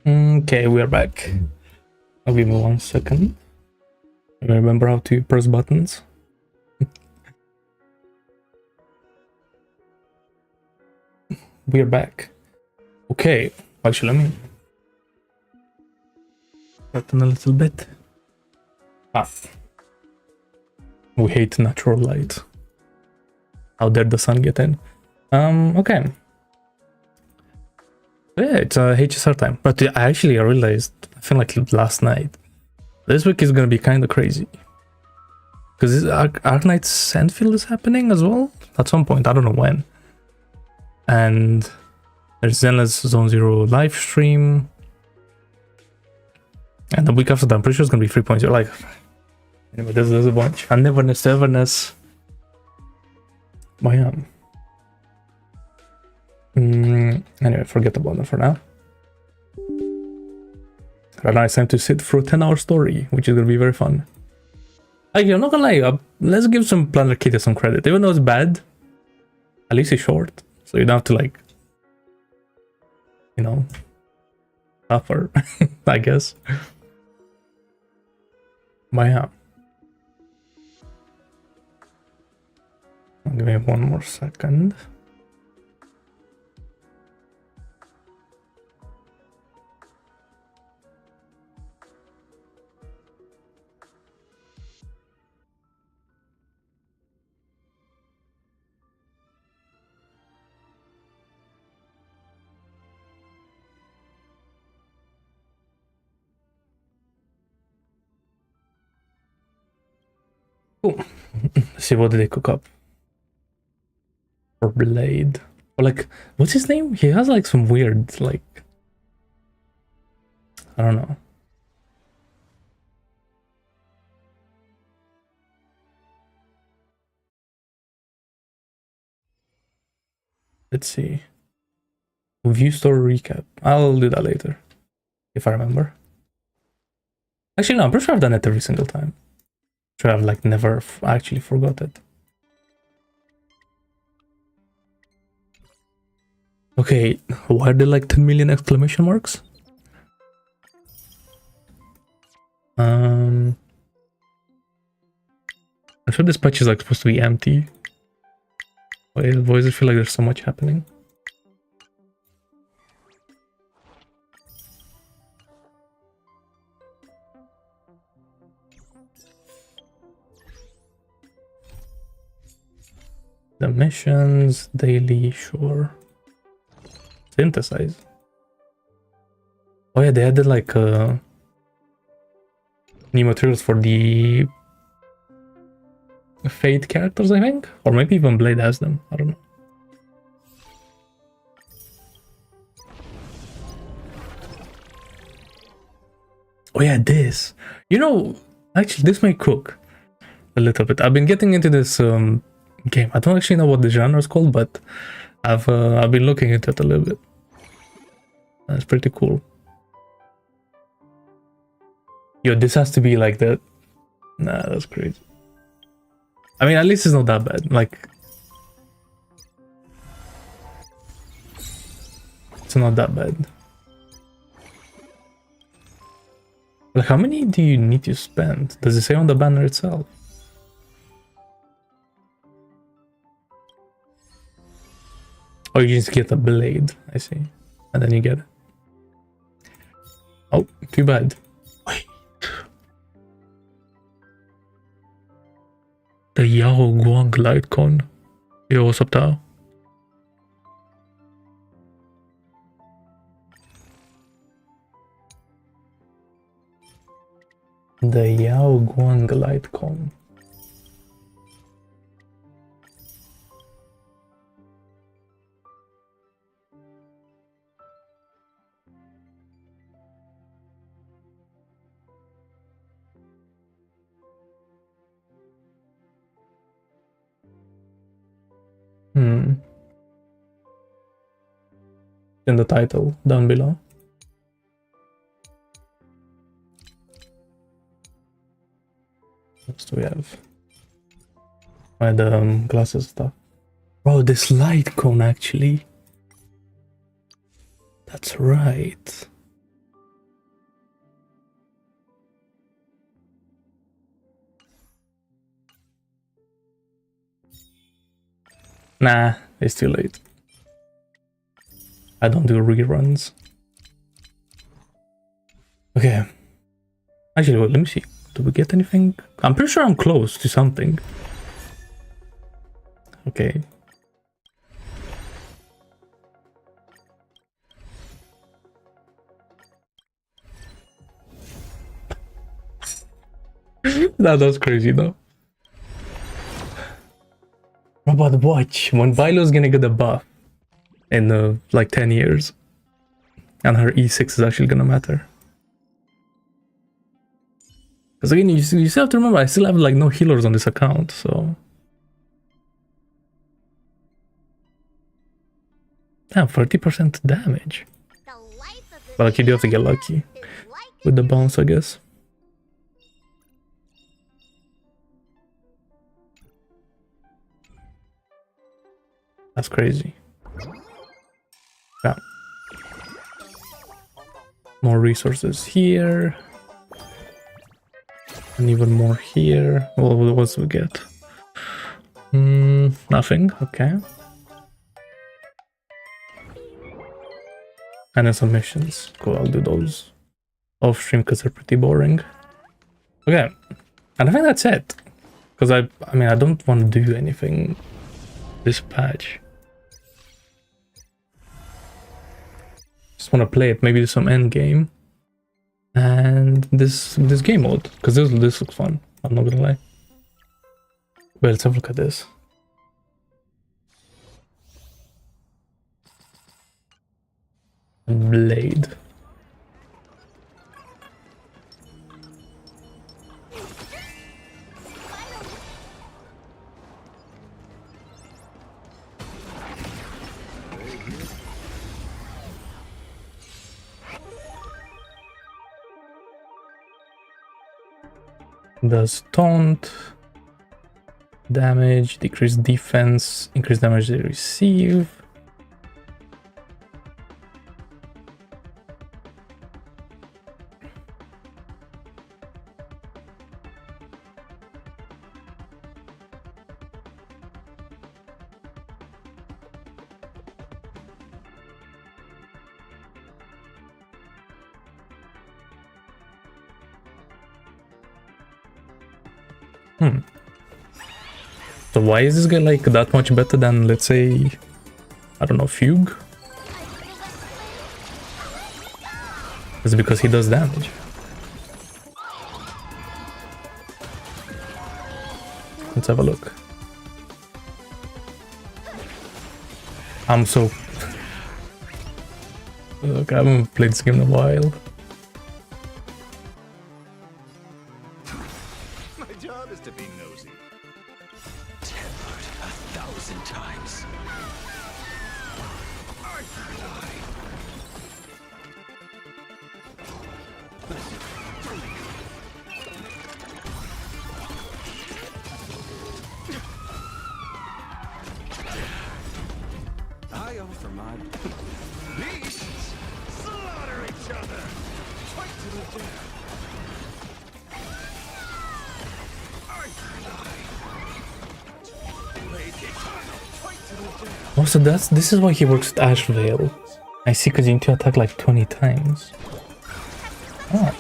Okay, we are back. I'll give me 1 second. I remember how to press buttons. We are back. Okay, actually, let me button a little bit. We hate natural light. How dare the sun get in? Okay. Yeah, it's HSR time. But I realized, I feel like last night, this week is gonna be kind of crazy. Because Arknight Sandfield is happening as well? At some point, I don't know when. And there's Zenless Zone Zero live stream. And the week after that, I'm pretty sure it's gonna be 3.0. Like, anyway, there's a bunch. And Everness. But yeah. Anyway, forget about that for now. Right now it's time to sit through a 10-hour story, which is gonna be very fun. Like, I'm not gonna lie, let's give some Planner Kitty some credit. Even though it's bad, at least it's short. So you don't have to, like, you know, suffer, I guess. But yeah. Give me 1 more second. Cool. Let's see, what did they cook up? For Blade. Or like, what's his name? He has like some weird, like, I don't know. Let's see. View story recap. I'll do that later. If I remember. Actually, no, I'm pretty sure I've done it every single time. Sure, I've like never actually forgot it. Okay, why are there like 10 million exclamation marks? I'm sure this patch is like supposed to be empty. Why does it feel like there's so much happening? The missions, daily, sure. Synthesize. Oh yeah, they added like new materials for the Fate characters, I think? Or maybe even Blade has them, I don't know. Oh yeah, this. You know, actually this may cook a little bit. I've been getting into this game. I don't actually know what the genre is called, but I've been looking into it a little bit. That's pretty cool. Yo, this has to be like that. Nah, that's crazy. I mean, at least it's not that bad. Like, it's not that bad. Like, how many do you need to spend? Does it say on the banner itself? Oh, you just get a blade, I see. And then you get it. Oh, too bad. Wait. The Yao Guang Light Con. Yo, what's up, Tao? The Yao Guang Light Con. In the title down below. What else do we have? The glasses stuff. Bro, this light cone actually. That's right. Nah, it's too late. I don't do reruns. Okay. Actually, wait, let me see. Do we get anything? I'm pretty sure I'm close to something. Okay. That was crazy though. But watch, when Bilo's gonna get a buff in like 10 years, and her E6 is actually gonna matter. Because again, you still have to remember, I still have like no healers on this account, so... Damn, 30% damage. But like, you do have to get lucky with the bounce, I guess. That's crazy. Yeah. More resources here. And even more here. Well, what do we get? Nothing. Okay. And then some missions. Cool, I'll do those off stream because they're pretty boring. Okay. And I think that's it. Because I mean, I don't want to do anything this patch. Just want to play it, maybe do some end game. And this game mode, because this looks fun. I'm not gonna lie. But let's have a look at this. Blade. Does taunt, damage, decrease defense, increase damage they receive. So why is this guy like that much better than, let's say, I don't know, Fugue? It's because he does damage. Let's have a look. I'm so... Look, I haven't played this game in a while. My job is to be nosy. Tempered 1,000 times. I offer my beasts slaughter each other. Fight to the death. Also, this is why he works with Ash Veil. I see, because you need to attack like 20 times. Oh.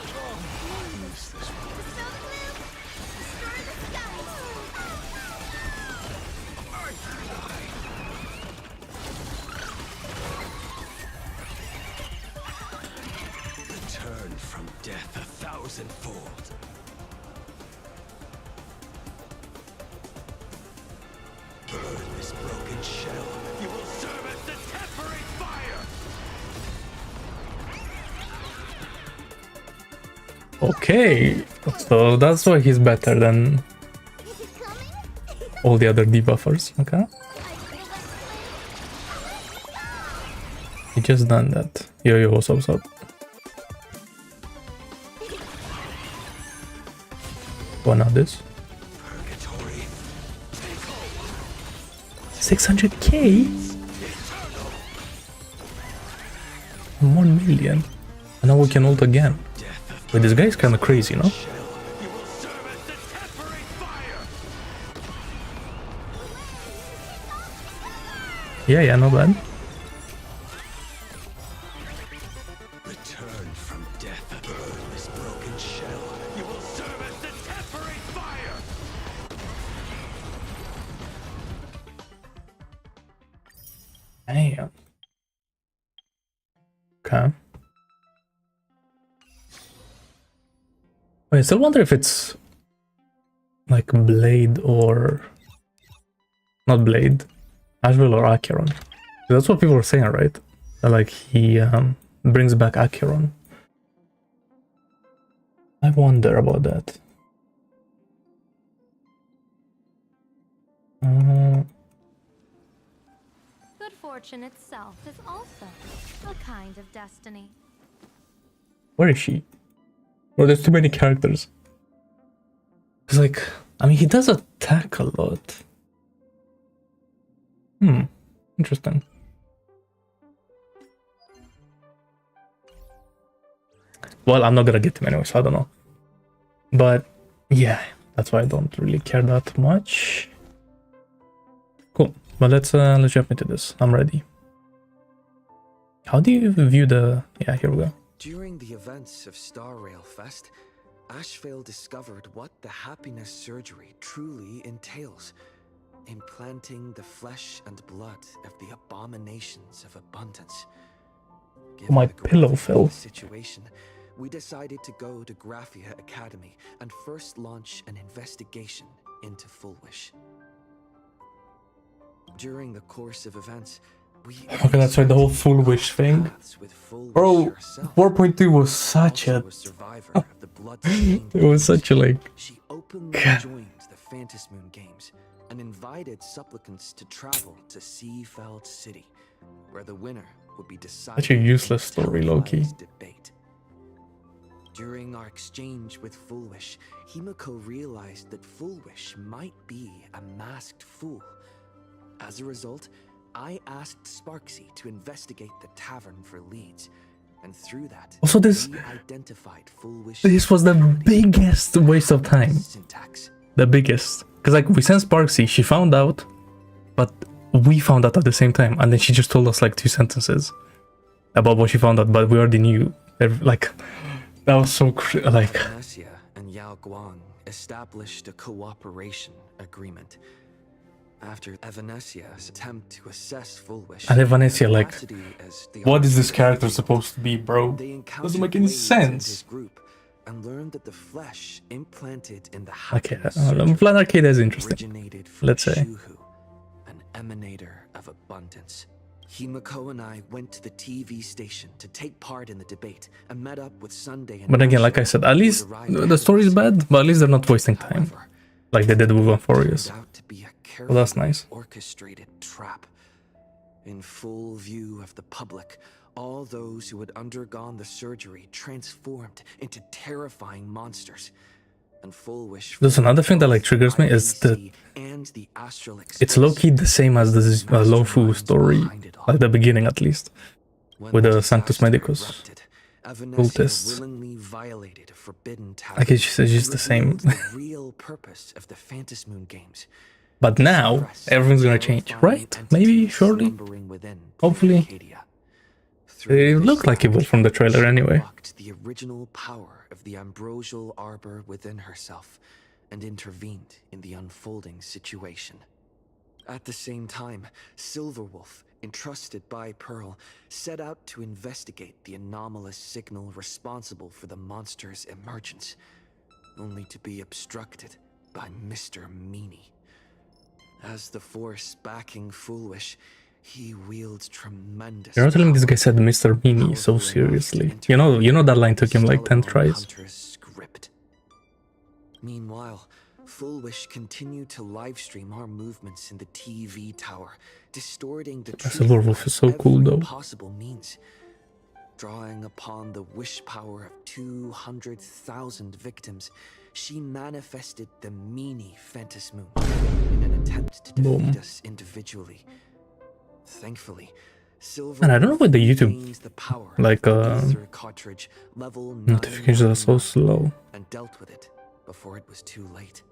Return from death 1,000-fold. Burn this broken shell. You will serve as the temporary fire. Okay, so that's why he's better than all the other debuffers. Okay, he just done that. Yo, what's up? What now? This 600k, 1 million, and now we can ult again. But this guy is kind of crazy, no? Yeah, not bad. Return from death. Burn this broken shell. You will serve as the temporary fire. Damn. Okay. Wait, I still wonder if it's like Blade or not Blade, Ashville or Acheron. That's what people were saying, right? That, like, he brings back Acheron. I wonder about that. Good fortune itself is also a kind of destiny. Where is she? Well, there's too many characters. It's like, I mean, he does attack a lot. Interesting. Well, I'm not gonna get him anyway, so I don't know. But yeah, that's why I don't really care that much. Cool. Well, let's jump into this. I'm ready. How do you view the? Yeah, here we go. During the events of Star Rail Fest, Ashvale discovered what the happiness surgery truly entails. Implanting the flesh and blood of the abominations of abundance. Given My the pillow gravity fell. of the situation, we decided to go to Graphia Academy and first launch an investigation into Fullwish. During the course of events, we Okay, that's right, the whole Fullwish thing. Bro, 4.2 was such a... It was such a, like... She openly God. joined the Phantasmoon Games and invited supplicants to travel to Seafeld City, where the winner would be decided. Such a useless in a story, low-key. televised debate. During our exchange with Fullwish, Himiko realized that Fullwish might be a masked fool. As a result, I asked Sparksy to investigate the tavern for leads, and through that, Also, this we identified Fullwish. this was the biggest waste of time. Syntax. The biggest. Because, like, we sent Sparksy, she found out, but we found out at the same time, and then she just told us, like, 2 sentences about what she found out, but we already knew. Like, that was so, like... Evanesia and Yao Guang established a cooperation agreement. After Evanesia's attempt to assess Fullwish, And Evanesia, like, capacity as the what is this architect, character supposed to be, bro? they encountered Doesn't make any Blade and sense. his group and learned that the flesh implanted in the Okay, happiness surgery Plan Arcade is interesting. originated from Let's say. Shuhu, an emanator of abundance. Himiko and I went to the TV station to take part in the debate and met up with Sunday and But again, like I Ashville, said, at who least had arrived the ahead story of is us. bad, but at least they're not wasting time. However, Like they did with Euphorious. turned out to be a Well, that's carefully nice. orchestrated trap. In full view of the public, all those who had undergone the surgery transformed into terrifying monsters. And Fullwish. There's another thing that, like, triggers me is that and the Astral it's Express low-key the same as the Lofu story, like the beginning at least. When with the disaster Sanctus Medicus erupted, Evanesia cultists. willingly violated a forbidden tavern Like, it's just the and same. revealed the real purpose of the Phantasmoon Games. But now, everything's gonna change, right? Maybe, surely, hopefully. It looked like it was from the trailer anyway. The original power of the ambrosial arbor within herself and intervened in the unfolding situation. At the same time, Silverwolf, entrusted by Pearl, set out to investigate the anomalous signal responsible for the monster's emergence, only to be obstructed by Mr. Meanie. As the force backing Fullwish, he wields tremendous. You're not telling this power, guy said Mr. Meanie so powerful enough seriously. to You know that line took him like 10 Stellar tries. Hunter's script. Meanwhile, Fullwish continued to livestream our movements in the TV tower, distorting the truth Silverwolf by is so cool, every though. possible means. Drawing upon the wish power of 200,000 victims, she manifested the Meanie Phantasmoon in an attempt to defeat Boom. us individually. Thankfully, And I don't know why the YouTube, gains the power like, of the ether cartridge level notifications are so 999 slow. and dealt with it before it was too late.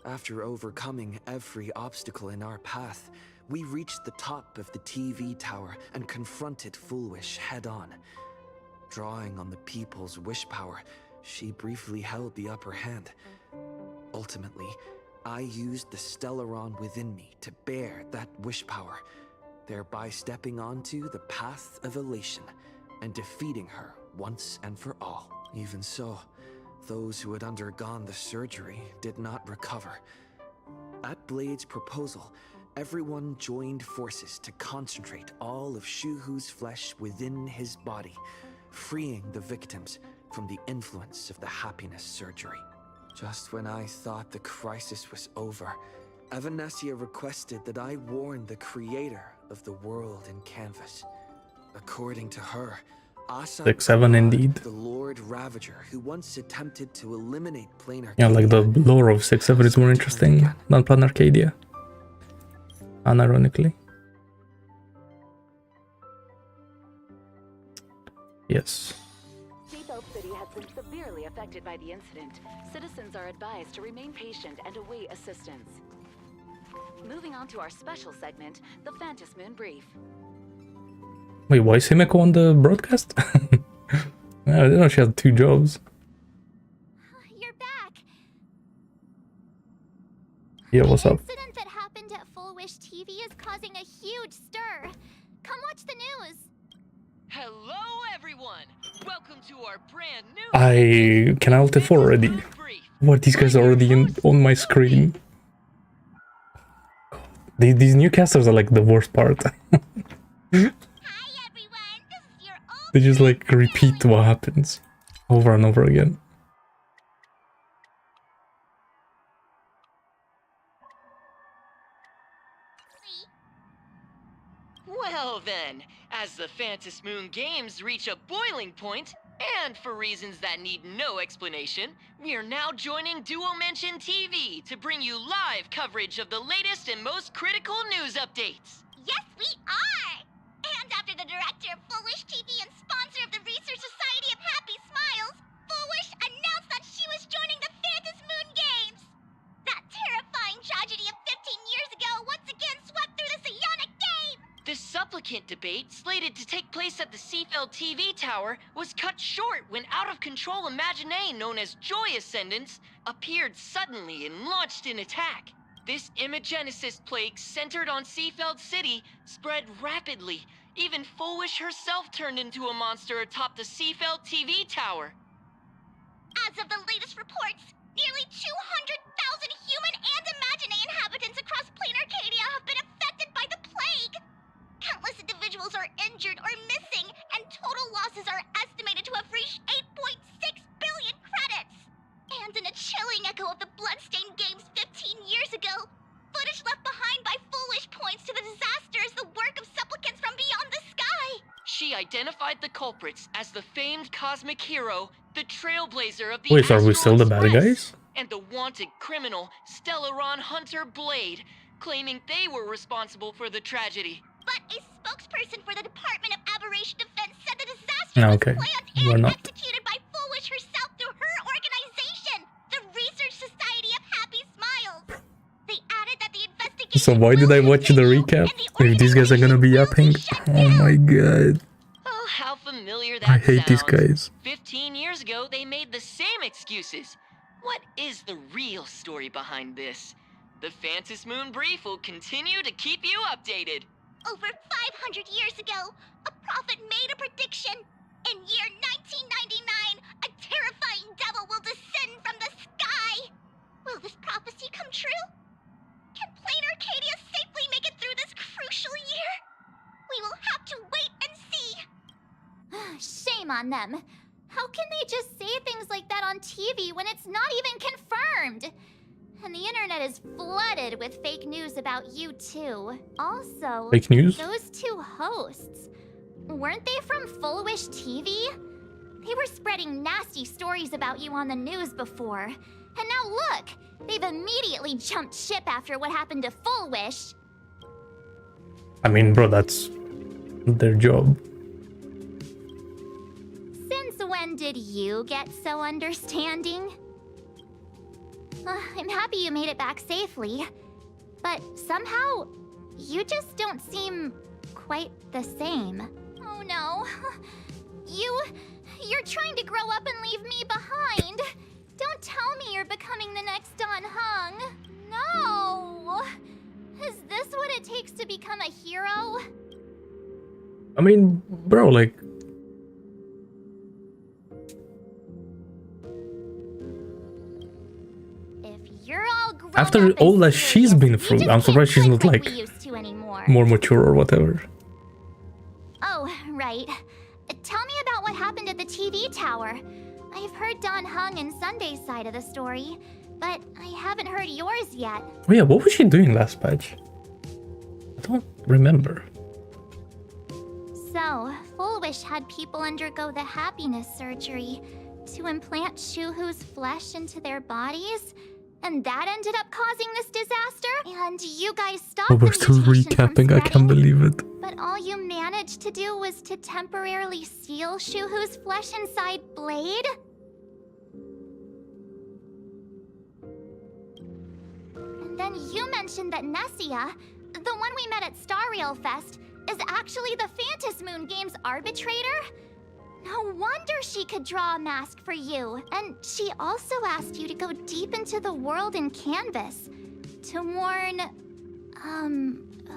After overcoming every obstacle in our path, we reached the top of the TV tower and confronted Foolish head-on. Drawing on the people's wish power, she briefly held the upper hand. Ultimately, I used the Stellaron within me to bear that wish power, thereby stepping onto the path of elation and defeating her once and for all. Even so, those who had undergone the surgery did not recover. At Blade's proposal, everyone joined forces to concentrate all of Shuhu's flesh within his body, freeing the victims from the influence of the happiness surgery. Just when I thought the crisis was over, Evanessia requested that I warn the creator of the world in canvas. According to her, Asa 6-7 indeed. the Lord Ravager, who once attempted to eliminate planar Yeah, like the lore of 6-7 is more interesting than Plan Arcadia. Unironically. Yes. Seatbelt City has been severely affected by the incident. Citizens are advised to remain patient and await assistance. Moving on to our special segment, the Phantom Moon Brief. Wait, why is Himeko on the broadcast? I didn't know she had 2 jobs. You're back. Yeah, what's up? The incident that happened at Full Wish TV is causing a huge stir. Come watch the news. Hello, everyone! Welcome to our brand new. Can I alt F4 already? What, these guys are already on my screen? These new casters are like the worst part. Hi everyone, this is your old They just like repeat what happens over and over again. Well then, as the Phantom Moon games reach a boiling point, and for reasons that need no explanation, we are now joining Duo Mention TV to bring you live coverage of the latest and most critical news updates. Yes, we are! And after the director of Full Wish TV and sponsor of the Research Society of Happy Smiles, Full Wish announced that she was joining the Phantom Moon Games! That terrifying tragedy of 15 years ago once again swept through the psionic game! The supplicant debate, slated to take place at the Seafeld TV tower, was cut short when out-of-control Imagine known as Joy Ascendants appeared suddenly and launched an attack. This Imagenesis plague centered on Seafeld City spread rapidly. Even Full Wish herself turned into a monster atop the Seafeld TV tower. As of the latest reports, nearly 200,000 human and Imagine inhabitants across Plain Arcadia have been affected by the plague. Countless individuals are injured or missing, and total losses are estimated to have reached 8.6 billion credits. And in a chilling echo of the Bloodstained Games 15 years ago, footage left behind by Foolish points to the disaster as the work of supplicants from beyond the sky. She identified the culprits as the famed cosmic hero, the trailblazer of the Wait, are we still the Astral bad Express, guys? and the wanted criminal, Stellaron Hunter Blade, claiming they were responsible for the tragedy. But a spokesperson for the Department of Aberration Defense said the disaster No, was okay. planned We're and not. executed by Foolish herself through her organization, the Research Society of Happy Smiles. They added that the investigation So why did I will watch the continue, recap? and the If these guys are gonna be organization will yapping? shut Oh down. my god. Oh, how familiar that I hate these sounds. guys. 15 years ago, they made the same excuses. What is the real story behind this? The Phantom Moon Brief will continue to keep you updated. Over 500 years ago, a prophet made a prediction. In year 1999, a terrifying devil will descend from the sky. Will this prophecy come true? Can Plain Arcadia safely make it through this crucial year? We will have to wait and see. Shame on them. How can they just say things like that on TV when it's not even confirmed? And the internet is flooded with fake news about you too. Also, Fake news? those 2 hosts, weren't they from Full Wish TV? They were spreading nasty stories about you on the news before. And now look, they've immediately jumped ship after what happened to Full Wish. I mean, bro, that's their job. Since when did you get so understanding? I'm happy you made it back safely. But somehow, You just don't seem quite the same. Oh no. You're trying to grow up and leave me behind. Don't tell me you're becoming the next Don Hung. No. Is this what it takes to become a hero? I mean, bro, like, If you're all grown after up and all that she's serious, been you through, just I'm surprised she's can't not click like we used to anymore. more mature or whatever. Oh, right. Tell me about what happened at the TV tower. I've heard Don Hung and Sunday's side of the story, but I haven't heard yours yet. Oh yeah, what was she doing last patch? I don't remember. So, Full Wish had people undergo the happiness surgery to implant Shuhu's flesh into their bodies, and that ended up causing this disaster. And you guys stopped Oh, we're the still mutation from recapping. I can't spreading. believe it. But all you managed to do was to temporarily seal Shuhu's flesh inside Blade? And then you mentioned that Nessia, the one we met at Star Rail Fest, is actually the Phantas Moon Games arbitrator? No wonder she could draw a mask for you. And she also asked you to go deep into the world in Canvas to warn...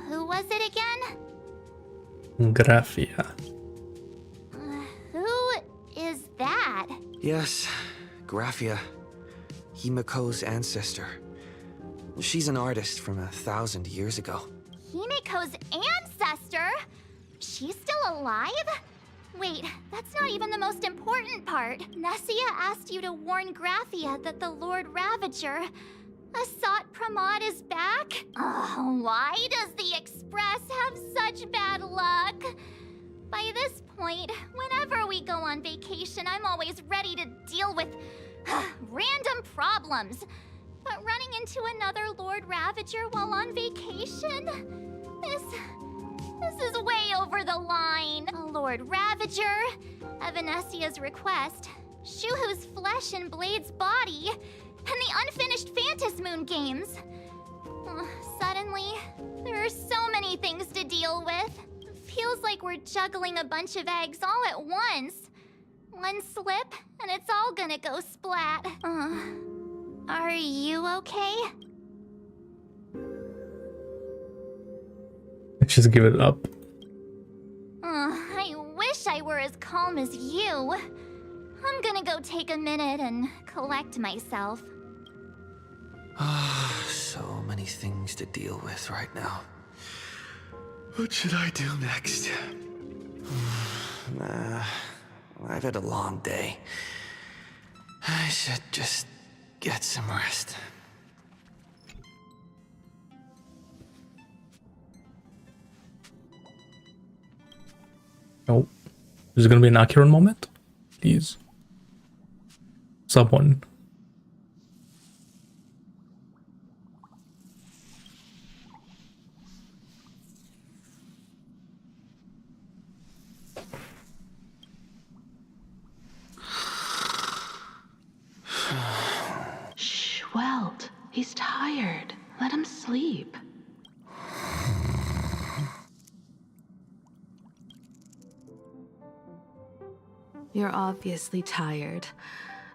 who was it again? Graphia. Who is that? Yes, Graphia. Himiko's ancestor. She's an artist from 1,000 years ago. Himiko's ancestor? She's still alive? Wait, that's not even the most important part. Nessia asked you to warn Graphia that the Lord Ravager, Asat Pramod, is back? Oh, why does the Express have such bad luck? By this point, whenever we go on vacation, I'm always ready to deal with random problems. But running into another Lord Ravager while on vacation? This is way over the line. A Lord Ravager, Evanessia's request, Shuhu's flesh and Blade's body, and the unfinished Phantas Moon Games. Suddenly, there are so many things to deal with. Feels like we're juggling a bunch of eggs all at once. One slip, and it's all gonna go splat. Are you okay? Let's just give it up. I wish I were as calm as you. I'm gonna go take a minute and collect myself. So many things to deal with right now. What should I do next? I've had a long day. I should just get some rest. Oh, is it gonna be an accurate moment? Please. Someone. Shh, Welt. He's tired. Let him sleep. You're obviously tired.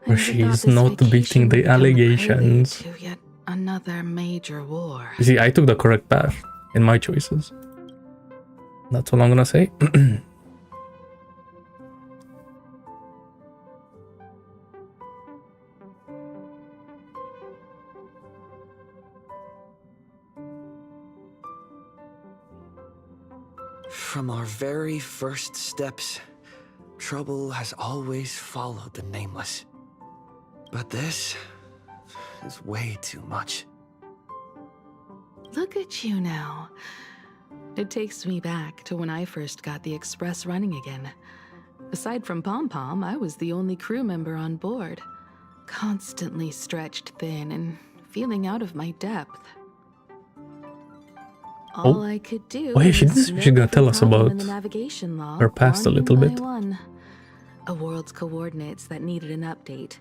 I Or never thought she's this not vacation beating would the become a allegations. prelude to yet another major war. You see, I took the correct path in my choices. That's all I'm gonna say. From our very first steps, trouble has always followed the Nameless. But this is way too much. Look at you now. It takes me back to when I first got the Express running again. Aside from Pom Pom, I was the only crew member on board, constantly stretched thin and feeling out of my depth. All I could do Oh, yeah, she was did say note she's gonna every tell us problem about in the navigation log, her past a one little by bit. one. A world's coordinates that needed an update,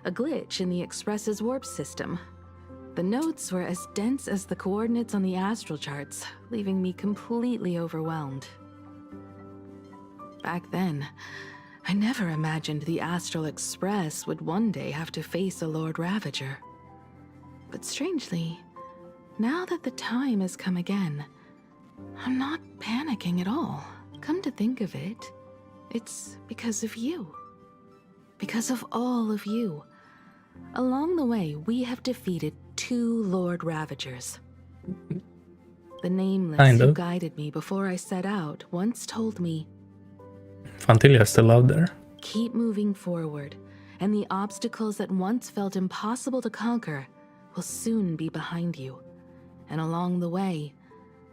a glitch in the Express's warp system, The notes were as dense as the coordinates on the astral charts, leaving me completely overwhelmed. Back then, I never imagined the Astral Express would one day have to face a Lord Ravager. But strangely, now that the time has come again, I'm not panicking at all. Come to think of it, it's because of you. Because of all of you. Along the way, we have defeated 2 Lord Ravagers. The Nameless Kind who of. guided me before I set out once told me, Fantilia's still out there. keep moving forward, and the obstacles that once felt impossible to conquer will soon be behind you. And along the way,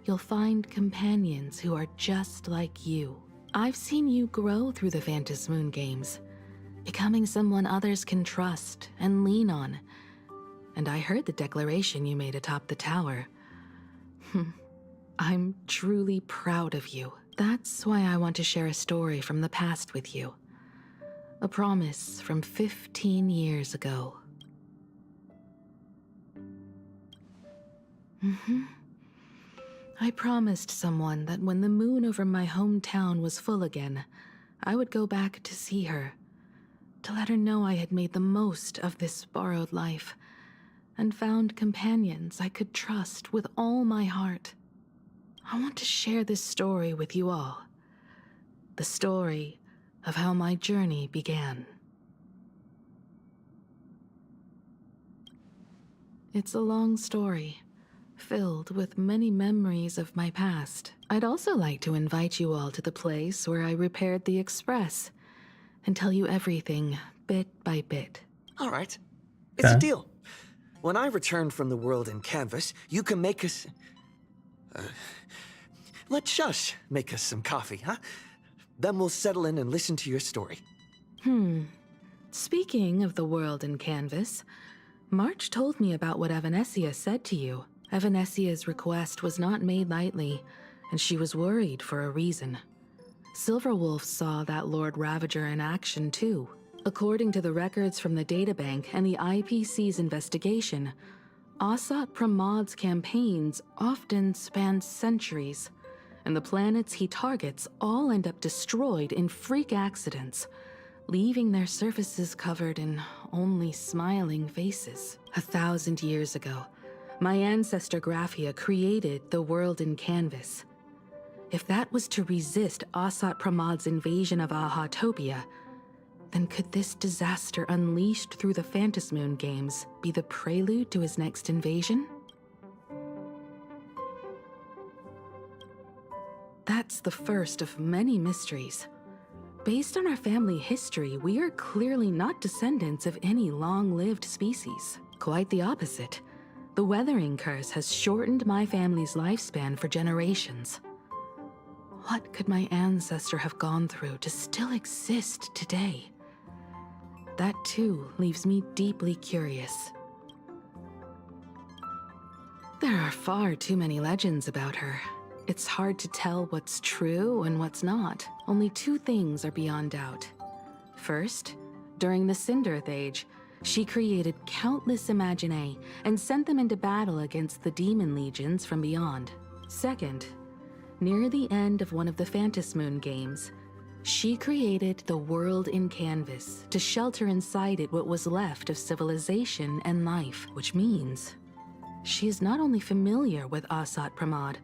you'll find companions who are just like you. I've seen you grow through the Phantom Moon games, becoming someone others can trust and lean on. And I heard the declaration you made atop the tower. I'm truly proud of you. That's why I want to share a story from the past with you. A promise from 15 years ago. I promised someone that when the moon over my hometown was full again, I would go back to see her, to let her know I had made the most of this borrowed life, and found companions I could trust with all my heart. I want to share this story with you all. The story of how my journey began. It's a long story, filled with many memories of my past. I'd also like to invite you all to the place where I repaired the Express and tell you everything bit by bit. All right. It's a Okay. deal. When I return from the world in canvas, you can make us... let Shush make us some coffee, huh? Then we'll settle in and listen to your story. Speaking of the world in canvas, March told me about what Evanescia said to you. Evanessia's request was not made lightly, and she was worried for a reason. Silverwolf saw that Lord Ravager in action too. According to the records from the databank and the IPC's investigation, Asat Pramad's campaigns often span centuries, and the planets he targets all end up destroyed in freak accidents, leaving their surfaces covered in only smiling faces. 1,000 years ago, my ancestor Graphia created the world in canvas. If that was to resist Asat Pramad's invasion of Ahatopia, then could this disaster unleashed through the Phantom Moon games be the prelude to his next invasion? That's the first of many mysteries. Based on our family history, we are clearly not descendants of any long-lived species. Quite the opposite. The weathering curse has shortened my family's lifespan for generations. What could my ancestor have gone through to still exist today? That too leaves me deeply curious. There are far too many legends about her. It's hard to tell what's true and what's not. Only 2 things are beyond doubt. First, during the Cinderth Age, she created countless Imaginae and sent them into battle against the demon legions from beyond. Second, near the end of one of the Phantom Moon games, she created the world in canvas to shelter inside it what was left of civilization and life, which means she is not only familiar with Asat Pramad,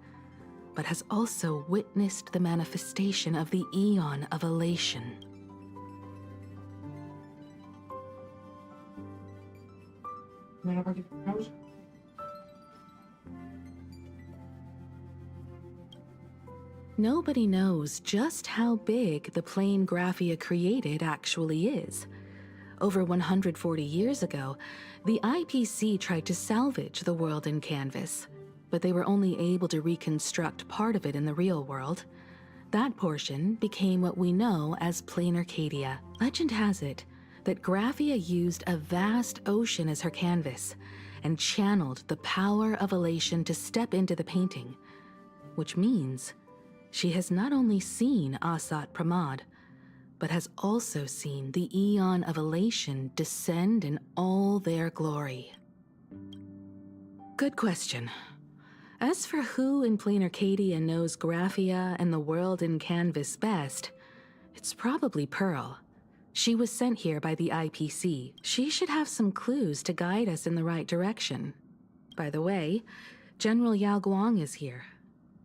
but has also witnessed the manifestation of the Eon of Elation. Nobody knows just how big the plane Graphia created actually is. Over 140 years ago, the IPC tried to salvage the world in canvas, but they were only able to reconstruct part of it in the real world. That portion became what we know as Plain Arcadia. Legend has it that Graphia used a vast ocean as her canvas and channeled the power of elation to step into the painting, which means she has not only seen Asat Pramad, but has also seen the Eon of Elation descend in all their glory. Good question. As for who in plain Arcadia knows Graphia and the world in Canvas best, it's probably Pearl. She was sent here by the IPC. She should have some clues to guide us in the right direction. By the way, General Yao Guang is here.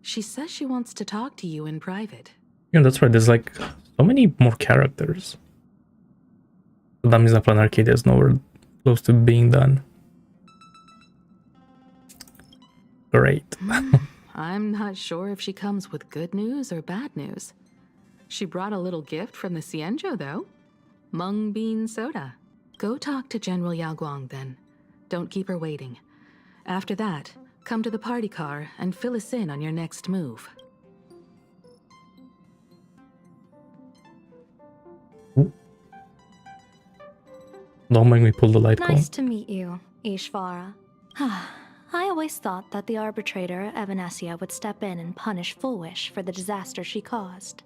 She says she wants to talk to you in private. Yeah, that's right. There's like so many more characters. So that means that Plan Arcadia is nowhere close to being done. Great. I'm not sure if she comes with good news or bad news. She brought a little gift from the Cienjo, though. Mung bean soda. Go talk to General Yao Guang, then. Don't keep her waiting. After that, come to the party car and fill us in on your next move. Don't make me pull the light Nice cone. to meet you, Ishvara. I always thought that the arbitrator, Evanesia, would step in and punish Fullwish for the disaster she caused.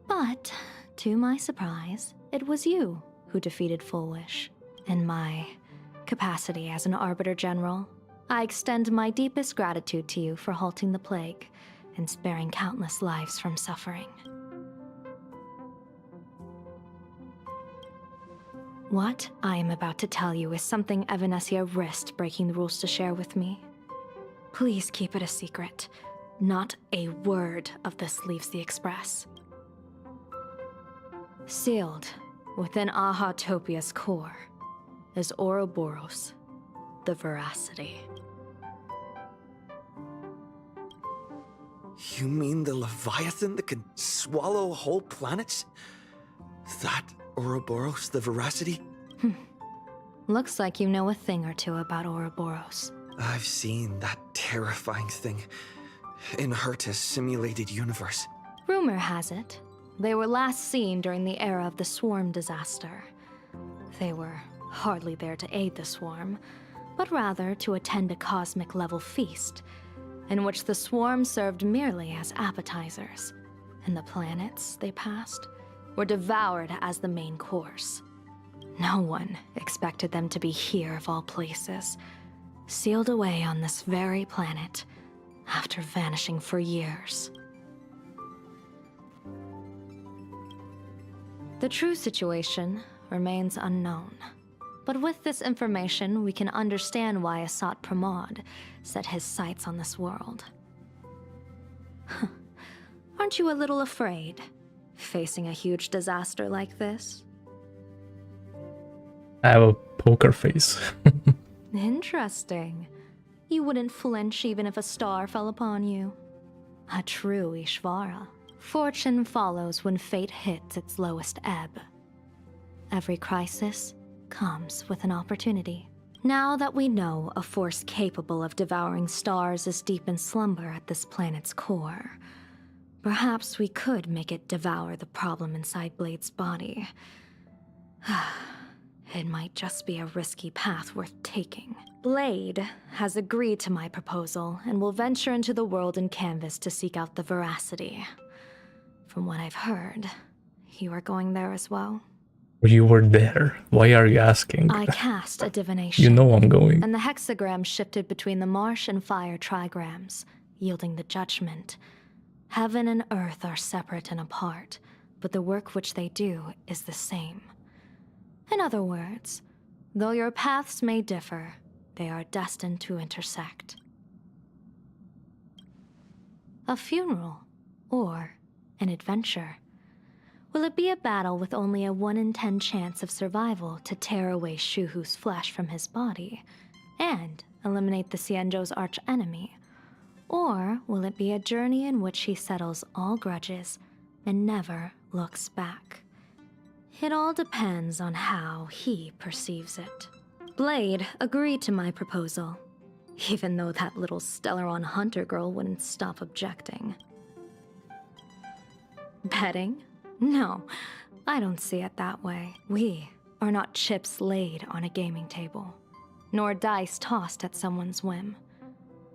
But, to my surprise, it was you who defeated Fullwish. In my capacity as an Arbiter General, I extend my deepest gratitude to you for halting the plague and sparing countless lives from suffering. What I am about to tell you is something Evanesia risked breaking the rules to share with me. Please keep it a secret. Not a word of this leaves the Express. Sealed within Ahatopia's core is Ouroboros, the Veracity. You mean the Leviathan that can swallow whole planets? That Ouroboros, the Veracity? Looks like you know a thing or two about Ouroboros. I've seen that terrifying thing in Herta's simulated universe. Rumor has it, they were last seen during the era of the Swarm disaster. They were hardly there to aid the Swarm, but rather to attend a cosmic-level feast, in which the Swarm served merely as appetizers, and the planets they passed were devoured as the main course. No one expected them to be here of all places, sealed away on this very planet, after vanishing for years. The true situation remains unknown, but with this information, we can understand why Asat Pramod set his sights on this world. Aren't you a little afraid, facing a huge disaster like this? I have a poker face. Interesting. You wouldn't flinch even if a star fell upon you. A true Ishvara. Fortune follows when fate hits its lowest ebb. Every crisis comes with an opportunity. Now that we know a force capable of devouring stars is deep in slumber at this planet's core, perhaps we could make it devour the problem inside Blade's body. It might just be a risky path worth taking. Blade has agreed to my proposal and will venture into the world in Canvas to seek out the Veracity. From what I've heard, you are going there as well? You were there. Why are you asking? I cast a divination. You know I'm going. And the hexagram shifted between the marsh and fire trigrams, yielding the judgment. Heaven and earth are separate and apart, but the work which they do is the same. In other words, though your paths may differ, they are destined to intersect. A funeral, or an adventure. Will it be a battle with only a 1 in 10 chance of survival to tear away Shuhu's flesh from his body and eliminate the Cienjo's arch-enemy? Or will it be a journey in which he settles all grudges and never looks back? It all depends on how he perceives it. Blade agreed to my proposal, even though that little Stellaron hunter girl wouldn't stop objecting. Betting? No, I don't see it that way. We are not chips laid on a gaming table, nor dice tossed at someone's whim.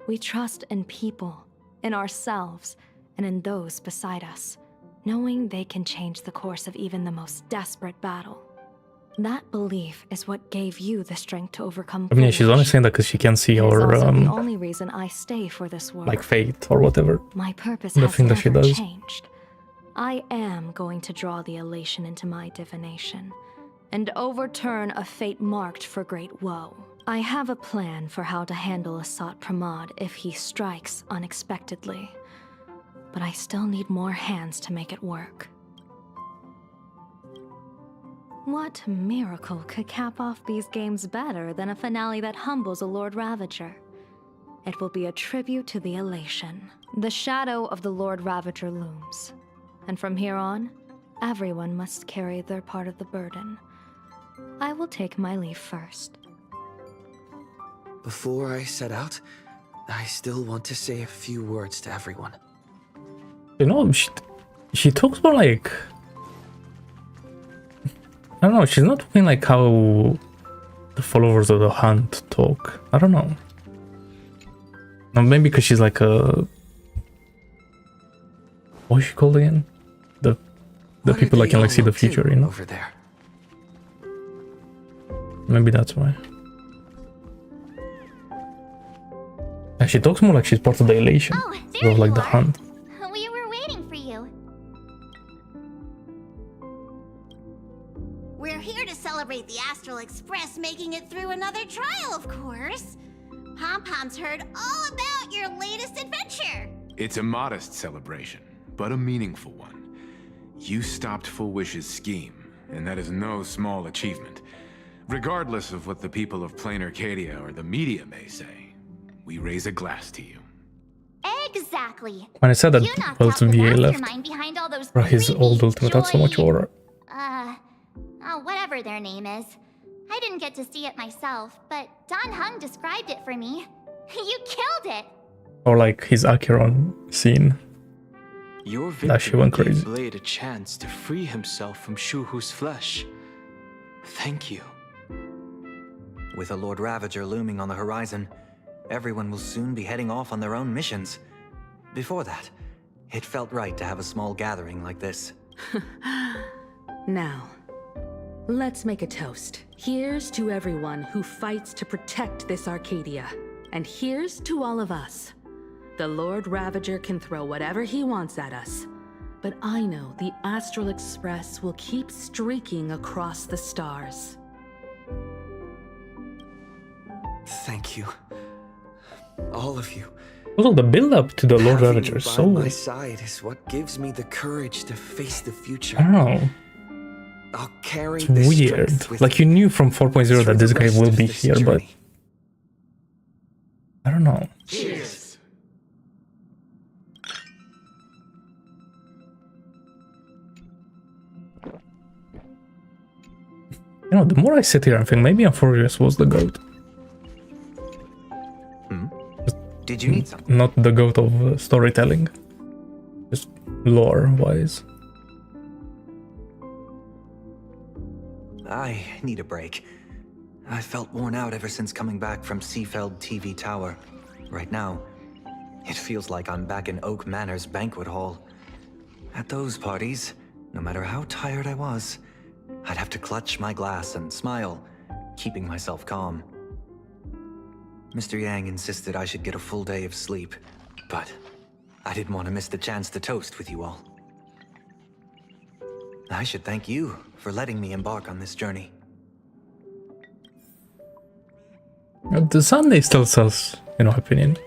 We trust in people, in ourselves, and in those beside us, knowing they can change the course of even the most desperate battle. That belief is what gave you the strength to overcome. I mean, she's only foolish. saying that because she can see It is our also the only reason I stay for this work. like fate or whatever. My purpose the has thing that she never does. changed. I am going to draw the elation into my divination and overturn a fate marked for great woe. I have a plan for how to handle Asat Pramod if he strikes unexpectedly, but I still need more hands to make it work. What miracle could cap off these games better than a finale that humbles a Lord Ravager? It will be a tribute to the elation. The shadow of the Lord Ravager looms, and from here on, everyone must carry their part of the burden. I will take my leave first. Before I set out, I still want to say a few words to everyone. You know, she talks more like, I don't know, she's not talking like how the followers of the Hunt talk. I don't know. No, maybe because she's like a, what is she called again? The What people are that can they like see all the up future, to you know? over there? Maybe that's why. And she talks more like she's part of the elation. Oh, Sort there of you like the are. Hunt. We were waiting for you. We're here to celebrate the Astral Express making it through another trial, of course. Pom-Pom's heard all about your latest adventure. It's a modest celebration, but a meaningful one. You stopped Full Wish's scheme, and that is no small achievement. Regardless of what the people of Plain Arcadia or the media may say, we raise a glass to you. Exactly. When I said that You knocked out Welton the VA left, mastermind behind all those his creepy, old ultimate had so much joy- aura. Whatever their name is. I didn't get to see it myself, but Don Hung described it for me. You killed it! Or like his Acheron scene. Your That shit victory went gave crazy. Blade a chance to free himself from Shuhu's flesh. Thank you. With a Lord Ravager looming on the horizon, everyone will soon be heading off on their own missions. Before that, it felt right to have a small gathering like this. Now, let's make a toast. Here's to everyone who fights to protect this Arcadia. And here's to all of us. The Lord Ravager can throw whatever he wants at us. But I know the Astral Express will keep streaking across the stars. Thank you. All of you. Also, the build-up to the Lord Having Ravager you is by so... my side is what gives me the courage to face the future. I don't know. I'll carry It's this weird. strength with Like, you knew from 4.0 through that the this guy rest will of be this here, but... journey. I don't know. Cheers! You know, the more I sit here and think, maybe Amphorius was the goat. Did you need something? Not the goat of storytelling. Just lore-wise. I need a break. I felt worn out ever since coming back from Seafeld TV Tower. Right now, it feels like I'm back in Oak Manor's banquet hall. At those parties, no matter how tired I was, I'd have to clutch my glass and smile, keeping myself calm. Mr. Yang insisted I should get a full day of sleep, but I didn't want to miss the chance to toast with you all. I should thank you for letting me embark on this journey. The Sunday still sells, in our opinion.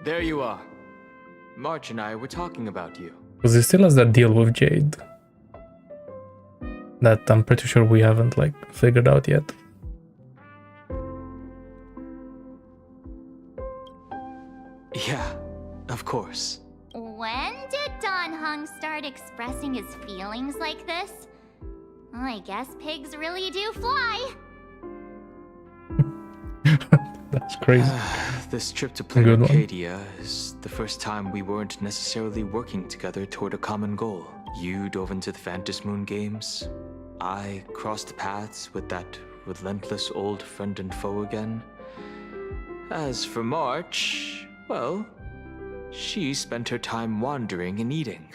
There you are. March and I were talking about you. Because he still has that deal with Jade. That I'm pretty sure we haven't, like, figured out yet. Yeah, of course. When did Don Hung start expressing his feelings like this? I guess pigs really do fly. That's crazy. This trip to Plain Good one. Arcadia is the first time we weren't necessarily working together toward a common goal. You dove into the Phantom Moon games. I crossed paths with that relentless old friend and foe again. As for March, well, She spent her time wandering and eating.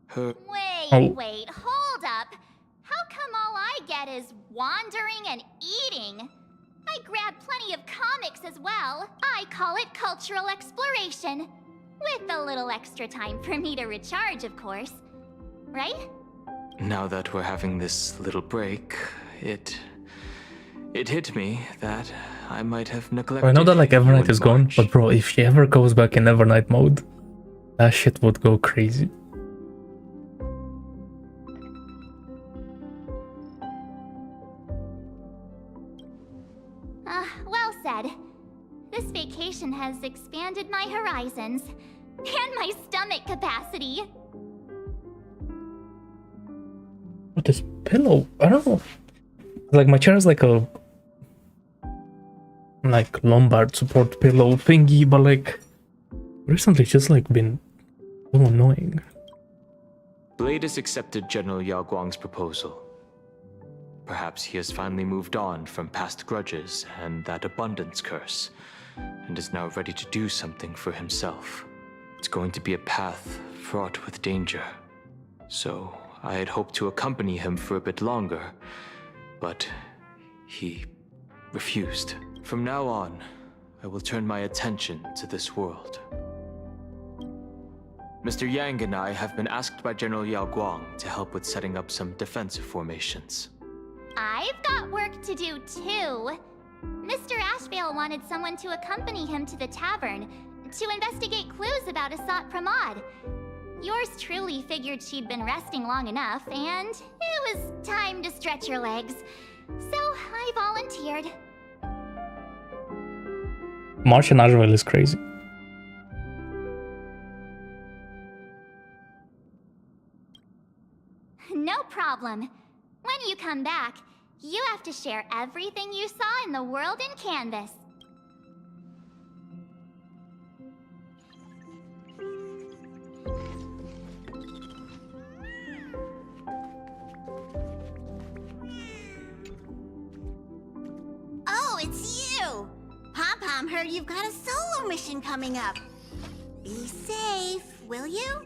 Her... Wait, hold up. How come all I get is wandering and eating? I grab plenty of comics as well. I call it cultural exploration. With a little extra time for me to recharge, of course. Right? Now that we're having this little break, it hit me that I might have neglected. I know that like you Evernight in is gone, March. but bro, if she ever goes back in Evernight mode, that shit would go crazy. Well said. This vacation has expanded my horizons and my stomach capacity. What this pillow? I don't know. Like my chair is like a Lombard support pillow thingy, but like recently it's just like been so annoying. Blade has accepted General Yao Guang's proposal. Perhaps he has finally moved on from past grudges and that abundance curse, and is now ready to do something for himself. It's going to be a path fraught with danger. So I had hoped to accompany him for a bit longer, but he refused. From now on, I will turn my attention to this world. Mr. Yang and I have been asked by General Yao Guang to help with setting up some defensive formations. I've got work to do too. Mr. Ashvale wanted someone to accompany him to the tavern to investigate clues about Asat Pramod. Yours truly figured she'd been resting long enough, and it was time to stretch her legs. So I volunteered. Martian Ashvale is crazy. No problem. When you come back, you have to share everything you saw in the world in Canvas. Oh, it's you! Pom-Pom heard you've got a solo mission coming up. Be safe, will you?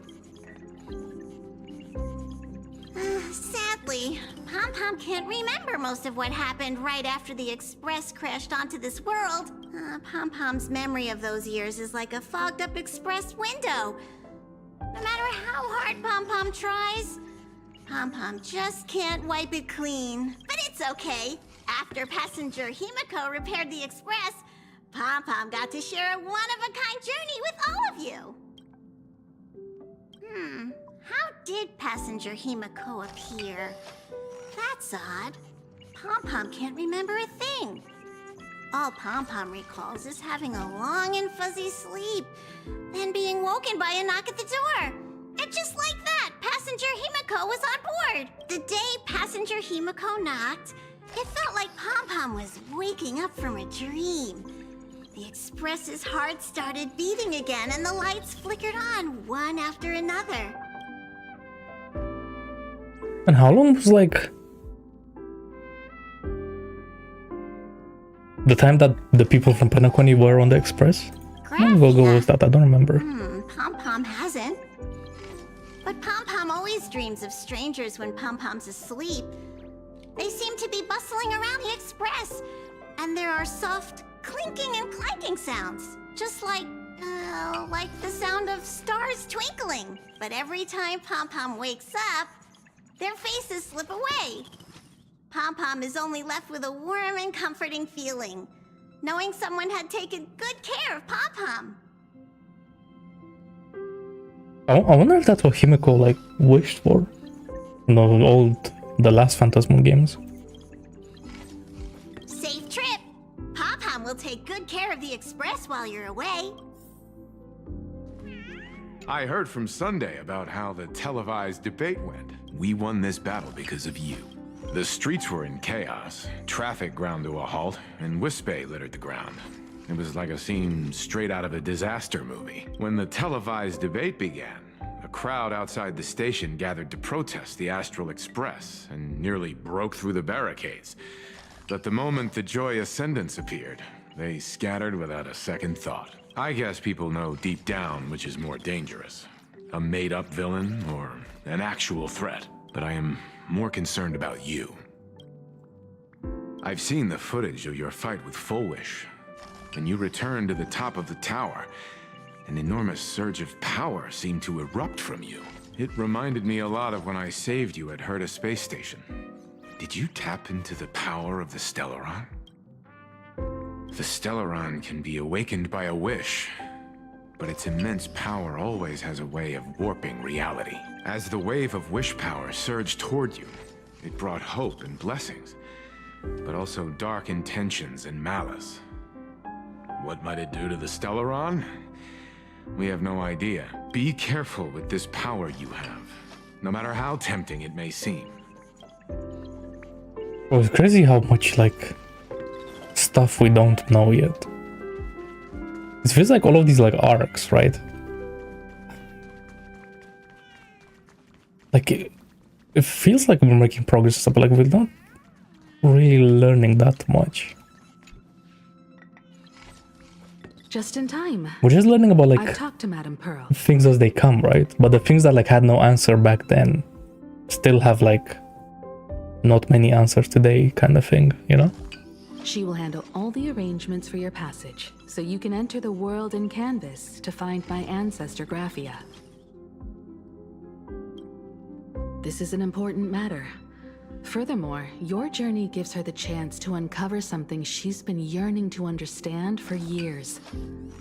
Sadly, Pom-Pom can't remember most of what happened right after the Express crashed onto this world. Pom-Pom's memory of those years is like a fogged-up Express window. No matter how hard Pom-Pom tries, Pom-Pom just can't wipe it clean. But it's okay. After passenger Himiko repaired the Express, Pom-Pom got to share a one-of-a-kind journey with all of you. How did passenger Himiko appear? That's odd. Pom-Pom can't remember a thing. All Pom-Pom recalls is having a long and fuzzy sleep, then being woken by a knock at the door. And just like that, passenger Himiko was on board. The day passenger Himiko knocked, it felt like Pom-Pom was waking up from a dream. The Express's heart started beating again, and the lights flickered on one after another. And how long was like the time that the people from Penacony were on the Express? How long ago was that? I don't remember. Pom-Pom hasn't. But Pom-Pom always dreams of strangers when Pom-Pom's asleep. They seem to be bustling around the Express, and there are soft clinking and clanking sounds, just like the sound of stars twinkling. But every time Pom-Pom wakes up, their faces slip away. Pom-Pom is only left with a warm and comforting feeling, knowing someone had taken good care of Pom-Pom. I wonder if that's what Himiko like wished for. The last Phantasmal games. Safe trip. Pom-Pom will take good care of the Express while you're away. I heard from Sunday about how the televised debate went. We won this battle because of you. The streets were in chaos, traffic ground to a halt, and Wispay littered the ground. It was like a scene straight out of a disaster movie. When the televised debate began, a crowd outside the station gathered to protest the Astral Express and nearly broke through the barricades. But the moment the Joy Ascendants appeared, They scattered without a second thought. I guess people know deep down which is more dangerous. A made-up villain or an actual threat. But I am more concerned about you. I've seen the footage of your fight with Fullwish. When you returned to the top of the tower, an enormous surge of power seemed to erupt from you. It reminded me a lot of when I saved you at Herta Space Station. Did you tap into the power of the Stellaron? The Stellaron can be awakened by a wish, but its immense power always has a way of warping reality. As the wave of wish power surged toward you, it brought hope and blessings, but also dark intentions and malice. What might it do to the Stellaron? We have no idea. Be careful with this power you have, no matter how tempting it may seem. Well, it's crazy how much, like, stuff we don't know yet. It feels like all of these, like, arcs, right? Like, it feels like we're making progress, but, like, we're not really learning that much. Just in time. We're just learning about, I like, talked to Madame Pearl. things as they come, right? But the things that, like, had no answer back then still have, like, not many answers today kind of thing, you know? She will handle all the arrangements for your passage, so you can enter the world in canvas to find my ancestor Graphia. This is an important matter. Furthermore, your journey gives her the chance to uncover something she's been yearning to understand for years.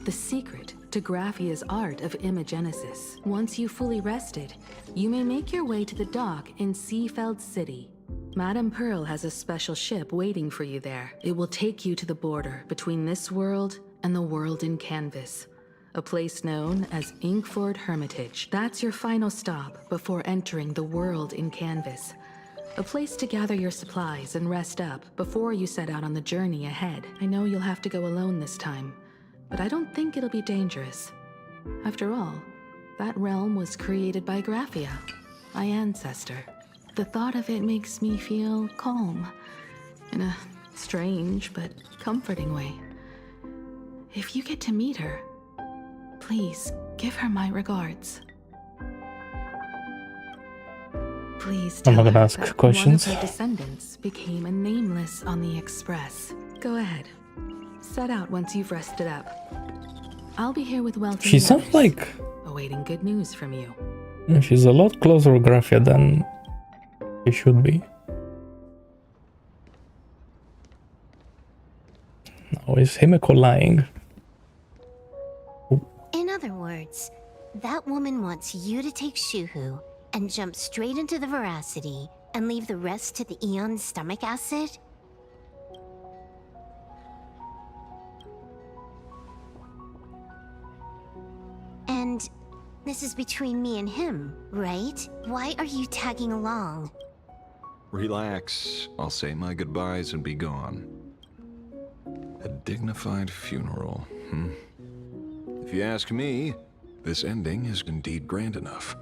The secret to Graphia's art of imagenesis. Once you've fully rested, you may make your way to the dock in Seafeld City. Madame Pearl has a special ship waiting for you there. It will take you to the border between this world and the world in canvas. A place known as Inkford Hermitage. That's your final stop before entering the world in canvas. A place to gather your supplies and rest up before you set out on the journey ahead. I know you'll have to go alone this time, but I don't think it'll be dangerous. After all, that realm was created by Graphia, my ancestor. The thought of it makes me feel calm, in a strange but comforting way. If you get to meet her, please give her my regards. Please tell I'm not gonna her ask that questions. one of her descendants became a nameless on the Express. Go ahead. Set out once you've rested up. I'll be here with Welton. She sounds Meadows, like awaiting good news from you. she's a lot closer to Graphia than she should be. Now, is Himeko lying? In other words, that woman wants you to take Shuhu and jump straight into the Veracity and leave the rest to the Eon's stomach acid? And this is between me and him, right? Why are you tagging along? Relax. I'll say my goodbyes and be gone. A dignified funeral, If you ask me, this ending is indeed grand enough.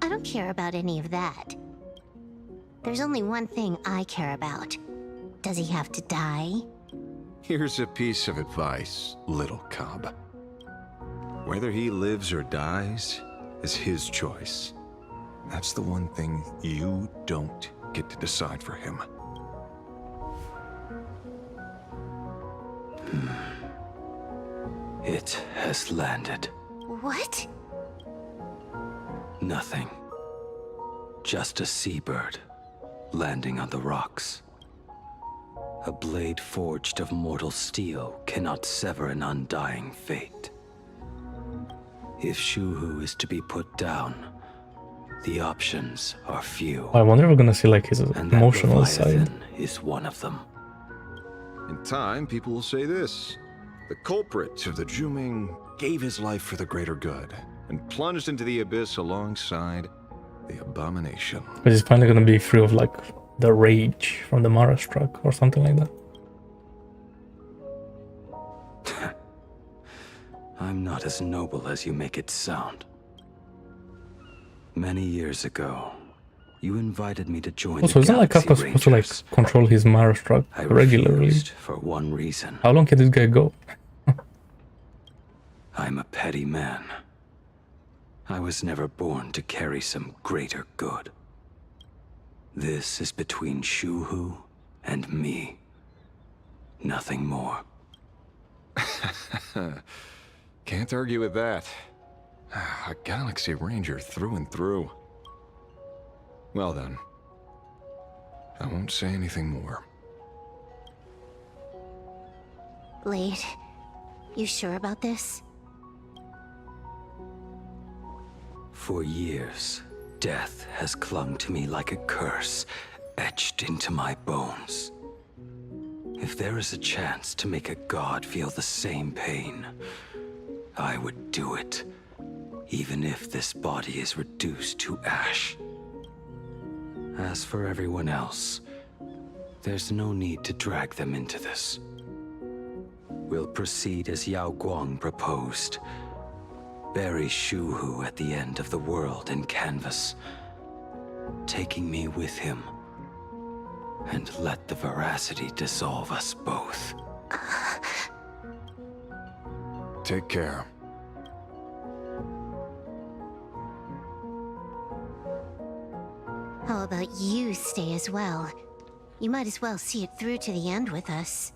I don't care about any of that. There's only one thing I care about. Does he have to die? Here's a piece of advice, little cub. Whether he lives or dies is his choice. That's the one thing you don't get to decide for him. It has landed. What? Nothing. Just a seabird landing on the rocks. A blade forged of mortal steel cannot sever an undying fate. If Shuhu is to be put down, the options are few. I wonder if we're gonna see like his And that emotional side. Leviathan is one of them. In time, people will say this. The culprit of the Juming gave his life for the greater good and plunged into the abyss alongside the abomination. But he's finally gonna be free of like the rage from the Mara struck or something like that. I'm not as noble as you make it sound. Many years ago, You invited me to join Also, the isn't like Galaxy Kappa supposed to like Rangers. control his Mara truck I regularly? refused for one reason. How long can this guy go? I'm a petty man. I was never born to carry some greater good. This is between Shuhu and me. Nothing more. Can't argue with that. A Galaxy Ranger through and through. Well then. I won't say anything more. Blade, you sure about this? For years, death has clung to me like a curse, etched into my bones. If there is a chance to make a god feel the same pain, I would do it, even if this body is reduced to ash. As for everyone else, there's no need to drag them into this. We'll proceed as Yao Guang proposed. Bury Shuhu at the end of the world in canvas, taking me with him, and let the veracity dissolve us both. Take care. How about you stay as well? You might as well see it through to the end with us.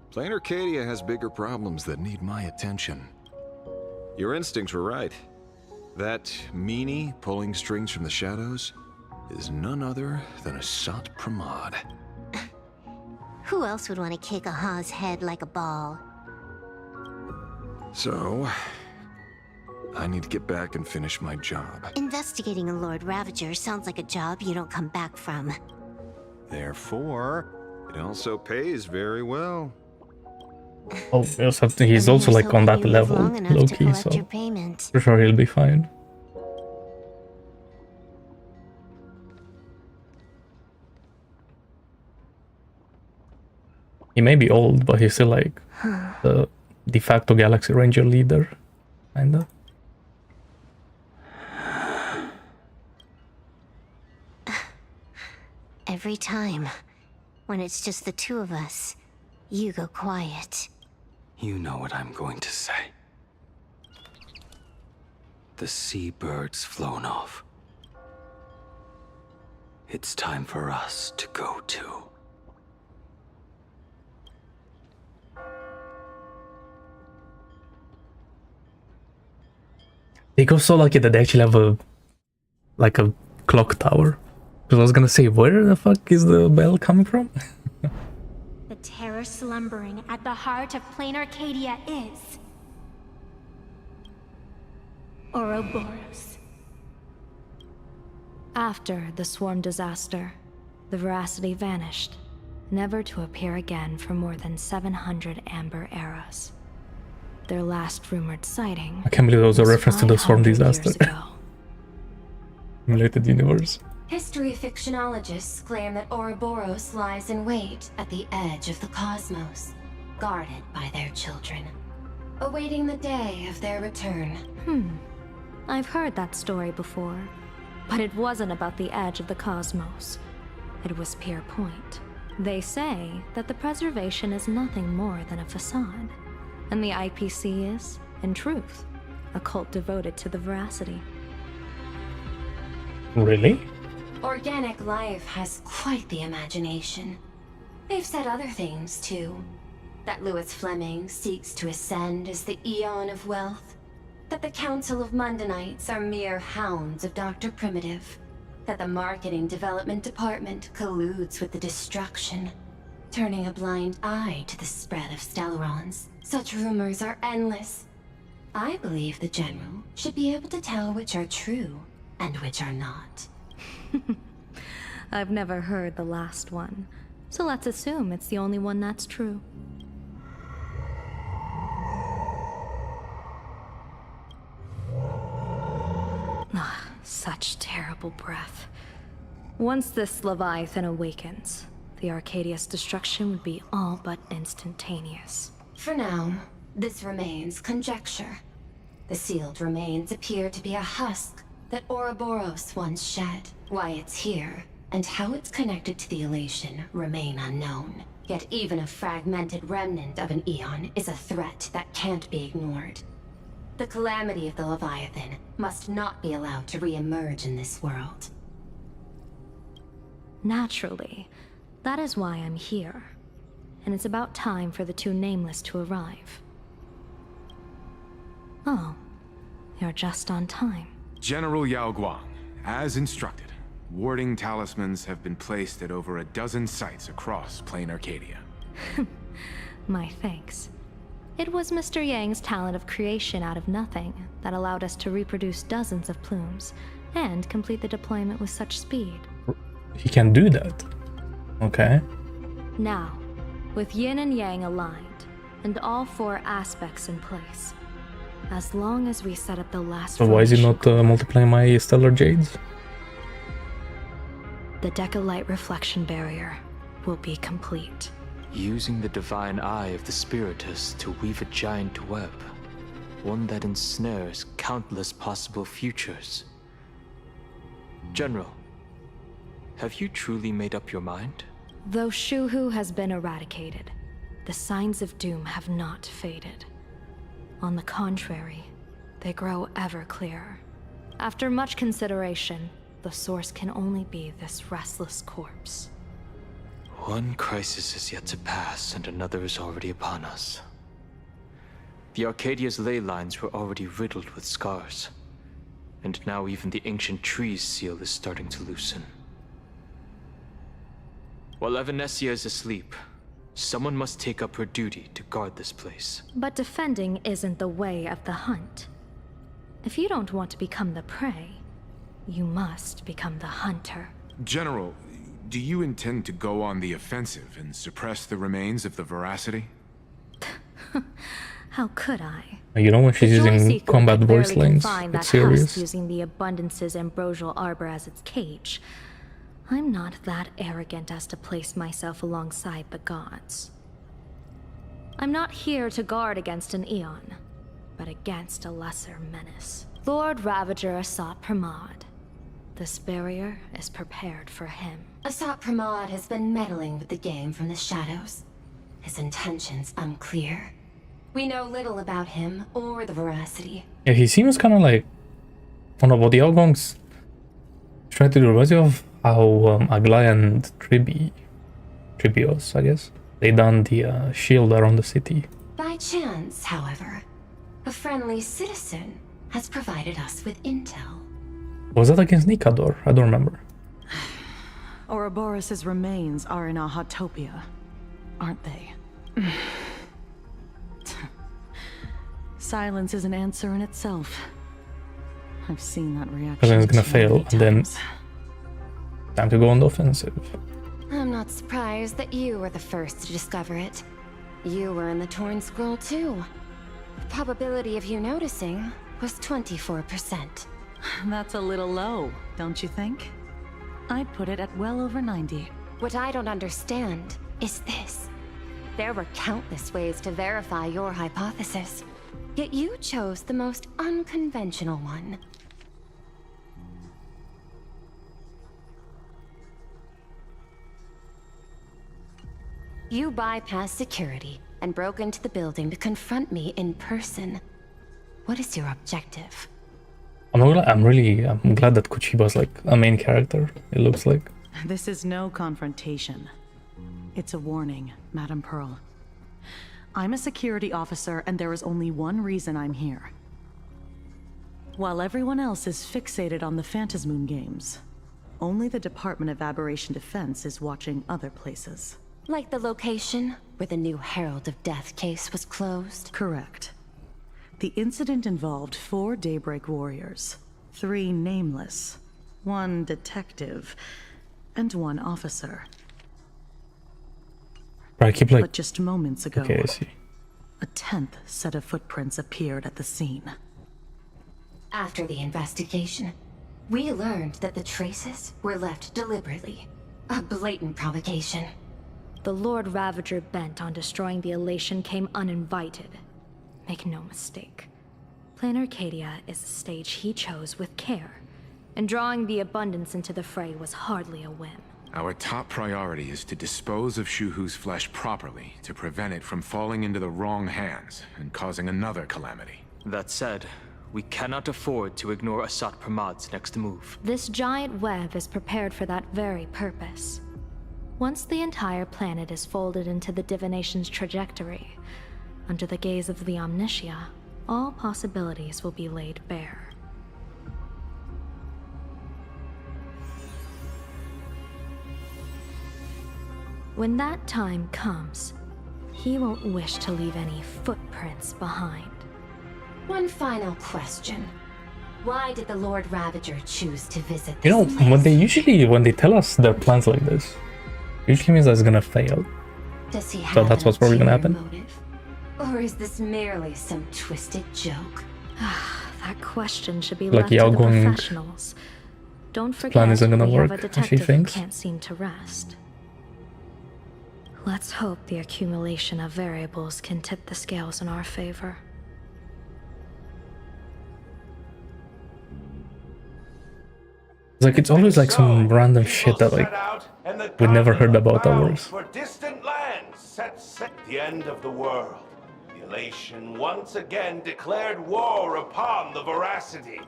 Plain Arcadia has bigger problems that need my attention. Your instincts were right. That meanie pulling strings from the shadows is none other than a Sat Pramod. Who else would want to kick a Ha's head like a ball? So, I need to get back and finish my job. Investigating a Lord Ravager sounds like a job you don't come back from. Therefore, it also pays very well. Oh, he's also like on that level, low-key, so for sure he'll be fine. He may be old, but he's still like the de facto Galaxy Ranger leader, kinda. Every time, when it's just the two of us, you go quiet. You know what I'm going to say. The seabird's flown off. It's time for us to go too. They go so lucky that they actually have a clock tower. Because I was gonna say, where the fuck is the bell coming from? The terror slumbering at the heart of plain Arcadia is Ouroboros. After the swarm disaster, the veracity vanished, never to appear again for more than 700 amber eras. Their last rumored sighting. I can't believe that was a reference to the swarm 500 years disaster. ago. Related universe. History fictionologists claim that Ouroboros lies in wait at the edge of the cosmos, guarded by their children, awaiting the day of their return. I've heard that story before, but it wasn't about the edge of the cosmos. It was Pier Point. They say that the preservation is nothing more than a facade, and the IPC is, in truth, a cult devoted to the veracity. Really? Organic life has quite the imagination. They've said other things, too. That Louis Fleming seeks to ascend as the Eon of Wealth. That the Council of Mundanites are mere hounds of Dr. Primitive. That the Marketing Development Department colludes with the destruction, turning a blind eye to the spread of Stellarons. Such rumors are endless. I believe the General should be able to tell which are true and which are not. I've never heard the last one, so let's assume it's the only one that's true. Such terrible breath. Once this Leviathan awakens, the Arcadia's destruction would be all but instantaneous. For now, this remains conjecture. The sealed remains appear to be a husk that Ouroboros once shed. Why it's here, and how it's connected to the elation, remain unknown. Yet even a fragmented remnant of an eon is a threat that can't be ignored. The calamity of the Leviathan must not be allowed to re-emerge in this world. Naturally. That is why I'm here. And it's about time for the two Nameless to arrive. Oh, you're just on time. General Yao Guang, as instructed, warding talismans have been placed at over a dozen sites across Plain Arcadia. My thanks. It was Mr. Yang's talent of creation out of nothing that allowed us to reproduce dozens of plumes and complete the deployment with such speed. He can do that. Okay. Now, with yin and yang aligned, and all four aspects in place, as long as we set up the last So why is he not formation, multiplying my stellar jades? the Decalight reflection barrier will be complete. Using the divine eye of the Spiritus to weave a giant web, one that ensnares countless possible futures. General, have you truly made up your mind? Though Shuhu has been eradicated, the signs of doom have not faded. On the contrary, they grow ever clearer. After much consideration, the source can only be this restless corpse. One crisis is yet to pass, and another is already upon us. The Arcadia's ley lines were already riddled with scars, and now even the ancient tree's seal is starting to loosen. While Evanesia is asleep, someone must take up her duty to guard this place. But defending isn't the way of the hunt. If you don't want to become the prey, you must become the hunter. General, do you intend to go on the offensive and suppress the remains of the Veracity? How could I? You know when she's The using Joyseeker combat could voice barely lines? confine that It's serious. house using the Abundance's ambrosial arbor as its cage. I'm not that arrogant as to place myself alongside the gods. I'm not here to guard against an Eon, but against a lesser menace. Lord Ravager Asat Pramod. This barrier is prepared for him. Asat Pramod has been meddling with the game from the shadows. His intentions unclear. We know little about him or the Veracity. Yeah, he seems kind of like one of what the Yogong's trying to do. Reminds you of how Aglai and Tribios, I guess, they done the shield around the city. By chance, however, a friendly citizen has provided us with intel. Was that against Nikador? I don't remember. Ouroboros' remains are in Ahatopia, aren't they? Silence is an answer in itself. I've seen that reaction. Because then it's gonna too fail, many and then times. time to go on the offensive. I'm not surprised that you were the first to discover it. You were in the Torn Scroll too. The probability of you noticing was 24%. That's a little low, don't you think? I'd put it at well over 90. What I don't understand is this. There were countless ways to verify your hypothesis, yet you chose the most unconventional one. You bypassed security and broke into the building to confront me in person. What is your objective? I'm glad that Kuchiba's like a main character, it looks like. This is no confrontation. It's a warning, Madam Pearl. I'm a security officer, and there is only one reason I'm here. While everyone else is fixated on the Phantasmoon games, only the Department of Aberration Defense is watching other places. Like the location where the new Herald of Death case was closed? Correct. The incident involved 4 Daybreak warriors, 3 nameless, 1 detective, and 1 officer. But I keep like... But just moments ago, Okay, I see. a 10th set of footprints appeared at the scene. After the investigation, we learned that the traces were left deliberately. A blatant provocation. The Lord Ravager bent on destroying the elation came uninvited. Make no mistake. Plain Arcadia is a stage he chose with care, and drawing the abundance into the fray was hardly a whim. Our top priority is to dispose of Shuhu's flesh properly to prevent it from falling into the wrong hands and causing another calamity. That said, we cannot afford to ignore Asat Pramad's next move. This giant web is prepared for that very purpose. Once the entire planet is folded into the divination's trajectory, under the gaze of the Omnitia, all possibilities will be laid bare. When that time comes, he won't wish to leave any footprints behind. One final question. Why did the Lord Ravager choose to visit You know, this place? when they tell us their plans like this, usually means that it's gonna fail. Does he So have that's an what's probably gonna ulterior happen. motive? Or is this merely some twisted joke? That question should be Like left the to the outgoing professionals. Don't forget, plan isn't gonna we have a work, as she detective who thinks. can't seem to rest. Let's hope the accumulation of variables can tip the scales in our favor. It's like it's always like some random shit that like we never heard about ours. For distant lands set the end of the world. The elation once again declared war upon the veracity.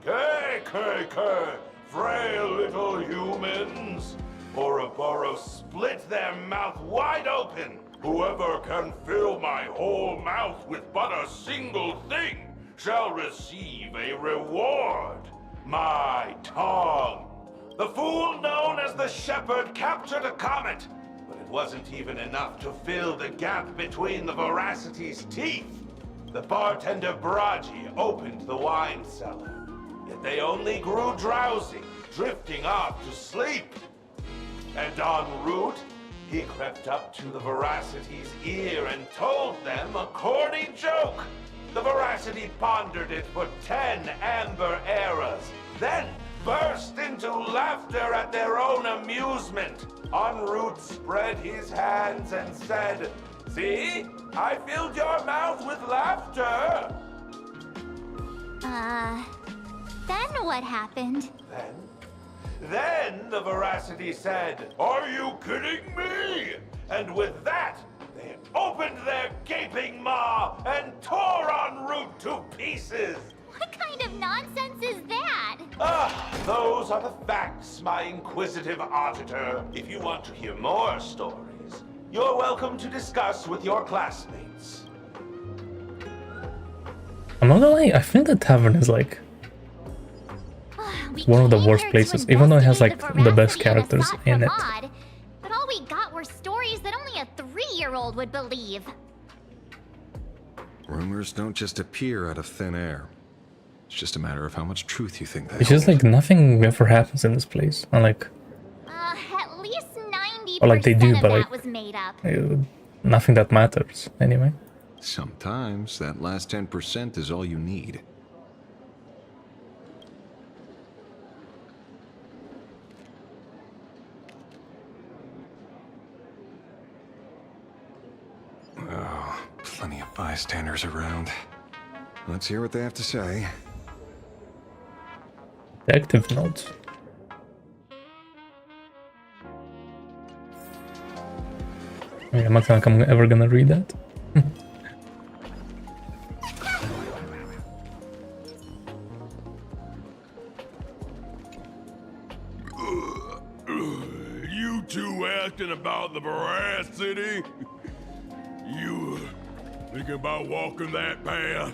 Frail little humans. Ouroboros split their mouth wide open. Whoever can fill my whole mouth with but a single thing shall receive a reward. My tongue. The fool known as the Shepherd captured a comet, but it wasn't even enough to fill the gap between the Veracity's teeth. The bartender Braji opened the wine cellar, yet they only grew drowsy, drifting off to sleep. And en route, he crept up to the Veracity's ear and told them a corny joke. The Veracity pondered it for 10 amber eras, then burst into laughter at their own amusement. En route spread his hands and said, "See, I filled your mouth with laughter." Then what happened? Then the Veracity said, "Are you kidding me?" And with that, they opened their gaping maw and tore en route to pieces. What kind of nonsense is that? Those are the facts, my inquisitive auditor. If you want to hear more stories, you're welcome to discuss with your classmates. I'm not gonna lie, I think the tavern is like one of the worst places, even though it has like the best characters in it. But all we got were stories that only a 3-year-old would believe. Rumors don't just appear out of thin air. It's just a matter of how much truth you think they It's just like nothing ever happens in this place. And like, At least 90% or like they do, of but that like was made up. nothing that matters anyway. Sometimes that last 10% is all you need. Oh, plenty of bystanders around. Let's hear what they have to say. Detective notes. I mean, I'm not like I'm ever gonna read that. You two asking about the veracity? You thinking about walking that path?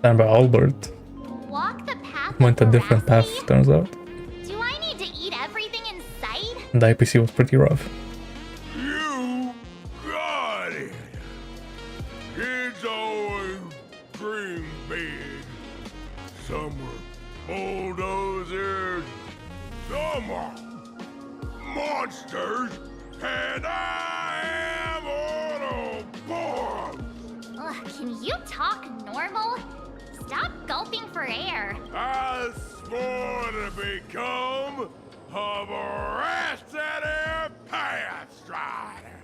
And by Albert Walk the path went a of different path, veracity? turns out. Do I need to eat everything in sight? And the IPC was pretty rough. You got it. Kids always dream big. Some were bulldozers, some are monsters, and I am Autobots. Ugh, can you talk normal? Stop gulping for air. I swore to become a veracity pathstrider.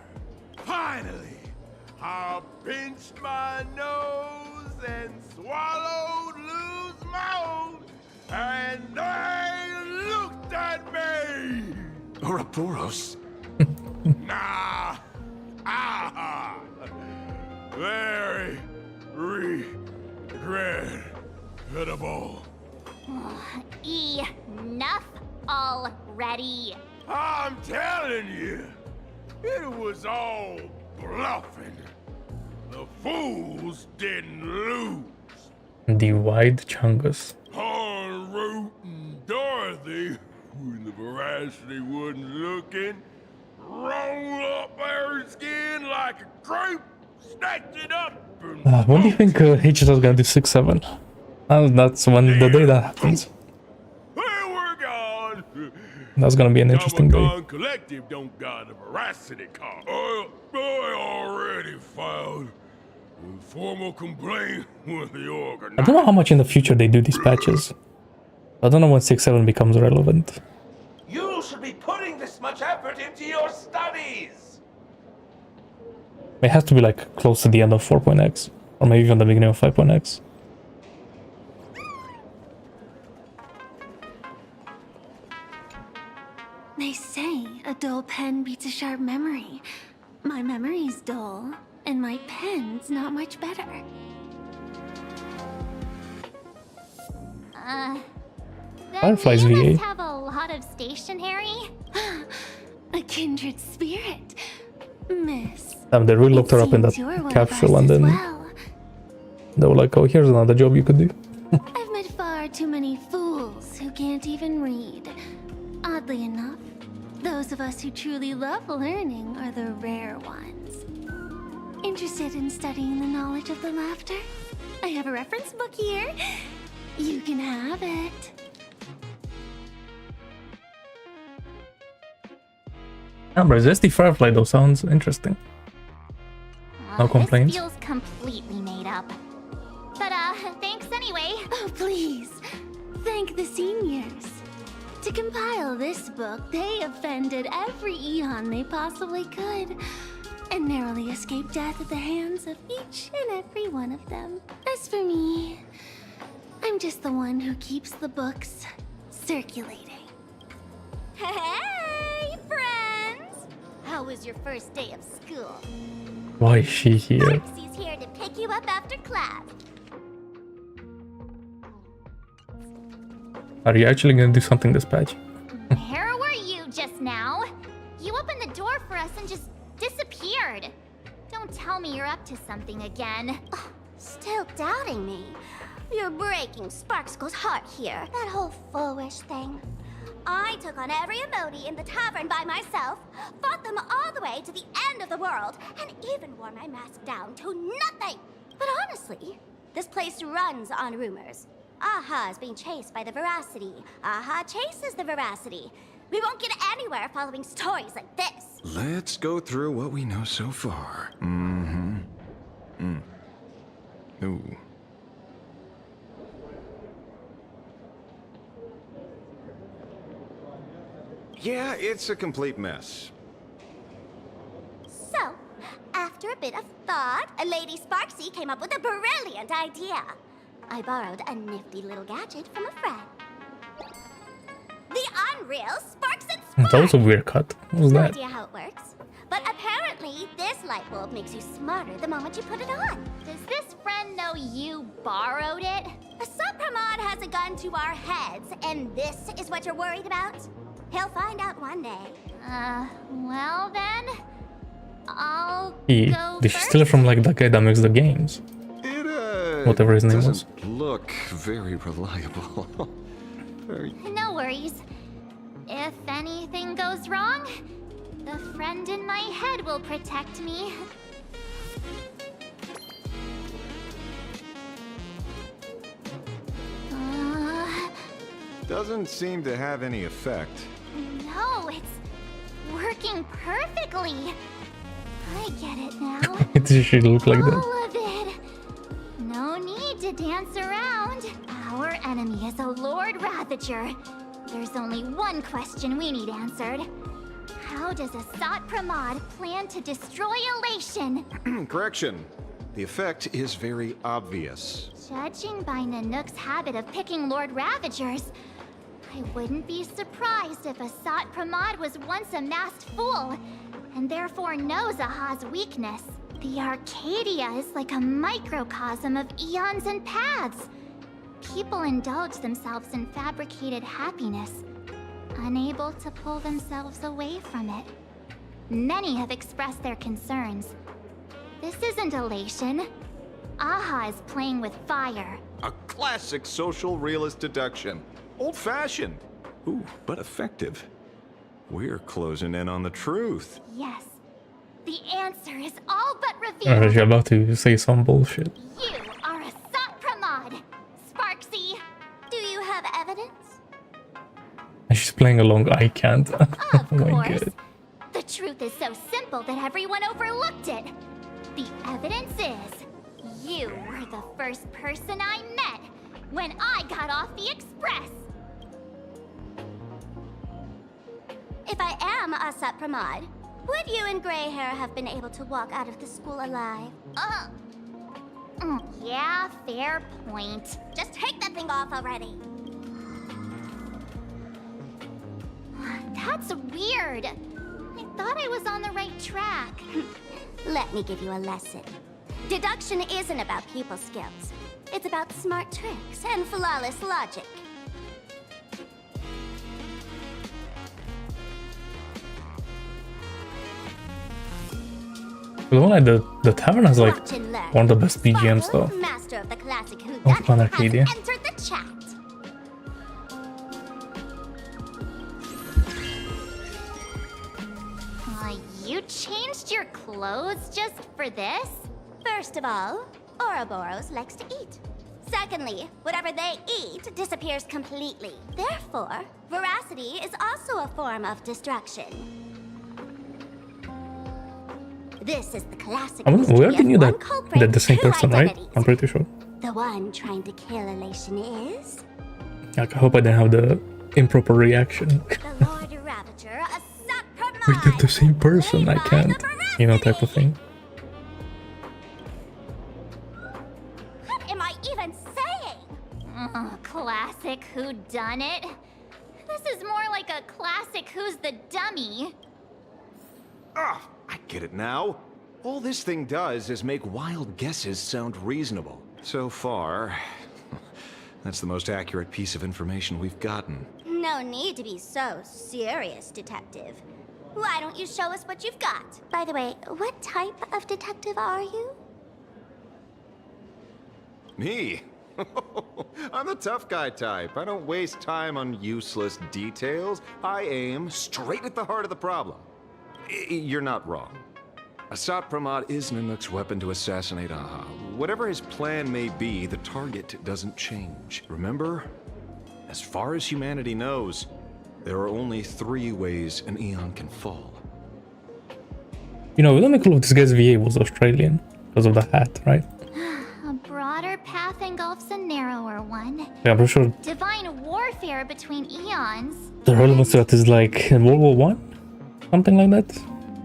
Finally, I pinched my nose and swallowed loose mold and Boros? Nah. Ah. Very regrettable. Enough already. I'm telling you, it was all bluffing. The fools didn't lose. The Wide Chungus. Han, Root, and Dorothy, when the Veracity wasn't looking, rolled up their skin like a grape, snatched it up, and When do you think HSL is gonna do 6-7? That's when the day that happens. there we're gone. That's gonna be an interesting day. Comic-Con Collective don't got a Veracity card. I already filed a formal complaint with the I organizer. don't know how much in the future they do these patches. I don't know when 6-7 becomes relevant. You should be putting this much effort into your studies. It has to be like close to the end of 4.x, or maybe even the beginning of 5.x. They say a dull pen beats a sharp memory. My memory's dull, and my pen's not much better. Then Fireflies you VA. must have a lot of stationery. A kindred spirit, miss. They really looked her up in that Seems you're one of capsule, us and as then well. they were like, "Oh, here's another job you could do." I've met far too many fools who can't even read. Oddly enough, those of us who truly love learning are the rare ones. Interested in studying the knowledge of the laughter? I have a reference book here. You can have it. But SD Firefly though sounds interesting. No complaints. This feels completely made up. But thanks anyway. Oh, please. Thank the seniors. To compile this book, they offended every Eon they possibly could, and narrowly escaped death at the hands of each and every one of them. As for me, I'm just the one who keeps the books circulating. Hey, friends! How was your first day of school? Why is she here? She's here to pick you up after class. Are you actually gonna do something this patch? Where were you just now? You opened the door for us and just disappeared. Don't tell me you're up to something again. Oh, still doubting me? You're breaking Sparkskull's heart here. That whole foolish thing. I took on every emoji in the tavern by myself, fought them all the way to the end of the world, and even wore my mask down to nothing. But honestly, this place runs on rumors. Aha is being chased by the Veracity. Aha chases the Veracity. We won't get anywhere following stories like this. Let's go through what we know so far. Ooh. Yeah, it's a complete mess. So, after a bit of thought, Lady Sparksy came up with a brilliant idea. I borrowed a nifty little gadget from a friend. The Unreal Sparks and Sparks! That was a weird cut. What was No that? idea how it works. But apparently, this light bulb makes you smarter the moment you put it on. Does this friend know you borrowed it? A Supramod has a gun to our heads, and this is what you're worried about? He'll find out one day. Well then, I'll Did go she first. steal it from like that guy that makes the games? Whatever his name was. Doesn't look very reliable. Very... No worries. If anything goes wrong, the friend in my head will protect me. Doesn't seem to have any effect. No, it's working perfectly. I get it now. It should look like that. All of it. No need to dance around. Our enemy is a Lord Ravager. There's only one question we need answered. How does Asat Pramod plan to destroy Elation? Correction. The effect is very obvious. Judging by Nanook's habit of picking Lord Ravagers, I wouldn't be surprised if Asat Pramod was once a masked fool, and therefore knows Aha's weakness. The Arcadia is like a microcosm of eons and paths. People indulge themselves in fabricated happiness, unable to pull themselves away from it. Many have expressed their concerns. This isn't elation. Aha is playing with fire. A classic social realist deduction. Old-fashioned. Ooh, but effective. We're closing in on the truth. Yes. The answer is all but I revealed. was about to say some bullshit. You are Asat Pramod. Sparksy, do you have evidence? And she's playing along. I can't. Of Oh my course. god. The truth is so simple that everyone overlooked it. The evidence is, you were the first person I met when I got off the express. If I am Asat Pramod, would you and Grey Hair have been able to walk out of the school alive? Yeah, fair point. Just take that thing off already. That's weird. I thought I was on the right track. Let me give you a lesson. Deduction isn't about people skills. It's about smart tricks and flawless logic. The one at the tavern has like one of the best BGMs though. Master of the classic On Arcadia. has entered the chat. You changed your clothes just for this? First of all, Ouroboros likes to eat. Secondly, whatever they eat disappears completely. Therefore, veracity is also a form of destruction. This is the classic We mystery already of knew one that culprit, they're the same two person, right? identities. I'm pretty sure. The one trying to kill Elation is Like, I hope I didn't have the improper reaction. the Lord Ravager, Asat Pramod. Wait, they're the same person. I can't, you know, type of thing. What am I even saying? Classic whodunit. This is more like a classic Who's the Dummy. Ah, I get it now. All this thing does is make wild guesses sound reasonable. So far, that's the most accurate piece of information we've gotten. No need to be so serious, detective. Why don't you show us what you've got? By the way, what type of detective are you? Me? I'm the tough guy type. I don't waste time on useless details. I aim straight at the heart of the problem. You're not wrong. Asat Pramod is Nanook's weapon to assassinate Aha. Whatever his plan may be, the target doesn't change. Remember? As far as humanity knows, there are only 3 ways an Eon can fall. You know, let me cool if this guy's VA was Australian because of the hat, right? A broader path engulfs a narrower one. Yeah, I'm pretty sure Divine warfare between eons. the relevance to that is like in World War One, something like that.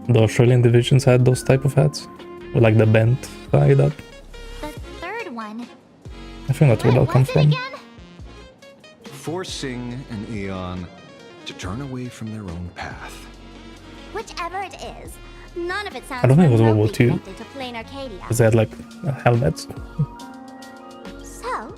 The Australian divisions had those type of hats with like the bent side up. The third one. I think that's where that comes from. Forcing an Eon to turn away from their own path. Whichever it is, none of it sounds I don't think it was World War remotely II. connected to plain Arcadia. Because they had like helmets. So,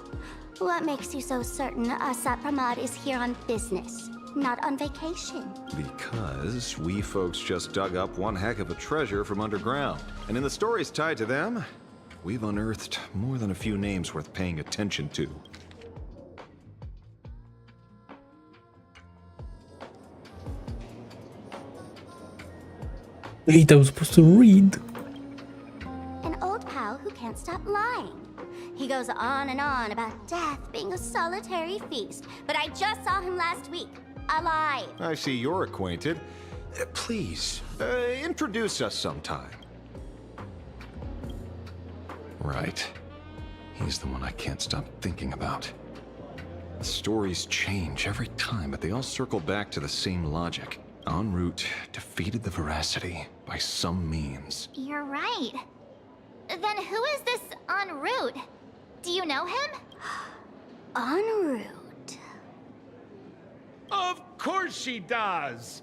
what makes you so certain Asat Pramod is here on business, not on vacation? Because we folks just dug up one heck of a treasure from underground. And in the stories tied to them, we've unearthed more than a few names worth paying attention to. Wait, I was supposed to read. An old pal who can't stop lying. He goes on and on about death being a solitary feast, but I just saw him last week, alive. I see you're acquainted. Please, introduce us sometime. Right. He's the one I can't stop thinking about. The stories change every time, but they all circle back to the same logic. En route, defeated the veracity by some means. You're right. Then who is this en route? Do you know him? En route. Of course she does!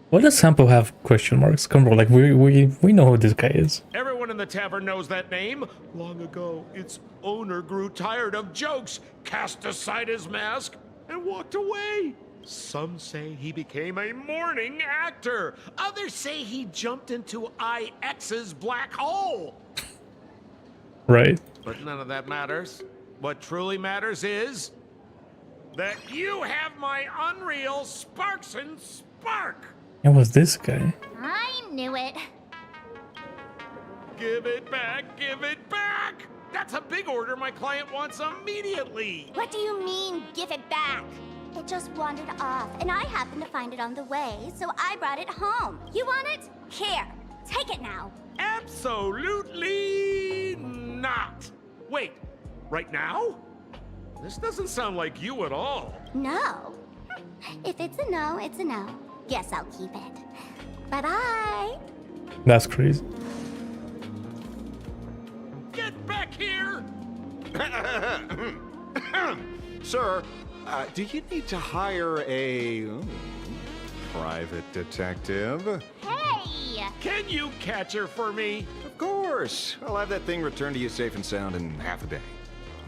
Why does Sampo have question marks? Come on, like we know who this guy is. Everyone in the tavern knows that name. Long ago, its owner grew tired of jokes, cast aside his mask, and walked away. Some say he became a morning actor. Others say he jumped into IX's black hole. Right. But none of that matters. What truly matters is that you have my unreal Sparks and Spark. It was this guy. I knew it. Give it back, give it back! That's a big order my client wants immediately! What do you mean, give it back? It just wandered off, and I happened to find it on the way, so I brought it home. You want it? Here, take it now. Absolutely not! Wait, right now? This doesn't sound like you at all. No. If it's a no, it's a no. Guess I'll keep it. Bye-bye. That's crazy. Get back here! Sir, do you need to hire a private detective? Hey! Can you catch her for me? Of course. I'll have that thing returned to you safe and sound in half a day.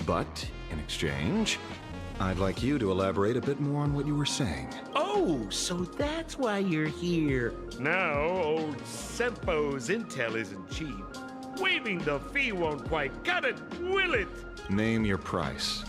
But, in exchange, I'd like you to elaborate a bit more on what you were saying. Oh, so that's why you're here. Now, old Sempo's intel isn't cheap. Waiving the fee won't quite cut it, will it? Name your price.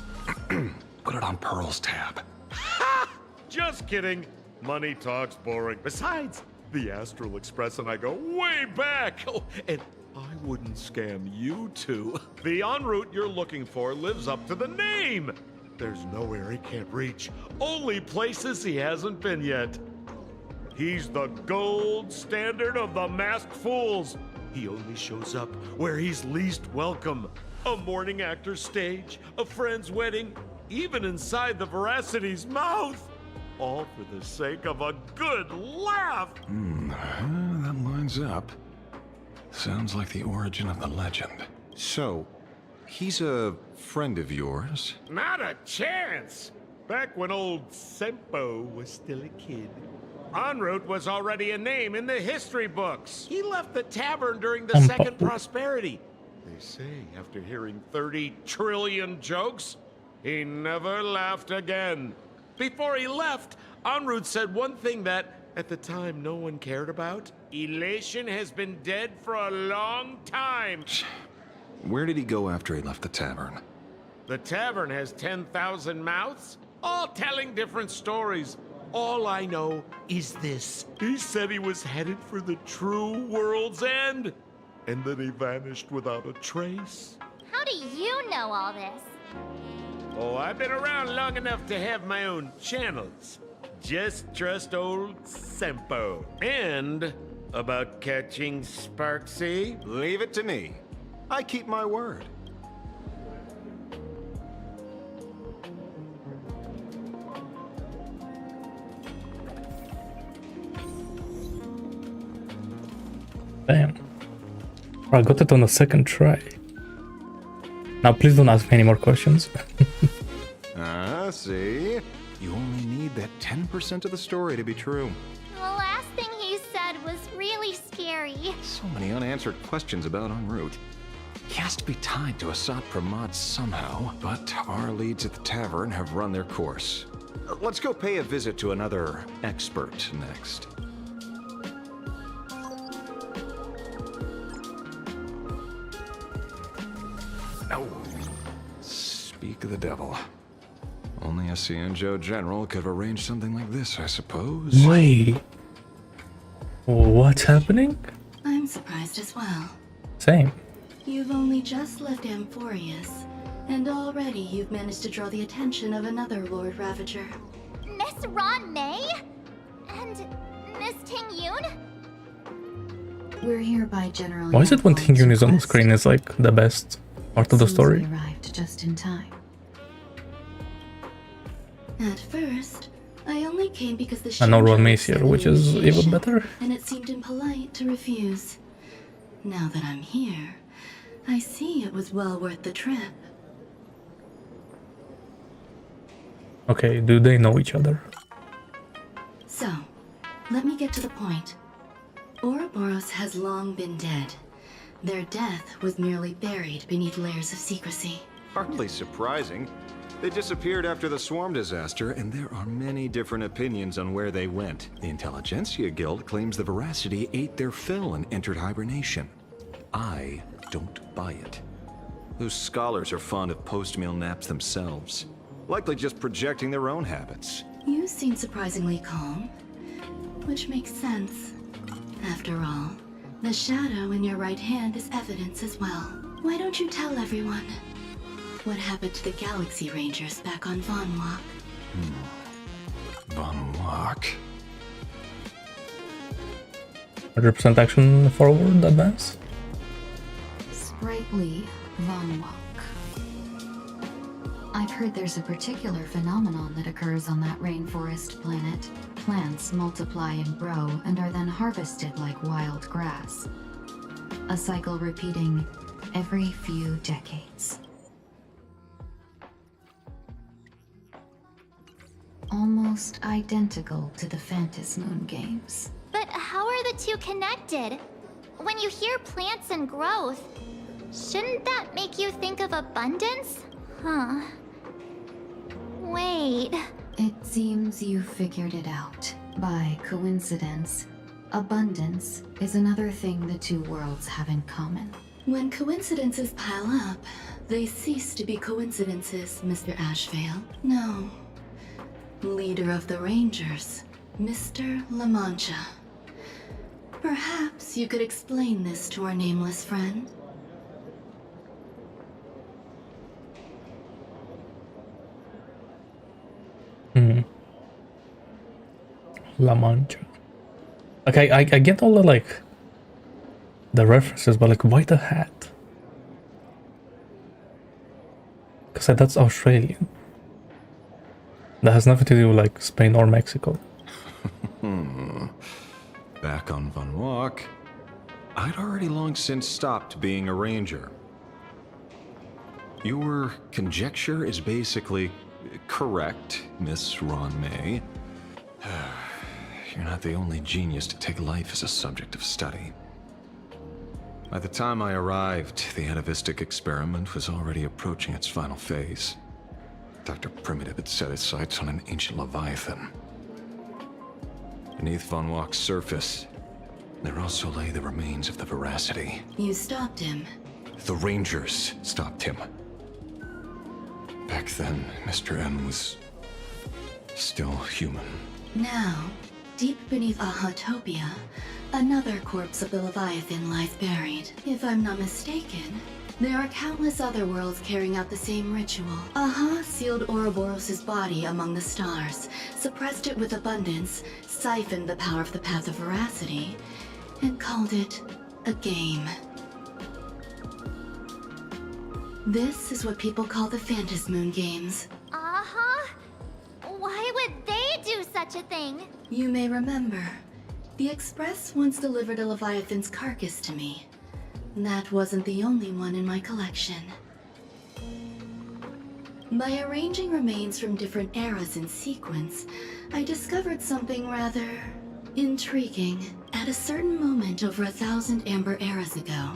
Put it on Pearl's tab. Ha! Just kidding. Money talks boring. Besides, the Astral Express and I go way back. Oh, and I wouldn't scam you two. The en route you're looking for lives up to the name. There's nowhere he can't reach. Only places he hasn't been yet. He's the gold standard of the masked fools. He only shows up where he's least welcome. A morning actor's stage, a friend's wedding, even inside the Veracity's mouth. All for the sake of a good laugh. That lines up. Sounds like the origin of the legend. So, he's a friend of yours? Not a chance. Back when old Sempo was still a kid, En route was already a name in the history books. He left the tavern during the Second Prosperity. They say after hearing 30 trillion jokes, he never laughed again. Before he left, En route said one thing that, at the time, no one cared about. Elation has been dead for a long time. Where did he go after he left the tavern? The tavern has 10,000 mouths, all telling different stories. All I know is this. He said he was headed for the true world's end, and then he vanished without a trace. How do you know all this? Oh, I've been around long enough to have my own channels. Just trust old Sempo. And about catching Sparksy? Leave it to me. I keep my word. Damn. I got it on the second try. Now please don't ask me any more questions. See? You only need that 10% of the story to be true. The last thing he said was really scary. So many unanswered questions about en route. He has to be tied to Assad Pramod somehow, but our leads at the tavern have run their course. Let's go pay a visit to another expert next. No. Speak of the devil. Only a Cienjo general could have arranged something like this, I suppose. Wait. What's happening? I'm surprised as well. Same. You've only just left Amphorius, and already you've managed to draw the attention of another Lord Ravager. Miss Ron May? And Miss Ting Yoon? We're here by General. Why is it when Ting Yoon is on the screen is like the best part of the story? We arrived just in time. At first, I only came because the And no Ron May's Shinra here, which is even better. and it seemed impolite to refuse. Now that I'm here, I see it was well worth the trip. Okay, do they know each other? So, let me get to the point. Ouroboros has long been dead. Their death was merely buried beneath layers of secrecy. Hardly surprising. They disappeared after the swarm disaster, and there are many different opinions on where they went. The Intelligentsia Guild claims the Veracity ate their fill and entered hibernation. I don't buy it. Those scholars are fond of post-meal naps themselves, likely just projecting their own habits. You seem surprisingly calm, which makes sense. After all, the shadow in your right hand is evidence as well. Why don't you tell everyone what happened to the Galaxy Rangers back on Von Walk? Von Walk? 100% action forward, advance. Sprightly Von Walk. I've heard there's a particular phenomenon that occurs on that rainforest planet. Plants multiply and grow and are then harvested like wild grass. A cycle repeating every few decades. Almost identical to the Phantom Moon games. But how are the two connected? When you hear plants and growth, shouldn't that make you think of abundance? Huh. Wait. It seems you figured it out. By coincidence, abundance is another thing the two worlds have in common. When coincidences pile up, they cease to be coincidences, Mr. Ashvale. No. Leader of the Rangers, Mr. La Mancha. Perhaps you could explain this to our nameless friend? La Mancha. Okay, I get all the like the references, but like why the hat? Because that's Australian. That has nothing to do with like Spain or Mexico. Back on Von Walk, I'd already long since stopped being a ranger. Your conjecture is basically correct, Miss Ron May. You're not the only genius to take life as a subject of study. By the time I arrived, the atavistic experiment was already approaching its final phase. Dr. Primitive had set his sights on an ancient Leviathan. Beneath Von Walk's surface, there also lay the remains of the Veracity. You stopped him. The Rangers stopped him. Back then, Mr. M was still human. Now, deep beneath Ahatopia, another corpse of the Leviathan lies buried. If I'm not mistaken, there are countless other worlds carrying out the same ritual. Aha sealed Ouroboros' body among the stars, suppressed it with abundance, siphoned the power of the Path of Veracity, and called it a game. This is what people call the Phantom Moon games. Uh-huh. Why would they do such a thing? You may remember, the Express once delivered a Leviathan's carcass to me. That wasn't the only one in my collection. By arranging remains from different eras in sequence, I discovered something rather intriguing. At a certain moment over 1,000 Amber eras ago,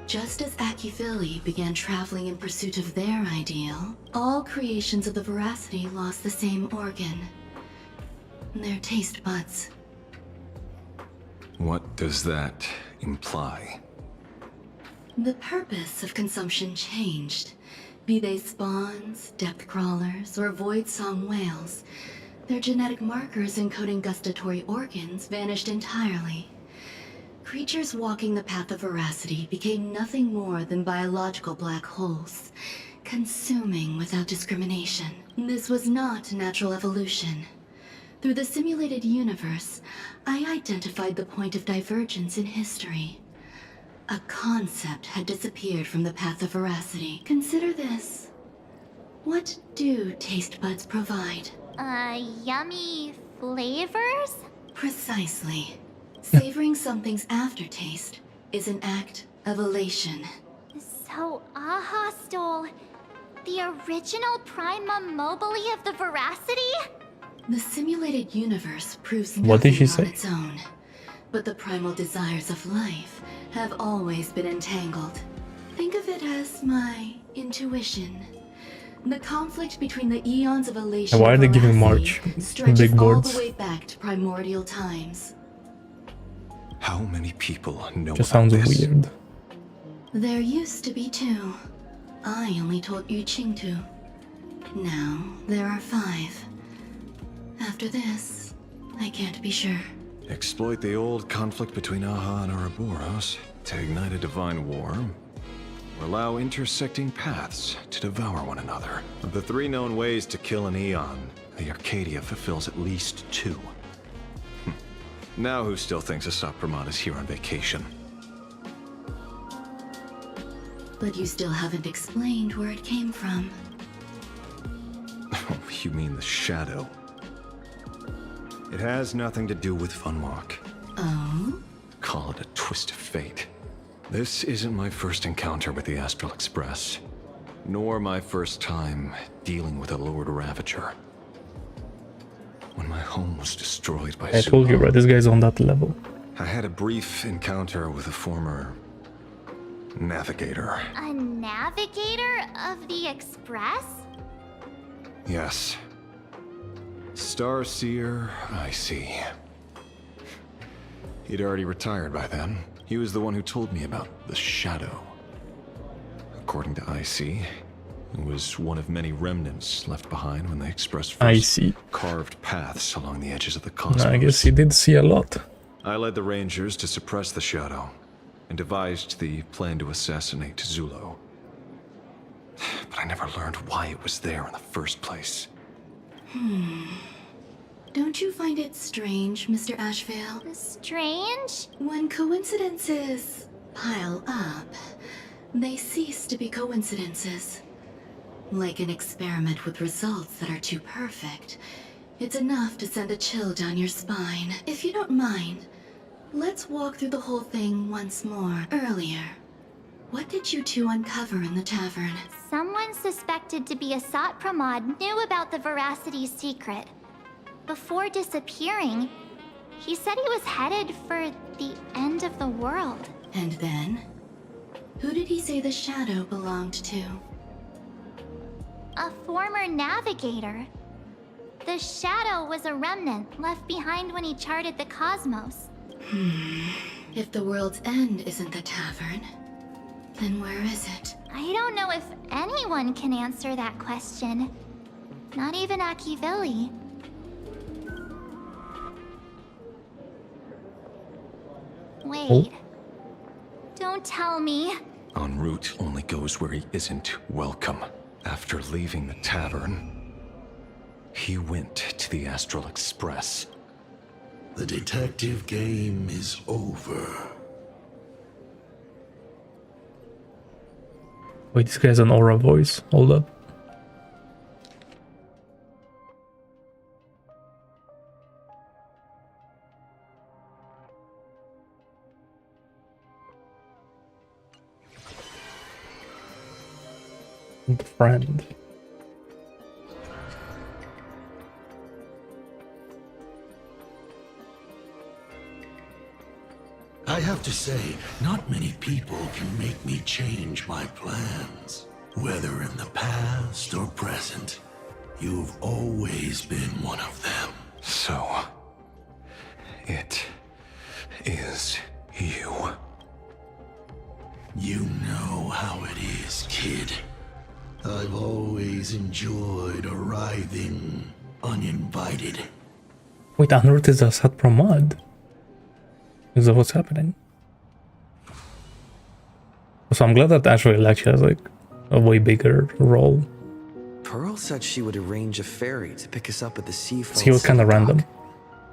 just as Akifili began traveling in pursuit of their ideal, all creations of the Veracity lost the same organ. Their taste buds. What does that imply? The purpose of consumption changed. Be they spawns, depth crawlers, or void song whales, their genetic markers encoding gustatory organs vanished entirely. Creatures walking the path of Veracity became nothing more than biological black holes, consuming without discrimination. This was not natural evolution. Through the simulated universe, I identified the point of divergence in history. A concept had disappeared from the path of Veracity. Consider this. What do taste buds provide? Yummy flavors? Precisely. Savoring something's aftertaste is an act of elation. So Aha stole The original primum mobile of the Veracity? The simulated universe proves What did nothing she on say? its own, but the primal desires of life have always been entangled. Think of it as my intuition. The conflict between the eons of elation And why are they and giving veracity March stretches big all words? the way back to primordial times. How many people know Just about sounds this? weird. There used to be 2. I only told Yu Qing to. Now there are 5. After this, I can't be sure. Exploit the old conflict between Aha and Ouroboros to ignite a divine war, or allow intersecting paths to devour one another. Of the 3 known ways to kill an Eon, the Arcadia fulfills at least 2. Now who still thinks Asat Pramod is here on vacation? But you still haven't explained where it came from. Oh, you mean the shadow? It has nothing to do with Funwalk. Oh? Call it a twist of fate. This isn't my first encounter with the Astral Express, nor my first time dealing with a Lord Ravager. When my home was destroyed by I told you, Zulo, right? This guy's on that level. I had a brief encounter with a former navigator. A navigator of the Express? Yes. Starseer, I see. He'd already retired by then. He was the one who told me about the Shadow. According to IC, it was one of many remnants left behind when the Express first carved paths along the edges of the cosmos. I guess he did see a lot. I led the Rangers to suppress the Shadow, and devised the plan to assassinate Zulo. But I never learned why it was there in the first place. Don't you find it strange, Mr. Ashvale? Strange? When coincidences pile up, they cease to be coincidences. Like an experiment with results that are too perfect, it's enough to send a chill down your spine. If you don't mind, let's walk through the whole thing once more. Earlier, what did you 2 uncover in the tavern? Someone suspected to be Asat Pramod knew about the Veracity's secret. Before disappearing, he said he was headed for the end of the world. And then? Who did he say the shadow belonged to? A former navigator. The Shadow was a remnant left behind when he charted the cosmos. If the world's end isn't the tavern, then where is it? I don't know if anyone can answer that question. Not even Akivili. Wait. Don't tell me. En route only goes where he isn't welcome. After leaving the tavern, he went to the Astral Express. The detective game is over. Wait, this guy has an aura voice. Hold up. The friend. I have to say, not many people can make me change my plans. Whether in the past or present, you've always been one of them. So, it is you. You know how it is, kid. I've always enjoyed arriving uninvited. Wait, Anrut is Asat Pramod. Is that what's happening? So I'm glad that Ashvale actually has like a way bigger role. Pearl said she would arrange a ferry to pick us up at the seafront. He was kind of random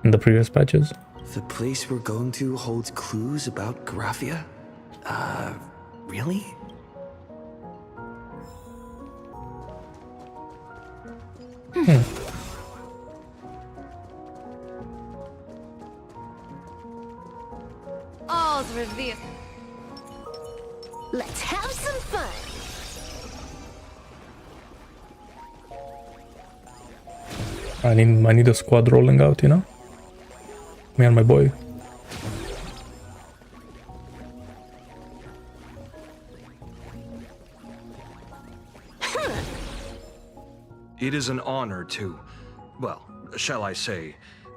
in the previous patches. The place we're going to holds clues about Graphia? Really? All's revealed. Let's have some fun. I need a squad rolling out, you know? Me and my boy. It is an honor to, well, shall I say,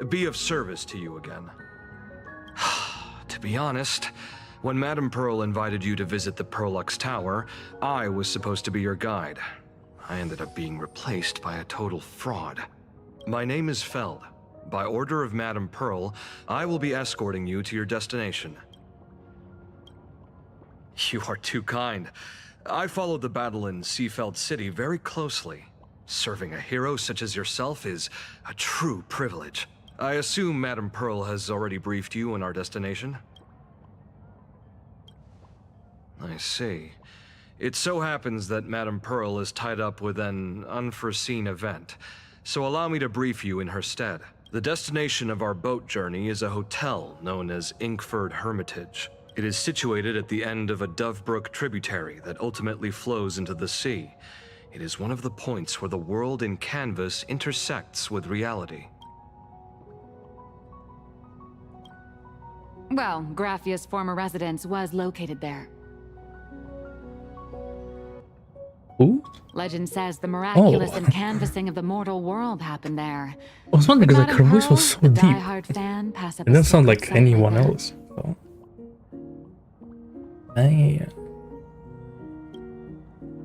be of service to you again. To be honest, when Madame Pearl invited you to visit the Perlux Tower, I was supposed to be your guide. I ended up being replaced by a total fraud. My name is Feld. By order of Madame Pearl, I will be escorting you to your destination. You are too kind. I followed the battle in Seafeld City very closely. Serving a hero such as yourself is a true privilege. I assume Madame Pearl has already briefed you on our destination? I see. It so happens that Madame Pearl is tied up with an unforeseen event, so allow me to brief you in her stead. The destination of our boat journey is a hotel known as Inkford Hermitage. It is situated at the end of a Dovebrook tributary that ultimately flows into the sea. It is one of the points where the world in canvas intersects with reality. Well, Graffia's former residence was located there. Who? Legend says the miraculous canvassing of the mortal world happened there. I was wondering because like her voice was so deep. It didn't sound like anyone else. So. Damn.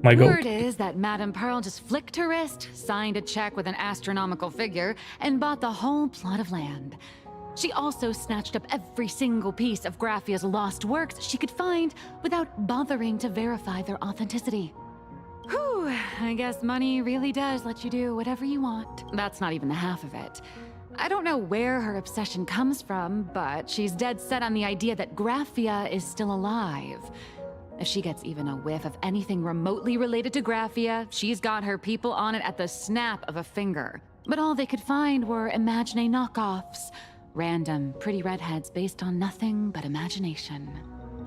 My goat. Word is that Madame Pearl just flicked her wrist, signed a check with an astronomical figure, and bought the whole plot of land. She also snatched up every single piece of Graffia's lost works she could find without bothering to verify their authenticity. Whew, I guess money really does let you do whatever you want. That's not even the half of it. I don't know where her obsession comes from, but she's dead set on the idea that Graffia is still alive. If she gets even a whiff of anything remotely related to Graffia, she's got her people on it at the snap of a finger. But all they could find were Imagine knockoffs. Random, pretty redheads based on nothing but imagination.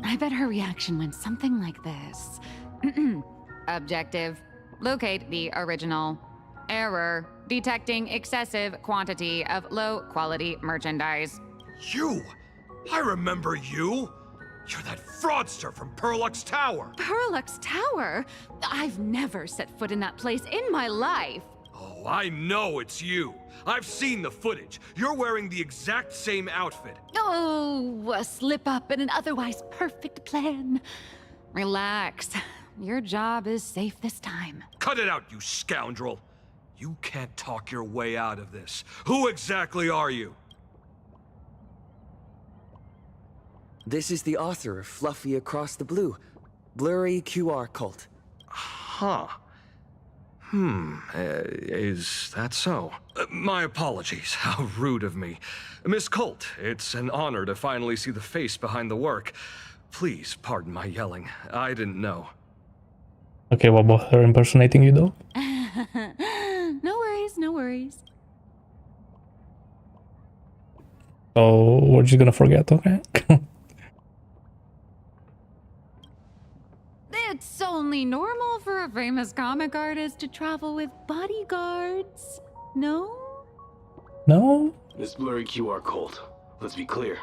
I bet her reaction went something like this. Objective. Locate the original. Error. Detecting excessive quantity of low-quality merchandise. You! I remember you! You're that fraudster from Perlux Tower! Perlux Tower? I've never set foot in that place in my life. Oh, I know it's you. I've seen the footage. You're wearing the exact same outfit. Oh, a slip-up in an otherwise perfect plan. Relax. Your job is safe this time. Cut it out, you scoundrel! You can't talk your way out of this. Who exactly are you? This is the author of Fluffy Across the Blue, Blurry QR Cult. Huh. Is that so? My apologies. How rude of me. Miss Colt, it's an honor to finally see the face behind the work. Please pardon my yelling. I didn't know. Okay, what about her impersonating you though? No worries, no worries. Oh, we're just gonna forget, okay? It's only normal for a famous comic artist to travel with bodyguards, no? No? Miss Blurry QR Colt, let's be clear.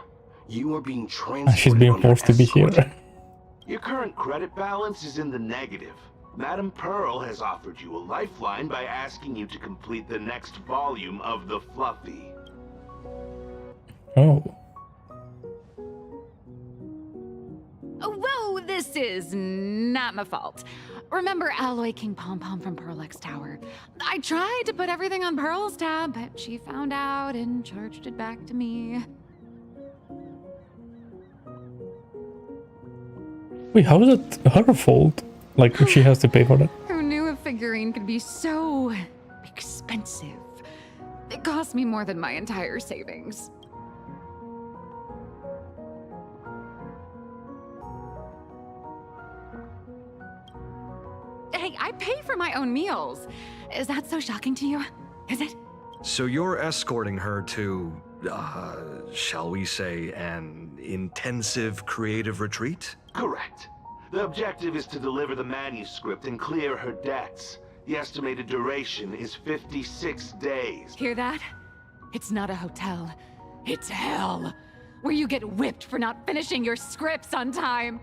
You are being She's being forced to be here. Your current credit balance is in the negative. Madame Pearl has offered you a lifeline by asking you to complete the next volume of the Fluffy. Oh. Whoa, this is not my fault. Remember Alloy King Pom Pom from Perlux Tower? I tried to put everything on Pearl's tab, but she found out and charged it back to me. Wait, how is it her fault? Like, she has to pay for that? Who knew a figurine could be so expensive? It cost me more than my entire savings. Hey, I pay for my own meals. Is that so shocking to you? Is it? So you're escorting her to, shall we say, an intensive creative retreat? Correct. The objective is to deliver the manuscript and clear her debts. The estimated duration is 56 days. Hear that? It's not a hotel. It's hell, where you get whipped for not finishing your scripts on time.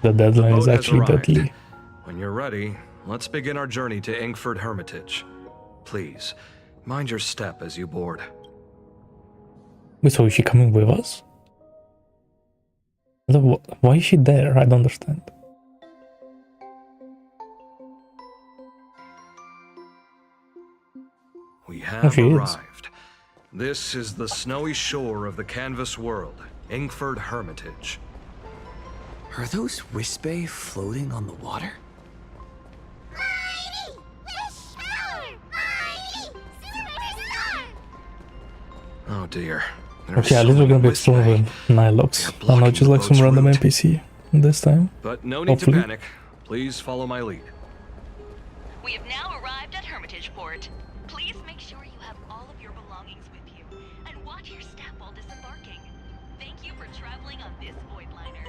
The deadline is Boat has actually arrived. deadly. When you're ready, let's begin our journey to Inkford Hermitage. Please, mind your step as you board. Wait, so is she coming with us? Why is she there? I don't understand. We have she is. arrived. This is the snowy shore of the canvas world, Inkford Hermitage. Are those Wisbei floating on the water? Oh dear. Okay, at least we're gonna be exploring with Nilox, and not just like some random NPC this time. But no need Hopefully. to panic. Please follow my lead. We have now arrived at Hermitage Port. Please make sure you have all of your belongings with you, and watch your step while disembarking. Thank you for traveling on this void liner.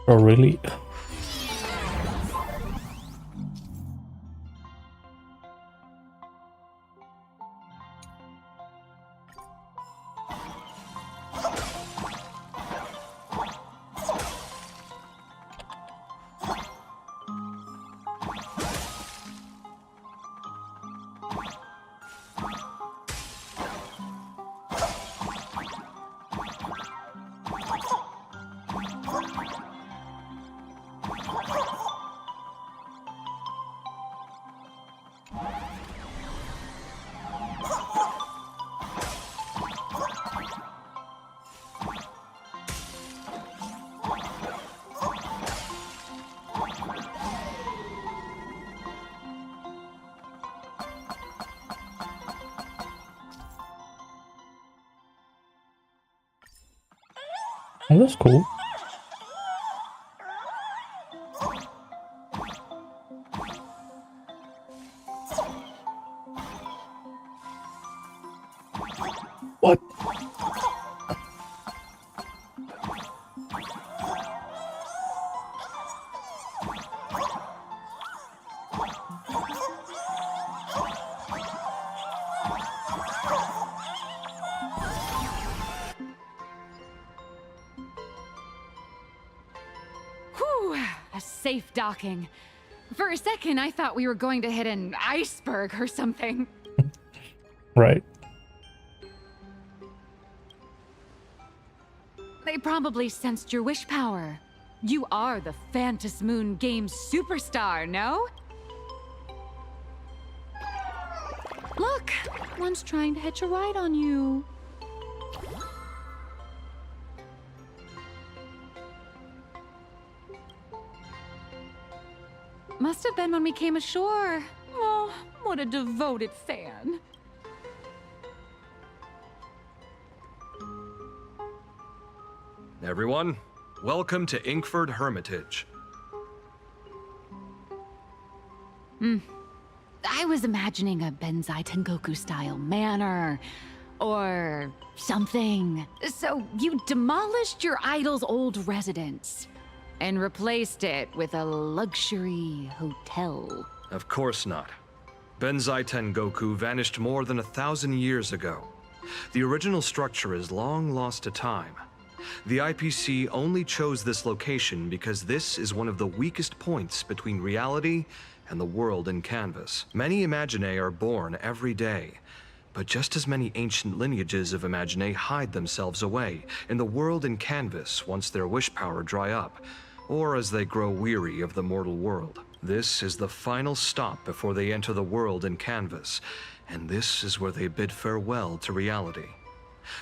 Oh, really? Oh, that's cool. What? Whew, a safe docking. For a second, I thought we were going to hit an iceberg or something. Right. They probably sensed your wish power. You are the Phantasy Moon Games superstar, no? Look, one's trying to hitch a ride on you. Must have been when we came ashore. Oh, what a devoted fan. Everyone, welcome to Inkford Hermitage. I was imagining a Benzai Tengoku-style manor, or something. So you demolished your idol's old residence, and replaced it with a luxury hotel. Of course not. Benzai Tengoku vanished more than 1,000 years ago. The original structure is long lost to time. The IPC only chose this location because this is one of the weakest points between reality and the world in canvas. Many Imaginae are born every day, but just as many ancient lineages of Imaginae hide themselves away in the world in canvas once their wish power dry up, or as they grow weary of the mortal world. This is the final stop before they enter the world in canvas, and this is where they bid farewell to reality.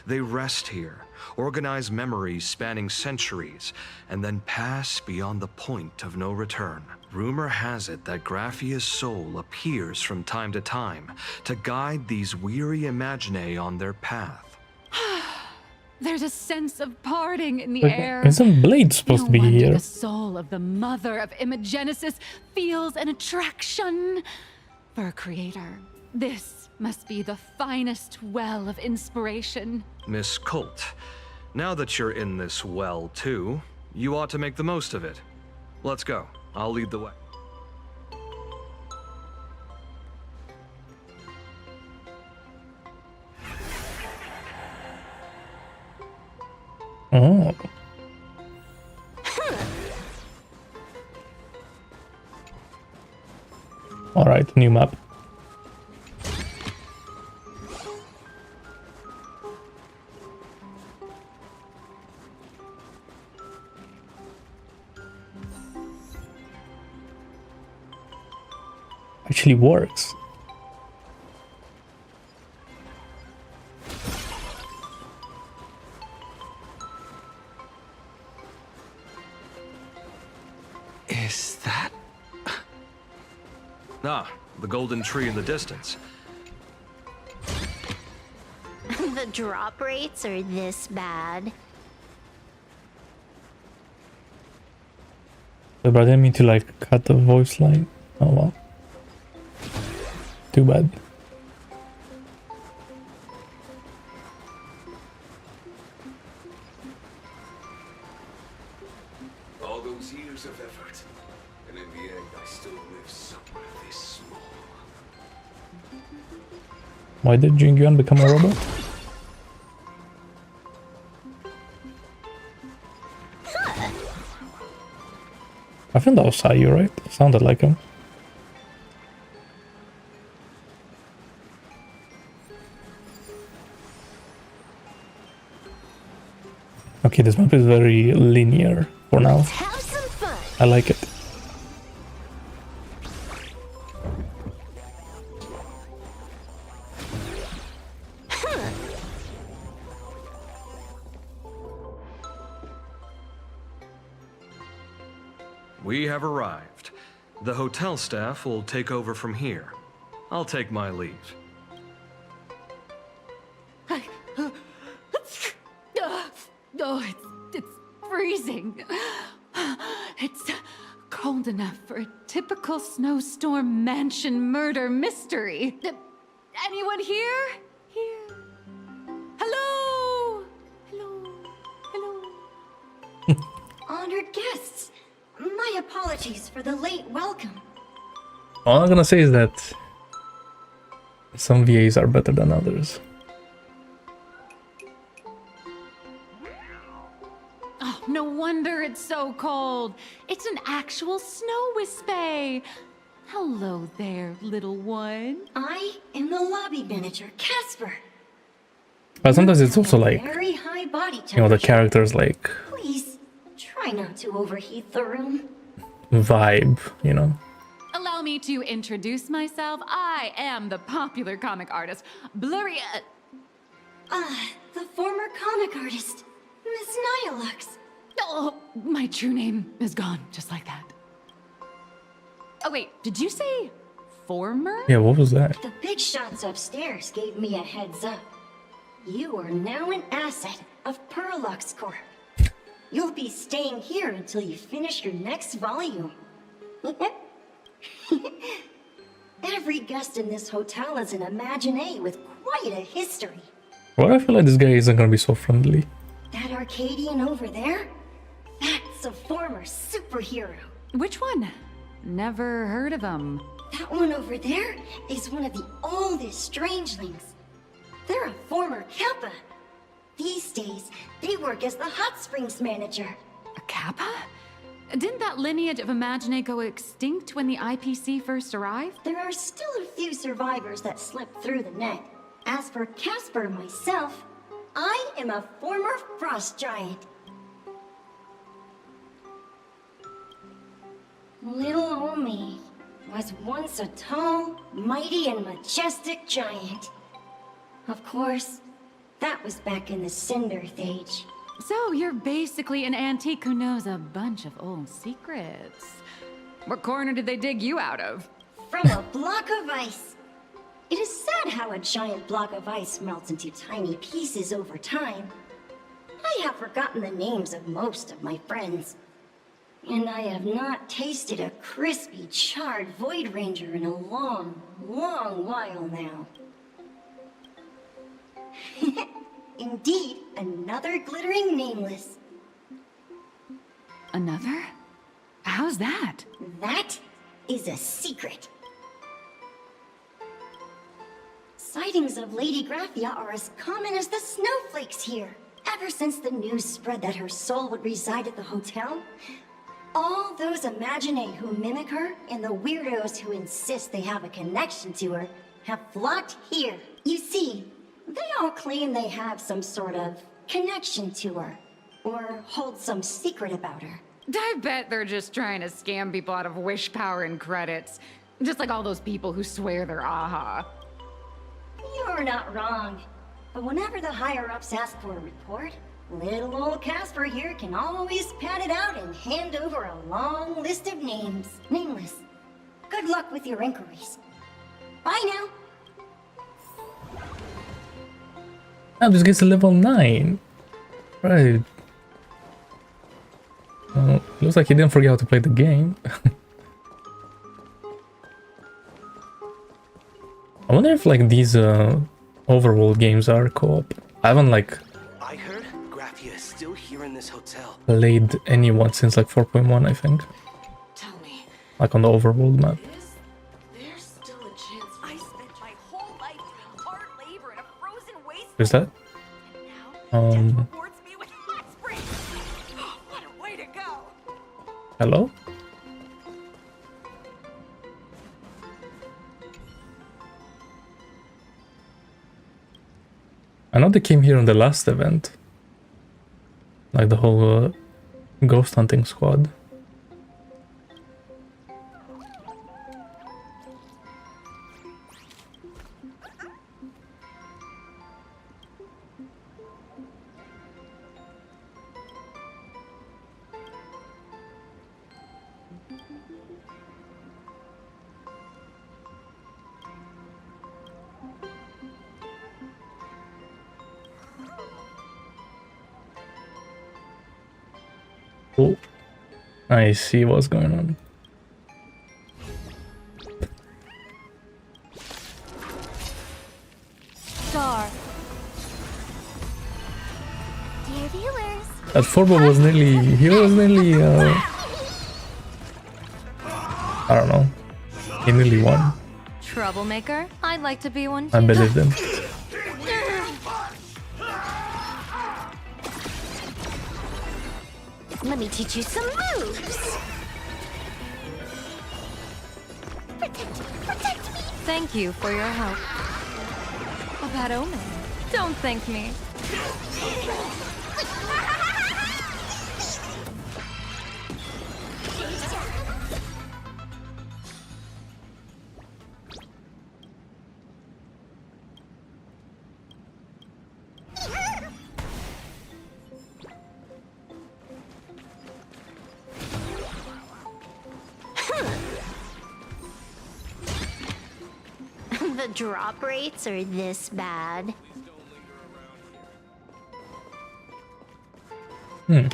They rest here, organize memories spanning centuries, and then pass beyond the point of no return. Rumor has it that Graphia's soul appears from time to time to guide these weary Imaginae on their path. There's a sense of parting in the Like, air. isn't Blade supposed to be wonder here? the soul of the mother of Imagenesis feels an attraction for a creator. This must be the finest well of inspiration. Miss Colt, now that you're in this well too, you ought to make the most of it. Let's go. I'll lead the way. Oh. Alright, new map. Actually works. Is that... Ah, the golden tree in the distance. The drop rates are this bad. But I didn't mean to like cut the voice line. Oh well. Too bad. All those years of effort, and in the end, I still live somewhere this small. Why did Jingyuan become a robot? I think that was Sayu, right? Sounded like him. Okay, this map is very linear for now. I like it. We have arrived. The hotel staff will take over from here. I'll take my leave. Oh, it's freezing. It's cold enough for a typical snowstorm mansion murder mystery. Anyone here? Here. Hello? Hello? Hello? Honored guests, my apologies for the late welcome. All I'm gonna say is that some VAs are better than others. Oh, no wonder it's so cold. It's an actual snow wispy. Hello there, little one. I am the lobby manager, Casper. But sometimes it's also like, Very high body you know, the temperature. characters like Please, try not to overheat the room. vibe, you know. Allow me to introduce myself. I am the popular comic artist, Blurry. The former comic artist, Miss Nihilux. Oh, my true name is gone, just like that. Oh wait, did you say former? Yeah, what was that? The big shots upstairs gave me a heads up. You are now an asset of Perlux Corp. You'll be staying here until you finish your next volume. Every guest in this hotel is an Imaginé with quite a history. Why I feel like this guy isn't gonna be so friendly? That Arcadian over there? That's a former superhero. Which one? Never heard of him. That one over there is one of the oldest strangelings. They're a former Kappa. These days, they work as the hot springs manager. A Kappa? Didn't that lineage of Imaginé go extinct when the IPC first arrived? There are still a few survivors that slipped through the net. As for Casper myself, I am a former frost giant. Little old me was once a tall, mighty, and majestic giant. Of course, that was back in the Cinder Age. So you're basically an antique who knows a bunch of old secrets. What corner did they dig you out of? From a block of ice. It is sad how a giant block of ice melts into tiny pieces over time. I have forgotten the names of most of my friends. And I have not tasted a crispy, charred Void Ranger in a long, long while now. Indeed, another glittering nameless. Another? How's that? That is a secret. Sightings of Lady Graphia are as common as the snowflakes here. Ever since the news spread that her soul would reside at the hotel, all those Imaginae who mimic her and the weirdos who insist they have a connection to her have flocked here. You see, they all claim they have some sort of connection to her, or hold some secret about her. I bet they're just trying to scam people out of wish power and credits. Just like all those people who swear they're AHA. You're not wrong. But whenever the higher-ups ask for a report, little old Casper here can always pad it out and hand over a long list of names. Nameless. Good luck with your inquiries. Bye now. Oh, this guy's a level 9. Right. Looks like he didn't forget how to play the game. I wonder if like these overworld games are co-op. I haven't like I heard Graphia is still here in this hotel. played anyone since like 4.1, I think. Tell me, Like on the overworld map. there's still a chance I spent my whole life doing hard labor in a frozen waste. Is that? Rewards me with hot springs. What a way to go! Hello? I know they came here on the last event. Like the whole ghost hunting squad. Oh, I see what's going on. Star. Dear viewers. That Forbo was nearly, he was nearly, I don't know, he nearly won. Troublemaker? I'd like to be one too. I believed him. Let me teach you some moves. Protect me. Thank you for your help. A bad omen. Don't thank me. The drop rates are this bad. Hmm.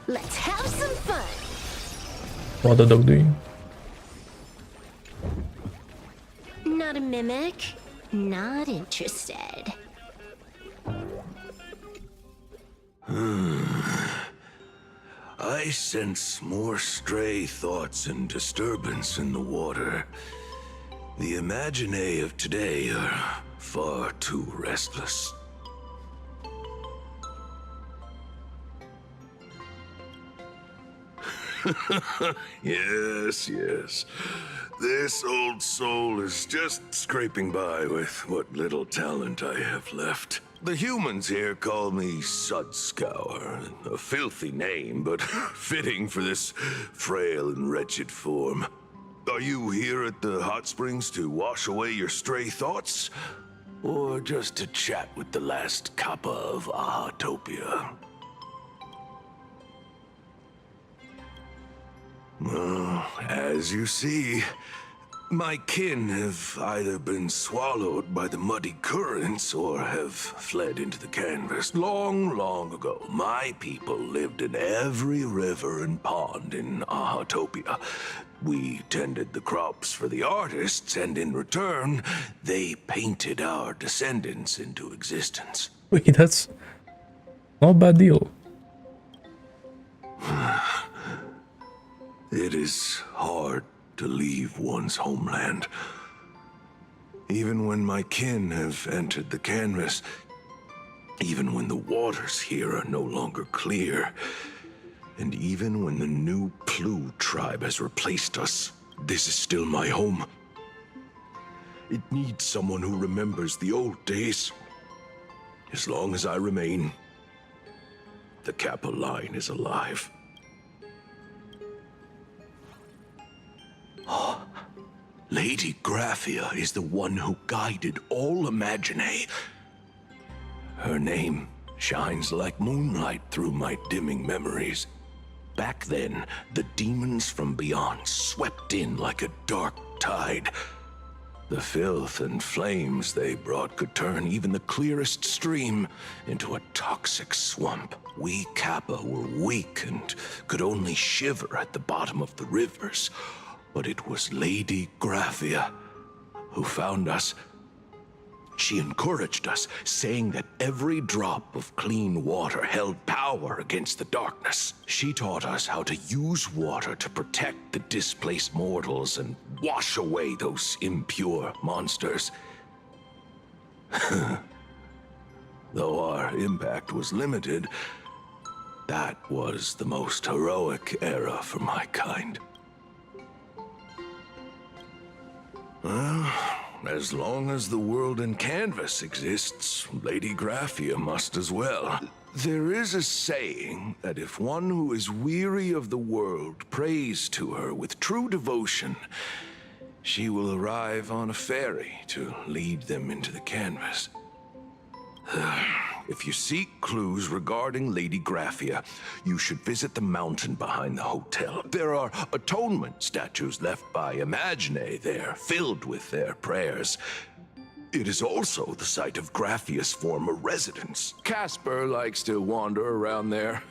Let's have some fun. What the dog doing? Not a mimic. Not interested. I sense more stray thoughts and disturbance in the water. The Imaginae of today are far too restless. Yes, yes. This old soul is just scraping by with what little talent I have left. The humans here call me Sudscour, a filthy name, but fitting for this frail and wretched form. Are you here at the hot springs to wash away your stray thoughts? Or just to chat with the last kappa of Ahatopia? Well, as you see, My kin have either been swallowed by the muddy currents or have fled into the canvas. Long, long ago, my people lived in every river and pond in Ahatopia. We tended the crops for the artists, and in return, they painted our descendants into existence. Wait, that's not a bad deal. It is hard to leave one's homeland. Even when my kin have entered the canvas, even when the waters here are no longer clear, and even when the new Plu tribe has replaced us, this is still my home. It needs someone who remembers the old days. As long as I remain, the Kappa line is alive. Lady Graphia is the one who guided all Imagine. Her name shines like moonlight through my dimming memories. Back then, the demons from beyond swept in like a dark tide. The filth and flames they brought could turn even the clearest stream into a toxic swamp. We Kappa were weak and could only shiver at the bottom of the rivers. But it was Lady Graphia who found us. She encouraged us, saying that every drop of clean water held power against the darkness. She taught us how to use water to protect the displaced mortals and wash away those impure monsters. Though our impact was limited, that was the most heroic era for my kind. Well, as long as the world in canvas exists, Lady Graphia must as well. There is a saying that if one who is weary of the world prays to her with true devotion, she will arrive on a ferry to lead them into the canvas. If you seek clues regarding Lady Graphia, you should visit the mountain behind the hotel. There are atonement statues left by Imagine there, filled with their prayers. It is also the site of Graphia's former residence. Casper likes to wander around there.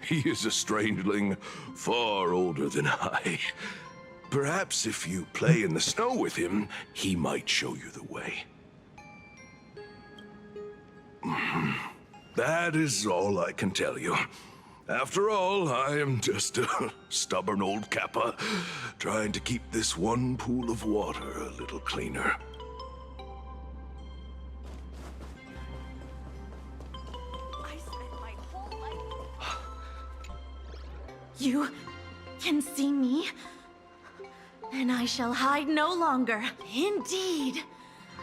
He is a strangeling far older than I. Perhaps if you play in the snow with him, he might show you the way. That is all I can tell you. After all, I am just a stubborn old Kappa, trying to keep this one pool of water a little cleaner. I spent my whole life... You can see me, and I shall hide no longer. Indeed,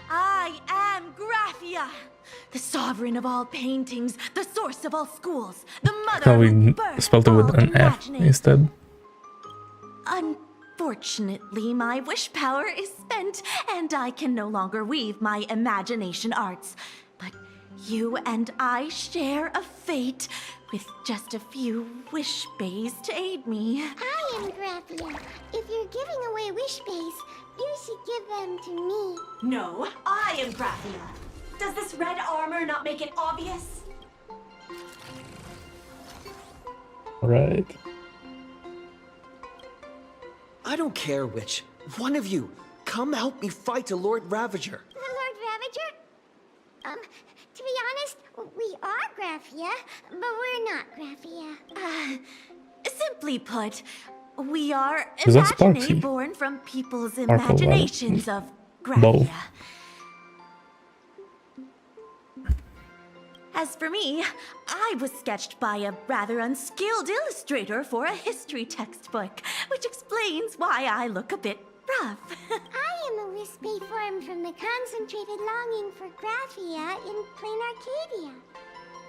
I am Graphia, the sovereign of all paintings, the source of all schools, the mother Now we who birthed spelled it with all an F imagining. instead. Unfortunately, my wish power is spent, and I can no longer weave my imagination arts. But you and I share a fate, with just a few wish bays to aid me. I am Graphia. If you're giving away wish bays, you should give them to me. No, I am Graphia. Does this red armor not make it obvious? Alright. I don't care which. One of you, come help me fight the Lord Ravager. The Lord Ravager? To be honest, we are Graphia, but we're not Graphia. Simply put, we are Is that Imagine Sparky? born from people's Sparkle, imaginations of Graphia. Both. As for me, I was sketched by a rather unskilled illustrator for a history textbook, which explains why I look a bit rough. I am a wish bay formed from the concentrated longing for Graphia in plain Arcadia.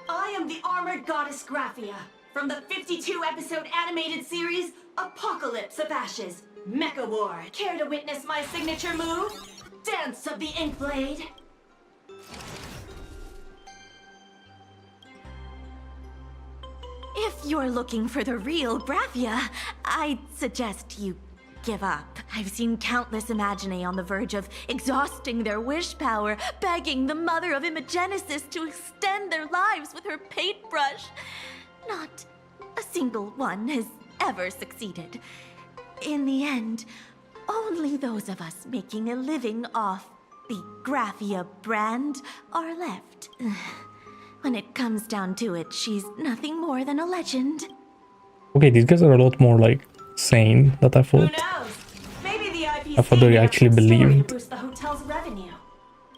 I am the armored goddess Graphia, from the 52-episode animated series Apocalypse of Ashes, Mecha War. Care to witness my signature move? Dance of the Inkblade. If you're looking for the real Graphia, I'd suggest you give up. I've seen countless Imaginae on the verge of exhausting their wish power, begging the mother of Imogenesis to extend their lives with her paintbrush. Not a single one has ever succeeded. In the end, only those of us making a living off the Graphia brand are left. When it comes down to it, she's nothing more than a legend. Okay, these guys are a lot more like sane than I thought. Who knows? Maybe the IPC I thought they actually believed. boost the hotel's revenue.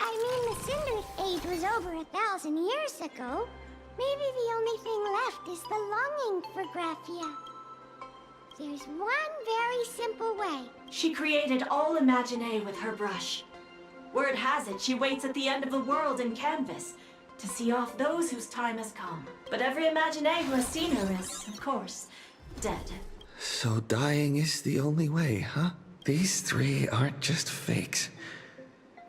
I mean, the Cinder Age was over 1,000 years ago. Maybe the only thing left is the longing for Graphia. There's one very simple way. She created all Imaginae with her brush. Word has it, she waits at the end of the world in canvas to see off those whose time has come. But every Imaginae who has seen her is, of course, dead. So dying is the only way, huh? These three aren't just fakes.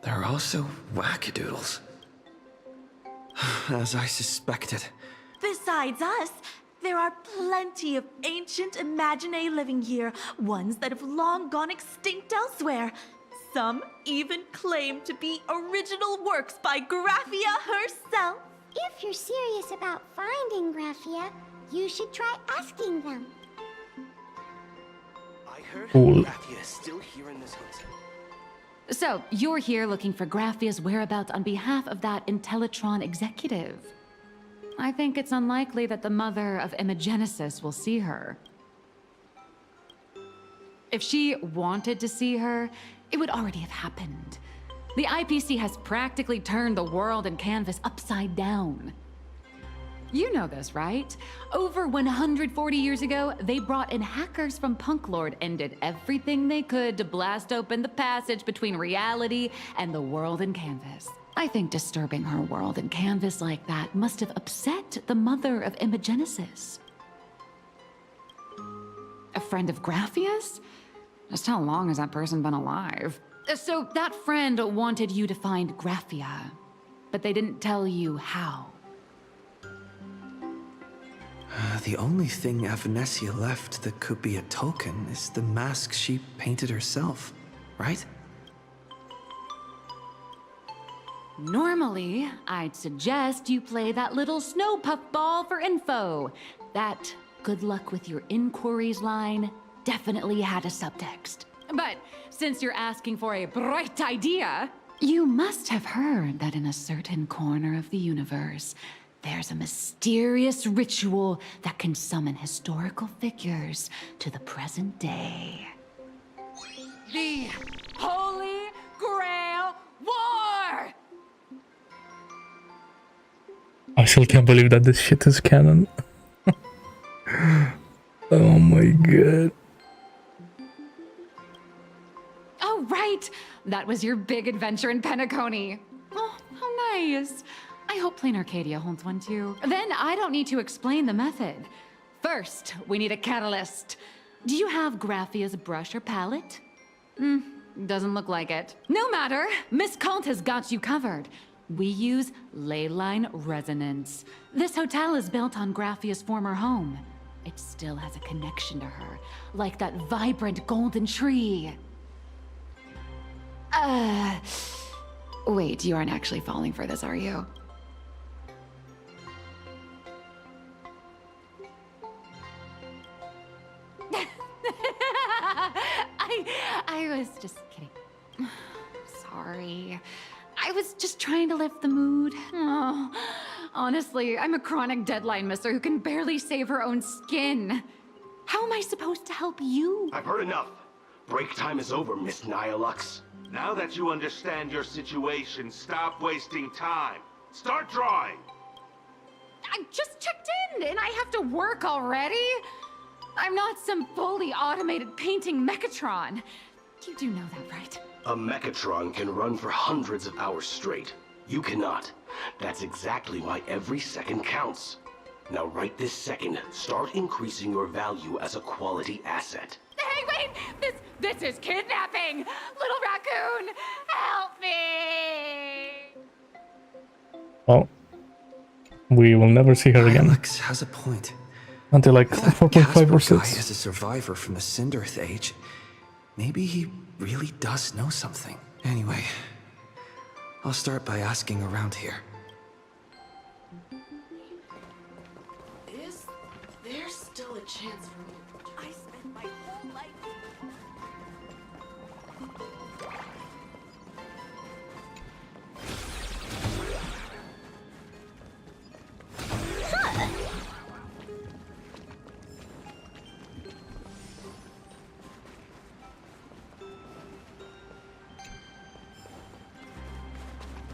They're also wackadoodles. As I suspected. Besides us, there are plenty of ancient Imaginae living here, ones that have long gone extinct elsewhere. Some even claim to be original works by Graphia herself. If you're serious about finding Graphia, you should try asking them. I heard Cool. Graphia is still here in this hotel. So, you're here looking for Graphia's whereabouts on behalf of that Intellitron executive. I think it's unlikely that the mother of Imogenesis will see her. If she wanted to see her, it would already have happened. The IPC has practically turned the world and canvas upside down. You know this, right? Over 140 years ago, they brought in hackers from Punklord and did everything they could to blast open the passage between reality and the world and canvas. I think disturbing her world and canvas like that must have upset the mother of Imogenesis. A friend of Graphia's? Just how long has that person been alive? So that friend wanted you to find Graphia, but they didn't tell you how. The only thing Avanessia left that could be a token is the mask she painted herself, right? Normally, I'd suggest you play that little snow puffball for info. That good luck with your inquiries line definitely had a subtext. But since you're asking for a bright idea, you must have heard that in a certain corner of the universe, there's a mysterious ritual that can summon historical figures to the present day. The Holy Grail War! I still can't believe that this shit is canon. Oh my god. Oh, right! That was your big adventure in Penacony. Oh, how nice. I hope Plain Arcadia holds one too. Then I don't need to explain the method. First, we need a catalyst. Do you have Graphia's brush or palette? Doesn't look like it. No matter, Miss Kalt has got you covered. We use ley line resonance. This hotel is built on Graphia's former home. It still has a connection to her, like that vibrant golden tree. Wait, you aren't actually falling for this, are you? I was just kidding. Sorry. I was just trying to lift the mood. Oh, honestly, I'm a chronic deadline misser who can barely save her own skin. How am I supposed to help you? I've heard enough. Break time is over, Miss Nihilux. Now that you understand your situation, stop wasting time. Start drawing. I just checked in and I have to work already? I'm not some fully automated painting Mechatron. You do know that, right? A Mechatron can run for hundreds of hours straight. You cannot. That's exactly why every second counts. Now right this second, start increasing your value as a quality asset. Hey, wait! This is kidnapping! Little raccoon, help me! Well, we will never see her again. Alex has a point. Until like That 4.5 or Casper guy 6. is a survivor from the Cinderth Age. Maybe he really does know something. Anyway, I'll start by asking around here. Is there still a chance for me? I spent my whole life.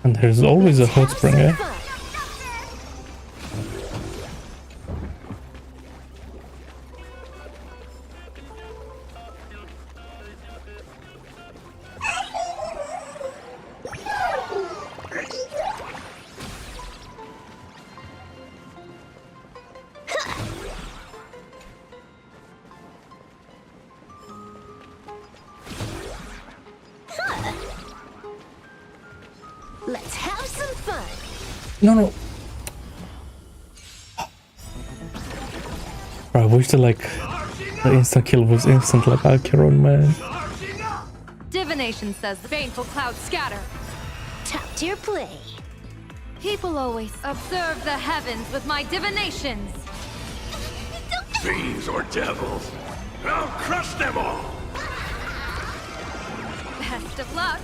And there's always a hot spring, eh? Let's have some fun. No. Bro, I wish the instant kill was instant like Acheron, man. Divination says the baneful clouds scatter. Top tier play. People always observe the heavens with my divinations. Fiends or devils, I'll crush them all! Best of luck.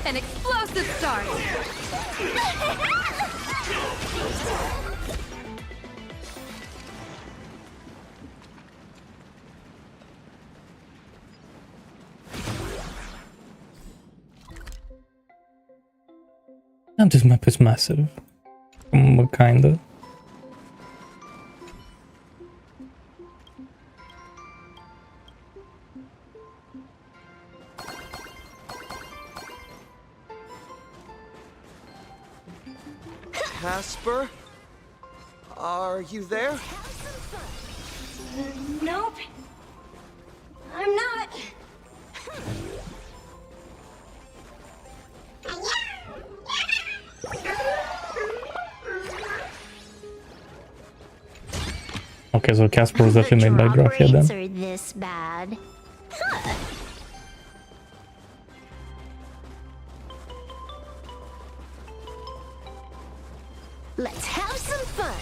An explosive start. And this map is massive. Kinda. Casper? Are you there? Nope. I'm not. Okay, so Casper was definitely made by Graphia then. Are this bad? Let's have some fun.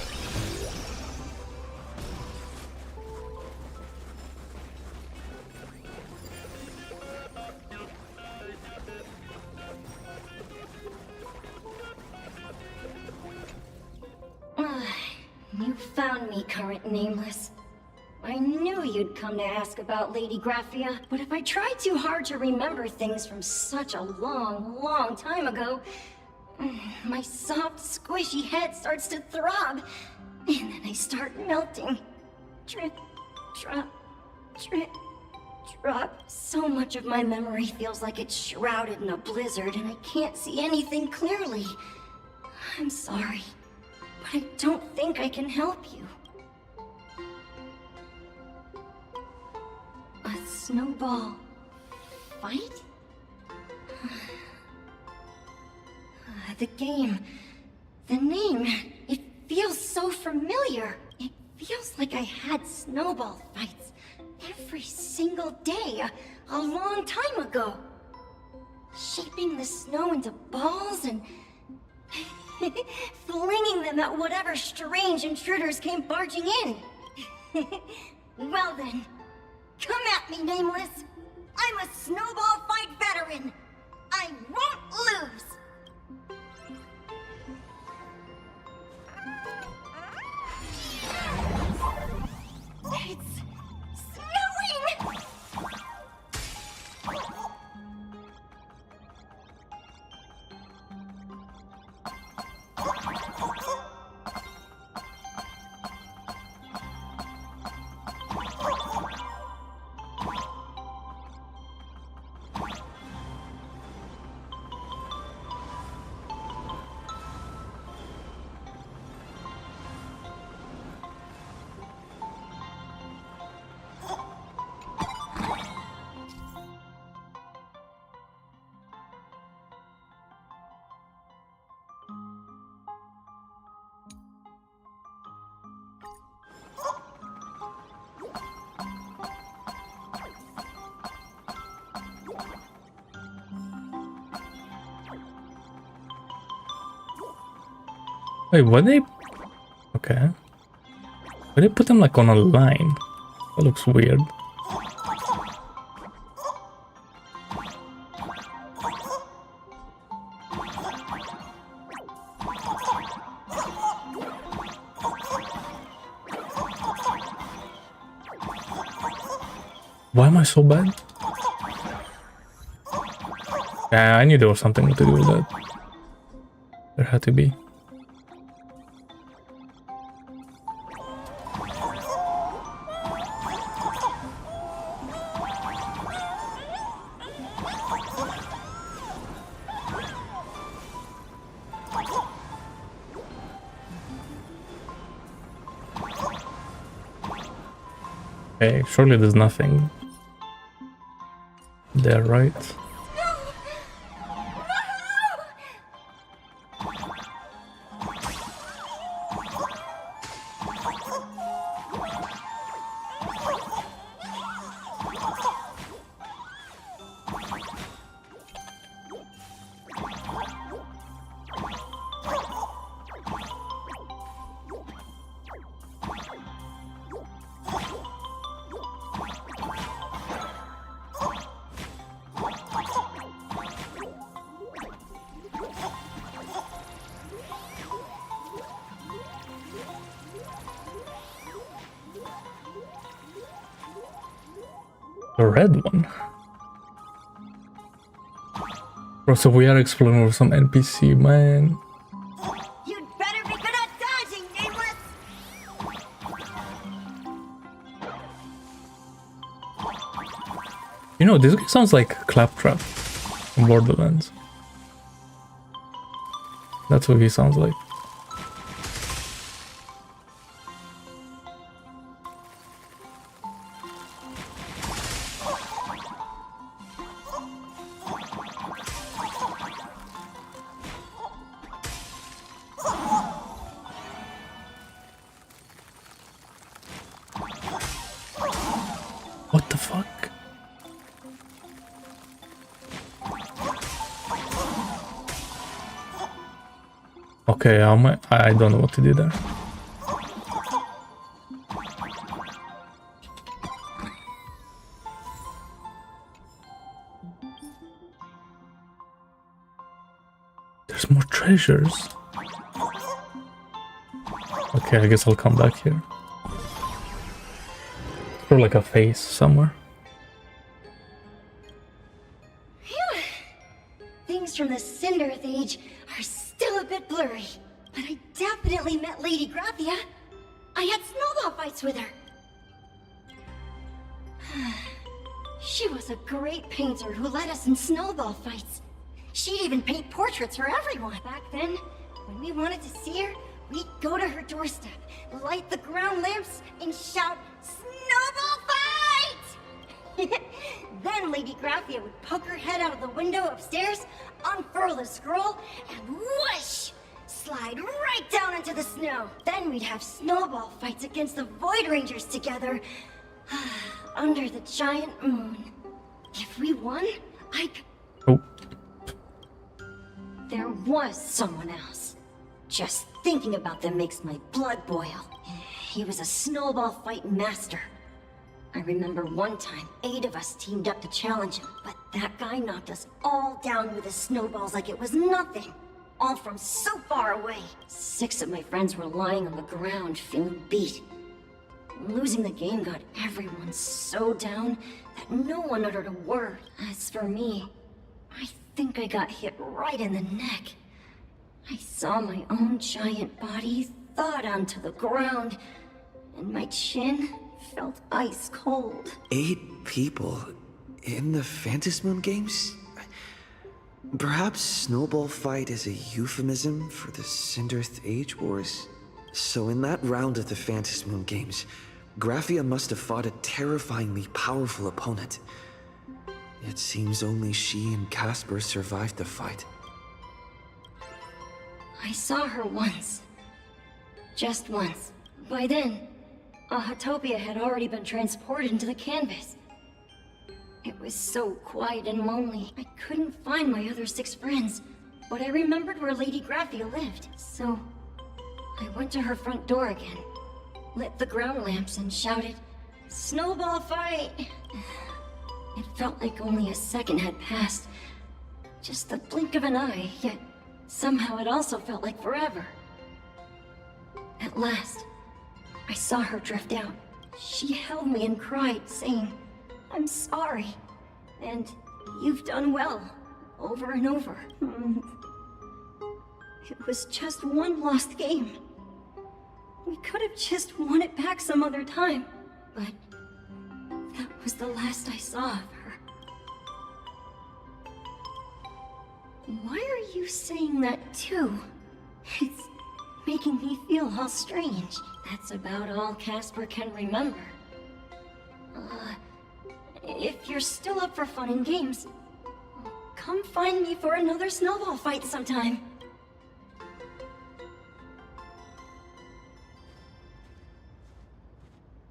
You found me, current nameless. I knew you'd come to ask about Lady Graphia, but if I tried too hard to remember things from such a long time ago, my soft, squishy head starts to throb, and then I start melting. Drip, drop, drip, drop. So much of my memory feels like it's shrouded in a blizzard, and I can't see anything clearly. I'm sorry, but I don't think I can help you. A snowball fight? The game, the name, it feels so familiar. It feels like I had snowball fights every single day a long time ago. Shaping the snow into balls and flinging them at whatever strange intruders came barging in. Well then, come at me, Nameless. I'm a snowball fight veteran. I won't lose. It's snowing! Wait, what they... Okay. Why they put them like on a line? That looks weird. Why am I so bad? Yeah, I knew there was something to do with that. There had to be. Okay, surely there's nothing there, right? The red one. Bro, so we are exploring with some NPC, man. You'd better be good at dodging, Nameless! You know, this guy sounds like Claptrap from Borderlands. That's what he sounds like. What the fuck? Okay, I don't know what to do there. There's more treasures. Okay, I guess I'll come back here. Or like a face somewhere. Phew. Things from the Cinderearth age are still a bit blurry, but I definitely met Lady Graphia. I had snowball fights with her. She was a great painter who led us in snowball fights. She'd even paint portraits for everyone. Back then, when we wanted to see her, we'd go to her doorstep, light the ground lamps, and shout, "Snowball fight!" Then Lady Graphia would poke her head out of the window upstairs, unfurl the scroll, and whoosh! Slide right down into the snow. Then we'd have snowball fights against the Void Rangers together, under the giant moon. If we won, There was someone else. Just thinking about them makes my blood boil. He was a snowball fight master. I remember one time, 8 of us teamed up to challenge him, but that guy knocked us all down with his snowballs like it was nothing. All from so far away. 6 of my friends were lying on the ground, feeling beat. Losing the game got everyone so down that no one uttered a word. As for me, I think I got hit right in the neck. I saw my own giant body thud onto the ground, and my chin felt ice cold. 8 people in the Phantasmoon games? Perhaps Snowball Fight is a euphemism for the Cinderearth Age Wars? So in that round of the Phantasmoon games, Graphia must have fought a terrifyingly powerful opponent. It seems only she and Casper survived the fight. I saw her once. Just once. By then, Ahatopia had already been transported into the canvas. It was so quiet and lonely. I couldn't find my other 6 friends, but I remembered where Lady Graphia lived. So, I went to her front door again, lit the ground lamps, and shouted, "Snowball fight!" It felt like only a second had passed. Just the blink of an eye, yet somehow it also felt like forever. At last, I saw her drift out. She held me and cried, saying, "I'm sorry, and you've done well," over and over. It was just one lost game. We could have just won it back some other time, but that was the last I saw of her. Why are you saying that too? It's making me feel all strange. That's about all Casper can remember. If you're still up for fun and games, come find me for another snowball fight sometime.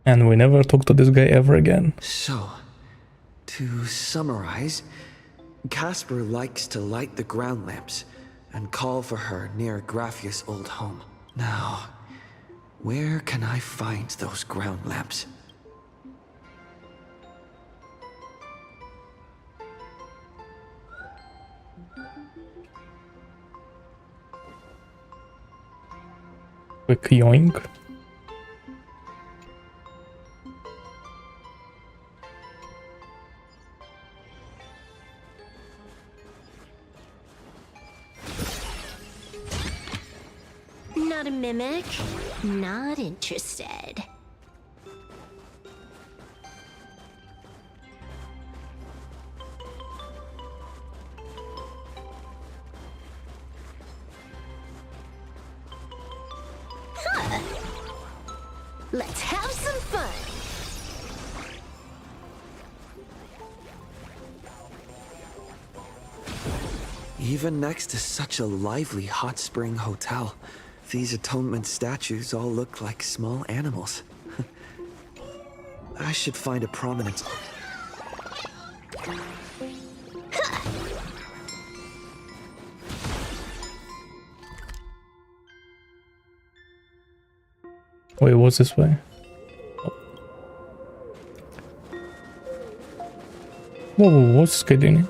And we never talk to this guy ever again. So, to summarize, Casper likes to light the ground lamps and call for her near Graffia's old home. Now, where can I find those ground lamps? Quick yoink. Not a mimic. Not interested. Huh. Let's have some fun. Even next to such a lively hot spring hotel, these atonement statues all look like small animals. I should find a prominent... Wait, what's this way? Whoa, what's getting?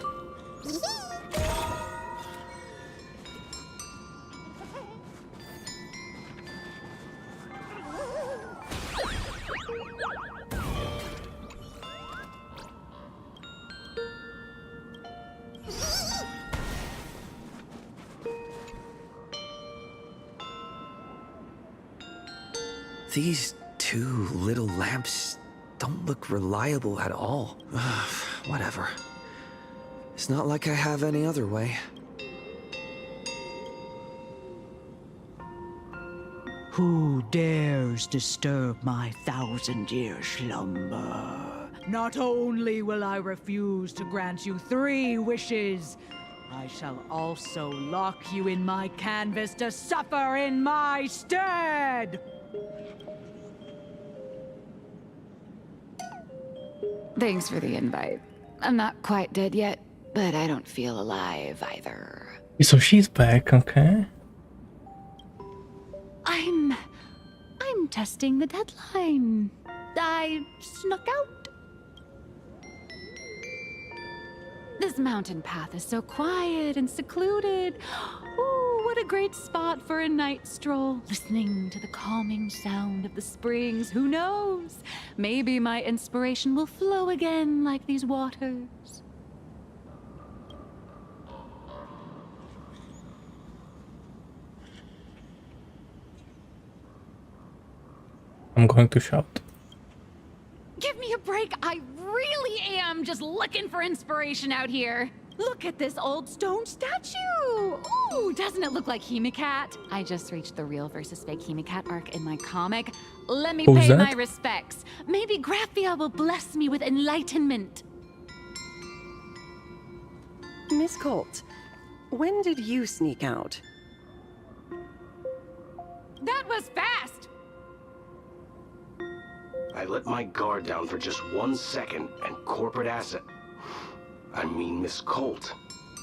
These two little lamps don't look reliable at all. Whatever. It's not like I have any other way. Who dares disturb my 1,000-year slumber? Not only will I refuse to grant you 3 wishes, I shall also lock you in my canvas to suffer in my stead! Thanks for the invite. I'm not quite dead yet, but I don't feel alive either. So she's back, okay. I'm testing the deadline. I snuck out. This mountain path is so quiet and secluded. Ooh, what a great spot for a night stroll. Listening to the calming sound of the springs. Who knows? Maybe my inspiration will flow again like these waters. I'm going to shout. Give me a break. I really am just looking for inspiration out here. Look at this old stone statue. Ooh, doesn't it look like Hemicat? I just reached the real versus fake Hemicat arc in my comic. Let me Who's pay that? my respects. Maybe Graphia will bless me with enlightenment. Miss Colt, when did you sneak out? That was fast. I let my guard down for just 1 second, and corporate asset, I mean Miss Colt,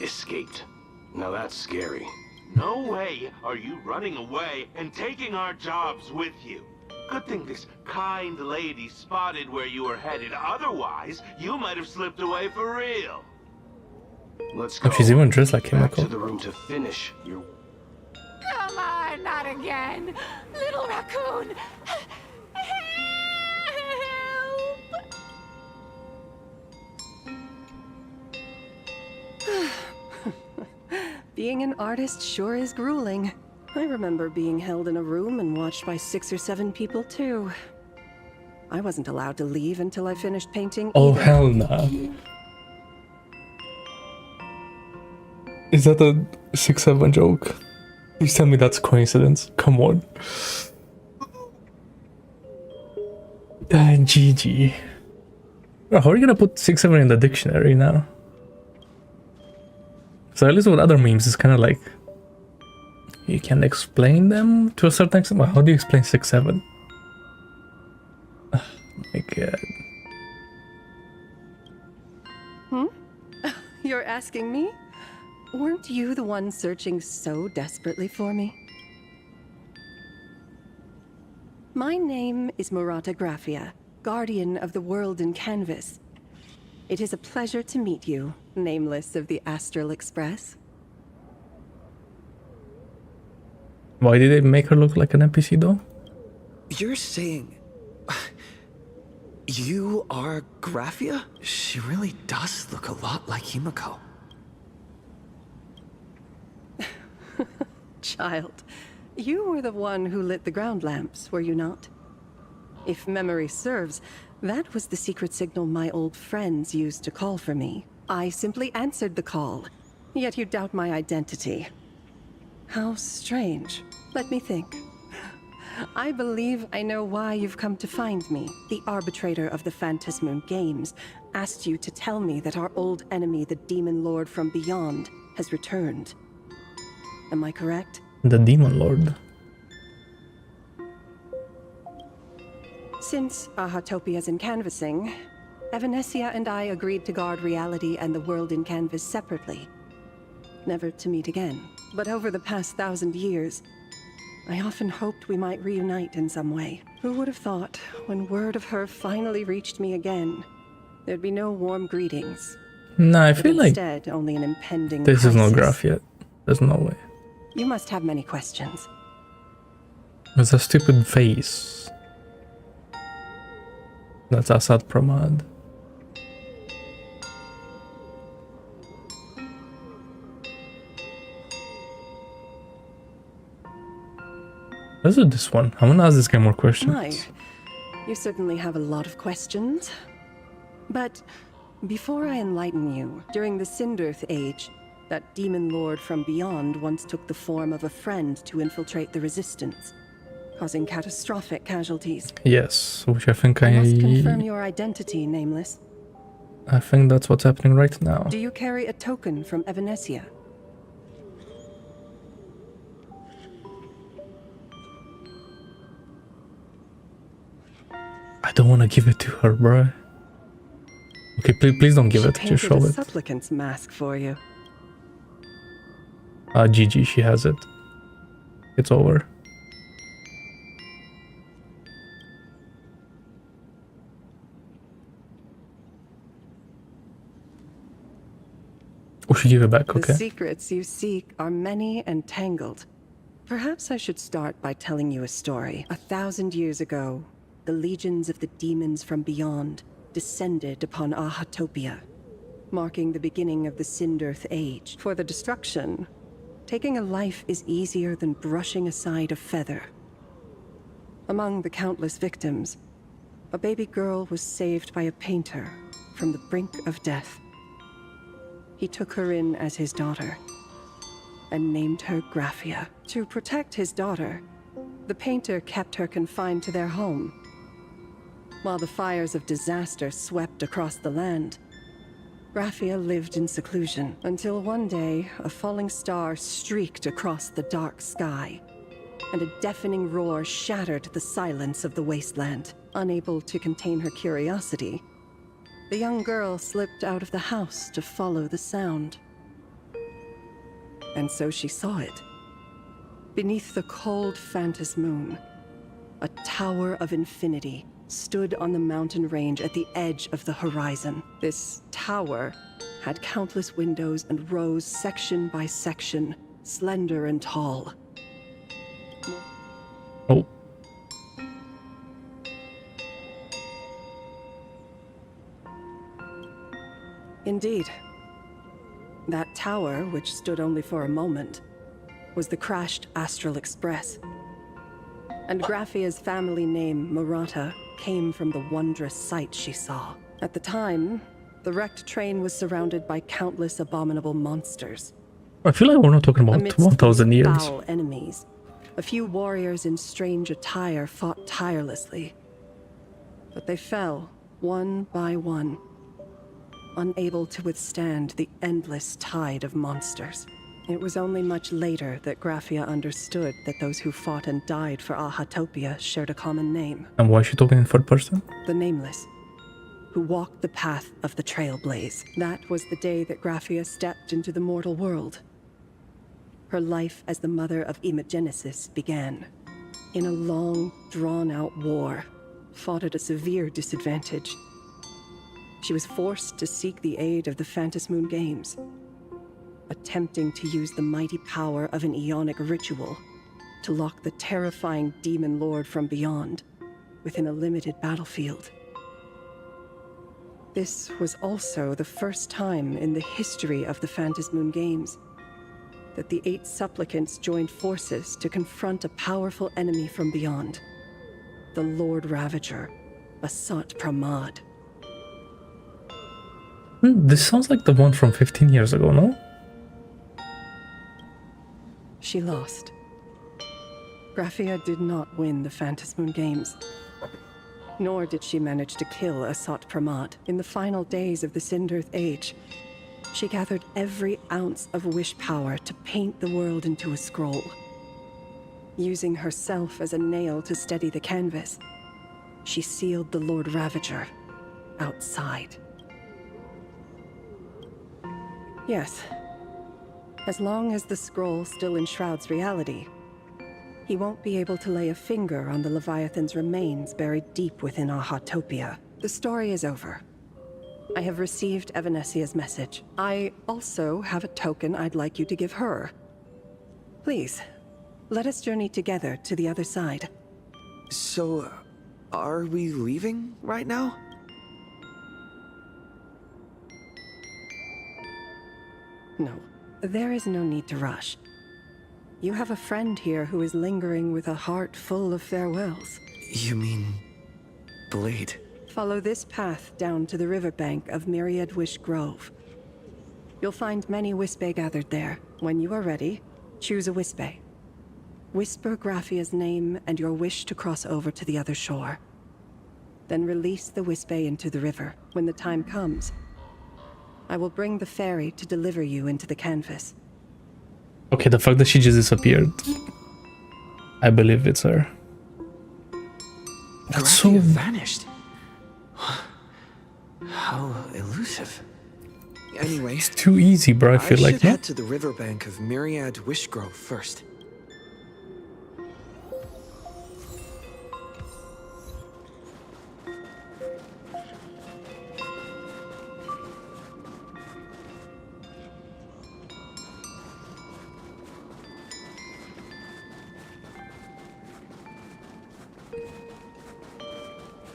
escaped. Now that's scary. No way are you running away and taking our jobs with you. Good thing this kind lady spotted where you were headed. Otherwise, you might have slipped away for real. Let's Oh, go. she's even dressed like Back to Himiko. the room to finish your... Come on, not again! Little raccoon! Being an artist sure is grueling. I remember being held in a room and watched by 6 or 7 people too. I wasn't allowed to leave until I finished painting Oh, either. hell nah. Is that a 6-7 joke? Please tell me that's coincidence. Come on. GG. Bro, how are you gonna put 6-7 in the dictionary now? So at least with other memes, it's kind of like you can explain them to a certain extent. Well, how do you explain 6-7? Oh my god. You're asking me? Weren't you the one searching so desperately for me? My name is Murata Graphia, guardian of the world in canvas. It is a pleasure to meet you, nameless of the Astral Express. Why did they make her look like an NPC though? You're saying... You are Graphia? She really does look a lot like Himiko. Child, you were the one who lit the ground lamps, were you not? If memory serves, that was the secret signal my old friends used to call for me. I simply answered the call, yet you doubt my identity. How strange. Let me think. I believe I know why you've come to find me. The arbitrator of the Phantasmoon Games asked you to tell me that our old enemy, the Demon Lord from Beyond, has returned. Am I correct? The Demon Lord. Since Ahatopia's in canvassing, Evanesia and I agreed to guard reality and the world in canvas separately. Never to meet again. But over the past 1,000 years, I often hoped we might reunite in some way. Who would have thought, when word of her finally reached me again, there'd be no warm greetings. Nah, I feel like instead, only an impending this is no crisis. graph yet. There's no way. You must have many questions. It's a stupid face. That's Assad Pramad. Let's do this one. I'm gonna ask this guy more questions. My, you certainly have a lot of questions. But before I enlighten you, during the Sindirth Age, that demon lord from beyond once took the form of a friend to infiltrate the Resistance, causing catastrophic casualties. Yes, which I think I must confirm your identity, Nameless. I think that's what's happening right now. Do you carry a token from Evanesia? I don't want to give it to her, bro. Okay, please don't give it. Just show Painted a it. supplicant's mask for you. GG, she has it. It's over. Oh, she gave it back, okay. The secrets you seek are many and tangled. Perhaps I should start by telling you a story. 1,000 years ago, the legions of the demons from beyond descended upon Ahatopia, marking the beginning of the Sindirth Age. For the destruction, taking a life is easier than brushing aside a feather. Among the countless victims, a baby girl was saved by a painter from the brink of death. He took her in as his daughter and named her Graphia. To protect his daughter, the painter kept her confined to their home. While the fires of disaster swept across the land, Graphia lived in seclusion until one day a falling star streaked across the dark sky, and a deafening roar shattered the silence of the wasteland. Unable to contain her curiosity, the young girl slipped out of the house to follow the sound. And so she saw it. Beneath the cold Phantas moon, a tower of infinity stood on the mountain range at the edge of the horizon. This tower had countless windows and rose section by section, slender and tall. Oh. Indeed. That tower, which stood only for a moment, was the crashed Astral Express. And Graphia's family name, Murata, came from the wondrous sight she saw. At the time, the wrecked train was surrounded by countless abominable monsters. I feel like we're not talking about Amidst 1,000 these years. foul enemies, a few warriors in strange attire fought tirelessly. But they fell, one by one, unable to withstand the endless tide of monsters. It was only much later that Graphia understood that those who fought and died for Ahatopia shared a common name. And why is she talking in third person? The Nameless, who walked the path of the Trailblaze. That was the day that Graphia stepped into the mortal world. Her life as the mother of Imogenesis began. In a long, drawn-out war, fought at a severe disadvantage. She was forced to seek the aid of the Phantas Moon Games, attempting to use the mighty power of an Aeonic ritual to lock the terrifying demon lord from beyond within a limited battlefield. This was also the first time in the history of the Phantas Moon Games that the 8 supplicants joined forces to confront a powerful enemy from beyond, the Lord Ravager, Asat Pramad. This sounds like the one from 15 years ago, no? She lost. Graphia did not win the Phantas Moon Games. Nor did she manage to kill Asat Pramad. In the final days of the Sindirth Age, she gathered every ounce of wish power to paint the world into a scroll. Using herself as a nail to steady the canvas, she sealed the Lord Ravager outside. Yes. As long as the scroll still enshrouds reality, he won't be able to lay a finger on the Leviathan's remains buried deep within Ahatopia. The story is over. I have received Evanesia's message. I also have a token I'd like you to give her. Please, let us journey together to the other side. So, are we leaving right now? No, there is no need to rush. You have a friend here who is lingering with a heart full of farewells. You mean... Blade? Follow this path down to the riverbank of Myriad Wish Grove. You'll find many Wispe gathered there. When you are ready, choose a Wispe. Whisper Graphia's name and your wish to cross over to the other shore. Then release the Wispe into the river. When the time comes, I will bring the ferry to deliver you into the canvas. Okay, the fact that she just disappeared. I believe it's her. That's so... vanished. How elusive. Anyway, it's too easy, bro. I feel I like should head to the riverbank of Myriad Wishgrove first.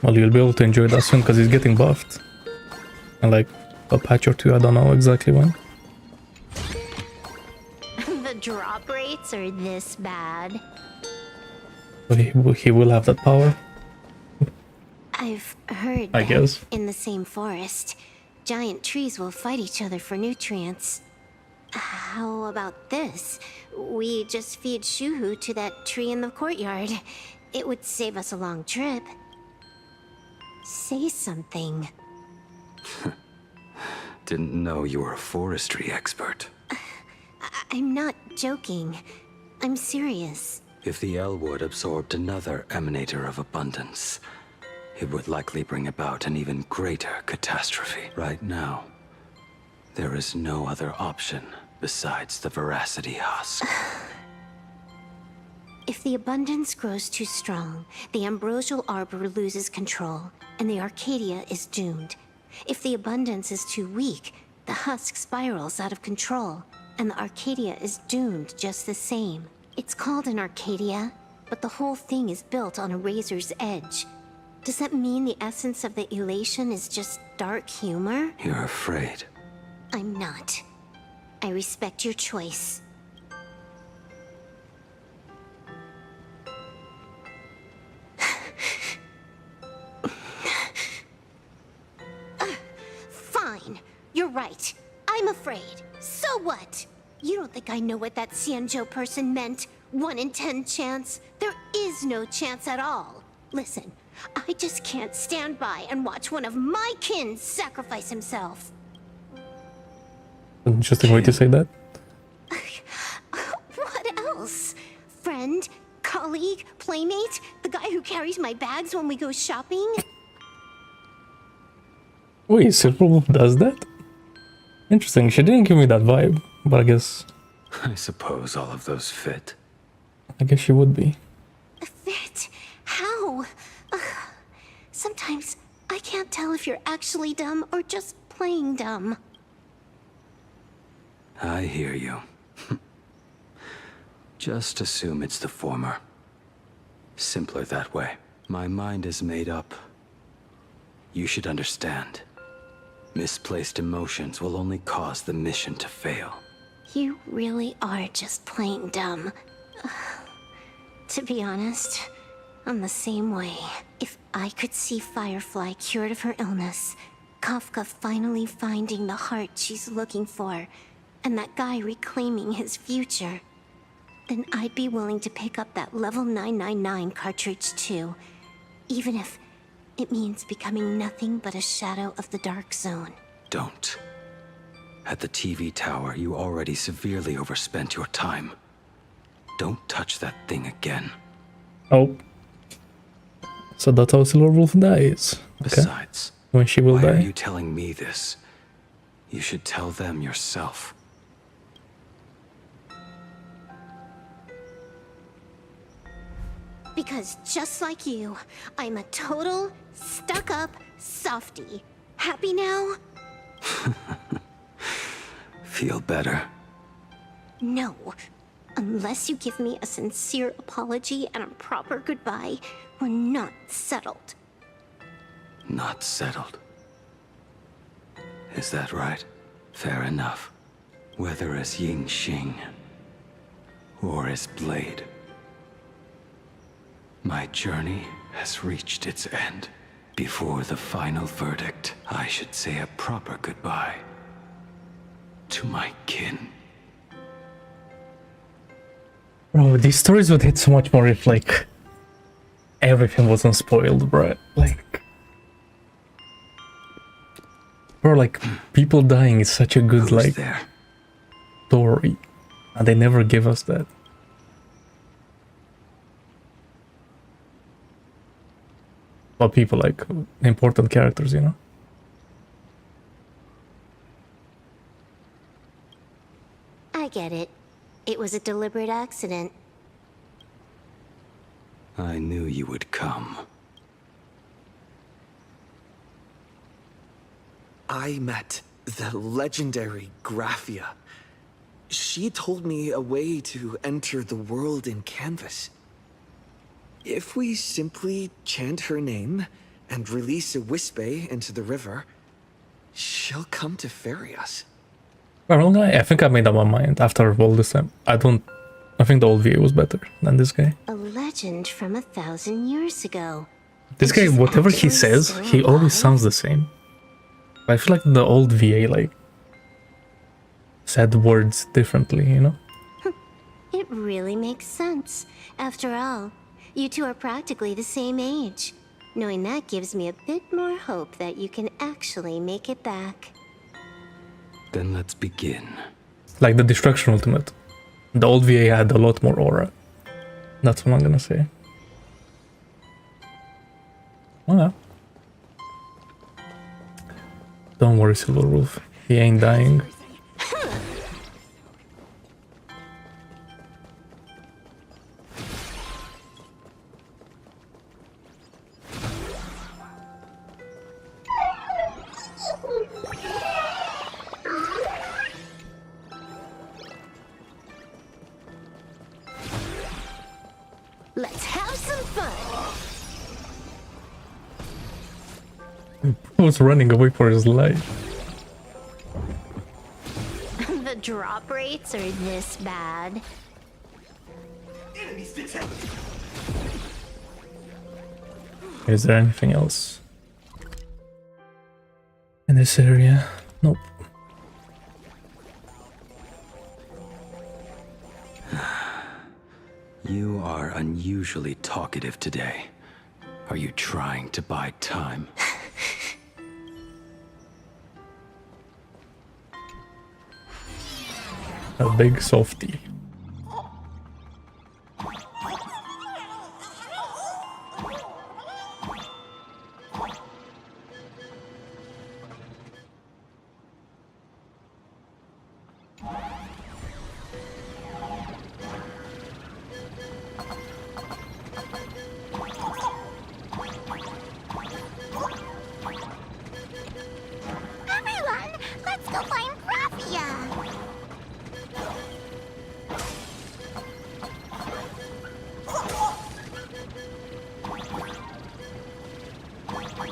Well, you'll be able to enjoy that soon because he's getting buffed. And like a patch or two, I don't know exactly when. The drop rates are this bad. But he will have that power. I've heard I that guess. in the same forest, giant trees will fight each other for nutrients. How about this? We just feed Shuhu to that tree in the courtyard. It would save us a long trip. Say something. Didn't know you were a forestry expert. I'm not joking. I'm serious. If the Elwood absorbed another emanator of abundance, it would likely bring about an even greater catastrophe. Right now, there is no other option besides the Veracity Husk. If the abundance grows too strong, the ambrosial arbor loses control, and the Arcadia is doomed. If the abundance is too weak, the husk spirals out of control, and the Arcadia is doomed just the same. It's called an Arcadia, but the whole thing is built on a razor's edge. Does that mean the essence of the elation is just dark humor? You're afraid. I'm not. I respect your choice. Fine. You're right. I'm afraid. So what? You don't think I know what that Xianzhou person meant? 1 in 10 chance? There is no chance at all. Listen, I just can't stand by and watch one of my kin sacrifice himself. Interesting way to say that. What else? Friend? Colleague? Playmate? The guy who carries my bags when we go shopping? Wait, Silverwolf does that? Interesting, she didn't give me that vibe, but I guess... I suppose all of those fit. I guess she would be. Fit? How? Sometimes I can't tell if you're actually dumb or just playing dumb. I hear you. Just assume it's the former. Simpler that way. My mind is made up. You should understand. Misplaced emotions will only cause the mission to fail. You really are just plain dumb. To be honest, I'm the same way. If I could see Firefly cured of her illness, Kafka finally finding the heart she's looking for, and that guy reclaiming his future, then I'd be willing to pick up that level 999 cartridge too, even if it means becoming nothing but a shadow of the Dark Zone. Don't. At the TV tower, you already severely overspent your time. Don't touch that thing again. Oh. So that's how Silverwolf dies. Okay. Besides, when she will why die. are you telling me this? You should tell them yourself. Because just like you, I'm a total, stuck-up softie. Happy now? Feel better? No. Unless you give me a sincere apology and a proper goodbye, we're not settled. Not settled. Is that right? Fair enough. Whether as Ying Xing or as Blade, my journey has reached its end. Before the final verdict, I should say a proper goodbye to my kin. Bro, these stories would hit so much more if, like, everything wasn't spoiled, bro. Like... Bro, like, people dying is such a good, like, story. And they never give us that. But people, like, important characters, you know? I get it. It was a deliberate accident. I knew you would come. I met the legendary Graphia. She told me a way to enter the world in canvas. If we simply chant her name and release a Wispe into the river, she'll come to ferry us. Well, I think I made up my mind after all this time. I think the old VA was better than this guy. A legend from 1,000 years ago. This guy, whatever he says, he always sounds the same. I feel like the old VA, like, said words differently, you know? It really makes sense. After all, you two are practically the same age. Knowing that gives me a bit more hope that you can actually make it back. Then let's begin. Like the Destruction Ultimate. The old VA had a lot more aura. That's what I'm gonna say. Oh yeah. Don't worry, Silverwolf. He ain't dying. Let's have some fun. He was running away for his life. The drop rates are this bad. Enemies detected. Is there anything else in this area? Nope. You are unusually talkative today. Are you trying to buy time? A big softie. Everyone, let's go find Graphia.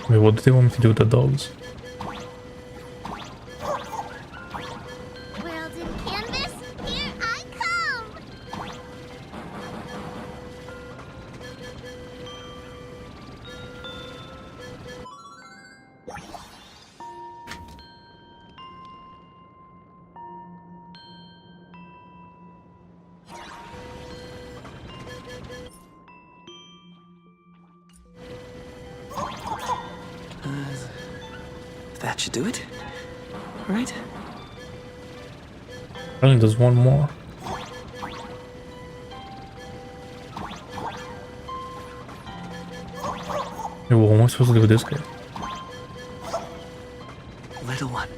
Wait, what do they want me to do with the dogs? World in canvas, here I come. That should do it, right? Only there's one more. Hey, what am I supposed to do with this guy? Little one,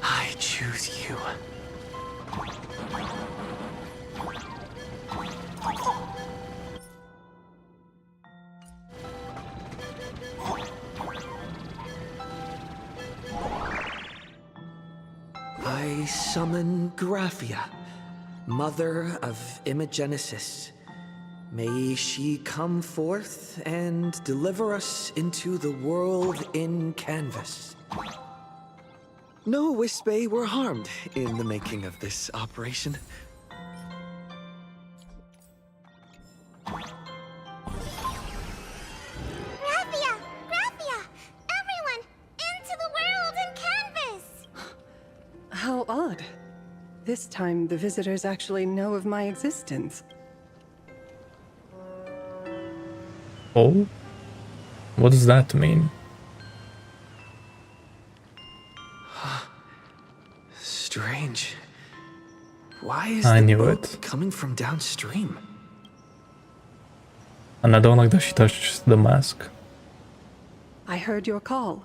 I choose you. I summon Graphia, mother of Imogenesis. May she come forth and deliver us into the world in canvas. No Wispe were harmed in the making of this operation. Graphia! Graphia! Everyone, into the world in canvas! How odd. This time, the visitors actually know of my existence. Oh? What does that mean? Strange. Why is I the knew boat it. coming from downstream? And I don't like that she touched the mask. I heard your call,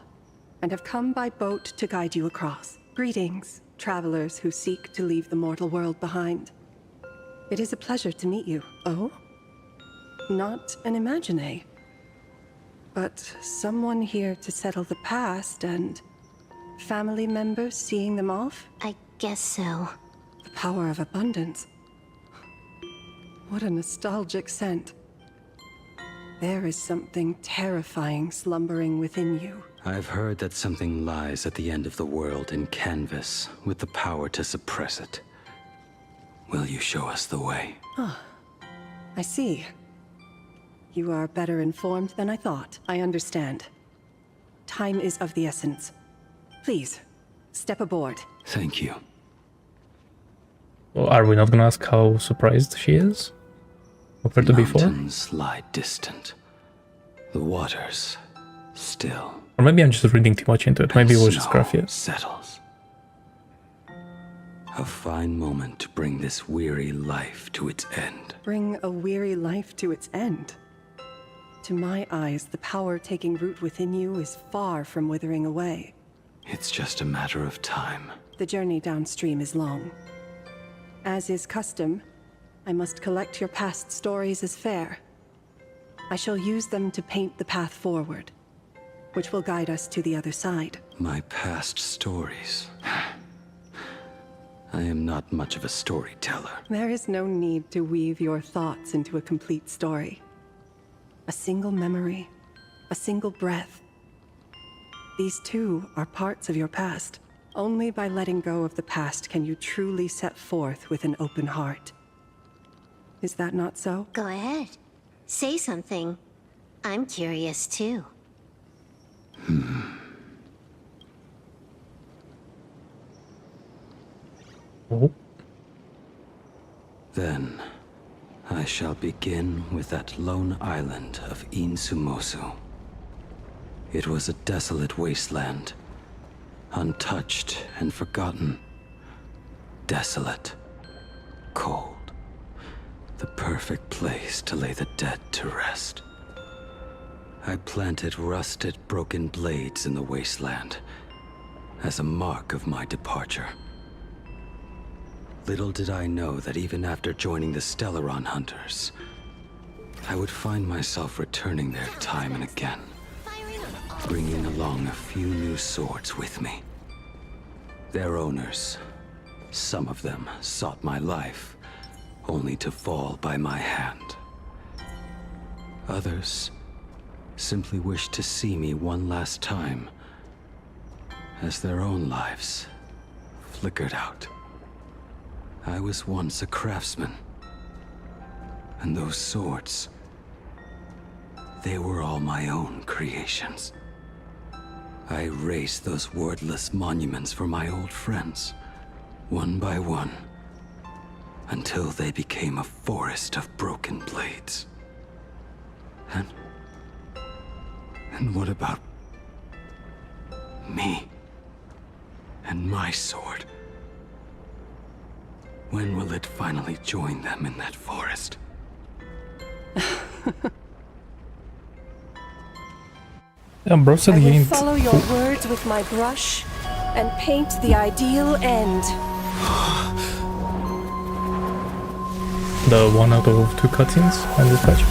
and have come by boat to guide you across. Greetings, travelers who seek to leave the mortal world behind. It is a pleasure to meet you. Oh? Not an imagine, but someone here to settle the past and family members seeing them off? I guess so. The power of abundance. What a nostalgic scent. There is something terrifying slumbering within you. I've heard that something lies at the end of the world in canvas, with the power to suppress it. Will you show us the way? Ah, I see. You are better informed than I thought. I understand. Time is of the essence. Please, step aboard. Thank you. Well, are we not gonna ask how surprised she is? Compared to before? Mountains lie distant. The waters still. Or maybe I'm just reading too much into it. Maybe it was just Snow Graphia. settles. A fine moment to bring this weary life to its end. Bring a weary life to its end. To my eyes, the power taking root within you is far from withering away. It's just a matter of time. The journey downstream is long. As is custom, I must collect your past stories as fare. I shall use them to paint the path forward, which will guide us to the other side. My past stories. I am not much of a storyteller. There is no need to weave your thoughts into a complete story. A single memory, a single breath. These too are parts of your past. Only by letting go of the past can you truly set forth with an open heart. Is that not so? Go ahead. Say something. I'm curious too. Then, I shall begin with that lone island of Insumosu. It was a desolate wasteland, untouched and forgotten. Desolate, cold, the perfect place to lay the dead to rest. I planted rusted, broken blades in the wasteland as a mark of my departure. Little did I know that even after joining the Stellaron Hunters, I would find myself returning there time and again, bringing along a few new swords with me. Their owners, some of them sought my life, only to fall by my hand. Others simply wished to see me one last time, as their own lives flickered out. I was once a craftsman, and those swords, they were all my own creations. I raised those wordless monuments for my old friends, one by one, until they became a forest of broken blades. And what about me and my sword? When will it finally join them in that forest? Bro said I he will ain't. follow your words with my brush and paint the ideal end. The 1 out of 2 cutscenes in this patch.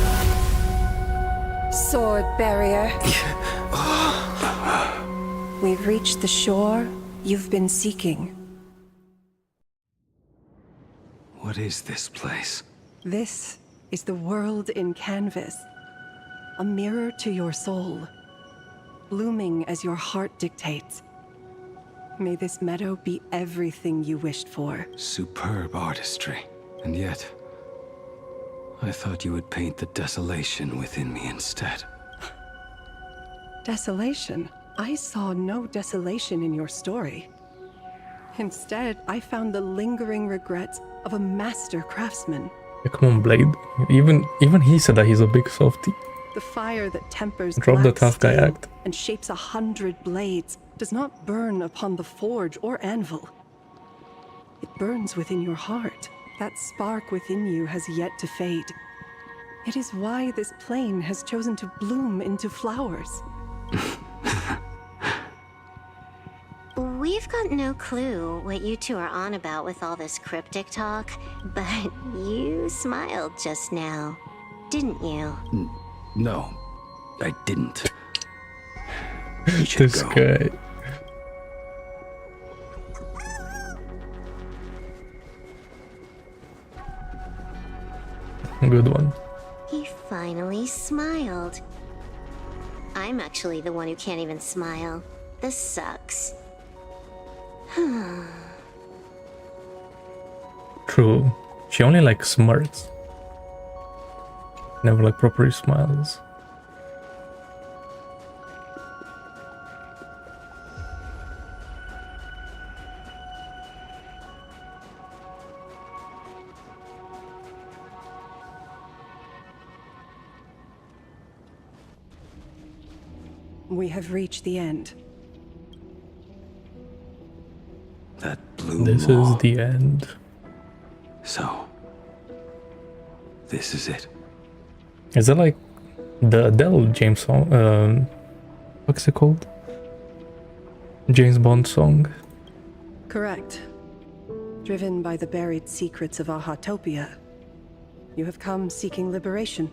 Sword barrier. We've reached the shore you've been seeking. What is this place? This is the world in canvas. A mirror to your soul, blooming as your heart dictates. May this meadow be everything you wished for. Superb artistry. And yet, I thought you would paint the desolation within me instead. Desolation? I saw no desolation in your story. Instead, I found the lingering regrets of a master craftsman. Yeah, come on, Blade. Even he said that he's a big softie. The fire that tempers Drop the black tough guy steel act. and shapes 100 blades does not burn upon the forge or anvil. It burns within your heart. That spark within you has yet to fade. It is why this plane has chosen to bloom into flowers. We've got no clue what you two are on about with all this cryptic talk, but you smiled just now, didn't you? No, I didn't. This guy. Good one. He finally smiled. I'm actually the one who can't even smile. This sucks. True. She only like smirks. Never like properly smiles. We have reached the end. That blue This maw. is the end. So, this is it. Is that like the Adele James song? What's it called? James Bond song. Correct. Driven by the buried secrets of Ahatopia, you have come seeking liberation.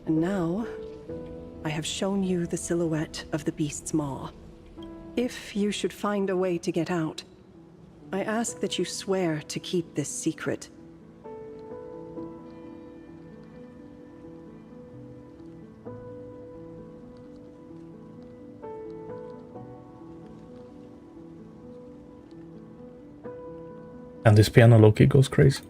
And now, I have shown you the silhouette of the beast's maw. If you should find a way to get out, I ask that you swear to keep this secret. And this piano low-key goes crazy.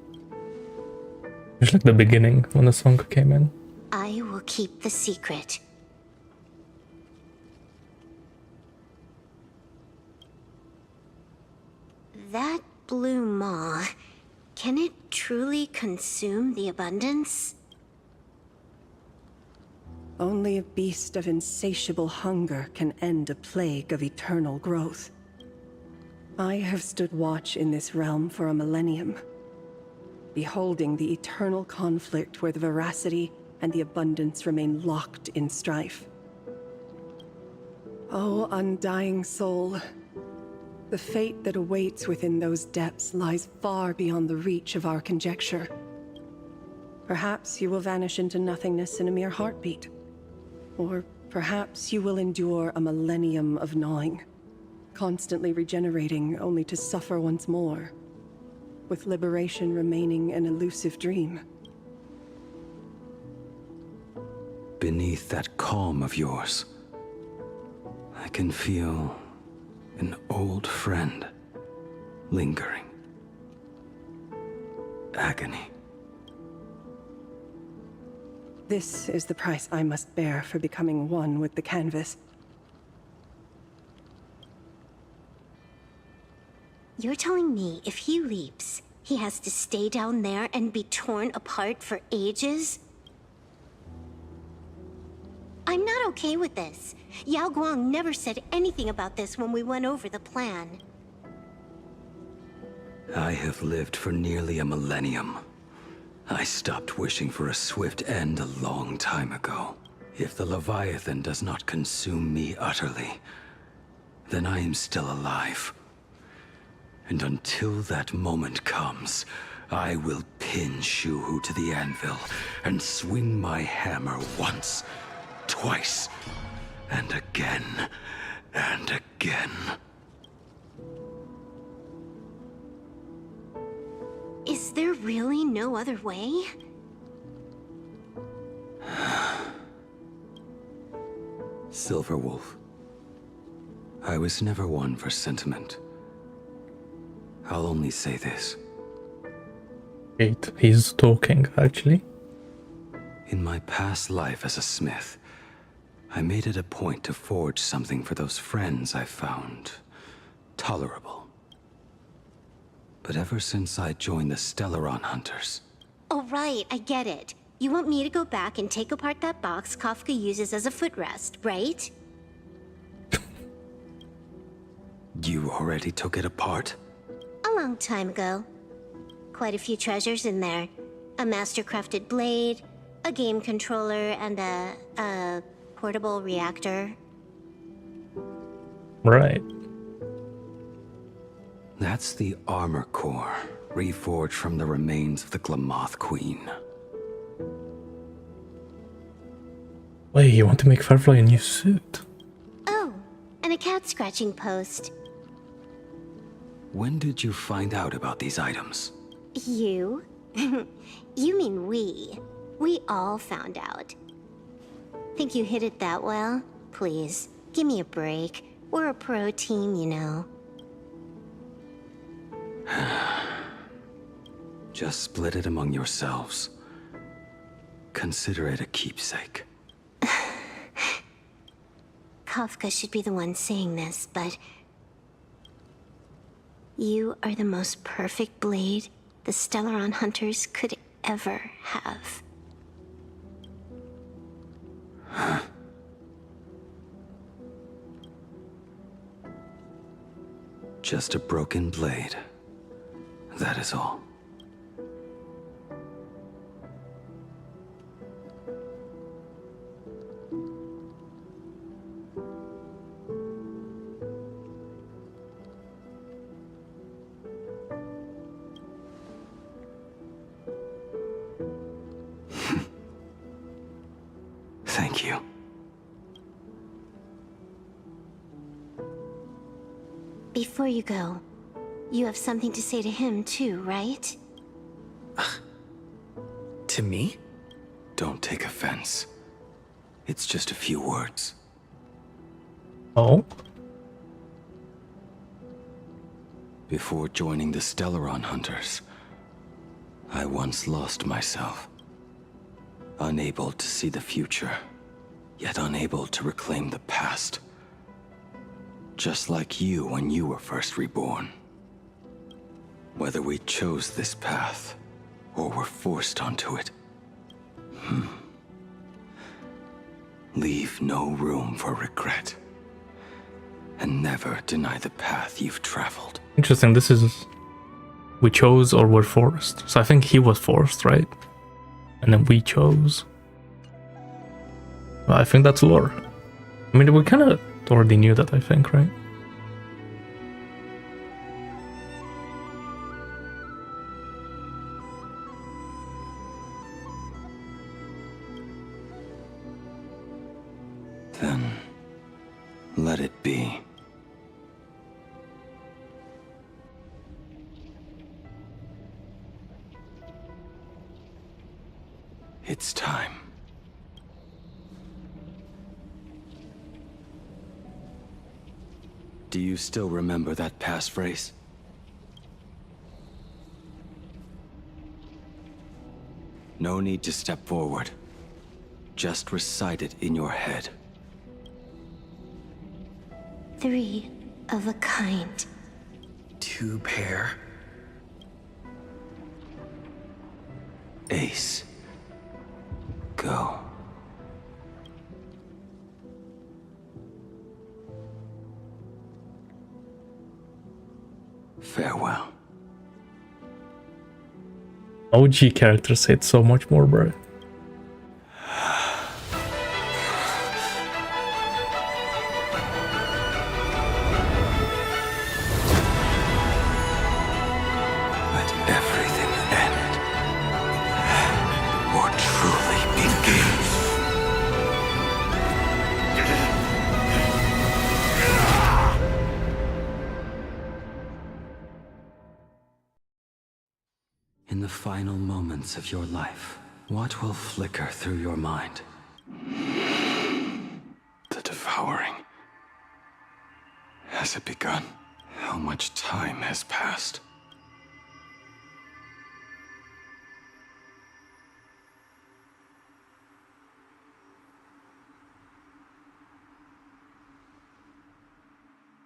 It's like the beginning when the song came in. I will keep the secret. That blue maw, can it truly consume the abundance? Only a beast of insatiable hunger can end a plague of eternal growth. I have stood watch in this realm for a millennium, beholding the eternal conflict where the veracity and the abundance remain locked in strife. Oh, undying soul, the fate that awaits within those depths lies far beyond the reach of our conjecture. Perhaps you will vanish into nothingness in a mere heartbeat. Or perhaps you will endure a millennium of gnawing, constantly regenerating only to suffer once more, with liberation remaining an elusive dream. Beneath that calm of yours, I can feel an old friend lingering. Agony. This is the price I must bear for becoming one with the canvas. You're telling me if he leaps, he has to stay down there and be torn apart for ages? I'm not okay with this. Yao Guang never said anything about this when we went over the plan. I have lived for nearly a millennium. I stopped wishing for a swift end a long time ago. If the Leviathan does not consume me utterly, then I am still alive. And until that moment comes, I will pin Shuhu to the anvil and swing my hammer once, twice, and again, and again. Is there really no other way? Silver Wolf, I was never one for sentiment. I'll only say this. Wait, he's talking, actually. In my past life as a smith, I made it a point to forge something for those friends I found tolerable. But ever since I joined the Stellaron Hunters... Oh right, I get it. You want me to go back and take apart that box Kafka uses as a footrest, right? You already took it apart? A long time ago. Quite a few treasures in there. A master-crafted blade, a game controller, and a portable reactor. Right. That's the armor core, reforged from the remains of the Glamoth Queen. Wait, you want to make Firefly a new suit? Oh, and a cat-scratching post. When did you find out about these items? You? You mean we. We all found out. Think you hid it that well? Please, give me a break. We're a pro team, you know. Just split it among yourselves. Consider it a keepsake. Kafka should be the one saying this, but... You are the most perfect blade the Stellaron Hunters could ever have. Just a broken blade. That is all. Thank you. Before you go, You have something to say to him too, right? To me? Don't take offense. It's just a few words. Oh? Before joining the Stellaron Hunters, I once lost myself. Unable to see the future, yet unable to reclaim the past. Just like you when you were first reborn. Whether we chose this path, or were forced onto it. Leave no room for regret. And never deny the path you've traveled. Interesting, this is... We chose or were forced. So I think he was forced, right? And then we chose. Well, I think that's lore. I mean, we kind of already knew that, I think, right? Then, let it be. It's time. Do you still remember that passphrase? No need to step forward. Just recite it in your head. 3 of a kind. 2 pair. Ace. Go. Farewell. OG characters say it so much more, bro. In the final moments of your life, what will flicker through your mind? The devouring. Has it begun? How much time has passed?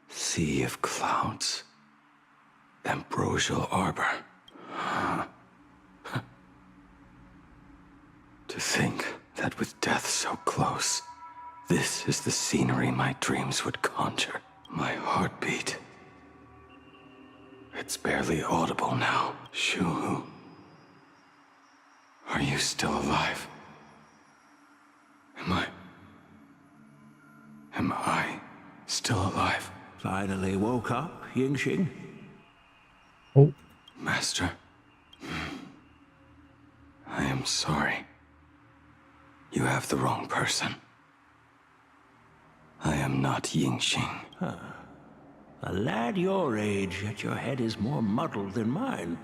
Sea of clouds. Ambrosial arbor. To think that with death so close, this is the scenery my dreams would conjure. My heartbeat. It's barely audible now. Shuhu. Are you still alive? Am I still alive? Finally woke up, Yingxing? Oh. Master. I am sorry. You have the wrong person. I am not Yingxing. Huh. A lad your age, yet your head is more muddled than mine.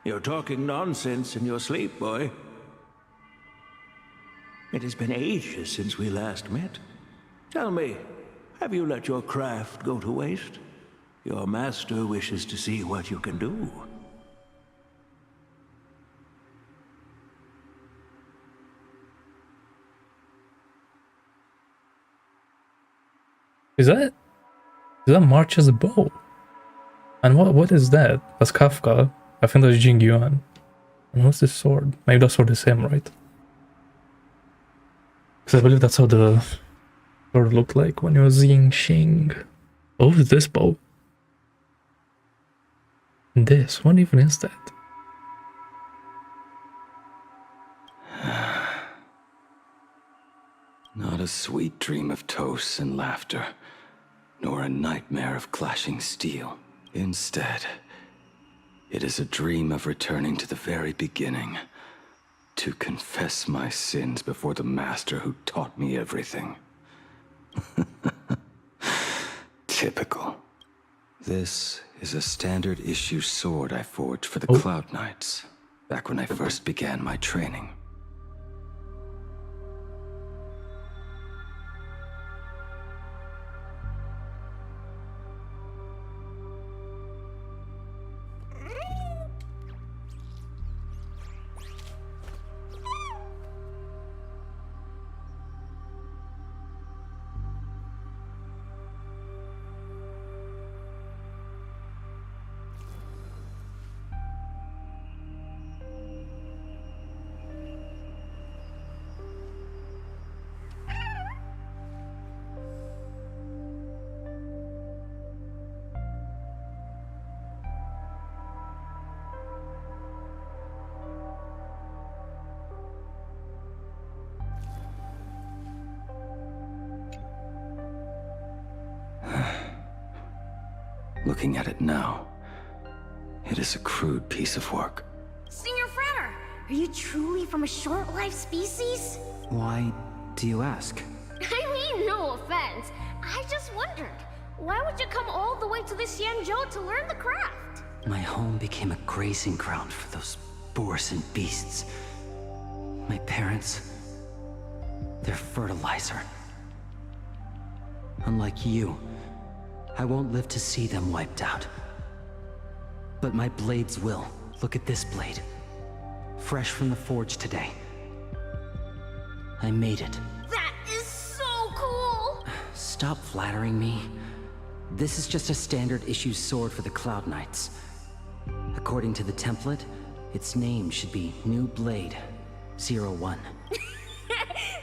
You're talking nonsense in your sleep, boy. It has been ages since we last met. Tell me, have you let your craft go to waste? Your master wishes to see what you can do. Is that March's bow? And what is that? That's Kafka. I think that's Jing Yuan. And what's this sword? Maybe that sword is him, right? Because I believe that's how the sword looked like when he was Yingxing. Oh, this bow. And this, what even is that? Not a sweet dream of toasts and laughter, nor a nightmare of clashing steel. Instead, it is a dream of returning to the very beginning, to confess my sins before the master who taught me everything. Typical. This is a standard issue sword I forged for the Cloud Knights, back when I first began my training. Looking at it now, it is a crude piece of work. Senior Frater, are you truly from a short-lived species? Why do you ask? I mean, no offense. I just wondered, why would you come all the way to the Xianzhou to learn the craft? My home became a grazing ground for those boars and beasts. My parents, they're fertilizer. Unlike you, I won't live to see them wiped out. But my blades will. Look at this blade. Fresh from the forge today. I made it. That is so cool! Stop flattering me. This is just a standard issue sword for the Cloud Knights. According to the template, its name should be New Blade 01.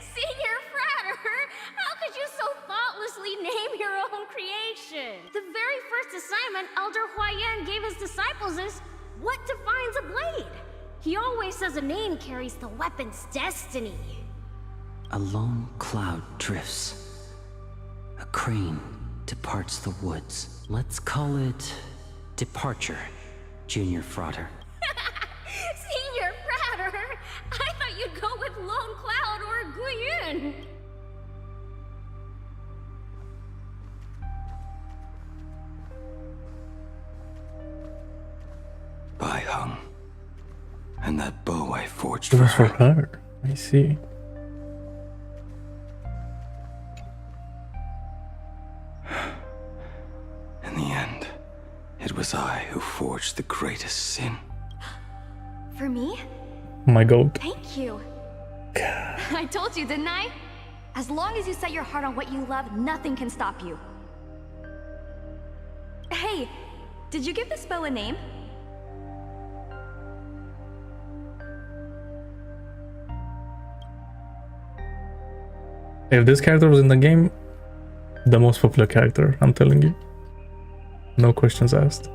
Senior Frater, how could you so thoughtlessly name your own creation? The very first assignment Elder Huayan gave his disciples is, what defines a blade? He always says a name carries the weapon's destiny. A lone cloud drifts. A crane departs the woods. Let's call it Departure, Junior Frater. Senior Frater, I thought you'd go with Lone Cloud or Guyun. Bai Hung. And that bow I forged It for was for her. her. I see. In the end, it was I who forged the greatest sin. For me? My goat. Thank you. I told you, didn't I? As long as you set your heart on what you love, nothing can stop you. Hey, did you give this bow a name? If this character was in the game, the most popular character, I'm telling you. No questions asked.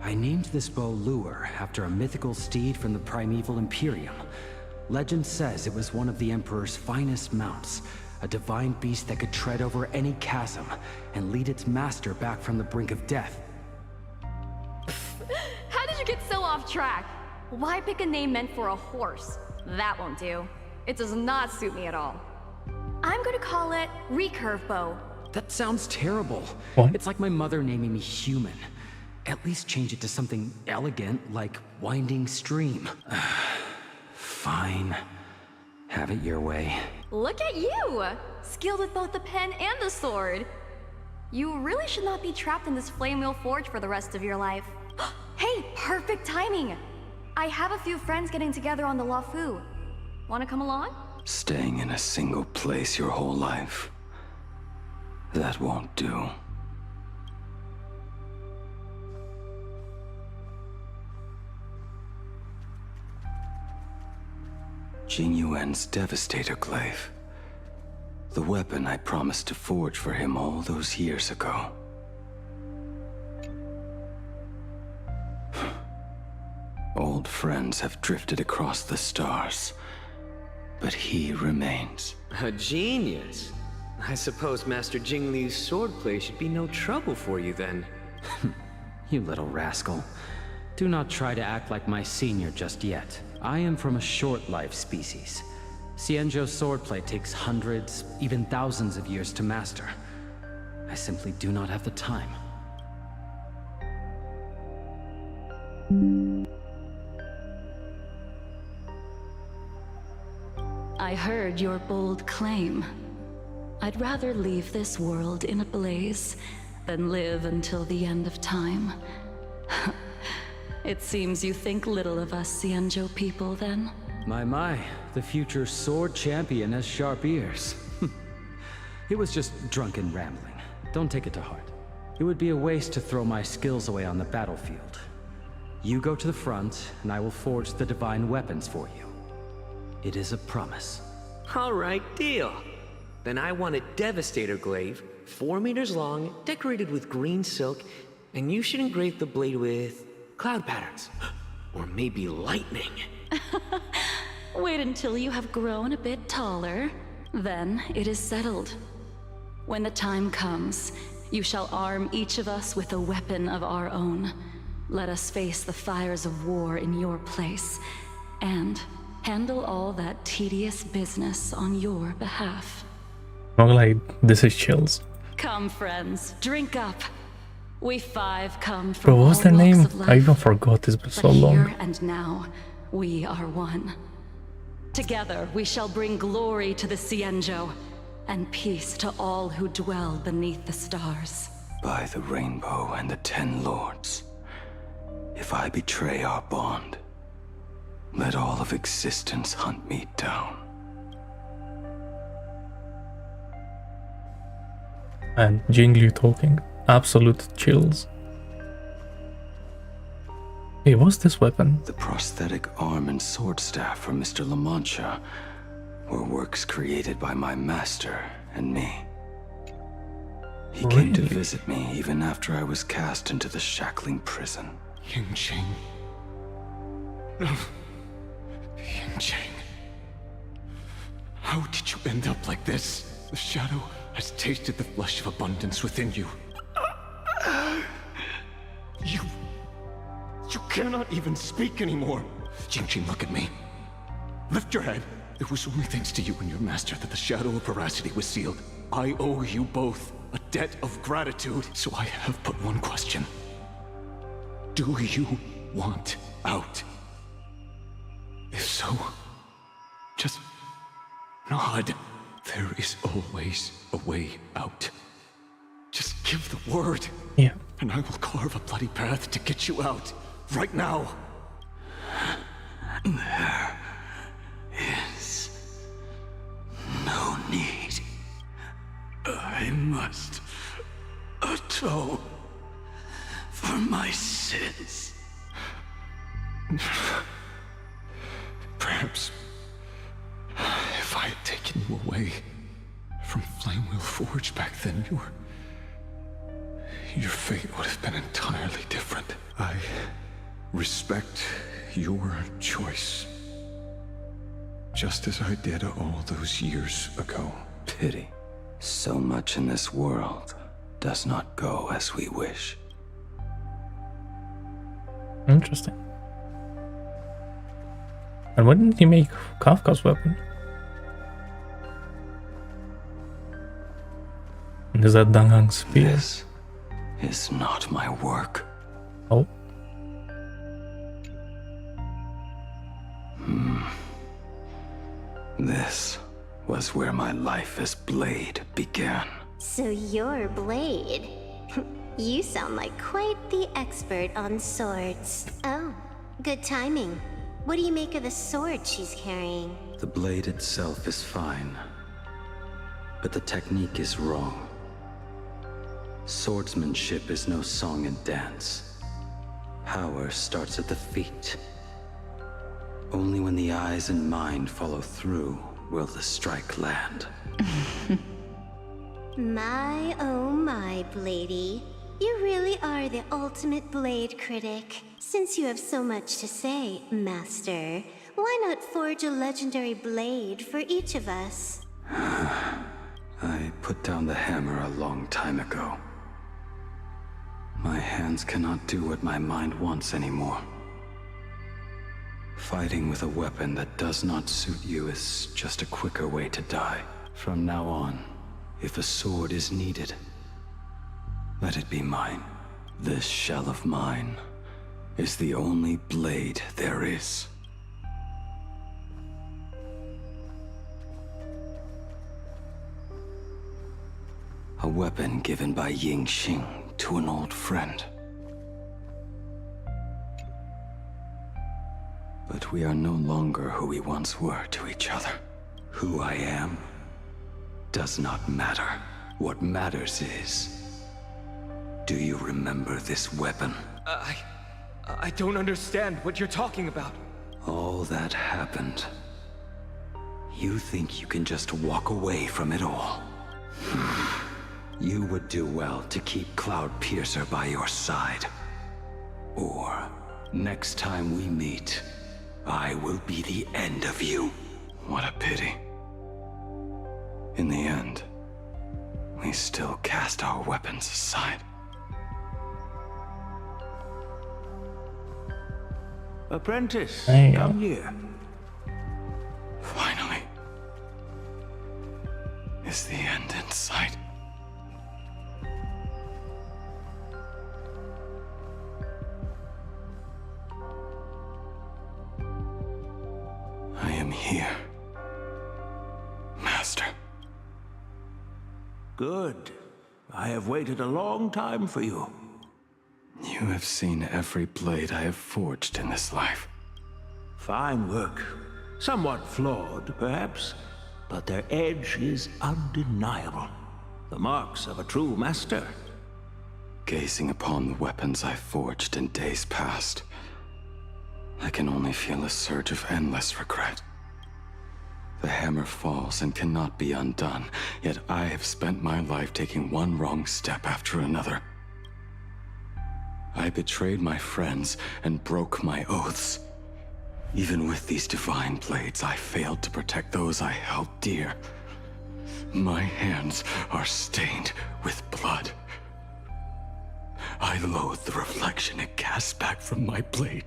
I named this bow Lure after a mythical steed from the primeval Imperium. Legend says it was one of the Emperor's finest mounts, a divine beast that could tread over any chasm and lead its master back from the brink of death. How did you get so off track? Why pick a name meant for a horse? That won't do. It does not suit me at all. I'm gonna call it Recurve Bow. That sounds terrible. What? It's like my mother naming me Human. At least change it to something elegant like Winding Stream. Fine. Have it your way. Look at you! Skilled with both the pen and the sword. You really should not be trapped in this flame wheel forge for the rest of your life. Hey, perfect timing! I have a few friends getting together on the Luofu. Wanna come along? Staying in a single place your whole life. That won't do. Jing Yuan's Devastator Glaive. The weapon I promised to forge for him all those years ago. Old friends have drifted across the stars, but he remains. A genius. I suppose Master Jingliu's swordplay should be no trouble for you then. You little rascal. Do not try to act like my senior just yet. I am from a short-lived species. Xianzhou swordplay takes hundreds, even thousands of years to master. I simply do not have the time. I heard your bold claim. I'd rather leave this world in a blaze than live until the end of time. It seems you think little of us Xianzhou people, then? My, the future sword champion has sharp ears. It was just drunken rambling. Don't take it to heart. It would be a waste to throw my skills away on the battlefield. You go to the front, and I will forge the divine weapons for you. It is a promise. Alright, deal. Then I want a Devastator glaive, 4 meters long, decorated with green silk, and you should engrave the blade with cloud patterns. Or maybe lightning. Wait until you have grown a bit taller. Then it is settled. When the time comes, you shall arm each of us with a weapon of our own. Let us face the fires of war in your place, and handle all that tedious business on your behalf. Not like this is chills. Come, friends, drink up. We 5 come from Bro, all what's their walks name? of life, I even forgot, it's been so but long. here and now, we are one. Together, we shall bring glory to the Xianzhou, and peace to all who dwell beneath the stars. By the rainbow and the 10 lords, if I betray our bond, let all of existence hunt me down. And Jingli talking. Absolute chills. Hey, what's this weapon? The prosthetic arm and sword staff from Mr. La Mancha were works created by my master and me. He came to visit me even after I was cast into the shackling prison. Yingqing. No. Yingqing. How did you end up like this? The shadow has tasted the flesh of abundance within you. You cannot even speak anymore. Yingqing, look at me. Lift your head. It was only thanks to you and your master that the shadow of veracity was sealed. I owe you both a debt of gratitude, so I have but one question. Do you want out? If so, just nod. There is always a way out. Just give the word. Yeah. And I will carve a bloody path to get you out. Right now. There is no need. I must atone for my sins. Perhaps if I had taken you away from Flamewheel Forge back then, your fate would have been entirely different. I respect your choice, just as I did all those years ago. Pity. So much in this world does not go as we wish. Interesting. And why didn't he make Kafka's weapon? Is that Danghang's spear? This is not my work. Oh. This was where my life as Blade began. So you're Blade. You sound like quite the expert on swords. Oh, good timing. What do you make of the sword she's carrying? The blade itself is fine, but the technique is wrong. Swordsmanship is no song and dance. Power starts at the feet. Only when the eyes and mind follow through will the strike land. My, oh my, Bladey. You really are the ultimate blade critic. Since you have so much to say, Master, why not forge a legendary blade for each of us? I put down the hammer a long time ago. My hands cannot do what my mind wants anymore. Fighting with a weapon that does not suit you is just a quicker way to die. From now on, if a sword is needed, Let it be mine. This shell of mine is the only blade there is. A weapon given by Ying Xing to an old friend. But we are no longer who we once were to each other. Who I am does not matter. What matters is, do you remember this weapon? I don't understand what you're talking about. All that happened. You think you can just walk away from it all? You would do well to keep Cloud Piercer by your side. Or, next time we meet, I will be the end of you. What a pity. In the end, we still cast our weapons aside. Apprentice, Hey. come here. Finally. Is the end in sight? I am here, Master. Good. I have waited a long time for you. You have seen every blade I have forged in this life. Fine work. Somewhat flawed, perhaps, but their edge is undeniable. The marks of a true master. Gazing upon the weapons I forged in days past, I can only feel a surge of endless regret. The hammer falls and cannot be undone, yet I have spent my life taking one wrong step after another. I betrayed my friends and broke my oaths. Even with these divine blades, I failed to protect those I held dear. My hands are stained with blood. I loathe the reflection it casts back from my blade.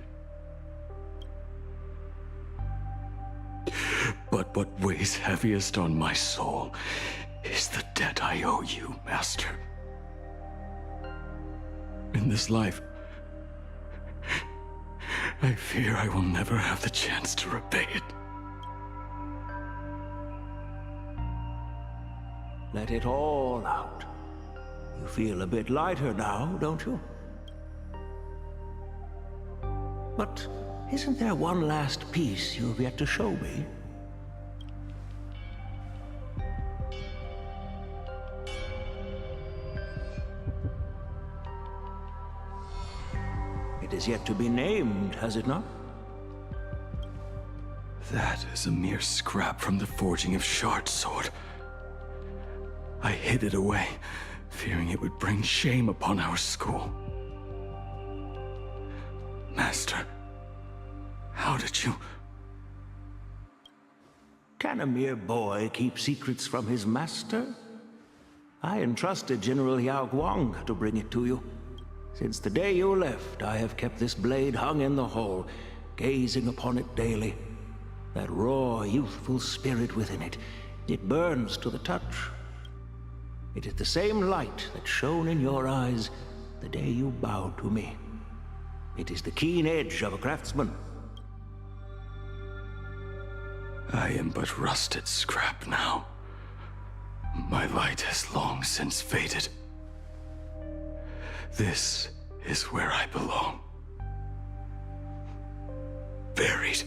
But what weighs heaviest on my soul is the debt I owe you, Master. In this life, I fear I will never have the chance to repay it. Let it all out. You feel a bit lighter now, don't you? But isn't there one last piece you've yet to show me? It is yet to be named, has it not? That is a mere scrap from the forging of Shard's sword. I hid it away, fearing it would bring shame upon our school. Master, how did you... Can a mere boy keep secrets from his master? I entrusted General Yao Guang to bring it to you. Since the day you left, I have kept this blade hung in the hall, gazing upon it daily. That raw, youthful spirit within it, it burns to the touch. It is the same light that shone in your eyes the day you bowed to me. It is the keen edge of a craftsman. I am but rusted scrap now. My light has long since faded. This is where I belong. Buried.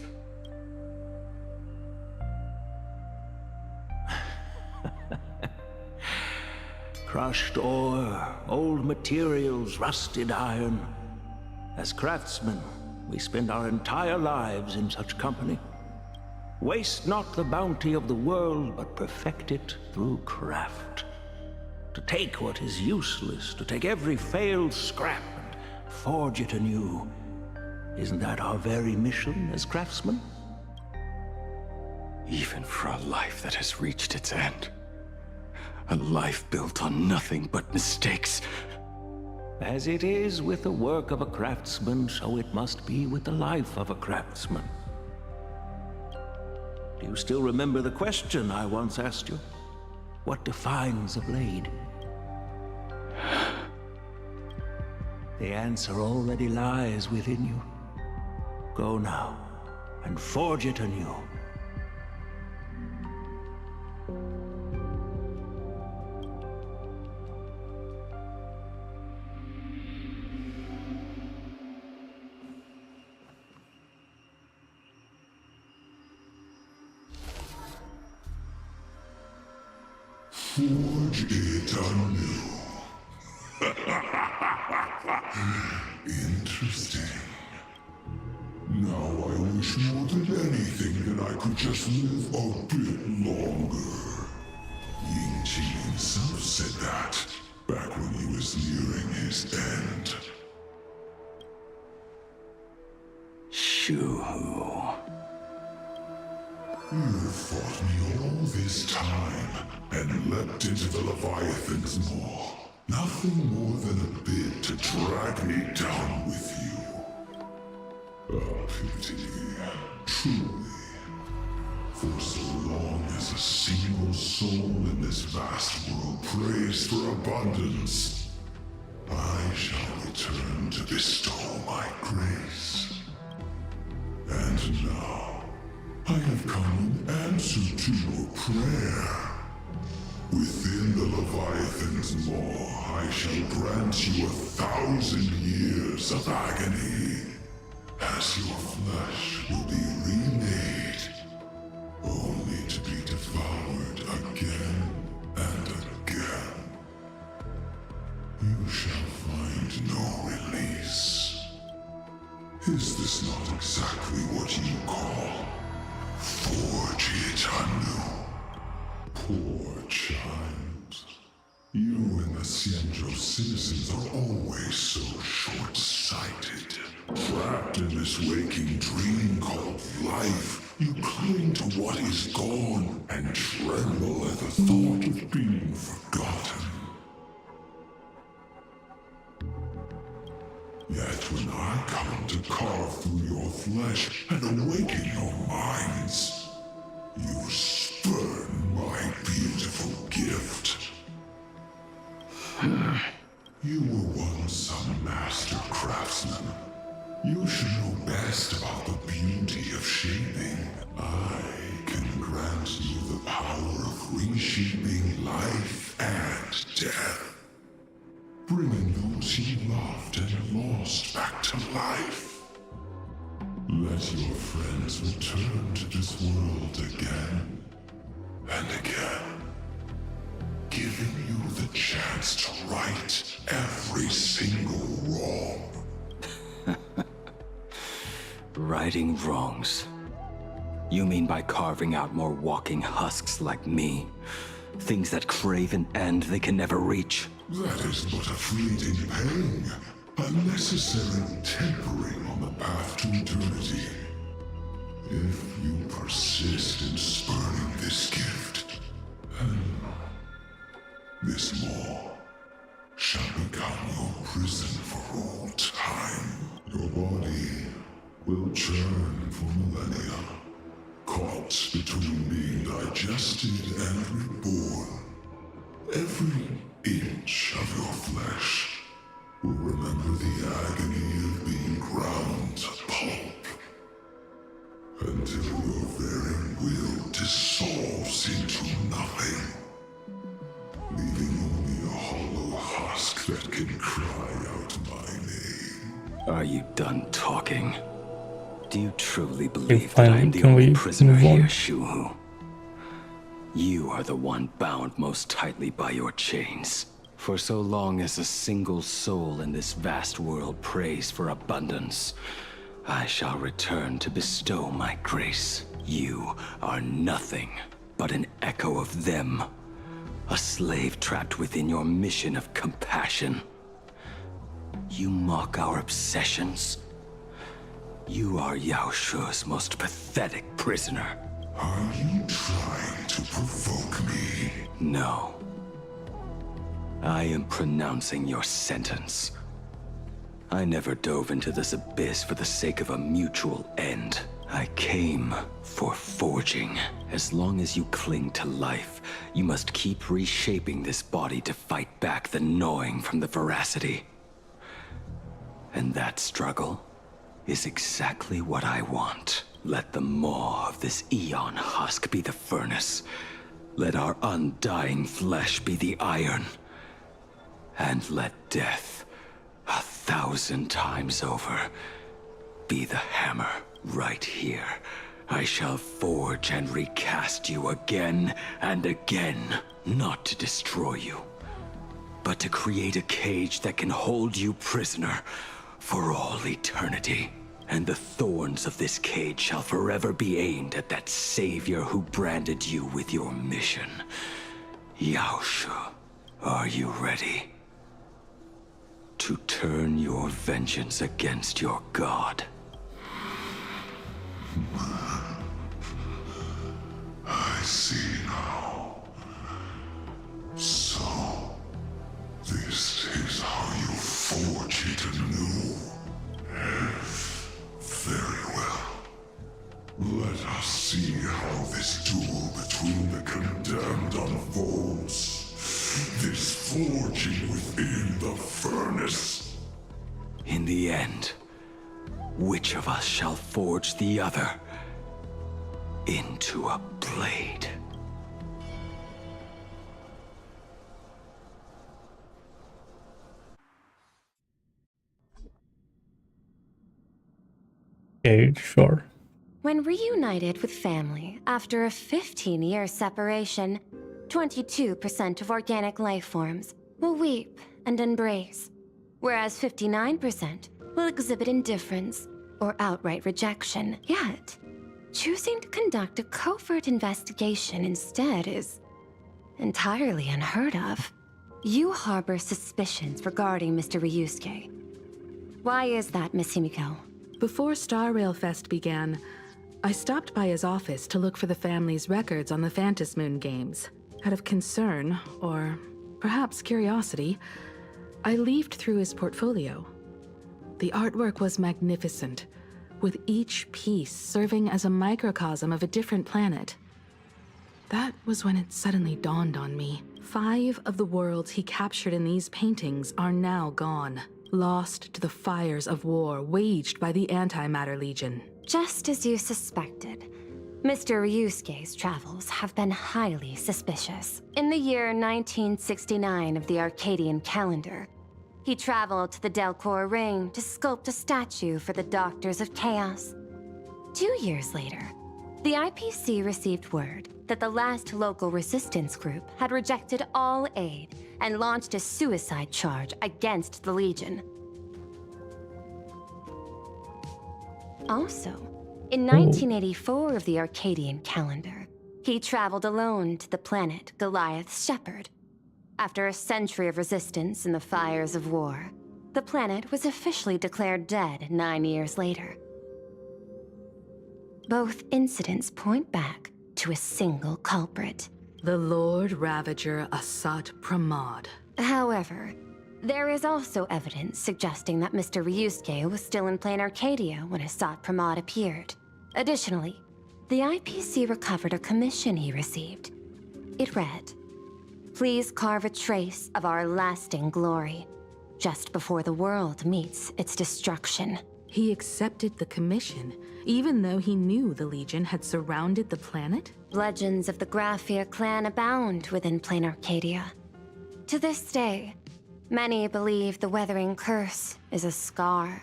Crushed ore, old materials, rusted iron. As craftsmen, we spend our entire lives in such company. Waste not the bounty of the world, but perfect it through craft. To take what is useless, to take every failed scrap and forge it anew. Isn't that our very mission as craftsmen? Even for a life that has reached its end. A life built on nothing but mistakes. As it is with the work of a craftsman, so it must be with the life of a craftsman. Do you still remember the question I once asked you? What defines a blade? The answer already lies within you. Go now, and forge it anew. Forge it anew. Interesting. Now I wish more than anything that I could just live a bit longer. Ying Qi himself said that back when he was nearing his end. Shu-Hu. You fought me all this time and leapt into the Leviathan's maw. Nothing more than a bit to drag me down with you. A pity, truly. For so long as a single soul in this vast world prays for abundance, I shall return to bestow my grace. And now, I have come in answer to your prayer. Within the Leviathan's maw, I shall grant you 1,000 years of agony, as your flesh will be remade, only to be devoured again and again. You shall find no release. Is this not exactly what you call forge it anew? Poor child. You and the Xianzhou citizens are always so short-sighted. Trapped in this waking dream called life, you cling to what is gone and tremble at the thought of being forgotten. Yet when I come to carve through your flesh and awaken your minds, you spurn my beautiful gift. You were once a master craftsman. You should know best about the beauty of shaping. I can grant you the power of reshaping life and death, bringing those you loved and lost back to life. Let your friends return to this world again and again, giving you the chance to right every single wrong. Righting wrongs. You mean by carving out more walking husks like me? Things that crave an end they can never reach? That is but a fleeting pang, a necessary tempering on the path to eternity. If you persist in spurning this gift, this maw shall become your prison for all time. Your body will churn for millennia, caught between being digested and reborn. Every inch of your flesh will remember the agony of being ground to pulp, until your very will dissolves into nothing, leaving only a hollow husk that can cry out my name. Are you done talking? Do you truly Okay, believe that I am finally, the can only we prisoner move on? here, Shu-Hu? You are the one bound most tightly by your chains. For so long as a single soul in this vast world prays for abundance, I shall return to bestow my grace. You are nothing but an echo of them, a slave trapped within your mission of compassion. You mock our obsessions. You are Yao Shu's most pathetic prisoner. Are you trying to provoke me? No. I am pronouncing your sentence. I never dove into this abyss for the sake of a mutual end. I came for forging. As long as you cling to life, you must keep reshaping this body to fight back the gnawing from the veracity. And that struggle is exactly what I want. Let the maw of this Eon husk be the furnace. Let our undying flesh be the iron. And let death, 1,000 times over, be the hammer right here. I shall forge and recast you again and again, not to destroy you, but to create a cage that can hold you prisoner for all eternity. And the thorns of this cage shall forever be aimed at that savior who branded you with your mission. Yaoshu, are you ready to turn your vengeance against your god? I see now. So, this is how you forge it anew. Very well. Let us see how this duel between the condemned unfolds. This forging within the furnace. In the end, which of us shall forge the other into a blade? Okay, sure. When reunited with family after a 15-year separation, 22% of organic life forms will weep and embrace, whereas 59% will exhibit indifference or outright rejection. Yet, choosing to conduct a covert investigation instead is entirely unheard of. You harbor suspicions regarding Mr. Ryusuke. Why is that, Miss Himiko? Before Star Rail Fest began, I stopped by his office to look for the family's records on the Phantom Moon games. Out of concern, or perhaps curiosity, I leafed through his portfolio. The artwork was magnificent, with each piece serving as a microcosm of a different planet. That was when it suddenly dawned on me. 5 of the worlds he captured in these paintings are now gone, lost to the fires of war waged by the Antimatter Legion. Just as you suspected, Mr. Ryusuke's travels have been highly suspicious. In the year 1969 of the Arcadian calendar, he traveled to the Delcor Ring to sculpt a statue for the Doctors of Chaos. 2 years later, the IPC received word that the last local resistance group had rejected all aid and launched a suicide charge against the Legion. Also, in 1984 of the Arcadian calendar, he traveled alone to the planet Goliath's Shepherd. After a century of resistance in the fires of war, the planet was officially declared dead 9 years later. Both incidents point back to a single culprit. The Lord Ravager Asat Pramod. However, there is also evidence suggesting that Mr. Ryusuke was still in plain Arcadia when Asat Pramod appeared. Additionally, the IPC recovered a commission he received. It read, "Please carve a trace of our lasting glory, just before the world meets its destruction." He accepted the commission, even though he knew the Legion had surrounded the planet? Legends of the Graphia clan abound within plain Arcadia. To this day, many believe the Weathering Curse is a scar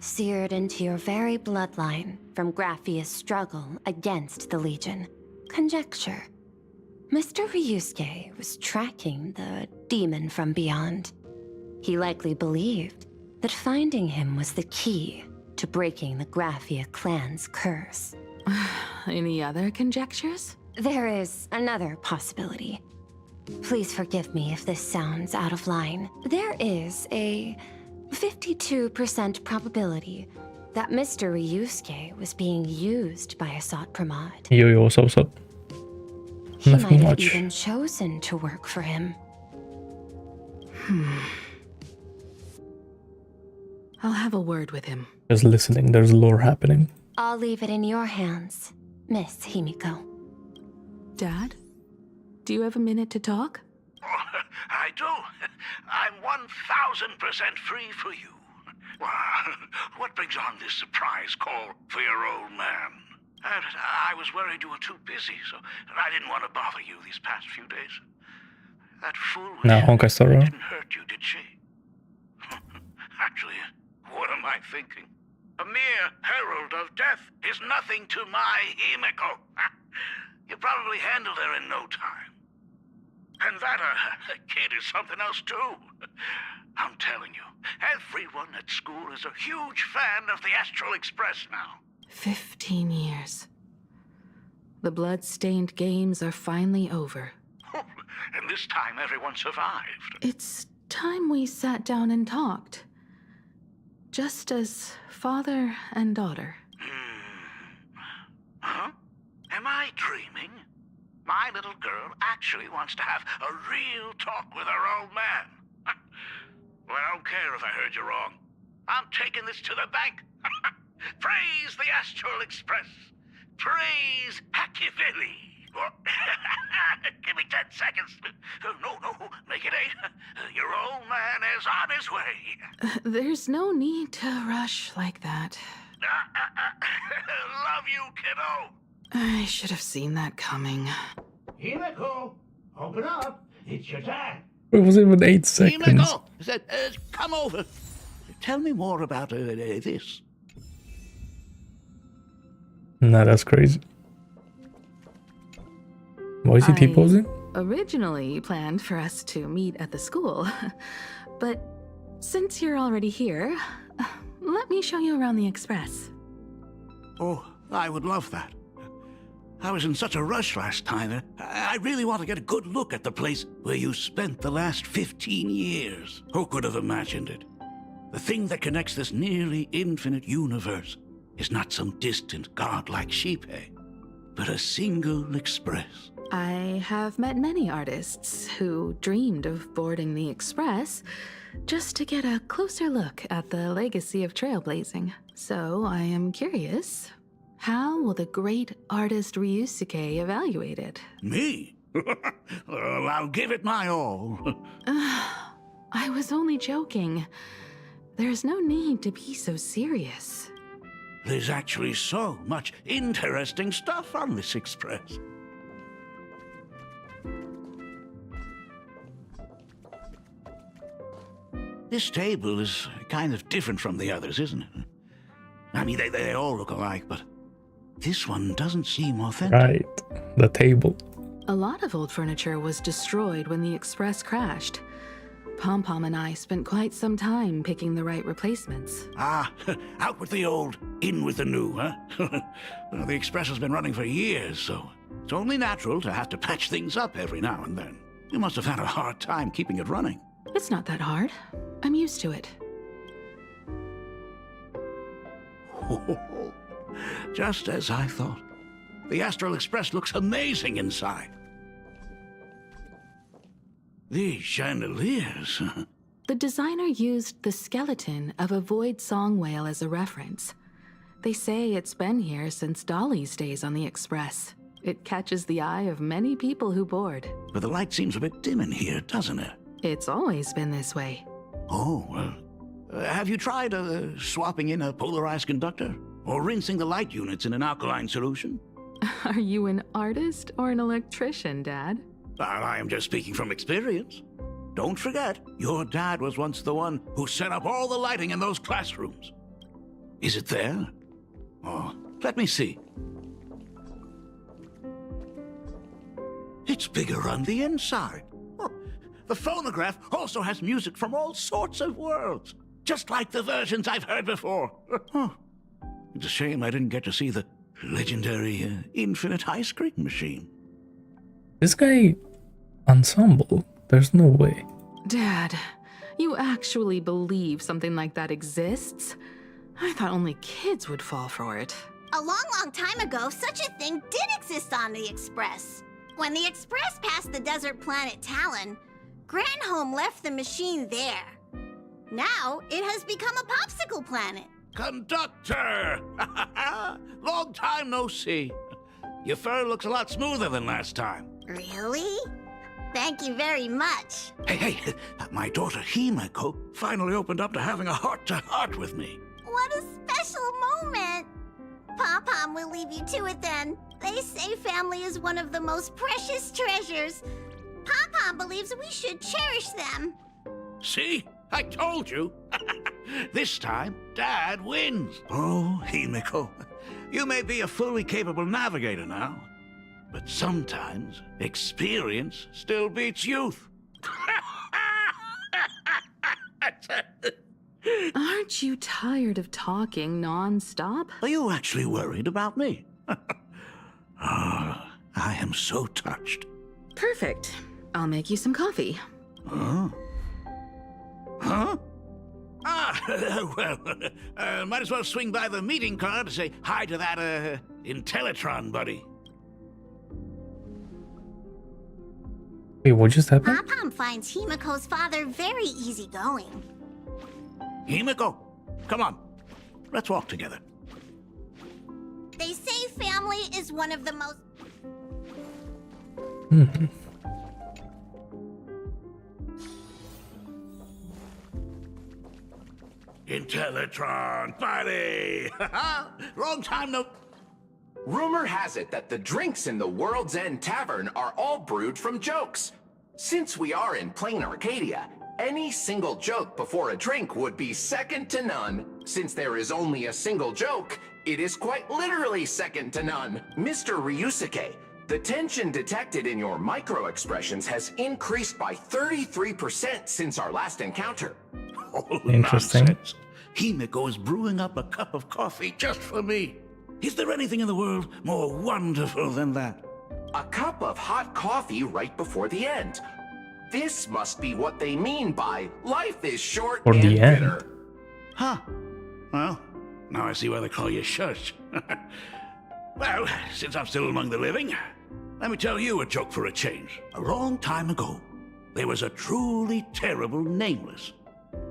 seared into your very bloodline from Graphia's struggle against the Legion. Conjecture. Mr. Ryusuke was tracking the demon from beyond. He likely believed that finding him was the key to breaking the Graphia clan's curse. Any other conjectures? There is another possibility. Please forgive me if this sounds out of line. There is a 52% probability that Mr. Ryusuke was being used by Asat Pramod. Yo, what's up? He Nothing might have much. even chosen to work for him. I'll have a word with him. Just listening, there's lore happening. I'll leave it in your hands, Miss Himiko. Dad? Do you have a minute to talk? I do. I'm 1000% free for you. What brings on this surprise call for your old man? I was worried you were too busy, so I didn't want to bother you these past few days. That fool Now Honkai Star Rail. didn't hurt you, did she? Actually, what am I thinking? A mere herald of death is nothing to my Himeko. You probably handled her in no time. And that kid is something else too. I'm telling you, everyone at school is a huge fan of the Astral Express now. 15 years. The blood-stained games are finally over. And this time everyone survived. It's time we sat down and talked. Just as father and daughter. Huh? Am I dreaming? My little girl actually wants to have a real talk with her old man. Well, I don't care if I heard you wrong. I'm taking this to the bank. Praise the Astral Express. Praise Hakivilli. Give me 10 seconds. No, make it 8. Your old man is on his way. There's no need to rush like that. Love you, kiddo. I should have seen that coming. Himeko, open up. It's your dad. It was even 8 seconds. Himeko, come over. Tell me more about this. Nah, that's crazy. Why is he T-posing? Originally planned for us to meet at the school, but since you're already here, let me show you around the Express. Oh, I would love that. I was in such a rush last time. I really want to get a good look at the place where you spent the last 15 years. Who could have imagined it? The thing that connects this nearly infinite universe is not some distant godlike Shipe, but a single express. I have met many artists who dreamed of boarding the Express just to get a closer look at the legacy of trailblazing. So I am curious, how will the great artist Ryusuke evaluate it? Me? Well, I'll give it my all. I was only joking. There's no need to be so serious. There's actually so much interesting stuff on this express. This table is kind of different from the others, isn't it? I mean, they all look alike, but this one doesn't seem authentic. Right, the table. A lot of old furniture was destroyed when the Express crashed. Pom-Pom and I spent quite some time picking the right replacements. Ah, out with the old, in with the new, huh? Well, the Express has been running for years, so it's only natural to have to patch things up every now and then. You must have had a hard time keeping it running. It's not that hard. I'm used to it. Just as I thought. The Astral Express looks amazing inside. These chandeliers. The designer used the skeleton of a void song whale as a reference. They say it's been here since Dolly's days on the Express. It catches the eye of many people who board. But the light seems a bit dim in here, doesn't it? It's always been this way. Oh, well. Have you tried swapping in a polarized conductor? Or rinsing the light units in an alkaline solution? Are you an artist or an electrician, Dad? I am just speaking from experience. Don't forget, your dad was once the one who set up all the lighting in those classrooms. Is it there? Oh, let me see. It's bigger on the inside. Oh, the phonograph also has music from all sorts of worlds, just like the versions I've heard before. Oh, it's a shame I didn't get to see the legendary infinite ice cream machine. This guy... ensemble? There's no way. Dad, you actually believe something like that exists? I thought only kids would fall for it. A long time ago, such a thing did exist on the Express. When the Express passed the desert planet Talon, Granholm left the machine there. Now, it has become a popsicle planet. Conductor! Long time no see. Your fur looks a lot smoother than last time. Really? Thank you very much. Hey, my daughter Himeko finally opened up to having a heart-to-heart with me. What a special moment. Pom-Pom will leave you to it then. They say family is one of the most precious treasures. Pom-Pom believes we should cherish them. See? I told you. This time, Dad wins. Oh, Himeko, you may be a fully capable navigator now, but sometimes experience still beats youth. Aren't you tired of talking non-stop? Are you actually worried about me? I am so touched. Perfect. I'll make you some coffee. Huh? Well, might as well swing by the meeting car to say hi to that, Intellitron buddy. Wait, what just happened? Pom-Pom finds Himeko's father very easygoing. Himeko, come on. Let's walk together. They say family is one of the most... Intellitron buddy! Wrong time, no... Rumor has it that the drinks in the World's End Tavern are all brewed from jokes. Since we are in plain Arcadia, any single joke before a drink would be second to none. Since there is only a single joke, it is quite literally second to none. Mr. Ryusuke, the tension detected in your micro-expressions has increased by 33% since our last encounter. Interesting. Nonsense. Himeko is brewing up a cup of coffee just for me. Is there anything in the world more wonderful than that? A cup of hot coffee right before the end. This must be what they mean by life is short For and the end. bitter. Huh. Well, now I see why they call you Shush. Well, since I'm still among the living, let me tell you a joke for a change. A long time ago, there was a truly terrible nameless.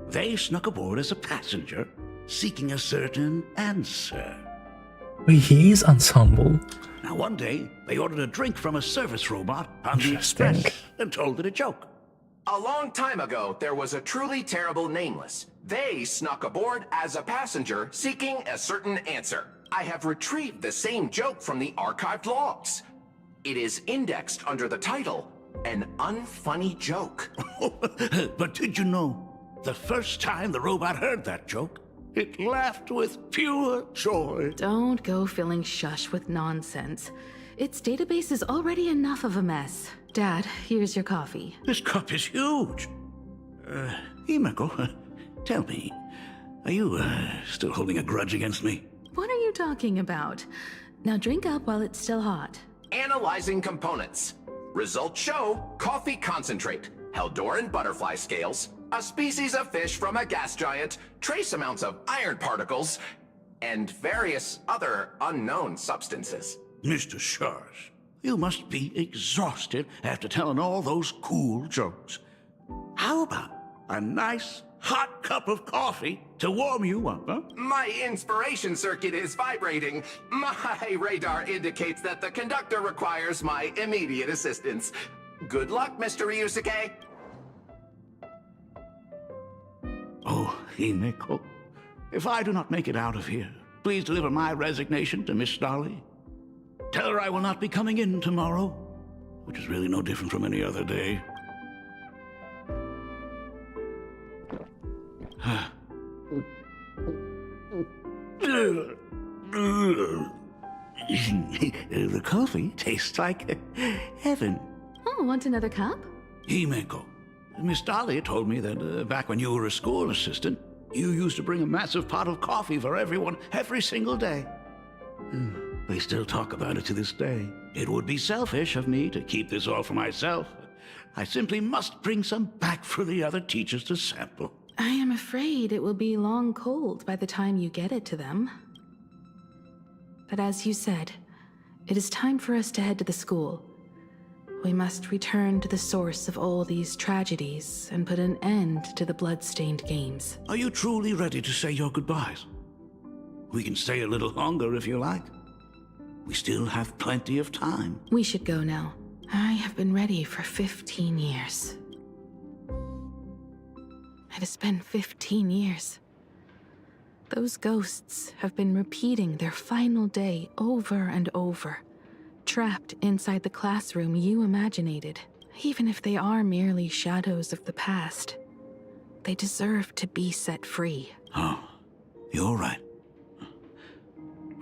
They snuck aboard as a passenger, seeking a certain answer. Wait, he is ensemble. Now, one day, they ordered a drink from a service robot on the express and told it a joke. A long time ago, there was a truly terrible nameless. They snuck aboard as a passenger, seeking a certain answer. I have retrieved the same joke from the archived logs. It is indexed under the title, An Unfunny Joke. But did you know, the first time the robot heard that joke, it laughed with pure joy. Don't go filling Shush with nonsense. Its database is already enough of a mess. Dad, here's your coffee. This cup is huge. Himeko, tell me, are you still holding a grudge against me? What are you talking about? Now drink up while it's still hot. Analyzing components. Results show coffee concentrate, Heldoran butterfly scales, a species of fish from a gas giant, trace amounts of iron particles, and various other unknown substances. Mr. Shush, you must be exhausted after telling all those cool jokes. How about a nice hot cup of coffee to warm you up, huh? My inspiration circuit is vibrating. My radar indicates that the conductor requires my immediate assistance. Good luck, Mr. Ryusuke. Oh, Himeko, if I do not make it out of here, please deliver my resignation to Miss Dolly. Tell her I will not be coming in tomorrow, which is really no different from any other day. The coffee tastes like heaven. Oh, want another cup? Himeko, Miss Dolly told me that back when you were a school assistant, you used to bring a massive pot of coffee for everyone every single day. They still talk about it to this day. It would be selfish of me to keep this all for myself. I simply must bring some back for the other teachers to sample. I am afraid it will be long cold by the time you get it to them. But as you said, it is time for us to head to the school. We must return to the source of all these tragedies and put an end to the blood-stained games. Are you truly ready to say your goodbyes? We can stay a little longer if you like. We still have plenty of time. We should go now. I have been ready for 15 years. It has been 15 years. Those ghosts have been repeating their final day over and over, trapped inside the classroom you imaginated. Even if they are merely shadows of the past, they deserve to be set free. Oh, you're right.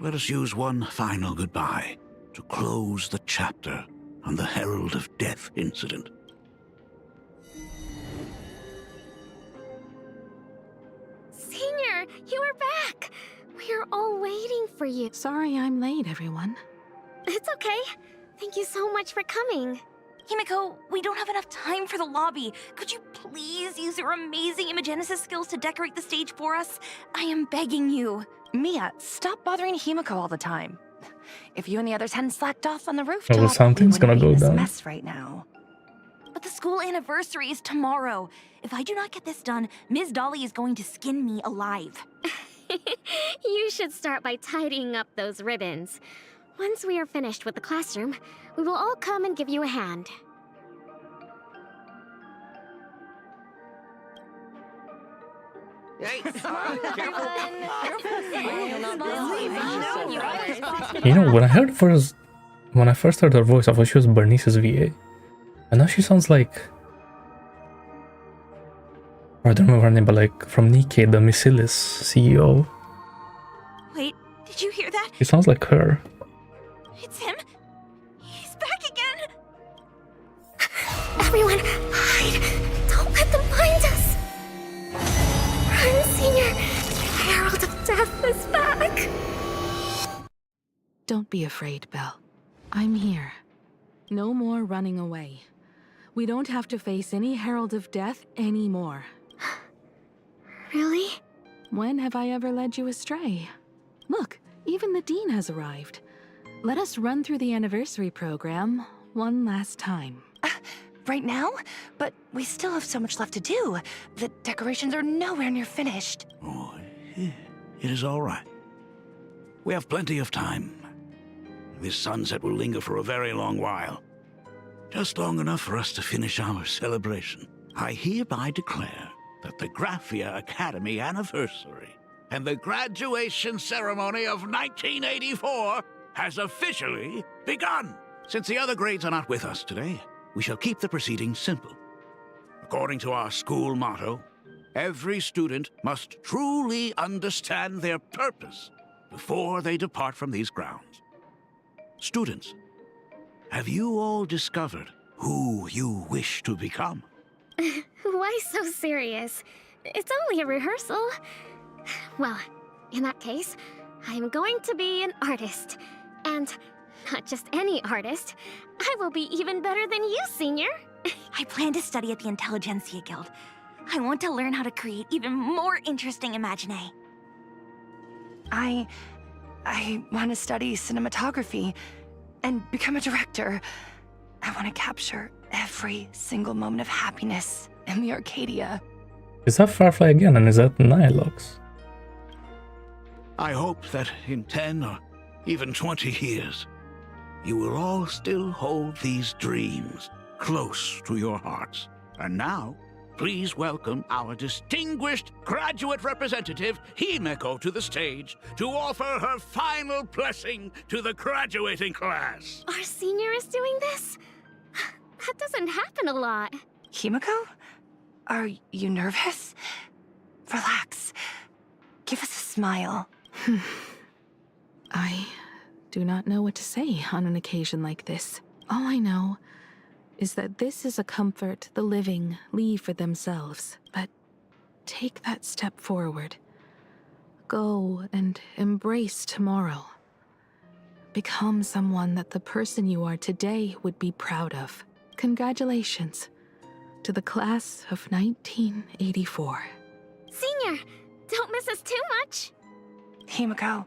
Let us use one final goodbye to close the chapter on the Herald of Death incident. Senior, you are back! We're all waiting for you. Sorry I'm late, everyone. It's okay. Thank you so much for coming. Himiko, we don't have enough time for the lobby. Could you please use your amazing Imagenesis skills to decorate the stage for us? I am begging you. Mia, stop bothering Himiko all the time. If you and the others hadn't slacked off on the Well, rooftop, something's we wouldn't gonna be go in this down. mess right now. But the school anniversary is tomorrow. If I do not get this done, Ms. Dolly is going to skin me alive. You should start by tidying up those ribbons. Once we are finished with the classroom, we will all come and give you a hand. Hey, You know, when I first heard her voice, I thought she was Bernice's VA. And now she sounds like... I don't remember her name, but like from Nikkei, the Missilis CEO. Wait, did you hear that? She sounds like her. It's him. He's back again. Everyone, hide! Don't let them find us! Run, Senior! The Herald of Death is back! Don't be afraid, Belle. I'm here. No more running away. We don't have to face any Herald of Death anymore. Really? When have I ever led you astray? Look, even the Dean has arrived. Let us run through the anniversary program one last time. Right now? But we still have so much left to do. The decorations are nowhere near finished. Oh, it is all right. We have plenty of time. This sunset will linger for a very long while. Just long enough for us to finish our celebration. I hereby declare that the Graphia Academy anniversary and the graduation ceremony of 1984 has officially begun. Since the other grades are not with us today, we shall keep the proceedings simple. According to our school motto, every student must truly understand their purpose before they depart from these grounds. Students, have you all discovered who you wish to become? Why so serious? It's only a rehearsal. Well, in that case, I'm going to be an artist. And not just any artist. I will be even better than you, Senior. I plan to study at the Intelligentsia Guild. I want to learn how to create even more interesting imaginae. I want to study cinematography and become a director. I want to capture every single moment of happiness in the Arcadia. Is that Firefly again, and is that Nilox? I hope that in 10 or even 20 years, you will all still hold these dreams close to your hearts. And now, please welcome our distinguished graduate representative, Himiko, to the stage to offer her final blessing to the graduating class. Our Senior is doing this? That doesn't happen a lot. Himiko? Are you nervous? Relax. Give us a smile. I do not know what to say on an occasion like this. All I know is that this is a comfort the living leave for themselves. But take that step forward. Go and embrace tomorrow. Become someone that the person you are today would be proud of. Congratulations to the class of 1984. Senior, don't miss us too much. Himiko,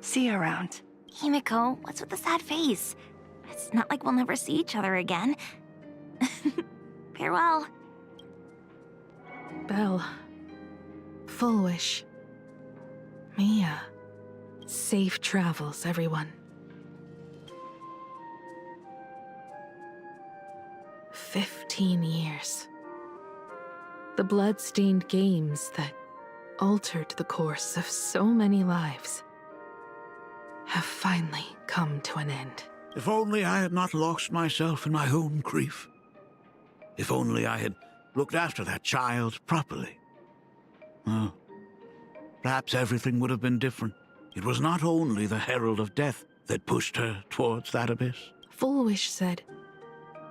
see you around. Himiko, what's with the sad face? It's not like we'll never see each other again. Farewell. Belle, Full Wish, Mia, safe travels, everyone. 15 years. The blood-stained games that altered the course of so many lives have finally come to an end. If only I had not lost myself in my own grief. If only I had looked after that child properly. Well, perhaps everything would have been different. It was not only the Herald of Death that pushed her towards that abyss. Fullwish said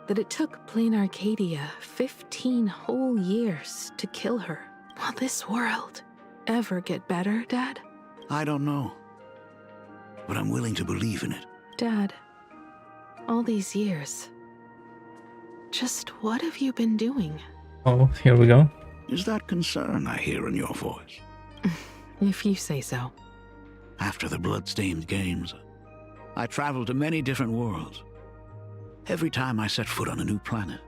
that it took Plain Arcadia 15 whole years to kill her. Will this world ever get better, Dad? I don't know, but I'm willing to believe in it. Dad, all these years, just what have you been doing? Oh, here we go. Is that concern I hear in your voice? If you say so. After the blood-stained games, I traveled to many different worlds. Every time I set foot on a new planet,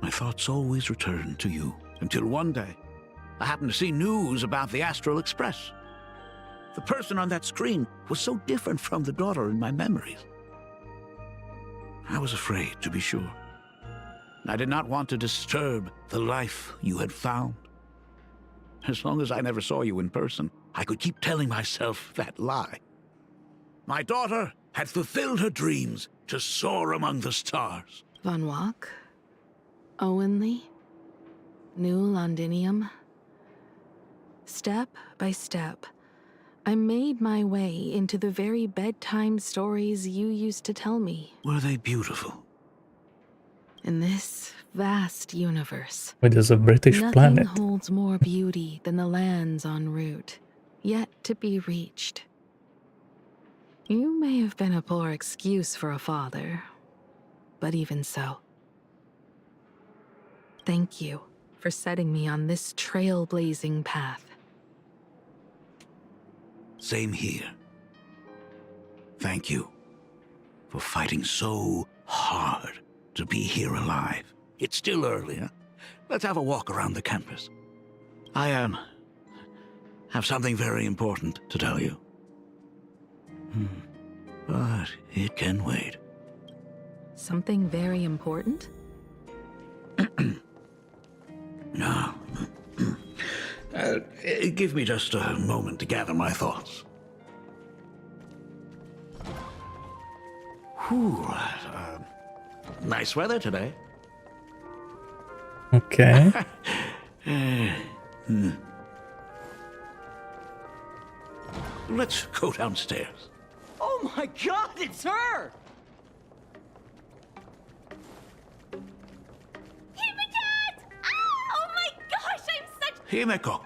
my thoughts always returned to you, until one day, I happened to see news about the Astral Express. The person on that screen was so different from the daughter in my memories. I was afraid, to be sure. I did not want to disturb the life you had found. As long as I never saw you in person, I could keep telling myself that lie. My daughter had fulfilled her dreams to soar among the stars. Von Wach, Owenly, New Londinium. Step by step, I made my way into the very bedtime stories you used to tell me. Were they beautiful? In this vast universe, It is a British nothing planet. holds more beauty than the lands en route, yet to be reached. You may have been a poor excuse for a father, but even so. Thank you for setting me on this trailblazing path. Same here. Thank you for fighting so hard to be here alive. It's still early, huh? Let's have a walk around the campus. I have something very important to tell you. But it can wait. Something very important? No. Give me just a moment to gather my thoughts. Whew. Nice weather today. Okay. Let's go downstairs. Oh my god, it's her! Dad! Ah! Oh my gosh, I'm such... Himeko.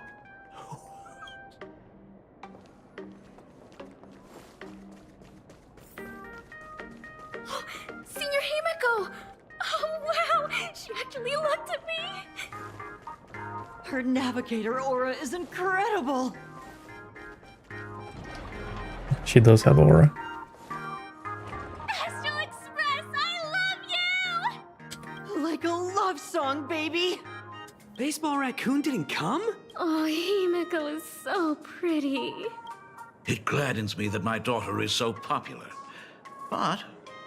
Senior Himeko! Oh wow, she actually looked at me! Her navigator aura is incredible! She does have aura. Astral Express, I love you! Like a love song, baby! Baseball Raccoon didn't come? Oh, Himeko is so pretty. It gladdens me that my daughter is so popular. But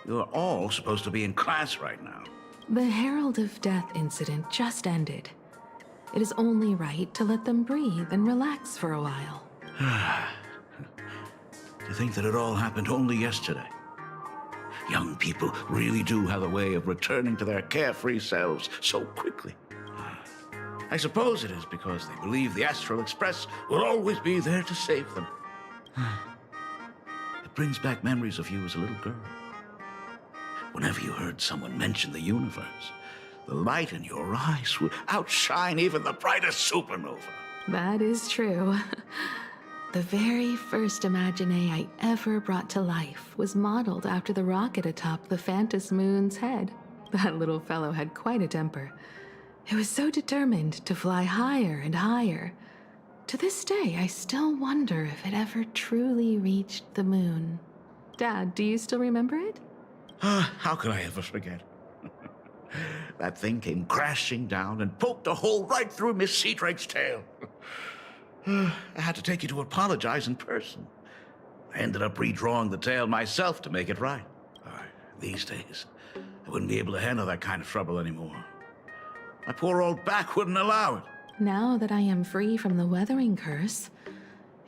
you're all supposed to be in class right now. The Herald of Death incident just ended. It is only right to let them breathe and relax for a while. To think that it all happened only yesterday. Young people really do have a way of returning to their carefree selves so quickly. I suppose it is because they believe the Astral Express will always be there to save them. It brings back memories of you as a little girl. Whenever you heard someone mention the universe, the light in your eyes would outshine even the brightest supernova. That is true. The very first Imagine I ever brought to life was modeled after the rocket atop the Phantom Moon's head. That little fellow had quite a temper. It was so determined to fly higher and higher. To this day, I still wonder if it ever truly reached the moon. Dad, do you still remember it? How could I ever forget? That thing came crashing down and poked a hole right through Miss Seadrake's tail. I had to take you to apologize in person. I ended up redrawing the tail myself to make it right. These days, I wouldn't be able to handle that kind of trouble anymore. My poor old back wouldn't allow it. Now that I am free from the weathering curse,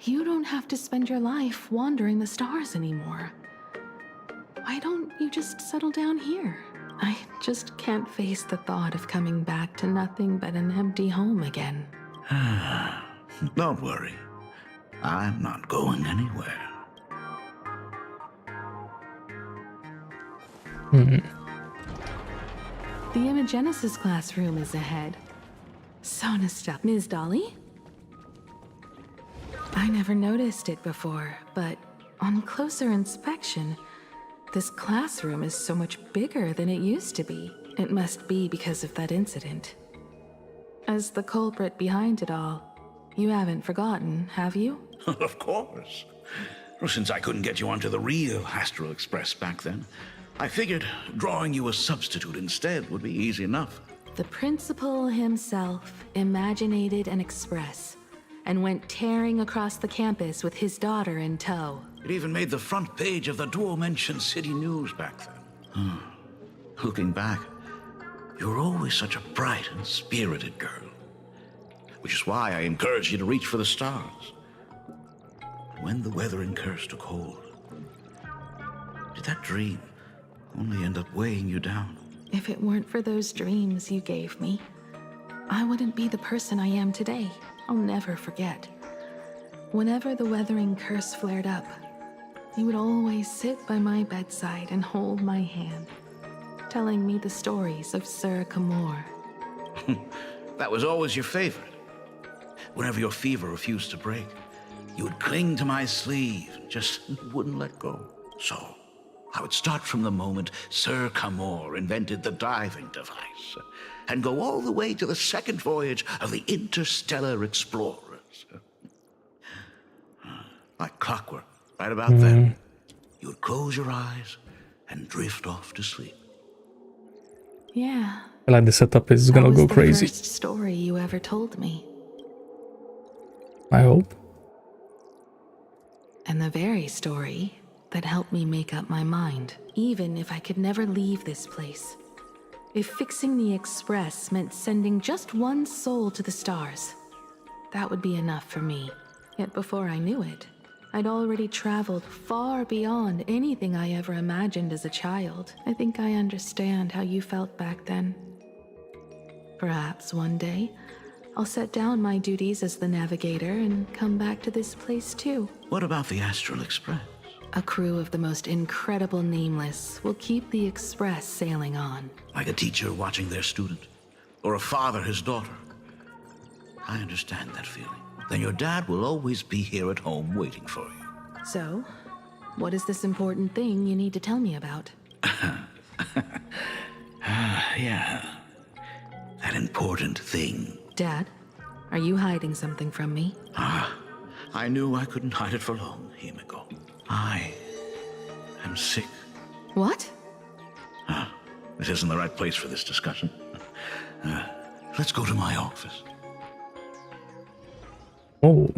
you don't have to spend your life wandering the stars anymore. Why don't you just settle down here? I just can't face the thought of coming back to nothing but an empty home again. Don't worry. I'm not going anywhere. The Imogenesis classroom is ahead. So nostalgic. Ms. Dolly? I never noticed it before, but on closer inspection, this classroom is so much bigger than it used to be. It must be because of that incident. As the culprit behind it all, you haven't forgotten, have you? Of course. Well, since I couldn't get you onto the real Astral Express back then, I figured drawing you a substitute instead would be easy enough. The principal himself imaginated an express and went tearing across the campus with his daughter in tow. It even made the front page of the Dual-Mention City News back then. Looking back, you were always such a bright and spirited girl. Which is why I encouraged you to reach for the stars. When the weathering curse took hold, did that dream only end up weighing you down? If it weren't for those dreams you gave me, I wouldn't be the person I am today. I'll never forget. Whenever the weathering curse flared up, you would always sit by my bedside and hold my hand, telling me the stories of Sir Kamor. That was always your favorite. Whenever your fever refused to break, you would cling to my sleeve and just wouldn't let go. So, I would start from the moment Sir Kamor invented the diving device and go all the way to the second voyage of the Interstellar Explorers. Like clockwork, right about then, you would close your eyes and drift off to sleep. Yeah. I like the setup is gonna go crazy. That was the first story you ever told me. I hope. And the very story that helped me make up my mind, even if I could never leave this place. If fixing the express meant sending just one soul to the stars, that would be enough for me. Yet before I knew it, I'd already traveled far beyond anything I ever imagined as a child. I think I understand how you felt back then. Perhaps one day, I'll set down my duties as the navigator and come back to this place too. What about the Astral Express? A crew of the most incredible nameless will keep the express sailing on. Like a teacher watching their student, or a father his daughter. I understand that feeling. Then your dad will always be here at home waiting for you. So, what is this important thing you need to tell me about? Yeah. That important thing. Dad, are you hiding something from me? I knew I couldn't hide it for long, Himiko. I am sick. What? This isn't the right place for this discussion. Let's go to my office. Oh.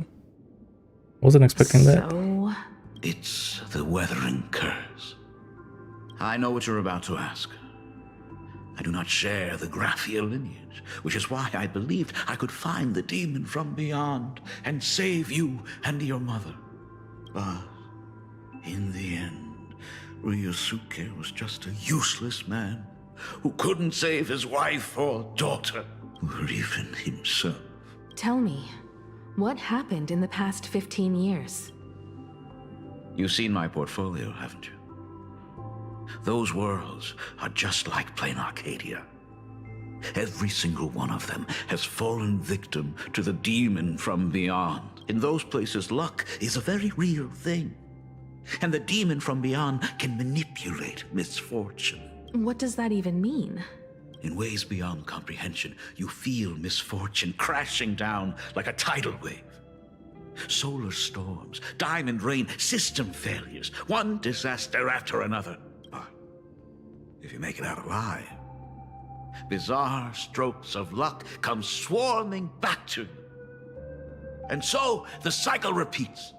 Wasn't expecting that. So... It's the weathering curse. I know what you're about to ask. I do not share the Graphia lineage, which is why I believed I could find the demon from beyond and save you and your mother. But in the end, Ryosuke was just a useless man who couldn't save his wife or daughter, or even himself. Tell me, what happened in the past 15 years? You've seen my portfolio, haven't you? Those worlds are just like plain Arcadia. Every single one of them has fallen victim to the demon from beyond. In those places, luck is a very real thing. And the demon from beyond can manipulate misfortune. What does that even mean? In ways beyond comprehension, you feel misfortune crashing down like a tidal wave. Solar storms, diamond rain, system failures, one disaster after another. But if you make it out alive, bizarre strokes of luck come swarming back to you. And so the cycle repeats,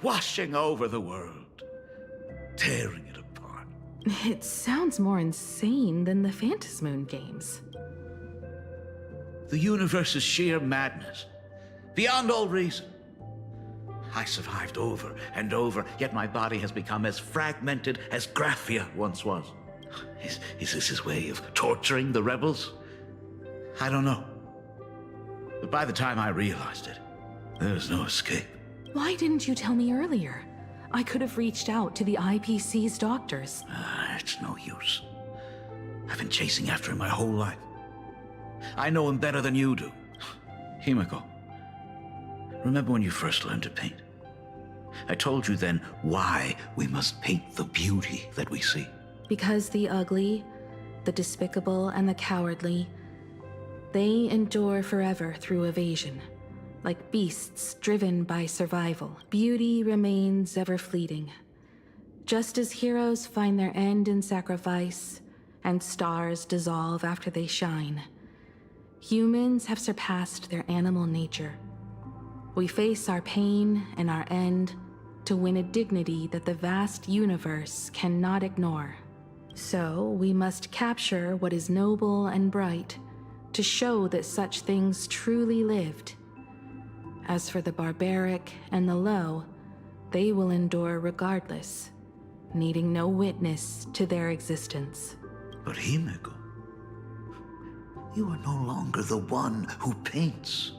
washing over the world, tearing it apart. It sounds more insane than the Phantasmoon games. The universe is sheer madness, beyond all reason. I survived over and over, yet my body has become as fragmented as Graphia once was. Is this his way of torturing the rebels? I don't know. But by the time I realized it, there was no escape. Why didn't you tell me earlier? I could have reached out to the IPC's doctors. It's no use. I've been chasing after him my whole life. I know him better than you do. Himiko, remember when you first learned to paint? I told you then why we must paint the beauty that we see. Because the ugly, the despicable, and the cowardly, they endure forever through evasion. Like beasts driven by survival, beauty remains ever fleeting. Just as heroes find their end in sacrifice, and stars dissolve after they shine, humans have surpassed their animal nature. We face our pain and our end to win a dignity that the vast universe cannot ignore. So we must capture what is noble and bright to show that such things truly lived. As for the barbaric and the low, they will endure regardless, needing no witness to their existence. But Himiko, you are no longer the one who paints.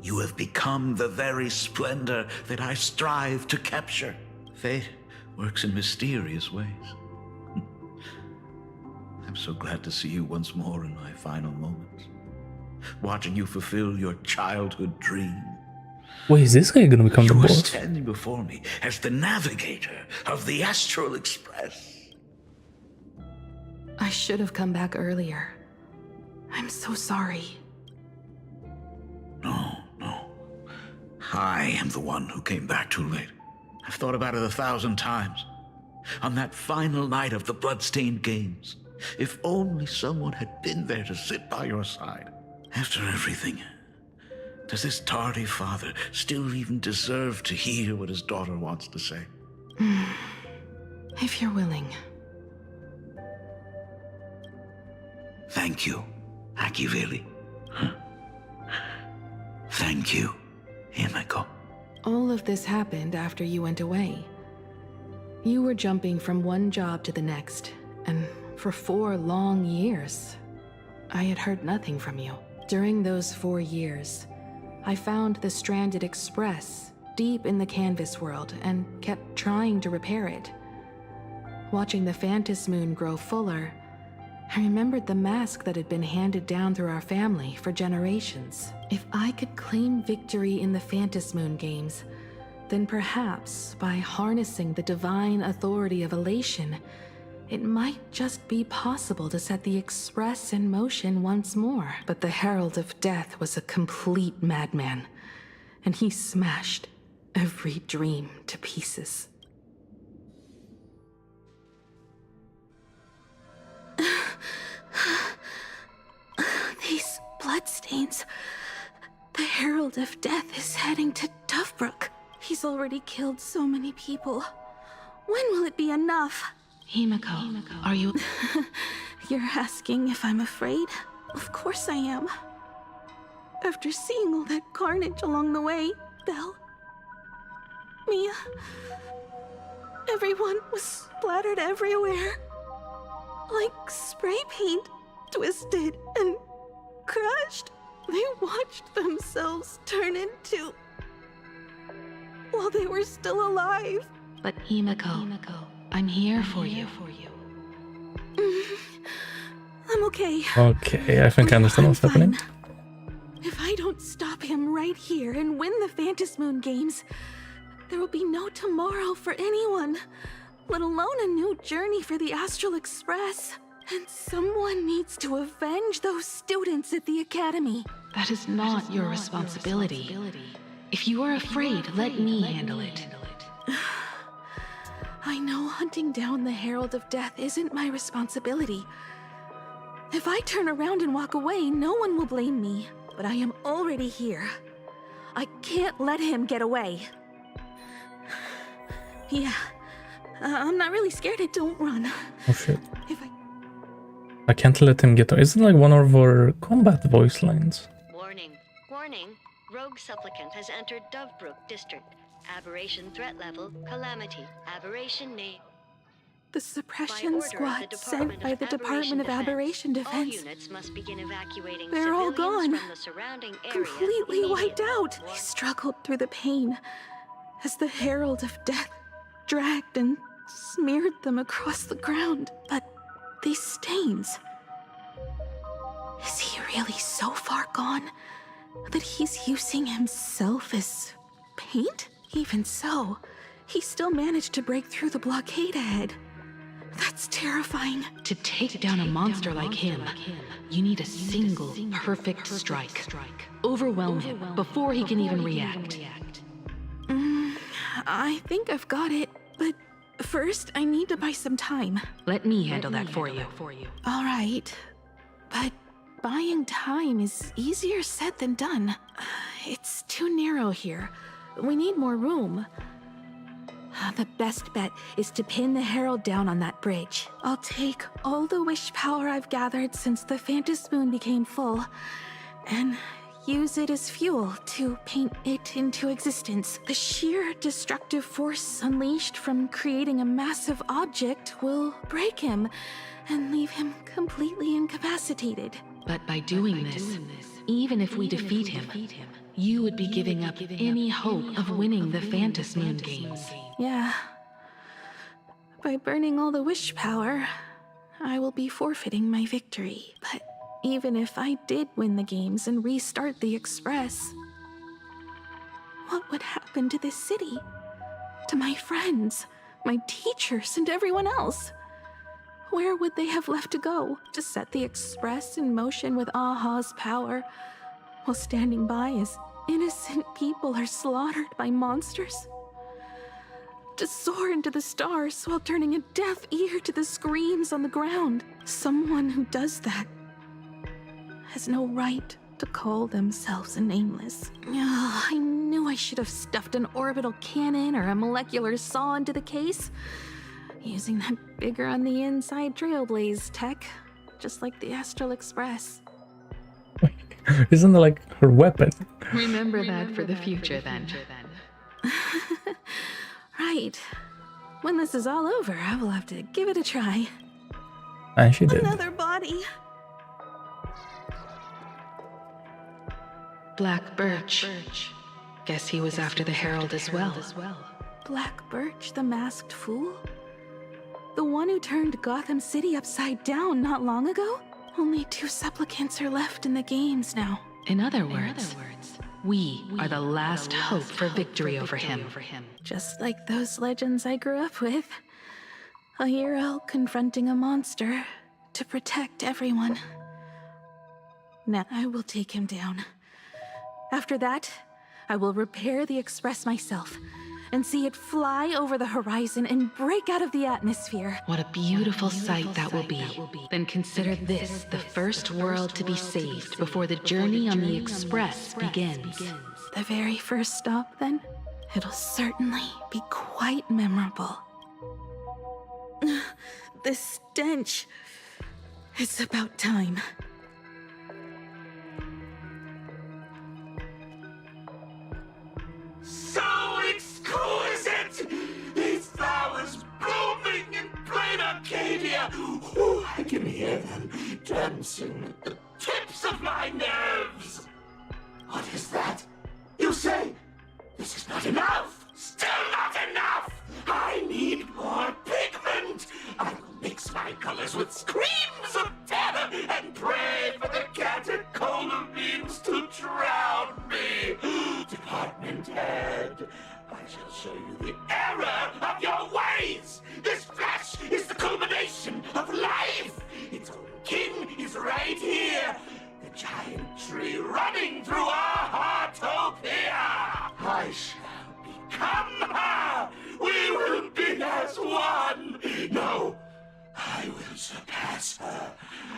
You have become the very splendor that I strive to capture. Fate works in mysterious ways. I'm so glad to see you once more in my final moments, watching you fulfill your childhood dream. Wait, is this guy gonna become the You are boss? standing before me as the navigator of the Astral Express. I should have come back earlier. I'm so sorry. No. I am the one who came back too late. I've thought about it 1,000 times. On that final night of the Bloodstained Games, if only someone had been there to sit by your side. After everything, does this tardy father still even deserve to hear what his daughter wants to say? If you're willing. Thank you, Akiveli. Thank you, Himiko. All of this happened after you went away. You were jumping from one job to the next, and for 4 long years, I had heard nothing from you. During those 4 years, I found the stranded Express deep in the canvas world and kept trying to repair it. Watching the Phantasmoon grow fuller, I remembered the mask that had been handed down through our family for generations. If I could claim victory in the Phantasmoon games, then perhaps by harnessing the divine authority of elation, it might just be possible to set the Express in motion once more. But the Herald of Death was a complete madman, and he smashed every dream to pieces. These bloodstains. The Herald of Death is heading to Dovebrook. He's already killed so many people. When will it be enough? Himiko, are you... You're asking if I'm afraid? Of course I am. After seeing all that carnage along the way, Belle, Mia, everyone was splattered everywhere. Like spray paint, twisted and crushed. They watched themselves turn into... while they were still alive. But Himiko, I'm here for you. I'm okay. Okay, I think I understand what's happening. If I don't stop him right here and win the Phantasmoon games, there will be no tomorrow for anyone, let alone a new journey for the Astral Express. And someone needs to avenge those students at the Academy. That is not your responsibility. If you are afraid, let me handle it. I know hunting down the Herald of Death isn't my responsibility. If I turn around and walk away, no one will blame me. But I am already here. I can't let him get away. Yeah, I'm not really scared. Don't run. Oh shit. I can't let him get... Isn't like one of our combat voice lines? Warning. Warning. Rogue supplicant has entered Dovebrook District. Aberration threat level, Calamity. Aberration name. The suppression squad sent by the Department of Aberration Defense. All units must begin evacuating They're all civilians gone. from the surrounding area. Completely wiped out. I struggled through the pain as the Herald of Death dragged and smeared them across the ground. But these stains... Is he really so far gone that he's using himself as paint? Even so, he still managed to break through the blockade ahead. That's terrifying. To take down a monster like him, you need a single perfect strike. Overwhelm him before he can even react. I think I've got it, but first I need to buy some time. Let me handle that for you. All right, but buying time is easier said than done. It's too narrow here. We need more room. The best bet is to pin the Herald down on that bridge. I'll take all the wish power I've gathered since the Phantom Moon became full, and use it as fuel to paint it into existence. The sheer destructive force unleashed from creating a massive object will break him and leave him completely incapacitated. But by doing this, even if we defeat him, you would be giving up any hope of winning the Phantom Moon games. Yeah. By burning all the wish power, I will be forfeiting my victory. But even if I did win the games and restart the Express, what would happen to this city? To my friends, my teachers, and everyone else? Where would they have left to go to set the Express in motion with Aha's power, while standing by as innocent people are slaughtered by monsters? To soar into the stars while turning a deaf ear to the screams on the ground. Someone who does that has no right to call themselves a nameless. I knew I should have stuffed an orbital cannon or a molecular saw into the case, using that bigger on the inside Trailblaze tech, just like the Astral Express. Isn't that like her weapon? Remember that for the future, then. Right. When this is all over, I will have to give it a try. And she did. Another body. Black Birch. Guess he was after the Herald as well. Black Birch, the masked fool? The one who turned Gotham City upside down not long ago? Only 2 supplicants are left in the games now. In other words, we are the last hope for victory over him. Just like those legends I grew up with. A hero confronting a monster to protect everyone. Now I will take him down. After that, I will repair the Express myself and see it fly over the horizon and break out of the atmosphere. What a beautiful sight that will be. Then consider this the first world to be saved before the journey on the Express begins. The very first stop, then? It'll certainly be quite memorable. The stench. It's about time. So exquisite! These flowers blooming in plain Arcadia! Ooh, I can hear them dancing at the tips of my nerves! What is that? You say this is not enough! Still not enough! I need more pigment! I will mix my colors with screams of terror and pray for the catecholamines to drown me! Department head, I shall show you the error of your ways! This flesh is the culmination of life! Its own kin is right here! The giant tree running through our heartopia! I shall become her! We will be as one! No, I will surpass her.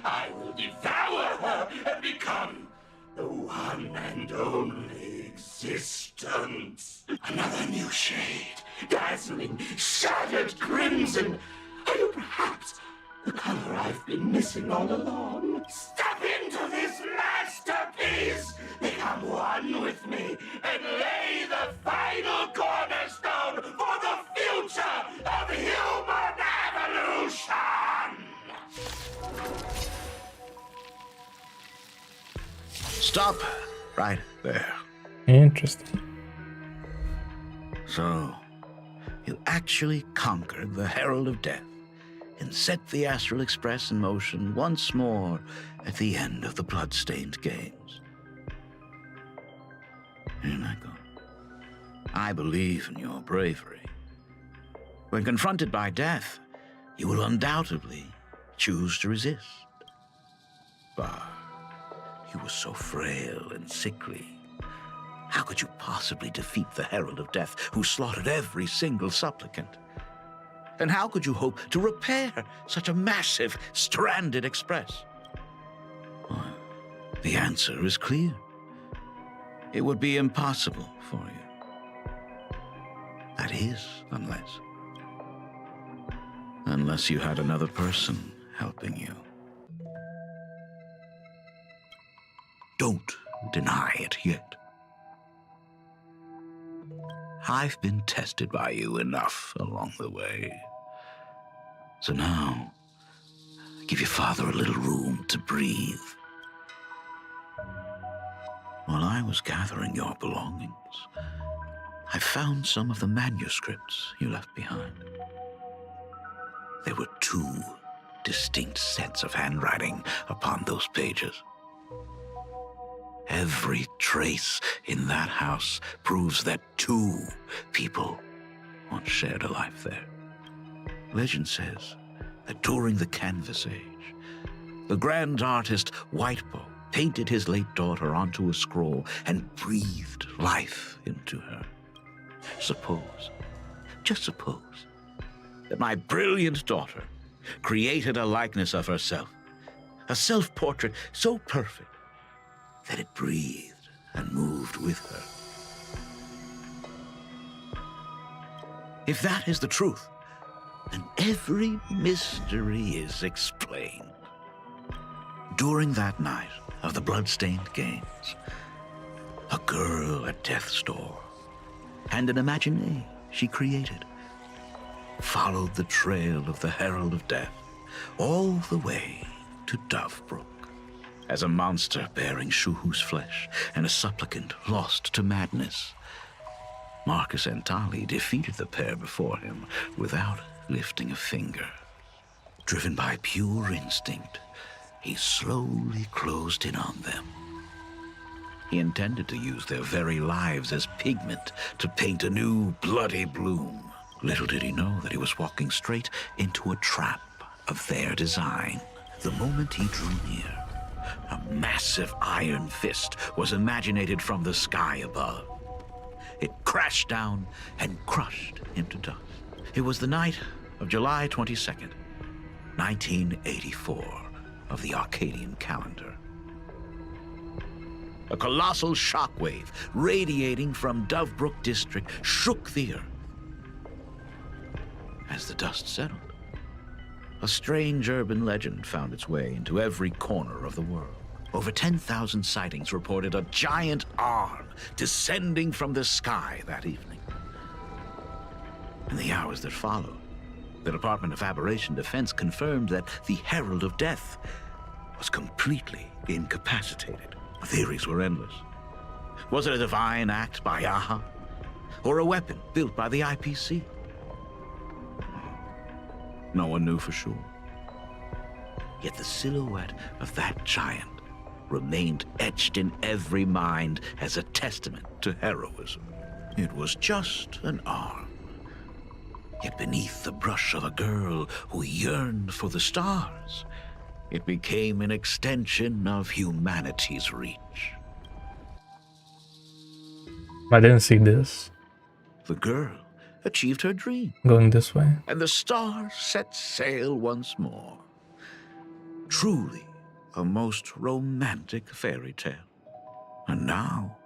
I will devour her and become the one and only existence. Another new shade dazzling, shattered crimson. Are you perhaps the color I've been missing all along? Step into this masterpiece! Become one with me and lay the final cornerstone for the future of human evolution! Stop right there. Interesting. So, you actually conquered the Herald of Death and set the Astral Express in motion once more at the end of the blood-stained games. Hinako, I believe in your bravery. When confronted by death, you will undoubtedly choose to resist. But you were so frail and sickly. How could you possibly defeat the Herald of Death, who slaughtered every single supplicant? And how could you hope to repair such a massive, stranded express? Well, the answer is clear. It would be impossible for you. That is, unless you had another person helping you. Don't deny it yet. I've been tested by you enough along the way. So now, give your father a little room to breathe. While I was gathering your belongings, I found some of the manuscripts you left behind. There were 2 distinct sets of handwriting upon those pages. Every trace in that house proves that 2 people once shared a life there. Legend says that during the Canvas Age, the grand artist Whitebow painted his late daughter onto a scroll and breathed life into her. Suppose, just suppose, that my brilliant daughter created a likeness of herself, a self-portrait so perfect that it breathed and moved with her. If that is the truth, then every mystery is explained. During that night of the blood-stained games, a girl at death's door and an imagination she created followed the trail of the Herald of Death all the way to Dovebrook. As a monster bearing Shuhu's flesh and a supplicant lost to madness, Marcus Antali defeated the pair before him without lifting a finger. Driven by pure instinct, he slowly closed in on them. He intended to use their very lives as pigment to paint a new bloody bloom. Little did he know that he was walking straight into a trap of their design. The moment he drew near, a massive iron fist was imaginated from the sky above. It crashed down and crushed him to dust. It was the night of July 22nd, 1984, of the Arcadian calendar. A colossal shockwave radiating from Dovebrook district shook the earth. As the dust settled, a strange urban legend found its way into every corner of the world. Over 10,000 sightings reported a giant arm descending from the sky that evening. In the hours that followed, the Department of Aberration Defense confirmed that the Herald of Death was completely incapacitated. Theories were endless. Was it a divine act by Aha? Or a weapon built by the IPC? No one knew for sure. Yet the silhouette of that giant remained etched in every mind as a testament to heroism. It was just an arm. Yet beneath the brush of a girl who yearned for the stars, it became an extension of humanity's reach. I didn't see this. The girl achieved her dream. Going this way. And the stars set sail once more. Truly a most romantic fairy tale. And now,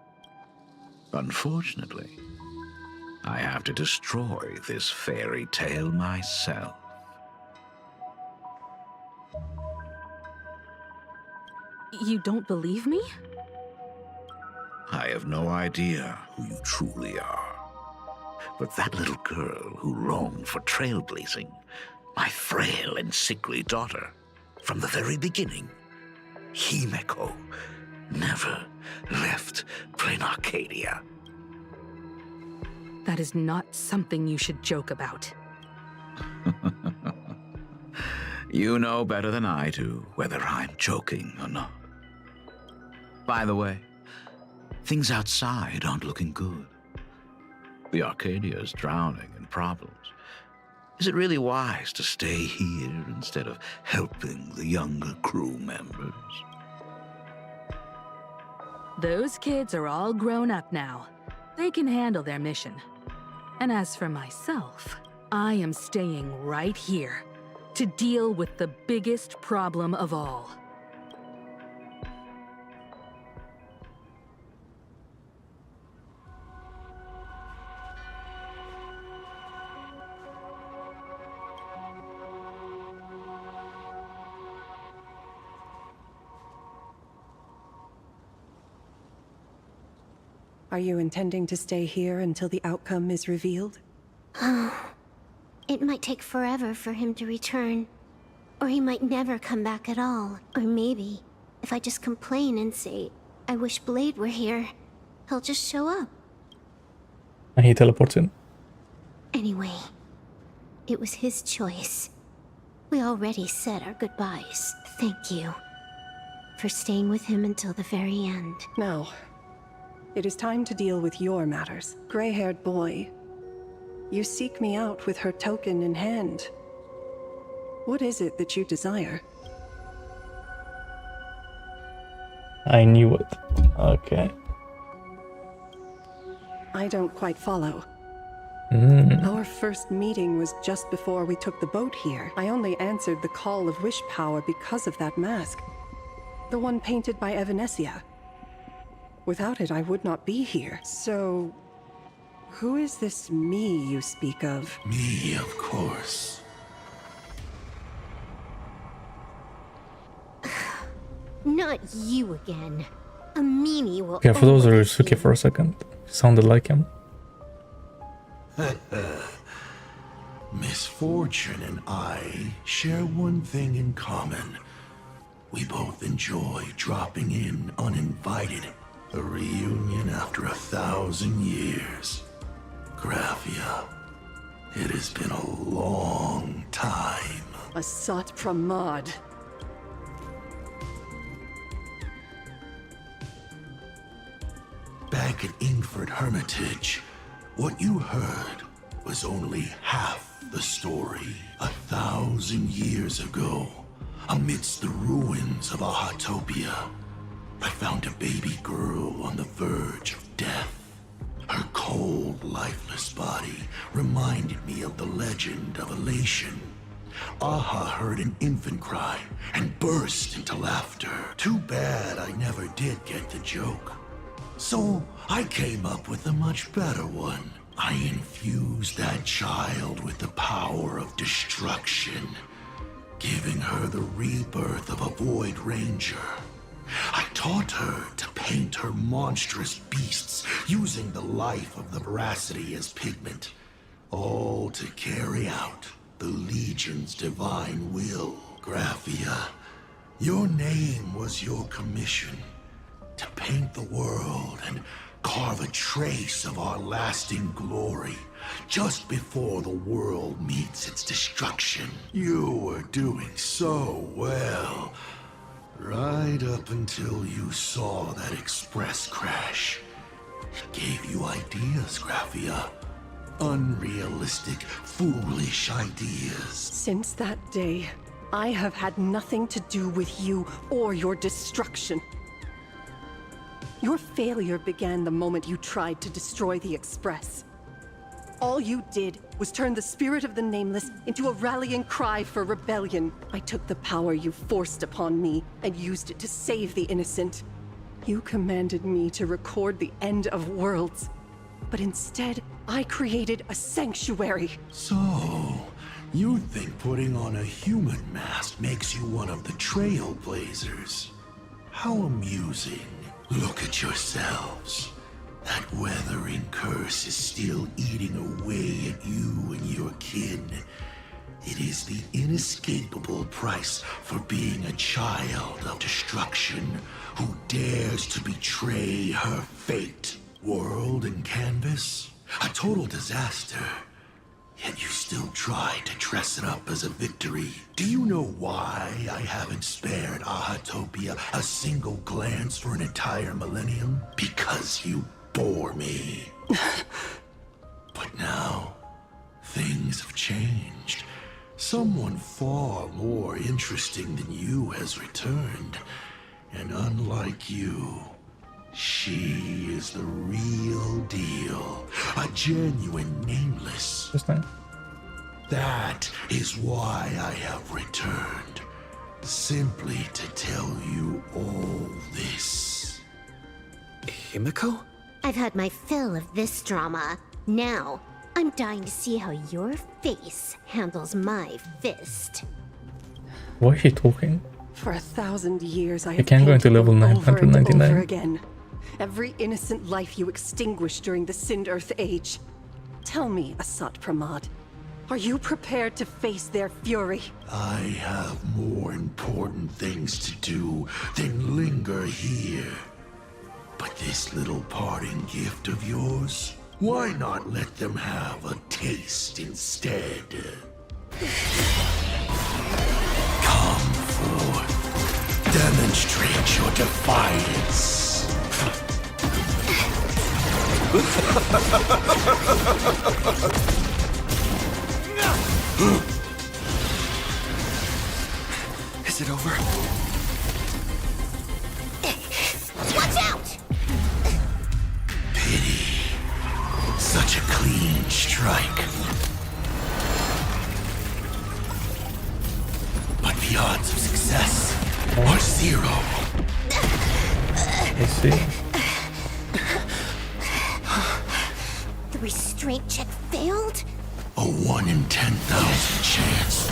unfortunately, I have to destroy this fairy tale myself. You don't believe me? I have no idea who you truly are. But that little girl who longed for trailblazing, my frail and sickly daughter, from the very beginning, Himeko, never left Plain Arcadia. That is not something you should joke about. You know better than I do whether I'm joking or not. By the way, things outside aren't looking good. The Arcadia is drowning in problems. Is it really wise to stay here instead of helping the younger crew members? Those kids are all grown up now. They can handle their mission. And as for myself, I am staying right here to deal with the biggest problem of all. Are you intending to stay here until the outcome is revealed? It might take forever for him to return. Or he might never come back at all. Or maybe, if I just complain and say, I wish Blade were here, he'll just show up. And he teleports in. Anyway, it was his choice. We already said our goodbyes. Thank you for staying with him until the very end. Now, it is time to deal with your matters. Gray-haired boy, you seek me out with her token in hand. What is it that you desire? I knew it. Okay. I don't quite follow. Our first meeting was just before we took the boat here. I only answered the call of wish power because of that mask. The one painted by Evanesia. Without it, I would not be here. So, who is this me you speak of? Me, of course. Not you again. A meanie will. Okay, for those who are Suki for a second, sounded like him. Misfortune and I share one thing in common. We both enjoy dropping in uninvited. A reunion after 1,000 years. Graphia, it has been a long time. A Sat Pramad. Back at Ingford Hermitage, what you heard was only half the story. 1,000 years ago, amidst the ruins of Ahatopia, I found a baby girl on the verge of death. Her cold, lifeless body reminded me of the legend of Elation. Aha heard an infant cry and burst into laughter. Too bad I never did get the joke. So I came up with a much better one. I infused that child with the power of destruction, giving her the rebirth of a Void Ranger. I taught her to paint her monstrous beasts using the life of the veracity as pigment, all to carry out the Legion's divine will. Graphia, your name was your commission, to paint the world and carve a trace of our lasting glory just before the world meets its destruction. You were doing so well. Right up until you saw that express crash. It gave you ideas, Graphia. Unrealistic, foolish ideas. Since that day, I have had nothing to do with you or your destruction. Your failure began the moment you tried to destroy the Express. All you did was turn the spirit of the Nameless into a rallying cry for rebellion. I took the power you forced upon me and used it to save the innocent. You commanded me to record the end of worlds, but instead, I created a sanctuary. So, you think putting on a human mask makes you one of the trailblazers? How amusing. Look at yourselves. That weathering curse is still eating away at you and your kin. It is the inescapable price for being a child of destruction who dares to betray her fate. World and canvas, a total disaster. Yet you still try to dress it up as a victory. Do you know why I haven't spared Ahatopia a single glance for an entire millennium? Because you bore me. But now, things have changed. Someone far more interesting than you has returned. And unlike you, she is the real deal. A genuine nameless. That is why I have returned. Simply to tell you all this. Himiko? I've had my fill of this drama. Now, I'm dying to see how your face handles my fist. Why is she talking? For 1,000 years, I You have can't go into painted level them over and 999. over again. Every innocent life you extinguished during the Sind-Earth Age. Tell me, Asat Pramad, are you prepared to face their fury? I have more important things to do than linger here. But this little parting gift of yours, why not let them have a taste instead? Come forth. Demonstrate your defiance. Is it over? Watch out! Pity. Such a clean strike. But the odds of success are 0. I see. The restraint check failed? A 1 in 10,000 chance.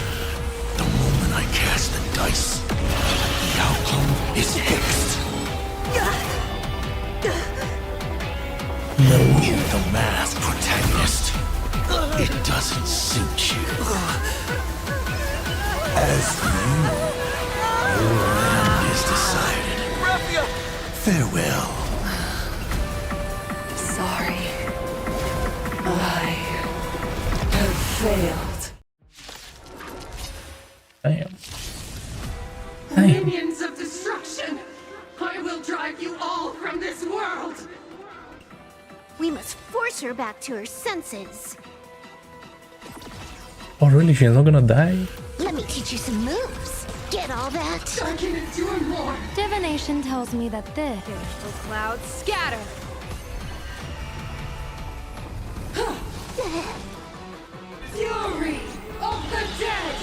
The moment I cast the dice, the outcome is fixed. You, the masked protagonist. It doesn't suit you. As for you, your end is decided. Farewell. Sorry. I have failed. Damn. Minions of destruction! I will drive you all from this world! We must force her back to her senses. Oh really? She's not gonna die? Let me teach you some moves. Get all that? I can endure more! Divination tells me that this... The clouds scatter! Fury of the dead!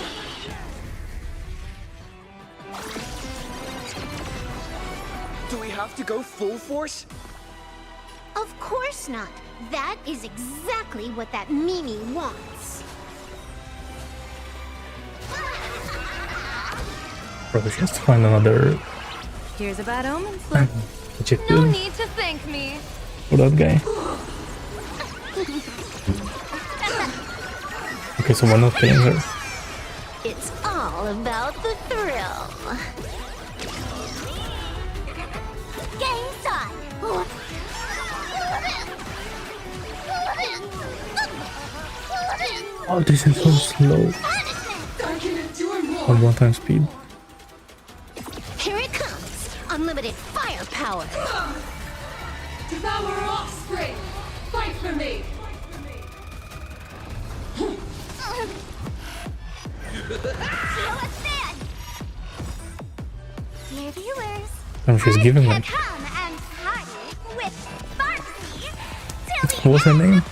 Do we have to go full force? Of course not. That is exactly what that Mimi wants. Bro, she has to find another Here's a bad omen slip. No objective need to thank me. for that guy. Okay, so we're not killing her. It's all about the thrill. Game time. Oh, this is so slow. I can endure more! On 1 time speed. Here it comes. Unlimited firepower. Devour offspring! Fight for me! Dear viewers, And she's giving like... come and party with Farsi till What's her name?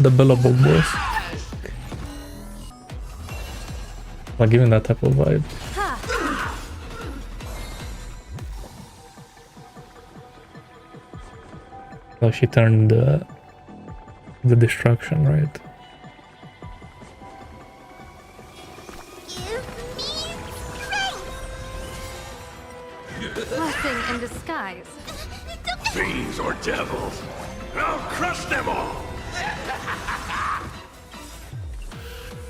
The Billable Boys. Like giving that type of vibe. So she turned The destruction, right? Blessing in disguise. Fiends or devils, I'll crush them all!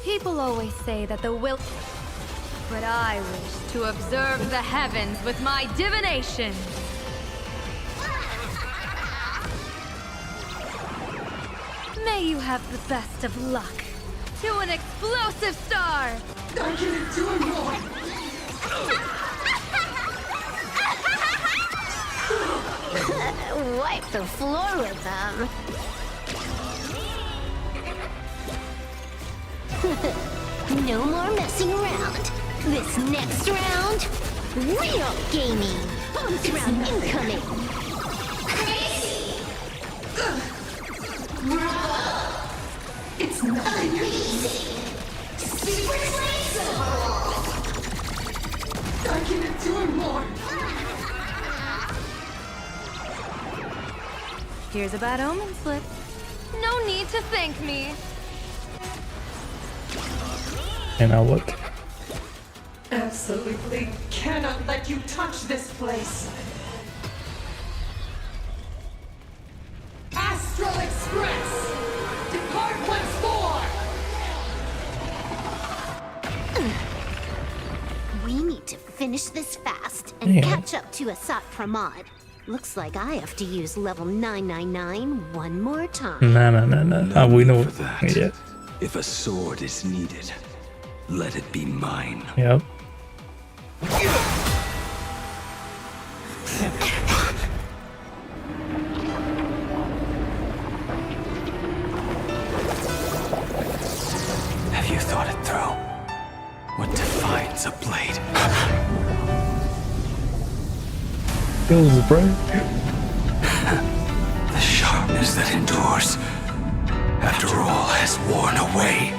People always say that the will... But I wish to observe the heavens with my divination. May you have the best of luck. To an explosive star! I can do it more! Wipe the floor with them. No more messing around. This next round, real gaming. Bonus round incoming. It's not easy. Super I can do it more! Here's a bad omen slip. No need to thank me. And now what? Absolutely cannot let you touch this place. Astral Express! Depart once more! We need to finish this fast and Yeah. catch up to Asat Pramod. Looks like I have to use level 999 one more time. No. We know that. Yeah. If a sword is needed, let it be mine. Yep. Have you thought it through? What defines a blade? Feels bro. The sharpness that endures, after all has worn away.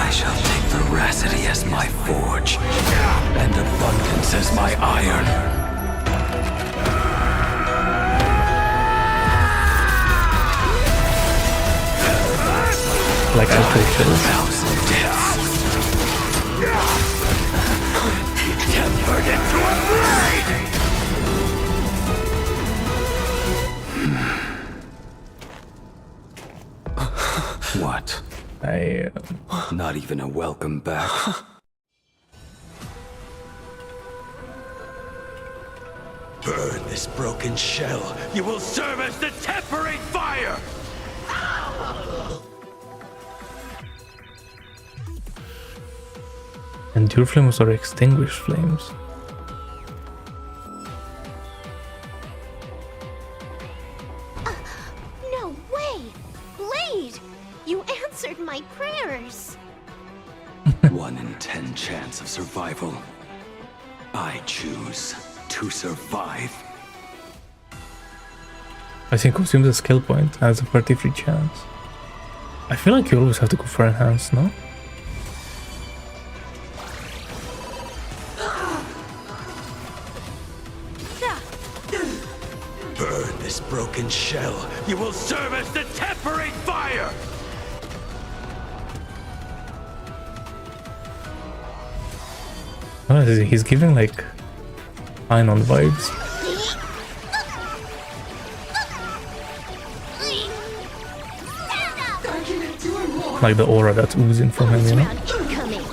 I shall take veracity as my forge, and abundance as my iron. Like actual kills. Tempered into a blade! What? Not even a welcome back. Burn this broken shell. You will serve as the tempering fire! Endure flames or extinguish flames. No way! Blade! You answered my prayers! 1 in 10 chance of survival. I choose to survive. I think consume the skill point has a 33 chance. I feel like you always have to go for enhance, no? Burn this broken shell. You will serve as the tempering fire! Honestly, he's giving like Einon vibes. Like the aura that's oozing from him, you know? Incoming!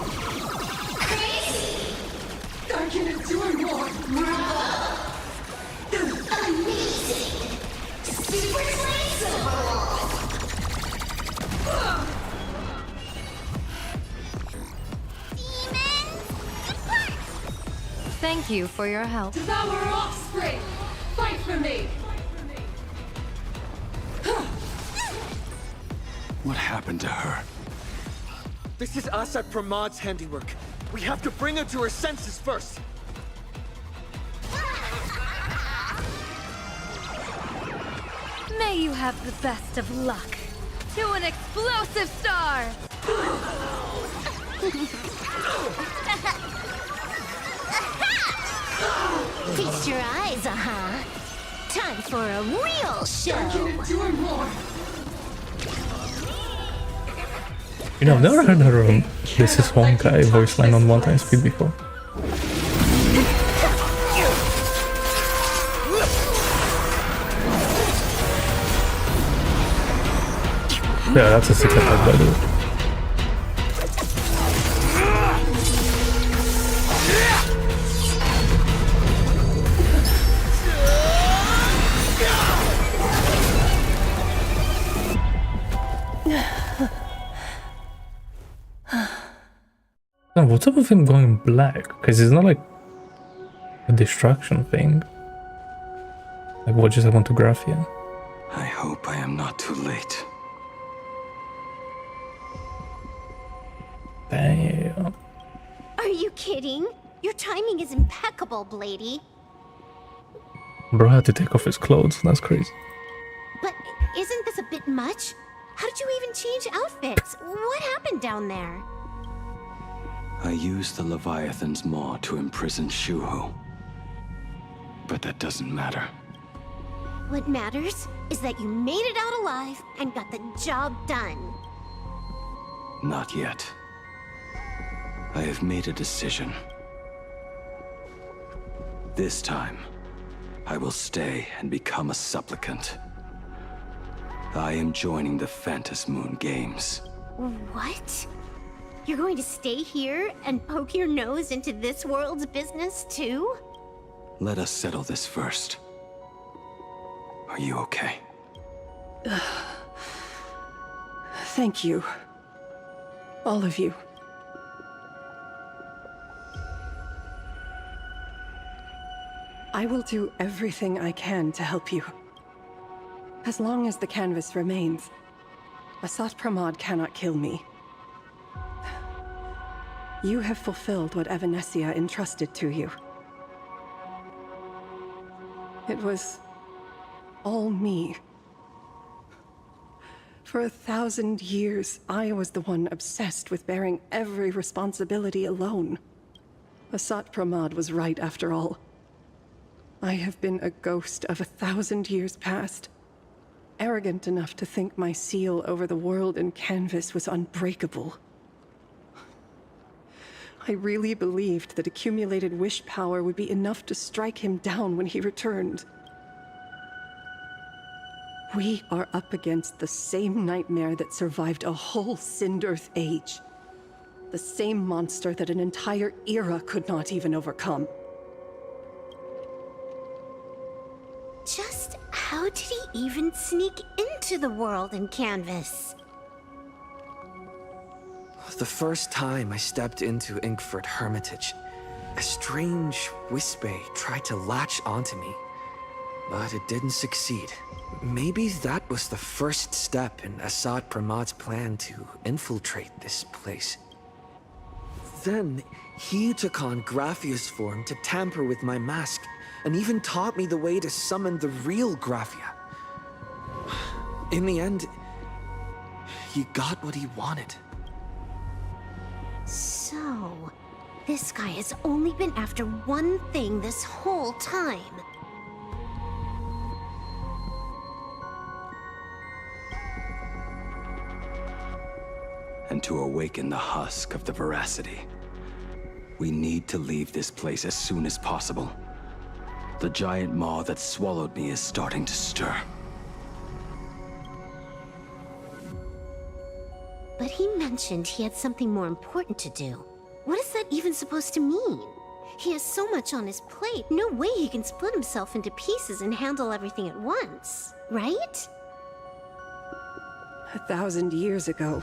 I can do it more! Amazing! Super Thank you for your help. Devour offspring! Fight for me! What happened to her? This is Asat Pramod's handiwork. We have to bring her to her senses first. May you have the best of luck. To an explosive star! Feast your eyes, Time for a real show. I can endure more. You know, I've never heard her This is Honkai voice line on 1 time speed before. Yeah, that's a sick attack, by the way. What's up with him going black? Because it's not like a distraction thing. Like what just happened to Graphia? I hope I am not too late. Damn. Are you kidding? Your timing is impeccable, Blady. Bro had to take off his clothes, that's crazy. But isn't this a bit much? How did you even change outfits? What happened down there? I used the Leviathan's maw to imprison Shuho. But that doesn't matter. What matters is that you made it out alive and got the job done. Not yet. I have made a decision. This time, I will stay and become a supplicant. I am joining the Phantom Moon Games. What? You're going to stay here and poke your nose into this world's business too? Let us settle this first. Are you okay? Thank you. All of you. I will do everything I can to help you. As long as the canvas remains, Asat Pramod cannot kill me. You have fulfilled what Evanescia entrusted to you. It was all me. For 1,000 years, I was the one obsessed with bearing every responsibility alone. Asat Pramod was right after all. I have been a ghost of 1,000 years past, arrogant enough to think my seal over the world and canvas was unbreakable. I really believed that accumulated wish power would be enough to strike him down when he returned. We are up against the same nightmare that survived a whole Sindearth age. The same monster that an entire era could not even overcome. Just how did he even sneak into the world in canvas? The first time I stepped into Inkford Hermitage, a strange whisper tried to latch onto me, but it didn't succeed. Maybe that was the first step in Asat Pramod's plan to infiltrate this place. Then, he took on Graphia's form to tamper with my mask, and even taught me the way to summon the real Graphia. In the end, he got what he wanted. So, this guy has only been after one thing this whole time. And to awaken the husk of the veracity, we need to leave this place as soon as possible. The giant maw that swallowed me is starting to stir. But he mentioned he had something more important to do. What is that even supposed to mean? He has so much on his plate, no way he can split himself into pieces and handle everything at once, right? 1,000 years ago,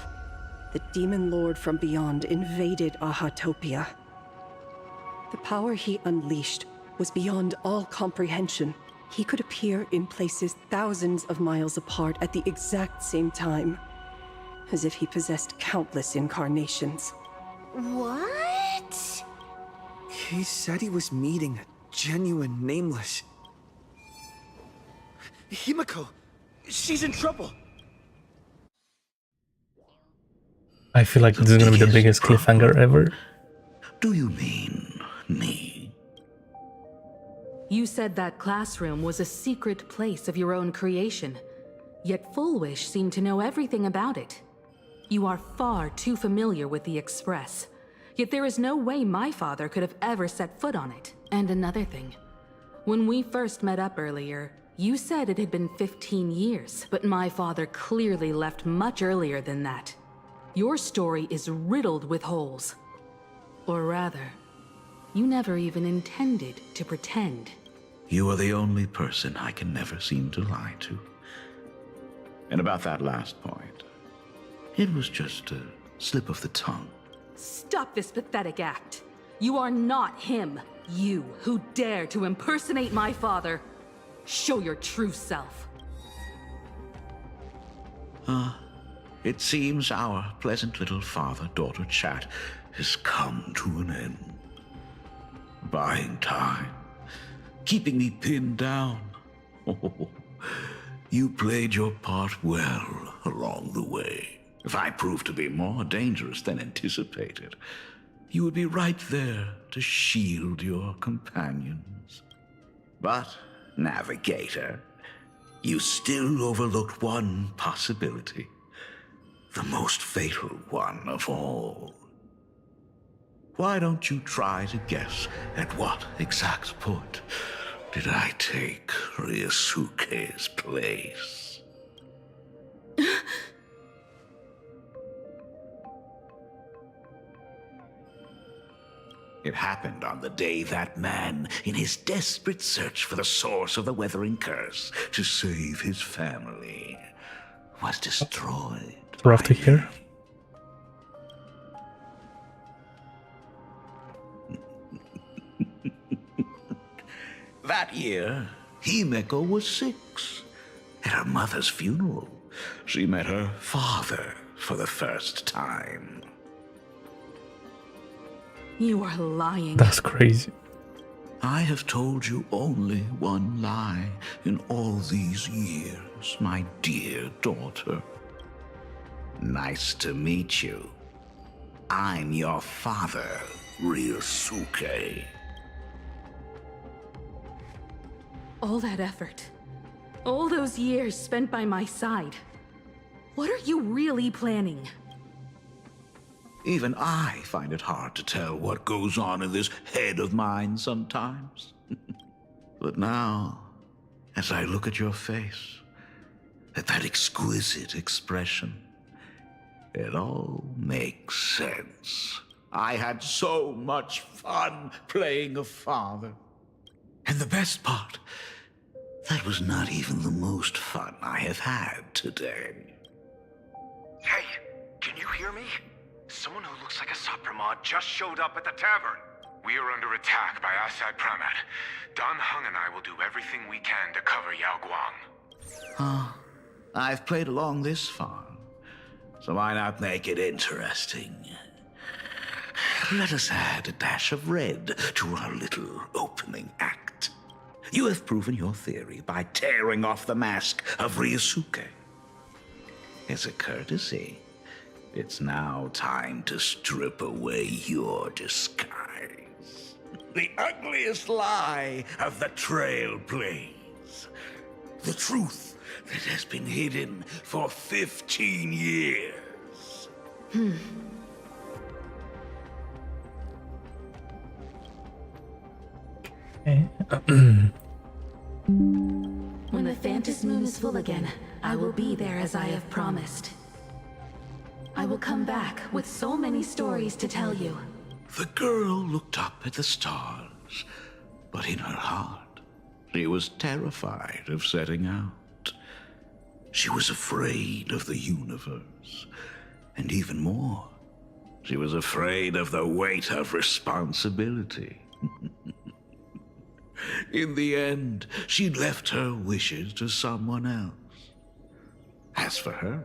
the demon lord from beyond invaded Ahatopia. The power he unleashed was beyond all comprehension. He could appear in places thousands of miles apart at the exact same time, as if he possessed countless incarnations. What? He said he was meeting a genuine nameless. Himiko! She's in trouble! I feel like this is gonna be the biggest cliffhanger ever. Do you mean me? You said that classroom was a secret place of your own creation, yet Full Wish seemed to know everything about it. You are far too familiar with the Express, yet there is no way my father could have ever set foot on it. And another thing, when we first met up earlier, you said it had been 15 years, but my father clearly left much earlier than that. Your story is riddled with holes. Or rather, you never even intended to pretend. You are the only person I can never seem to lie to. And about that last point, it was just a slip of the tongue. Stop this pathetic act. You are not him. You who dare to impersonate my father. Show your true self. It seems our pleasant little father-daughter chat has come to an end. Buying time, keeping me pinned down. Oh, you played your part well along the way. If I proved to be more dangerous than anticipated, you would be right there to shield your companions. But, Navigator, you still overlooked one possibility. The most fatal one of all. Why don't you try to guess at what exact point did I take Ryusuke's place? It happened on the day that man, in his desperate search for the source of the Weathering Curse to save his family, was destroyed. Rough to hear. That year, Himeko was 6. At her mother's funeral, she met her father for the first time. You are lying. That's crazy. I have told you only one lie in all these years, my dear daughter. Nice to meet you. I'm your father, Ryusuke. All that effort, all those years spent by my side. What are you really planning? Even I find it hard to tell what goes on in this head of mine sometimes. But now, as I look at your face, at that exquisite expression, it all makes sense. I had so much fun playing a father. And the best part, that was not even the most fun I have had today. Hey, can you hear me? Someone who looks like a Sapramod just showed up at the tavern. We are under attack by Asai Pramat. Dan Heng and I will do everything we can to cover Yao Guang. I've played along this far, so why not make it interesting? Let us add a dash of red to our little opening act. You have proven your theory by tearing off the mask of Ryusuke. As a courtesy, it's now time to strip away your disguise. The ugliest lie of the Trailblaze. The truth that has been hidden for 15 years. When the Phantom Moon is full again, I will be there as I have promised. I will come back with so many stories to tell you. The girl looked up at the stars, but in her heart, she was terrified of setting out. She was afraid of the universe, and even more, she was afraid of the weight of responsibility. In the end, she left her wishes to someone else. As for her,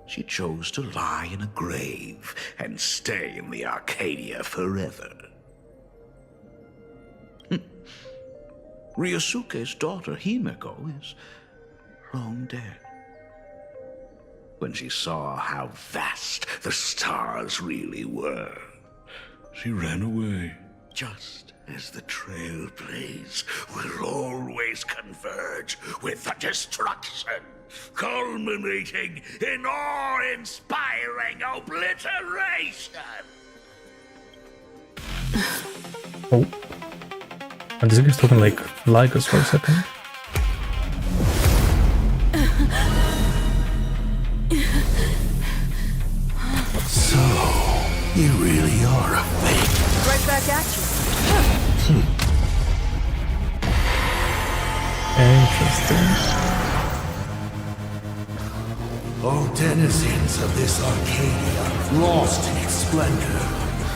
she chose to lie in a grave and stay in the Arcadia forever. Ryusuke's daughter, Himeko, is long dead. When she saw how vast the stars really were, she ran away, just As the trail plays, will always converge with the destruction, culminating in awe-inspiring obliteration. Oh. And this guy's talking like us for a second. So, you really are a fake. Right back at you. Interesting. O denizens of this Arcadia, lost in its splendor,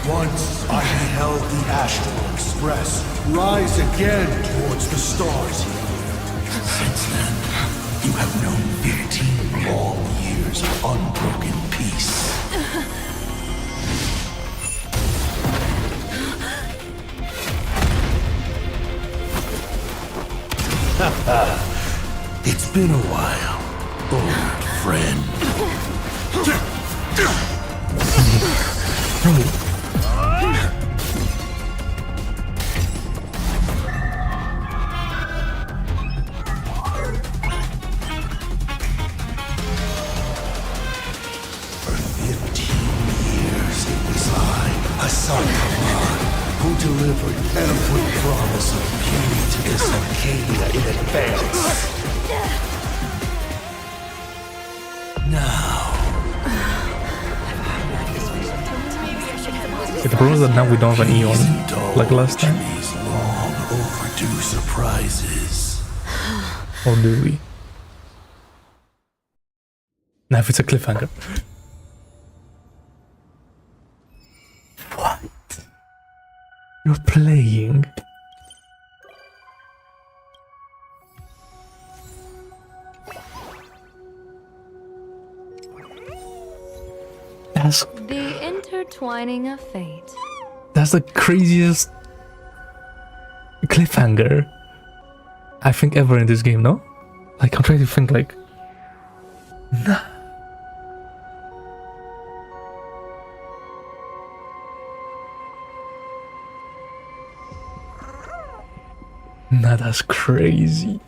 once I beheld the Astral Express rise again towards the stars. Since then, you have known 15 long years of unbroken peace. It's been a while, old friend. For 15 years it was I, Hassan Khan, who delivered every promise of beauty to this Arcadia in advance. Now. The problem is that now we don't have an Eon like last time. These long overdue surprises. Or do we? Now if it's a cliffhanger. What? You're playing? That's The intertwining of fate. That's the craziest cliffhanger I think ever in this game, no? Like, I'm trying to think, like... Nah. Nah, that's crazy.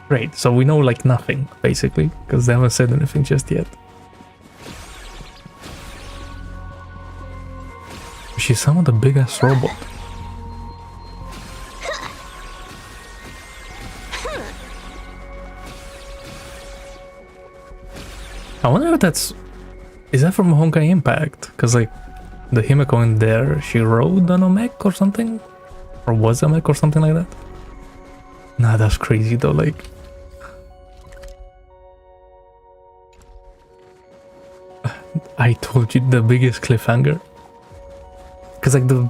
Great, so we know like nothing, basically, because they haven't said anything just yet. She's some of the biggest robot. I wonder if that's... Is that from Honkai Impact? Because like, the Himeko in there, she rode on a mech or something? Or was a mech or something like that? Nah, that's crazy though, like... I told you the biggest cliffhanger. Because like the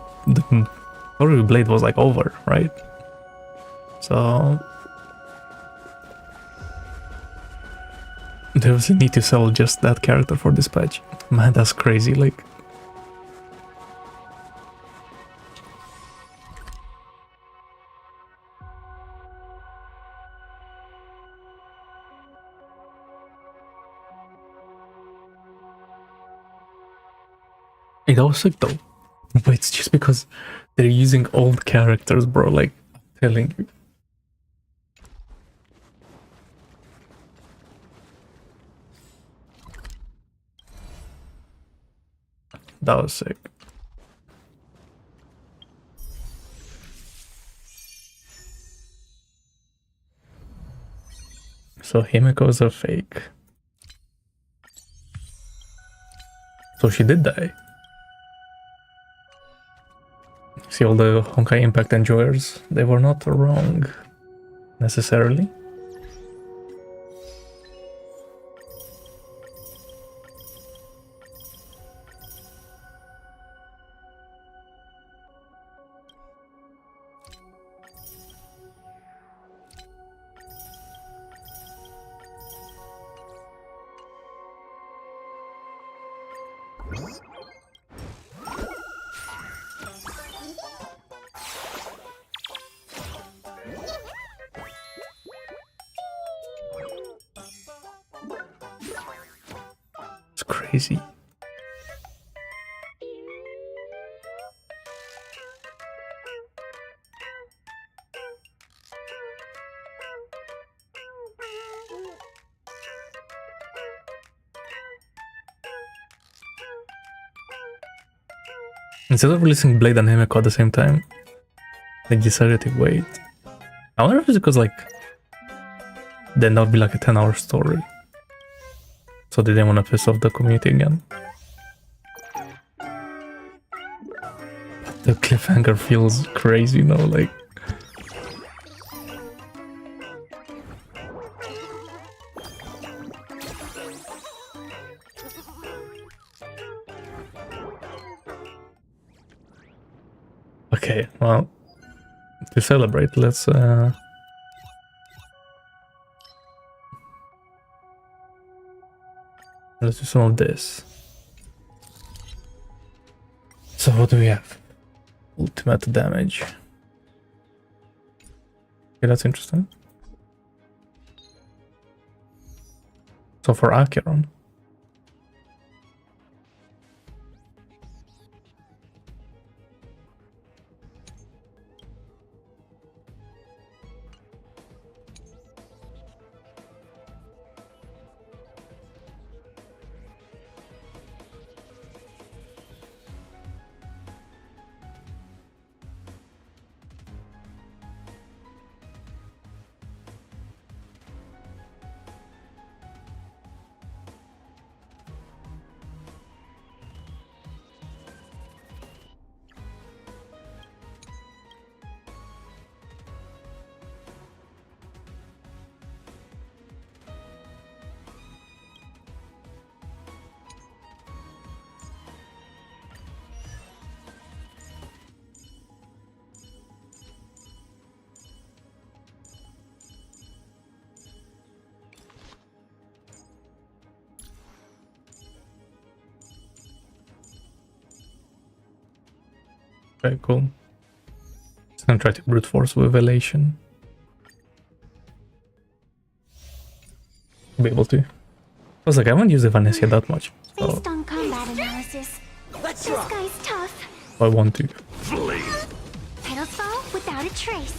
Story Blade was like over, right? So they obviously need to sell just that character for this patch. Man, that's crazy, like. Hey, that was sick though. But it's just because they're using old characters, bro, like, I'm telling you. That was sick. So Himiko's are fake. So she did die. See, all the Honkai Impact enjoyers, they were not wrong, necessarily. crazy. Instead of releasing Blade and Himeko at the same time, they decided to wait. I wonder if it's because, like, then that would be like a 10-hour story. So they didn't want to piss off the community again. But the cliffhanger feels crazy, you know, like... Okay, well, to celebrate, let's do some of this. So what do we have? Ultimate damage. Okay, that's interesting. So for Acheron. Okay, cool. Just gonna try to brute force with Elation. Be able to. I was like, I haven't used the Vanessa that much. So Based on combat analysis, this guy's tough. I want to. Petals fall without a trace.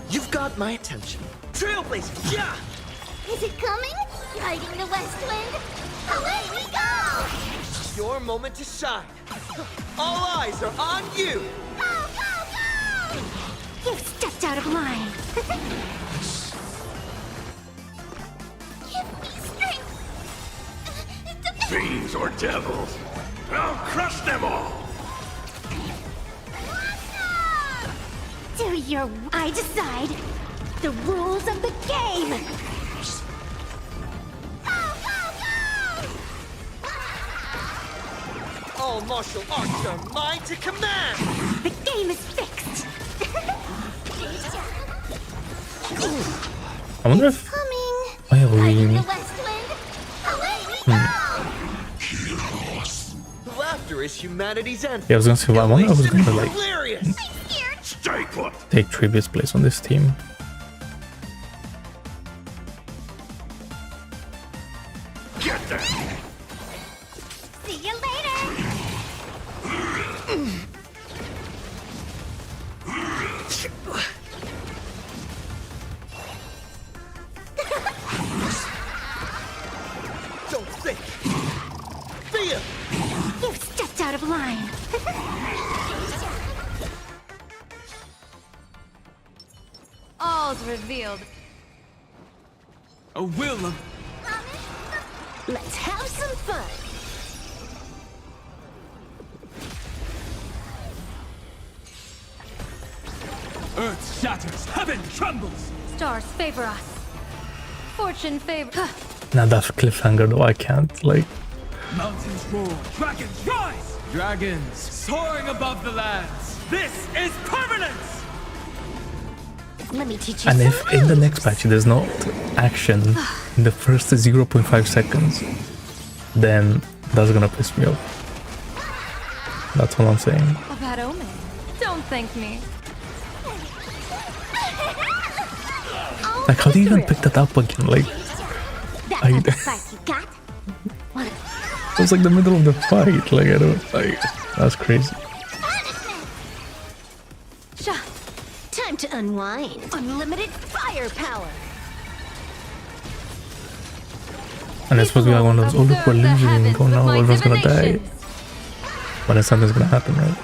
You've got my attention. Trailblazer, yeah! Is it coming? Riding the west wind? Away we go! Your moment to shine. All eyes are on you. Go, go, go! You've stepped out of line. Give me strength. Fiends or devils, I'll crush them all! Do your... I decide. The rules of the game! Go, go, go! All martial arts are mine to command. The game is fixed. I wonder if I have Riding really... the west wind? Away we go! Laughter is humanity's anthem. Yeah, I was gonna say, well, I wonder if I was gonna like Hilarious. Stay put! take Trivia's place on this team. Get them! See you later! Don't think. Feel. You've stepped out of line. All's revealed. A will of... Let's have some fun. Earth shatters, heaven trembles! Stars favor us. Fortune favor. Now that cliffhanger though, I can't like. Mountains roar, dragons rise! Dragons soaring above the lands. This is permanence! Let me teach you And some if in the next patch there's not action in the first 0.5 seconds, then that's gonna piss me off. That's what I'm saying. A bad omen. Don't Don't thank me. Like, how do you even pick that up again? Like, That's the fight you got. it was like the middle of the fight. Like, I don't, like, that's crazy. Time to unwind. Unlimited firepower. And it's supposed to be like one of those, oh look, we're losing, oh no, everyone's gonna die. But then something's gonna happen, right?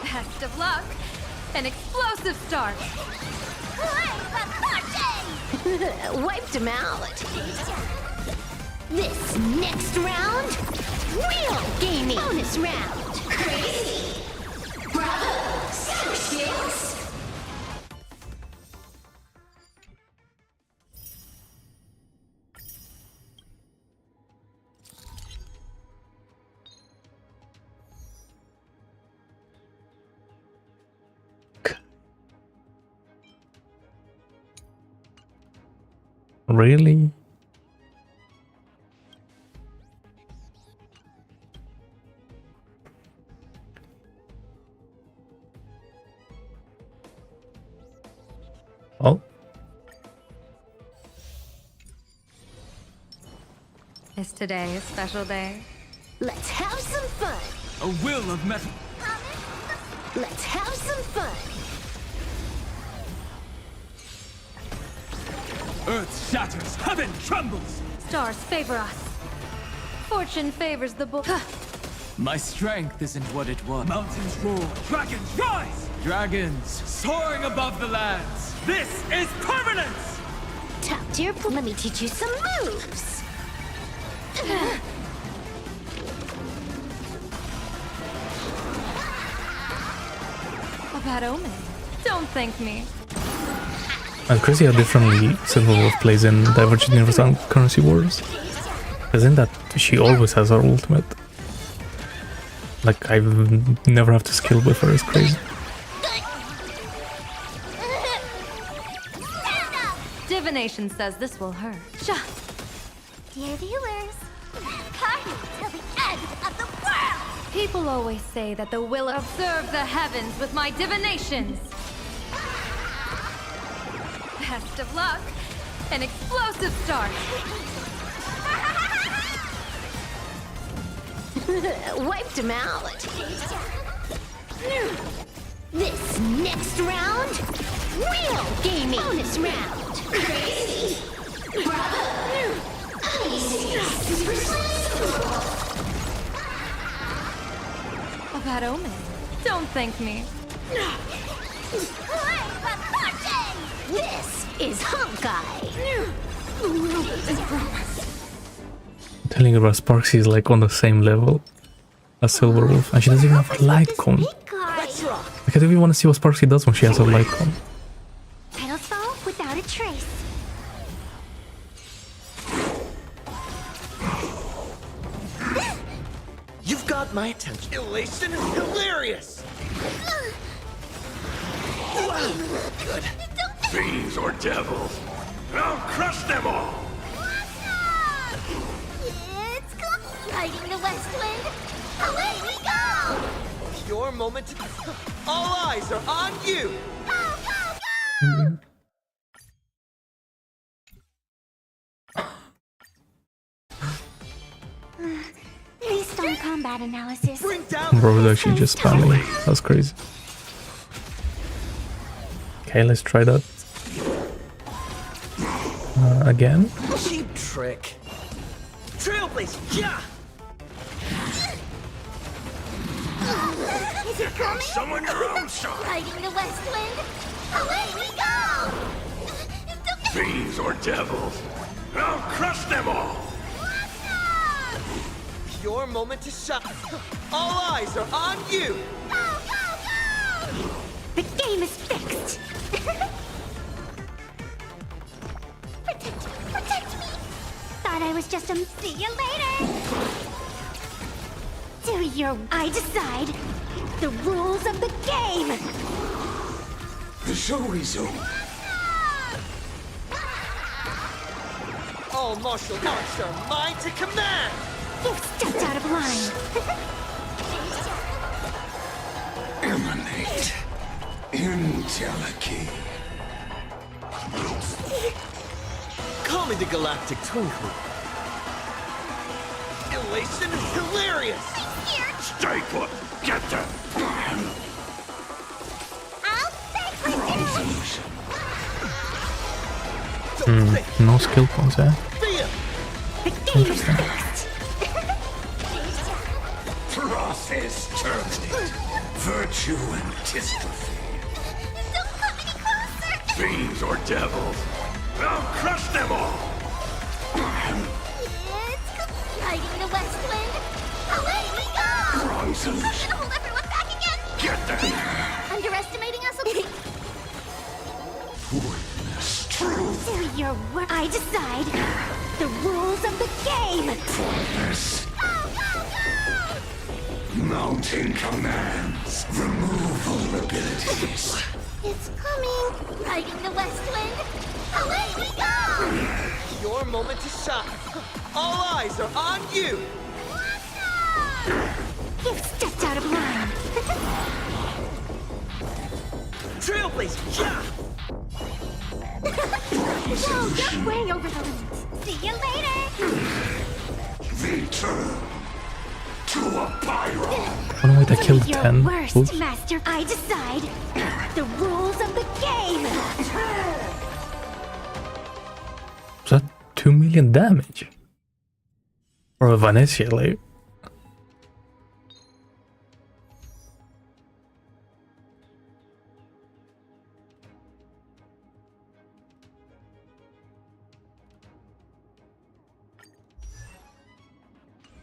Best of luck. An explosive start. Wiped him out. This next round, real gaming. Bonus round. Crazy. Bravo. Shields. Really? Oh. Is today a special day? Let's have some fun. A will of metal. Let's have some fun. Earth shatters, heaven trembles. Stars favor us. Fortune favors the bull. My strength isn't what it was. Mountains roar, dragons rise! Dragons soaring above the lands. This is permanence! Top tier, let me teach you some moves. A bad omen. Don't thank me. And crazy how differently Silver Wolf plays in Divergent Universe and Currency Wars. Because in that, she always has her ultimate. Like, I never have to skill with her, it's crazy. Divination says this will hurt. Dear viewers, party till the end of the world! People always say that the will observe the heavens with my divinations. Best of luck. An explosive start. Wiped him out. This next round, real gaming. Bonus round. Crazy. Bravo. A bad omen. Don't thank me. This is HONKAI. Telling her about Sparksy is like on the same level as Silver Wolf, and she doesn't even have a light cone. Like, I don't even want to see what Sparksy does when she has a light cone. Petals fall without a trace. You've got my attention. Elation is hilarious. Good. Fiends or devils, I'll crush them all. It's riding the west wind. Away we go! Your moment to... All eyes are on you. Based on combat analysis. Bring down. Bro is actually just spamming. That's crazy. Okay, let's try that. Again? Cheap trick. Trailblazer, yeah! Is it coming? Summon your own shot. Riding the west wind. Away we go! Fiends or devils, I'll crush them all. Your moment to shine. All eyes are on you. The game is fixed. Protect me. Thought I was just a... See you later. Do your... I decide the rules of the game. The show resumes. All martial arts are mine to command. You've stepped out of line. Emanate. Intellectual. Call me the Galactic Twinkle. Elation is hilarious! Stay put! Get them! No skill points, eh? Interesting. Process terminated. Virtue antistrophe. Fiends or devils! I'll crush them all! Riding the west wind. Away we go! Wrong solution. I'm gonna hold everyone back again. Get them! Underestimating us. Witness truth. Do your work. I decide the rules of the game. Progress. Mounting commands. Remove vulnerabilities. It's coming. Riding the west wind. Away we go! Your moment to shine. All eyes are on you. You've stepped out of line. Trailblazer, yeah! Whoa, you're way over the limit. See you later. Return to a pyro. Oh no, wait, I killed Your 10. worst, Oops. master. I decide the rules of the game. Was that 2 million damage? Or a Vanessa, like.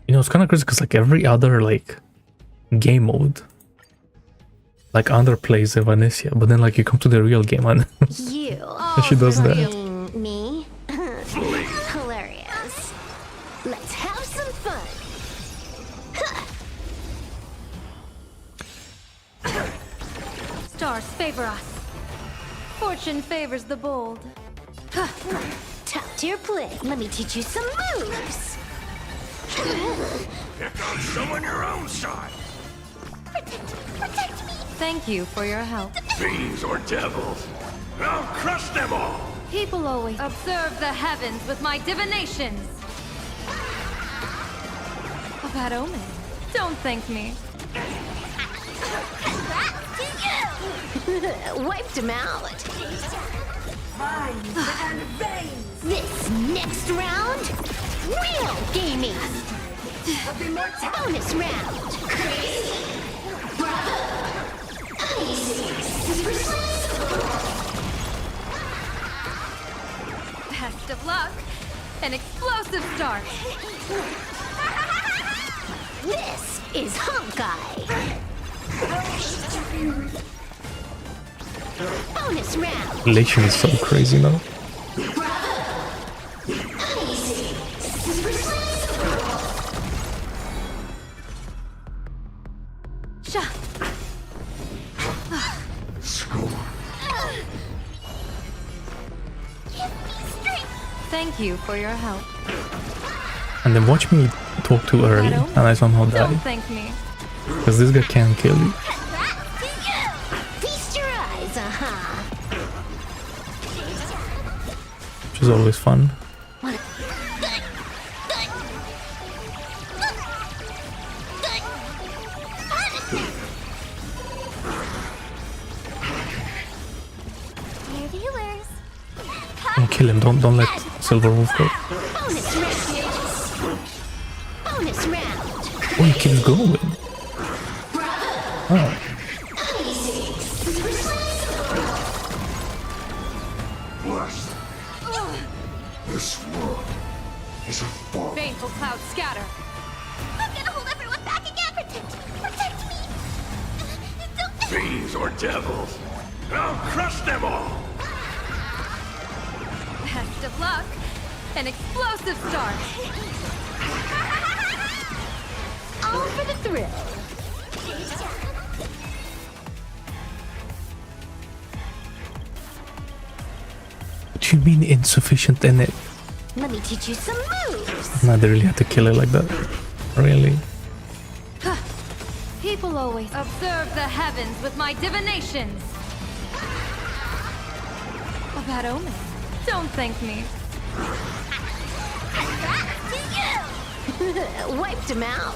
You know, it's kind of crazy because like every other like game mode like underplays the Vanessa, but then like you come to the real game and You. she does that. Me. Hilarious. Let's have some fun. Stars favor us. Fortune favors the bold. Top tier play. Let me teach you some moves. Pick on someone your own side! Protect me. Thank you for your help. Fiends or devils! I'll crush them all! People always observe the heavens with my divinations. A bad omen. Don't thank me. Wiped him out. And veins. This next round, real gaming. Bonus round. Best of luck. An explosive start. This is HONKAI. Bonus round. Relation is so crazy now. Thank you for your help. And then watch me talk too early and I somehow die. Don't thank me. Because this guy can kill you. Feast your eyes, Which is always fun. Don't kill him, don't let Silver Wolf go. Bonus round. Bonus round. Oh, he keeps going. Oh. Blessed. This world is a fall. Baneful clouds scatter. I'm gonna hold everyone back again. Protect me. Fiends or devils! I'll crush them all! Best of luck. An explosive start. All for the thrill. What do you mean insufficient in it? Let me teach you some moves. No, they really had to kill it like that. Really? People always observe the heavens with my divinations. bad omen. Don't thank me. Wiped him out.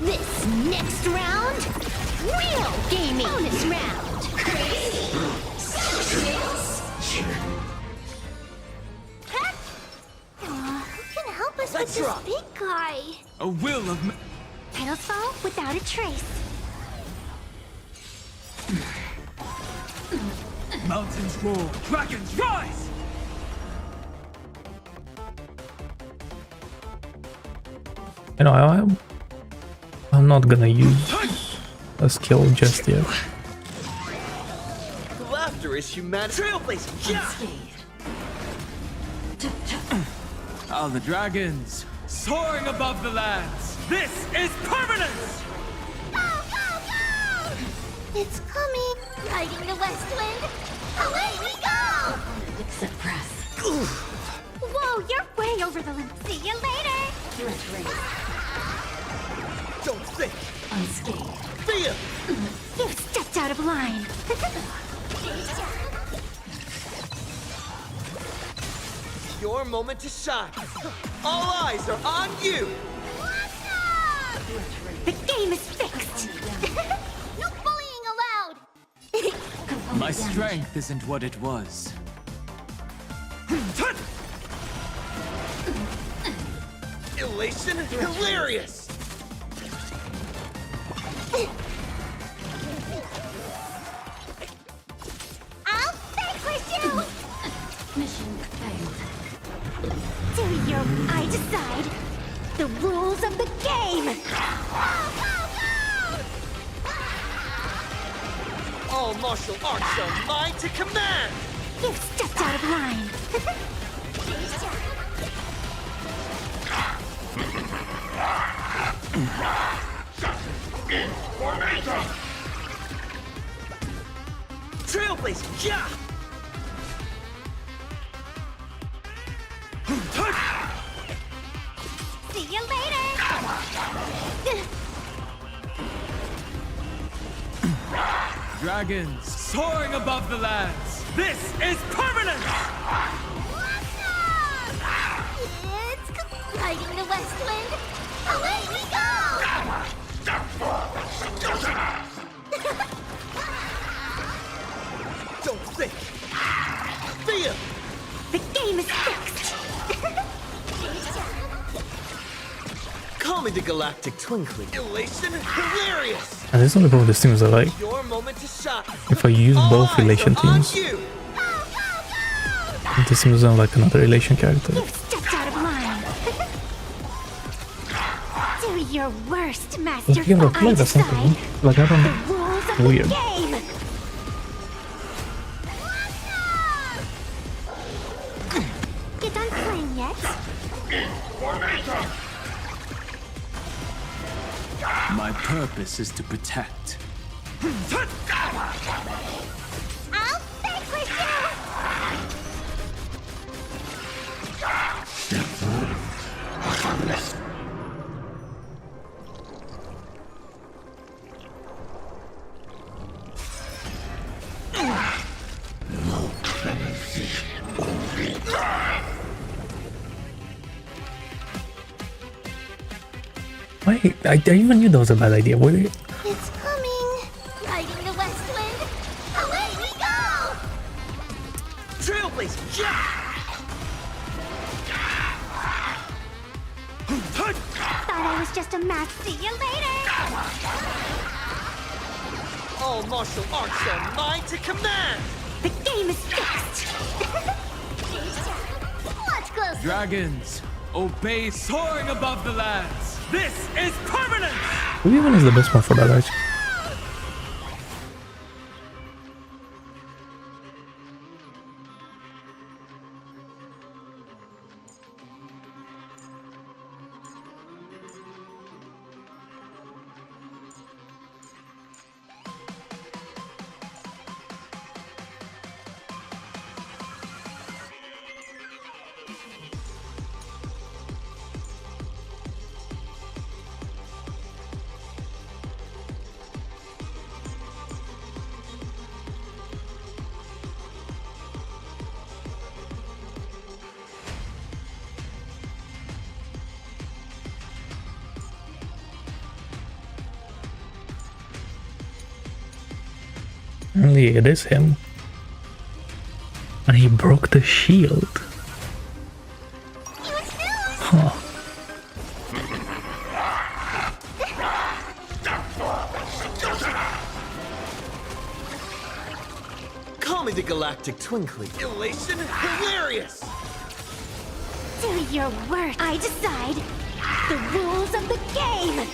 This next round, real gaming. Bonus round. Who can help us Let's with rock. this big guy? A will of... Petals fall without a trace. Mountains roar, dragons rise! You know, I'm not gonna use a skill just yet. Laughter is humanity. Trailblazing. Yeah. Ah, the dragons, soaring above the lands. This is permanence! It's coming. Riding the west wind. Away we go! Suppress. Whoa, you're way over the limit. See you later. Don't think. Unscathed. Feel. You've stepped out of line. Your moment to shine. All eyes are on you. The game is fixed. No bullying allowed. My strength isn't what it was. Elation, hilarious. I'll vanquish you. Mission failed. Do your... I decide. The rules of the game. All martial arts are mine to command. You've stepped out of line. Trailblazing. Yeah. See you later. Dragons, soaring above the lands. This is permanence! It's riding the west wind. Away we go! Don't think. Feel. The game is fixed. Call me the galactic twinkling. Elation, hilarious. And this is only problem these teams are like, Your moment to shine. if I use both relation teams, You. this seems like another relation character. You've stepped out of line. Do your worst, Master. Let's give it a play, that's something. Like, I don't know. Rules of Weird. the game. You done playing yet? My purpose is to protect. I'll vanquish Wait, I even knew that was a bad idea. Wait, It's coming. Riding the west wind. Away we go! Trailblazing. Yeah. Thought I was just a match. See you later. All martial arts are mine to command. The game is fixed. Watch close. Dragons, obey, soaring above the lands. This is permanence! who even is the best one for that actually? Apparently it is him. And he broke the shield. Huh. Call me the Galactic Twinkly. Elation, hilarious! Do your work. I decide the rules of the game.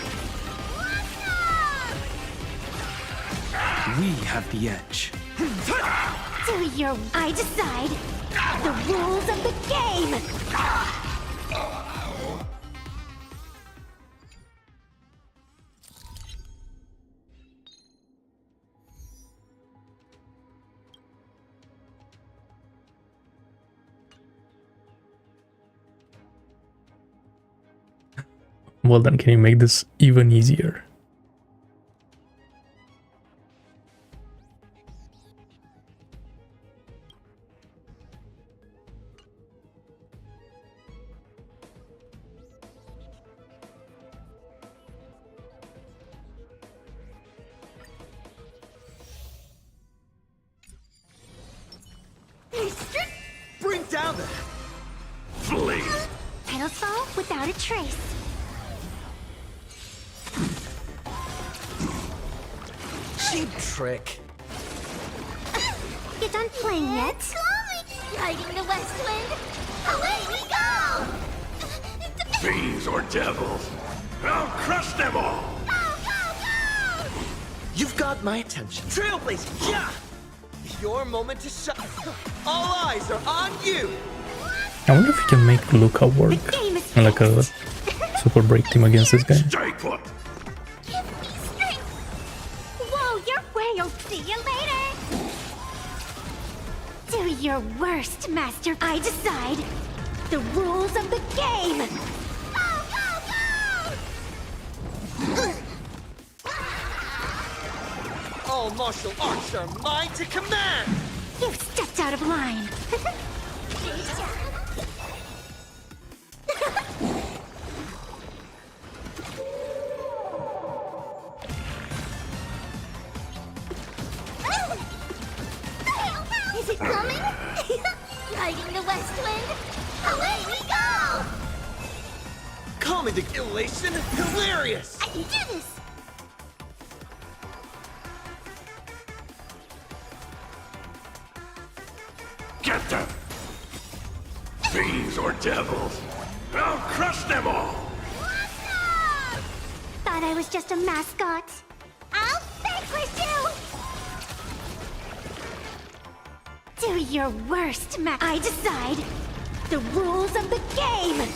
We have the edge. Do your... I decide the rules of the game. Well then, can you make this even easier? Bring down the... Flee! Petals fall without a trace. Cheap trick. You done playing yet? Riding the west wind. Away we go! Fiends or devils, I'll crush them all! You've got my attention. Trailblazer, yeah! Your moment to shine. All eyes are on you! I wonder if you can make Luca work in like a super break team against this guy. Stay put! Whoa, you're way over. See you later. Do your worst, Master. I decide the rules of the game. All martial arts are mine to command! You've stepped out of line. Is it coming? Riding the west wind. Away we go! Call me the elation, hilarious! I can do this. Get them! Fiends or devils, I'll crush them all! Thought I was just a mascot. I'll vanquish you! Do your worst, I decide the rules of the game!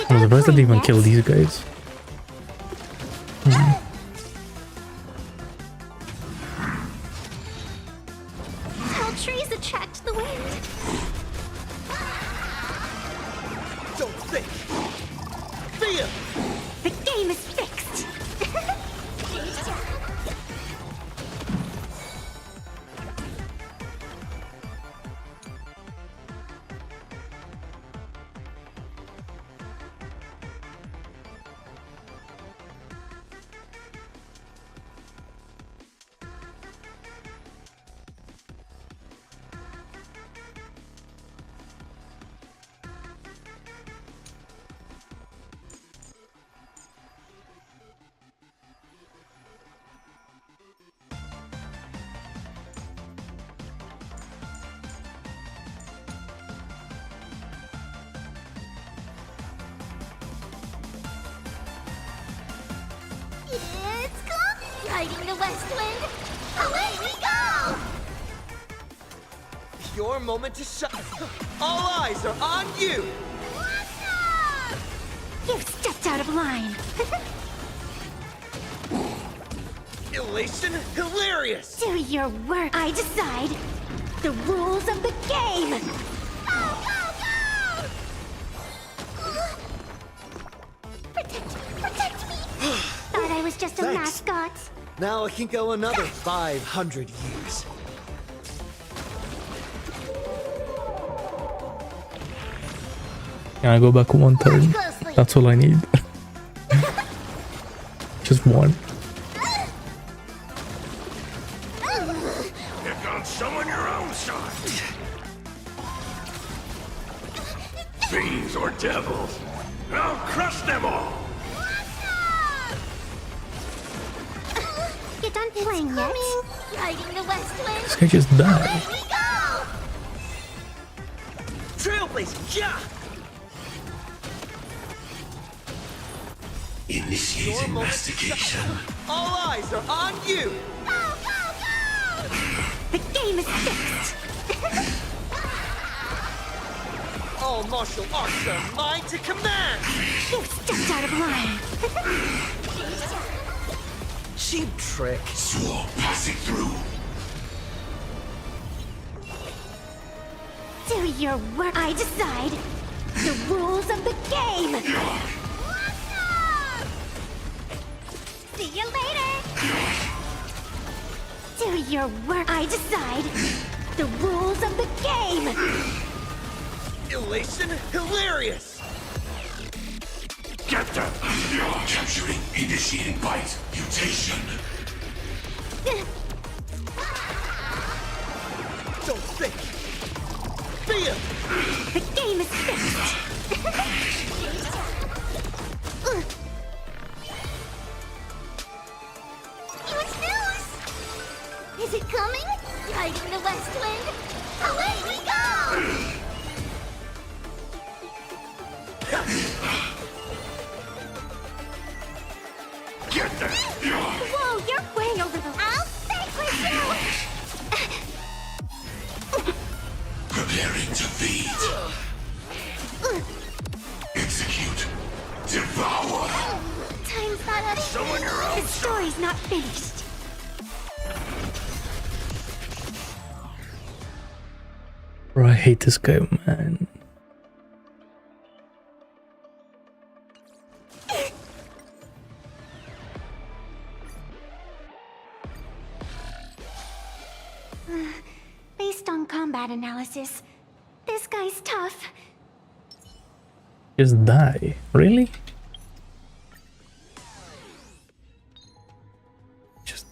I'm surprised I didn't even kill these guys. Tall trees attract the wind. Don't think! Feel! The game is fixed! It's coming! Riding the west wind. Away we go! Your moment to shine. All eyes are on you! You've stepped out of line. Elation, hilarious! Do your work. I decide the rules of the game. Protect me! Thought I was just a Thanks. mascot. Now I can go another 500 years. Can I go back 1/3? That's all I need. Just one. Pick on someone your own size. Fiends or devils, I'll crush them all. You done playing yet? Riding the west wind. This guy just died. Away we go! Trailblazer, yeah! Initiating investigation. All eyes are on you! Go, go, go! The game is fixed. All martial arts are mine to command! You stepped out of line. Cheap trick. Swarm passing through. Do your work. I decide the rules of the game. See you later. Do your work. I decide the rules of the game. Elation hilarious! Get them! Capturing. Initiating bite. Mutation. Don't think! Feel! The game is fixed. Huge news! Is it coming? Riding the west wind. Away we go! Get them! Whoa, you're way over the... I'll banquet you! Preparing to feed. Execute. Devour. Time's not up. Someone your own The story's not finished. Bro, I hate this guy, man. Based on combat analysis, this guy's tough. Just die. Really? Just...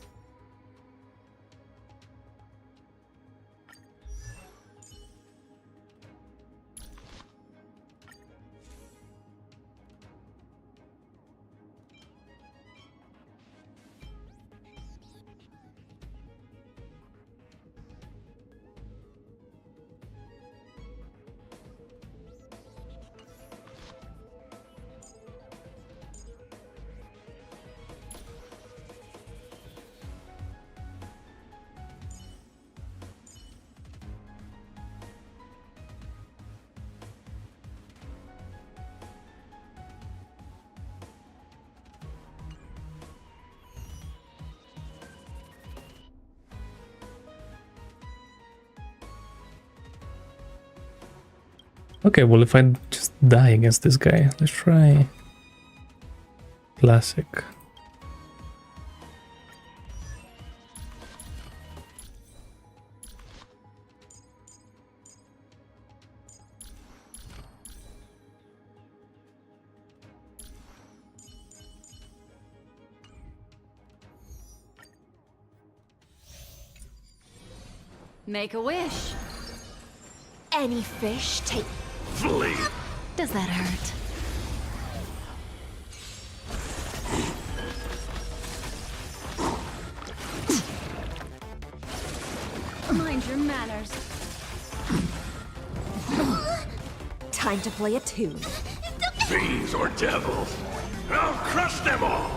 Okay, well, if I just die against this guy, let's try classic. Make a wish. Any fish take... Flee! Does that hurt? Mind your manners. Time to play a tune. Fiends or devils, I'll crush them all!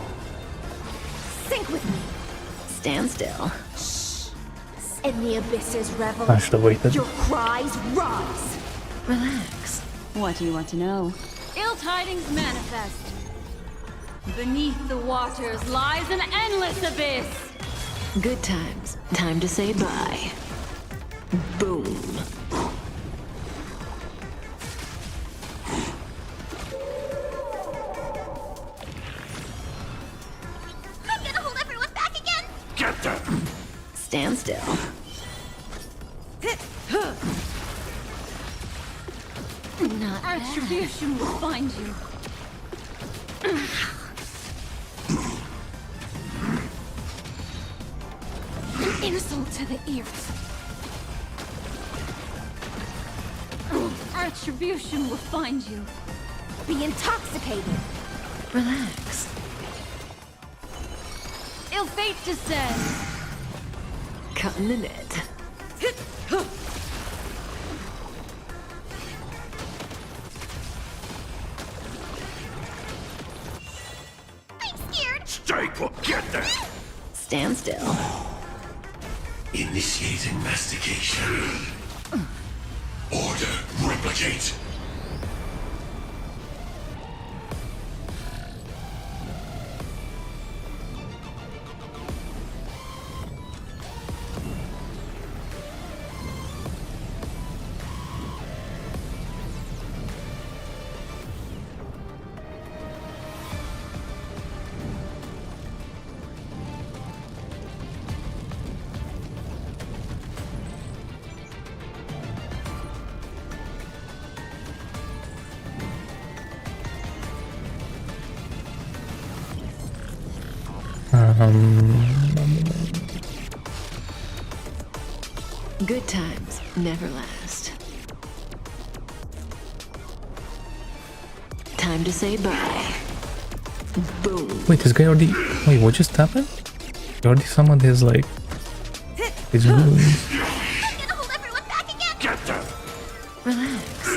Sync with me. Stand still. In the abyss's revel, I should have waited. your cries rise. Relax. What do you want to know? Ill tidings manifest. Beneath the waters lies an endless abyss. Good times. Time to say bye. Boom. I'm gonna hold everyone back again! Get them! Stand still. Not Attribution will find you. An insult to the ears. Attribution will find you. Be intoxicated. Relax. Ill fate descends. Cutting the net. I'm scared. Stay put. Get there. Stand still. Initiate investigation. Order. Replicate. Good times never last. Time to say bye. Boom. Wait, this guy already... Wait, what just happened? He already summoned his, like... his wounds. Get them. Relax.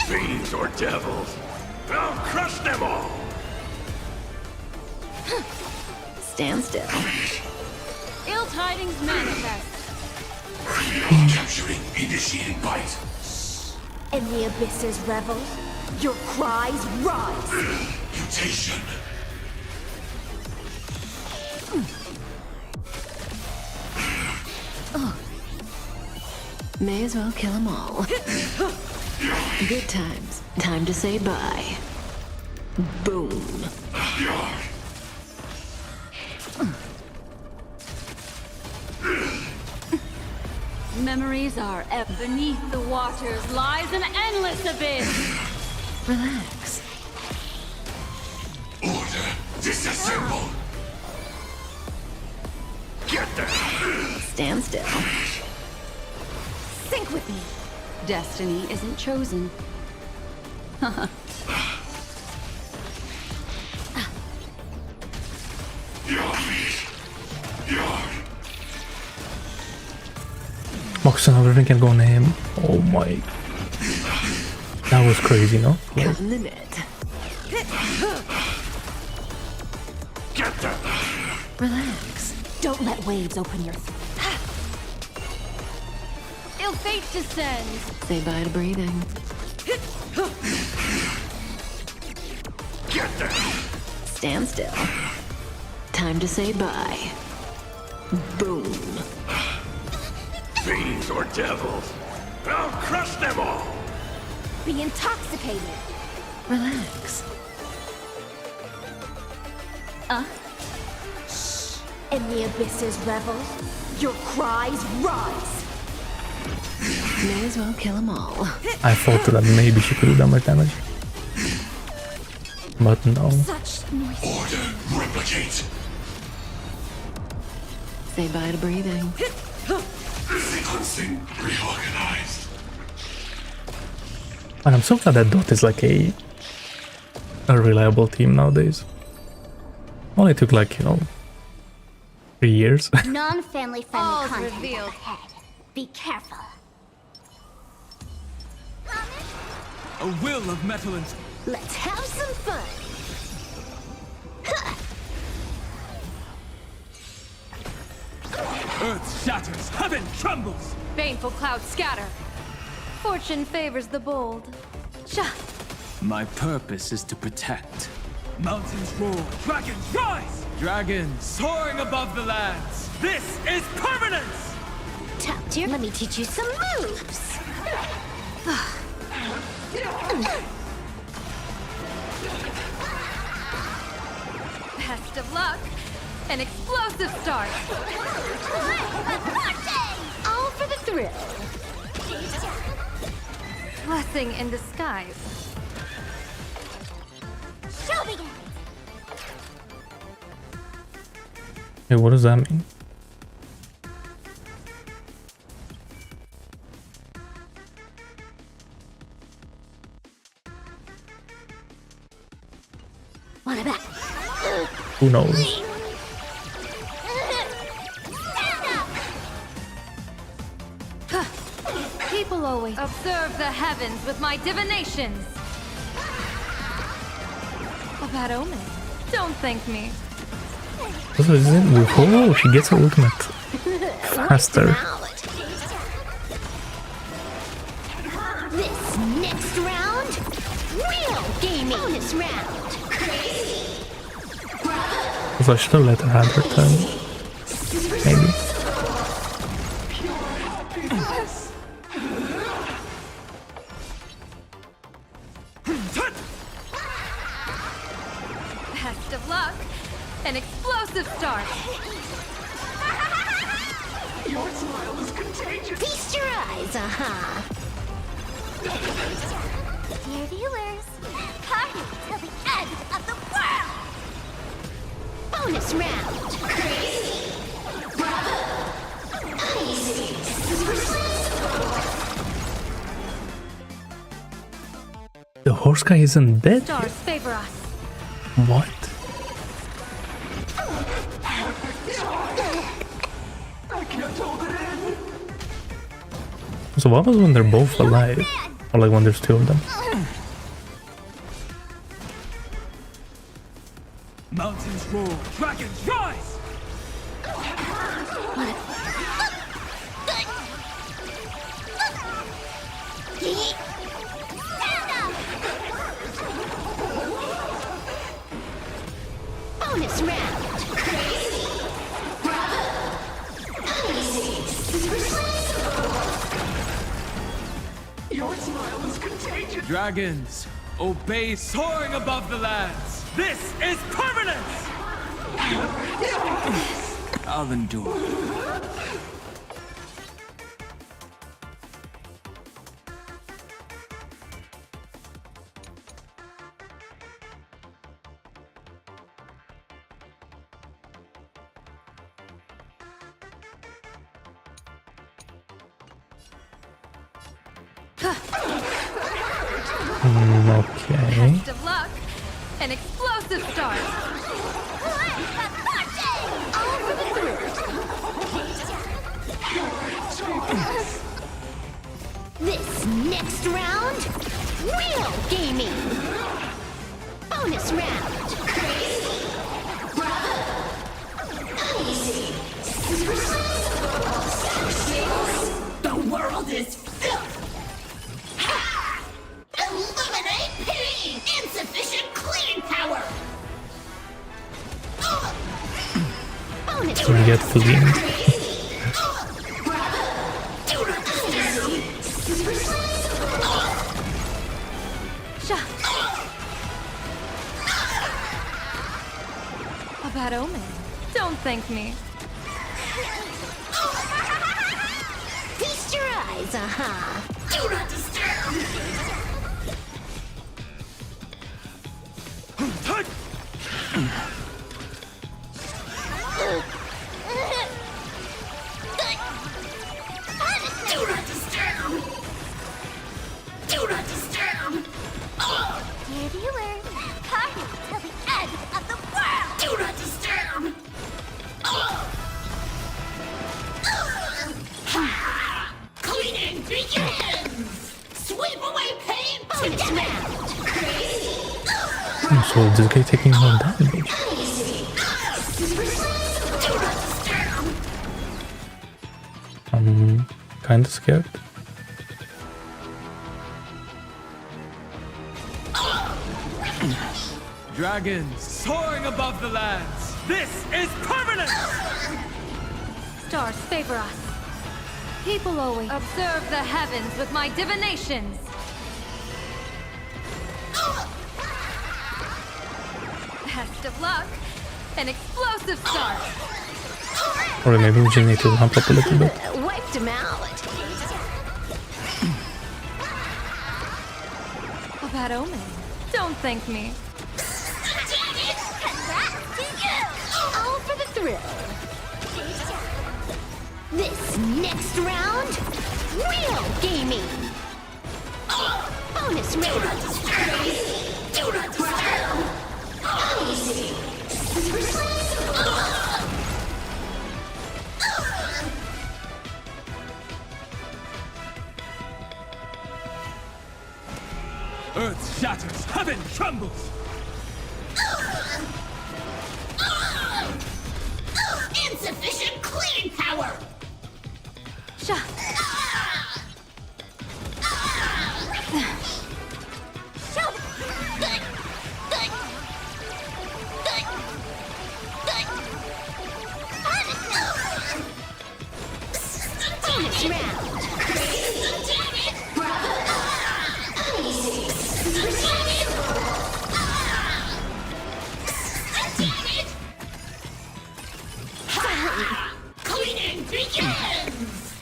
Fiends or devils. I'll crush them all. Stand still. Ill tidings manifest. Capturing. Initiating bite. In the abyss's revel, your cries rise. Mutation. May as well kill them all. Good times. Time to say bye. Boom. Memories are beneath the waters lies an endless abyss. Relax. Order. Disassemble. Get them. Stand still. Sync with me. Destiny isn't chosen. Moxon, everything can go on him. Oh my. That was crazy, no? Cut in the net. Get them. Relax. Don't let waves open your Ill fate descends. Say bye to breathing. Get them. Stand still. Time to say bye. Boom. Fiends or devils. I'll crush them all. Be intoxicated. Relax. In the abyss's revel, your cries rise. May as well kill them all. I thought that maybe she could do that much damage. But no. Such noise. Order. Replicate. Say bye to breathing. Sequencing reorganized. And I'm so glad that Dot is like a reliable team nowadays. Only took like, you know, 3 years. Non-family friendly All's content revealed. up ahead. Be careful. A will of metal and... Let's have some fun. Earth shatters, heaven trembles! Baneful clouds scatter. Fortune favors the bold. Sha! My purpose is to protect. Mountains roar, dragons rise! Dragons soaring above the lands! This is permanence! Top tier, let me teach you some moves. Best of luck. An explosive start. All for the thrill. blessing in disguise. Show begins. Hey, what does that mean? What about? Who knows? People always observe the heavens with my divinations. A bad omen. Don't thank me. What is it? Oh, she gets her ultimate faster. This next round, real gaming. Bonus round. So I should have let her have her turn. Maybe. Best of luck. An explosive start. Your smile is contagious. Feast your eyes, Dear viewers, party till the end of the world. Bonus round. Crazy. Bravo. Easy. The horse guy isn't dead? Stars favor us. What? I can't hold it in. So what was when they're both alive? Or like when there's two of them? Mountains roar, dragons rise! Bonus round. Crazy. Bravo. Your smile is contagious. Dragons, obey soaring above the lands! This is permanence! I'll endure. Okay. Best of luck. An explosive start. This next round, real gaming. Bonus round. Crazy. Bravo. Easy. The world is filth. Ha! Eliminate pity. Insufficient cleaning power. Bonus So we get fleeing. A bad omen. Don't thank me. Feast your eyes, Do not disturb. Do not disturb. Do not disturb. Dear viewers, party till the end of the world. Do not disturb. Cleaning begins. Sweep away pain to death. So this guy taking more damage. I'm kinda scared. Dragons soaring above the lands! This is permanence! Stars favor us. People always observe the heavens with my divinations. Best of luck. An explosive start. Or maybe we just need to hump up a little bit. Wiped him out. bad omen. Don't thank me. Damn it! Congrats to you! All for the thrill. This next round, real gaming. Bonus round. Do not disturb. Easy. Earth shatters, heaven trembles! Insufficient cleaning power! Bonus round. Cleaning begins!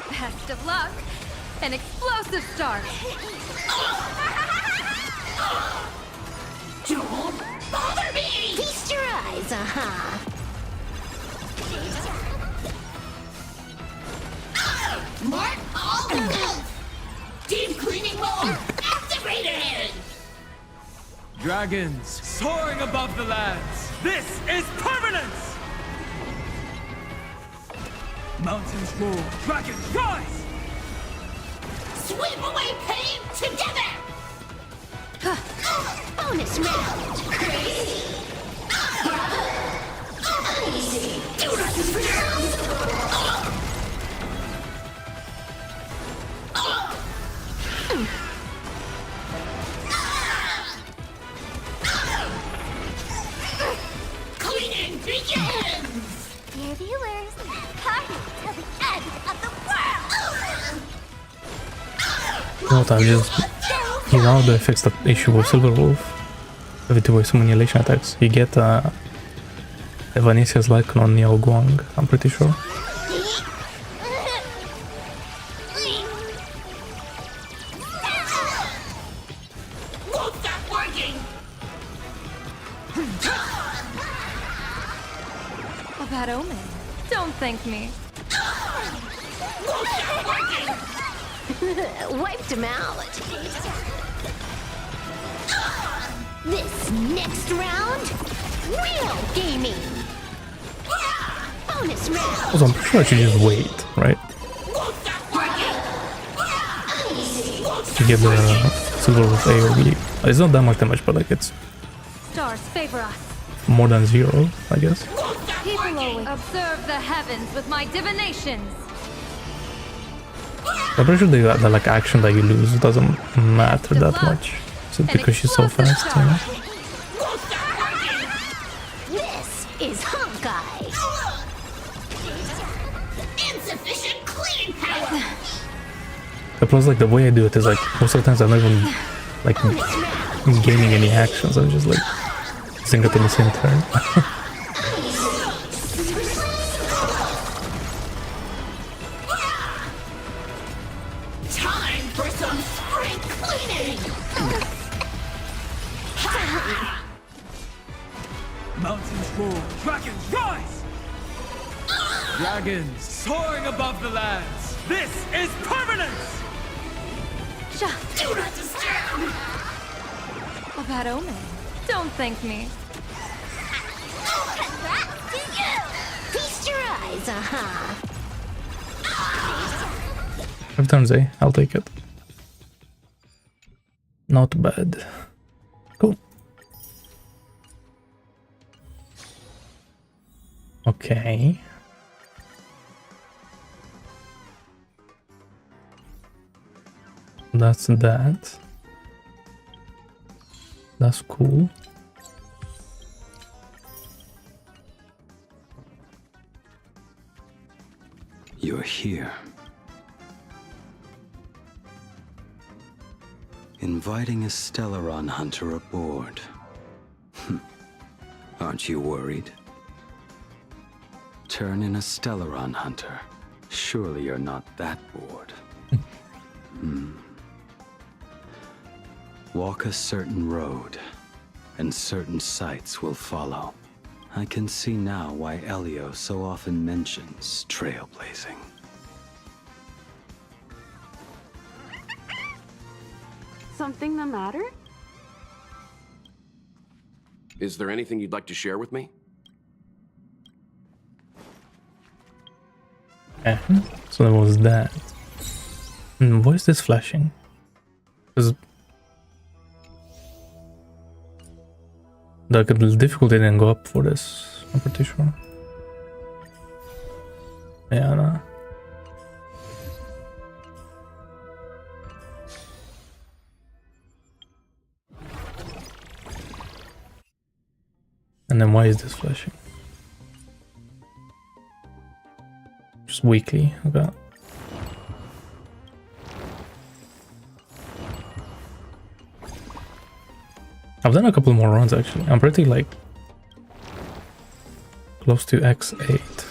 Best of luck. An explosive start. Don't bother me! Feast your eyes, Mark all the filth! Deep cleaning mode activated! Dragons soaring above the lands! This is permanence! Mountains roar, dragons rise! Sweep away pain together! Bonus round. Easy. Do not disturb! Cleaning begins! Dear viewers, party to the end of the world! What I just... You know they fixed the issue with Silver Wolf. With the some annihilation attacks. You get Evanesia's Lycan on Niao Guang, I'm pretty sure. Won't stop working! A bad omen. Don't thank me. Won't stop working! wiped him out. This next round, real gaming. Bonus round. Also, I'm pretty sure I should just wait, right? To get the Silver Wolf AoE. It's not that much damage, but like it's Stars favor us. more than 0, I guess. People always observe the heavens with my divinations. I'm pretty sure the like action that you lose doesn't matter that much. Is it because she's so fast? You know? This is Honkai. Insufficient cleaning power. Plus, like the way I do it is like most of the times I'm not even like gaining any actions. I'm just like using it in the same turn. Time for some spring cleaning. Mountains roar, dragons rise! Dragons soaring above the lands. This is permanence! Do not disturb. A bad omen. Don't thank me. Congrats to you. Feast your eyes, Five turns A, I'll take it. Not bad. Cool. Okay. That's that. That's cool. You're here. Inviting a Stellaron hunter aboard. Aren't you worried? Turn in a Stellaron hunter. Surely you're not that bored. Walk a certain road, and certain sights will follow. I can see now why Elio so often mentions trailblazing. Something the matter? Is there anything you'd like to share with me? So there was that. What is this flashing? Because the difficulty didn't go up for this, I'm pretty sure. Yeah, no. And then why is this flashing? Just weekly, okay. I've done a couple more runs actually. I'm pretty like close to X8.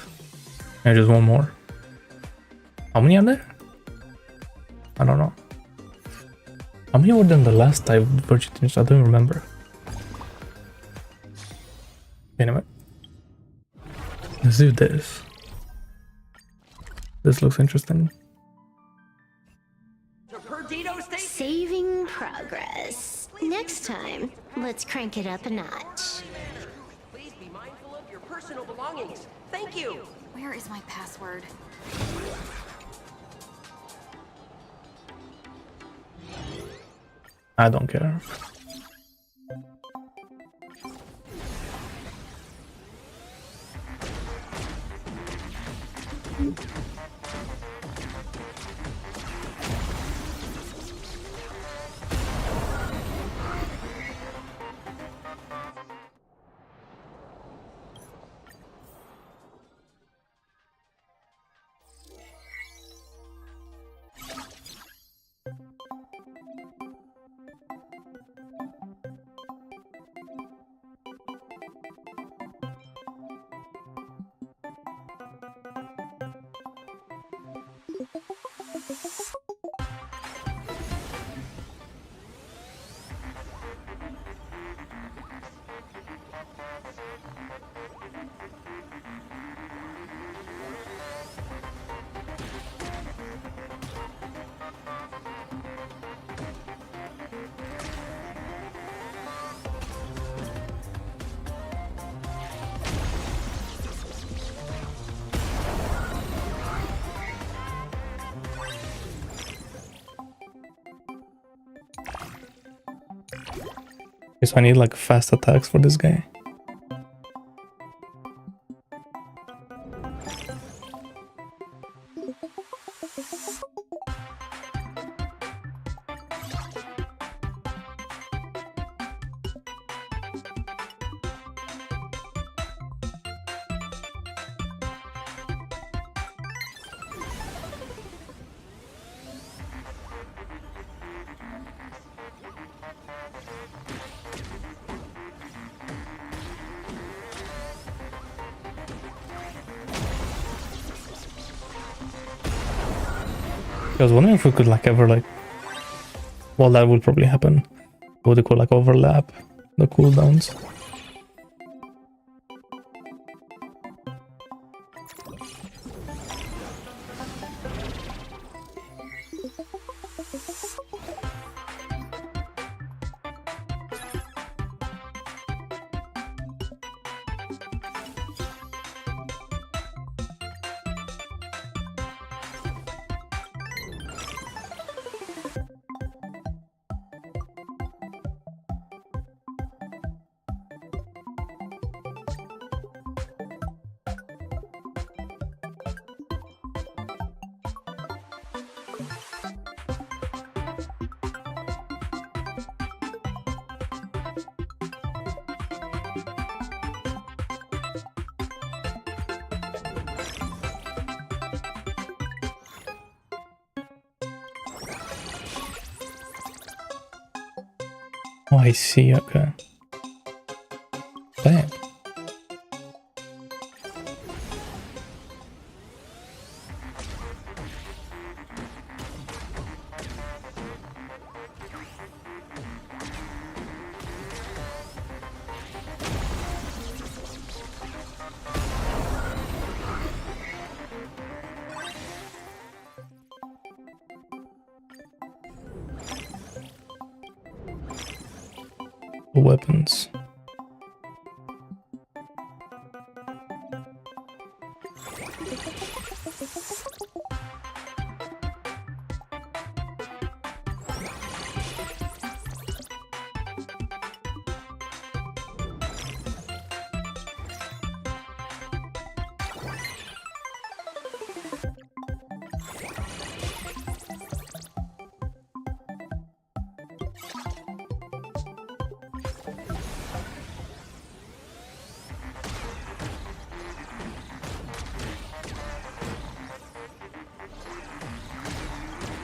And just one more. How many are there? I don't know. How many were than the last type Virgin Tinge? I don't remember. Anyway. Let's do this. This looks interesting. Saving progress. Next time, let's crank it up a notch. Please be mindful of your personal belongings. Thank you. Where is my password? I don't care. So I need like fast attacks for this guy. I was wondering if we could like ever like, well, that would probably happen. What they call like overlap the cooldowns. Oh, I see, okay. Damn. for weapons.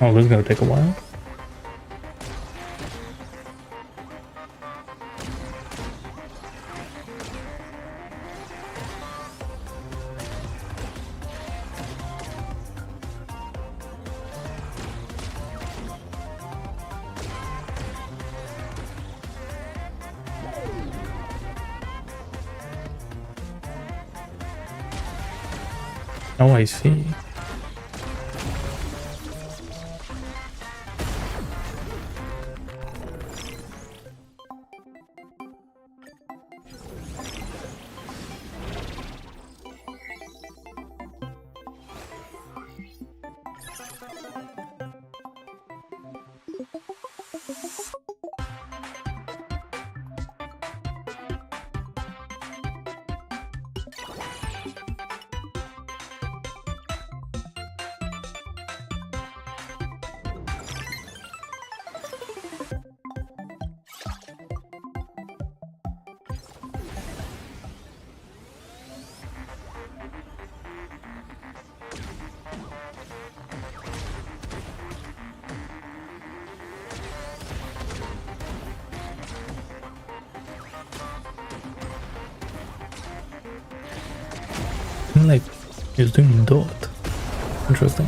Oh, this is gonna take a while. Oh, I see. Like he's doing dot. Interesting.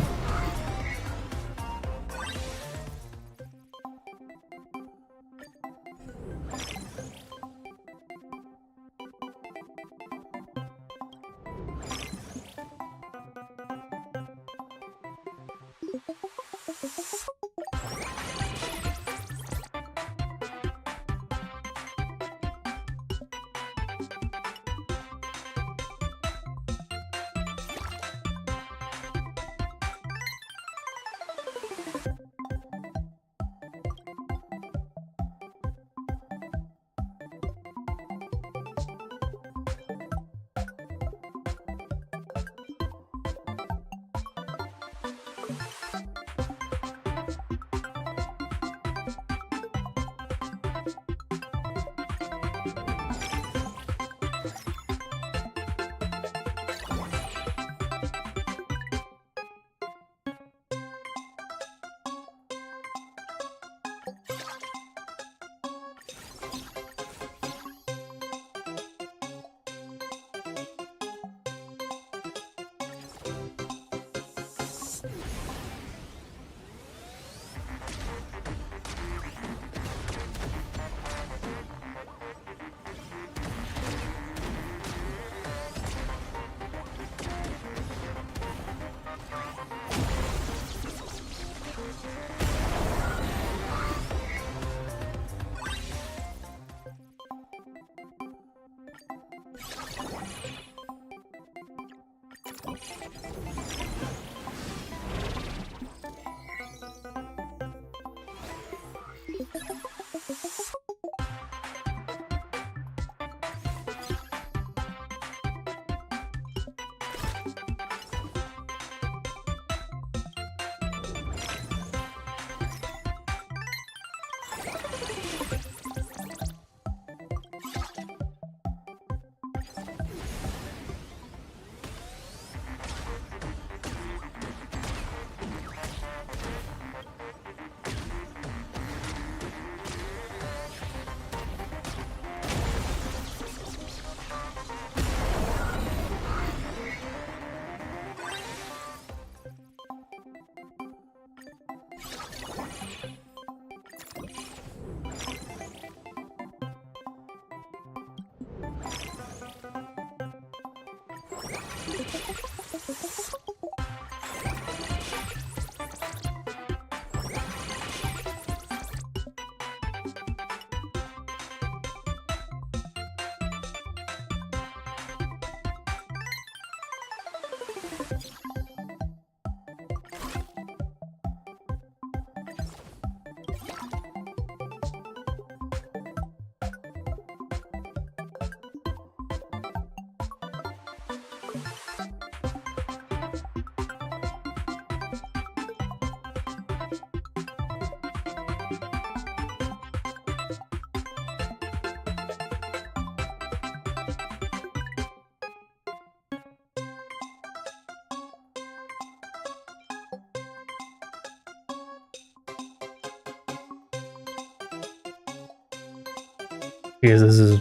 Yes, this is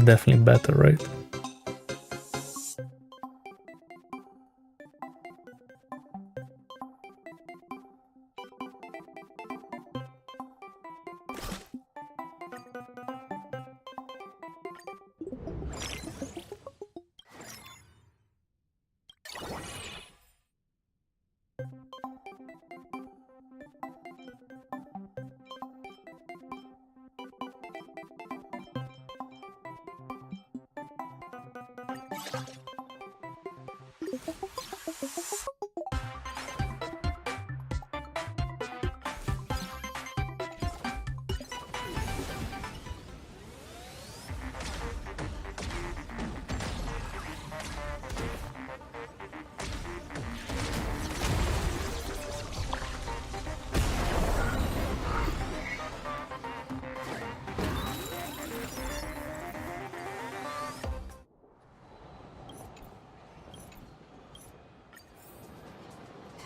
definitely better, right?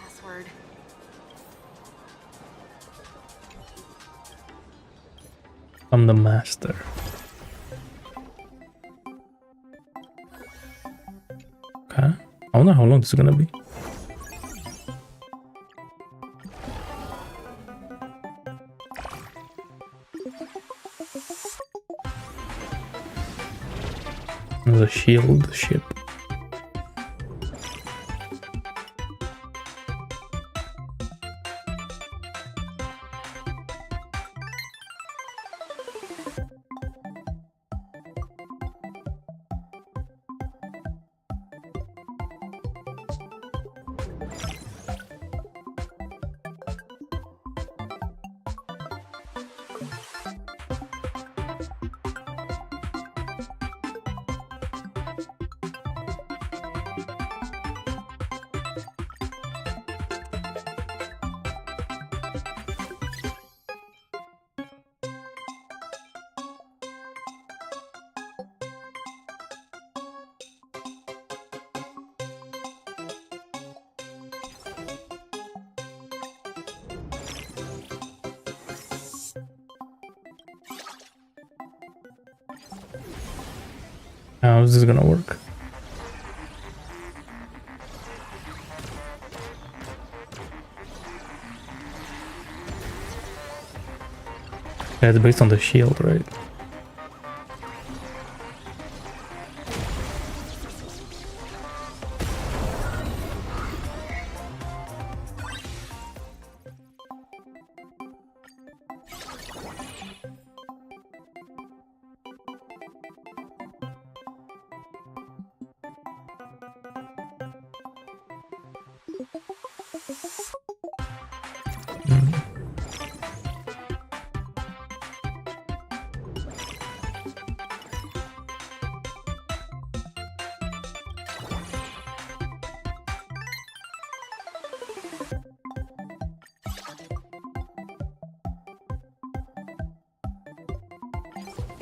Password. I'm the master. Okay. I wonder how long this is gonna be. The shield ship. How is this gonna work? Yeah, it's based on the shield, right?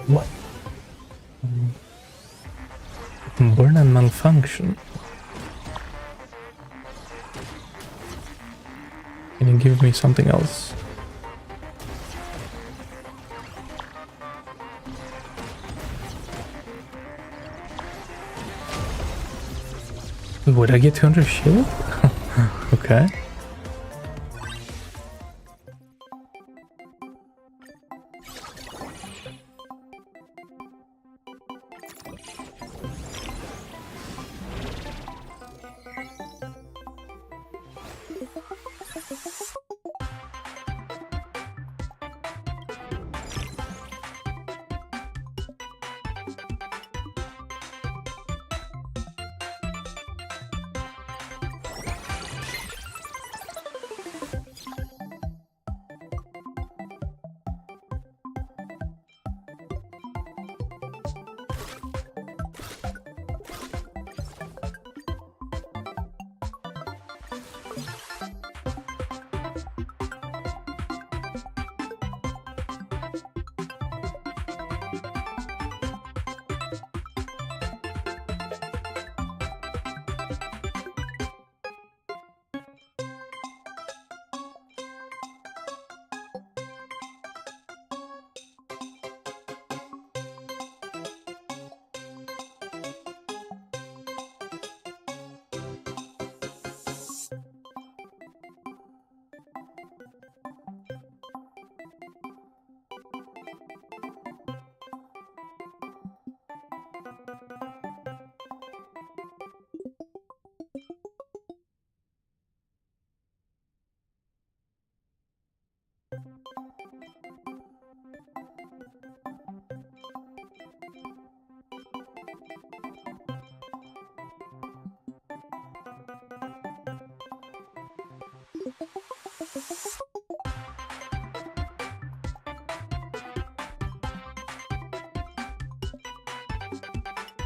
What? Burn and malfunction. Can you give me something else? Would I get 200 shield? Okay.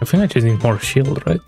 I think I just need more shield, right?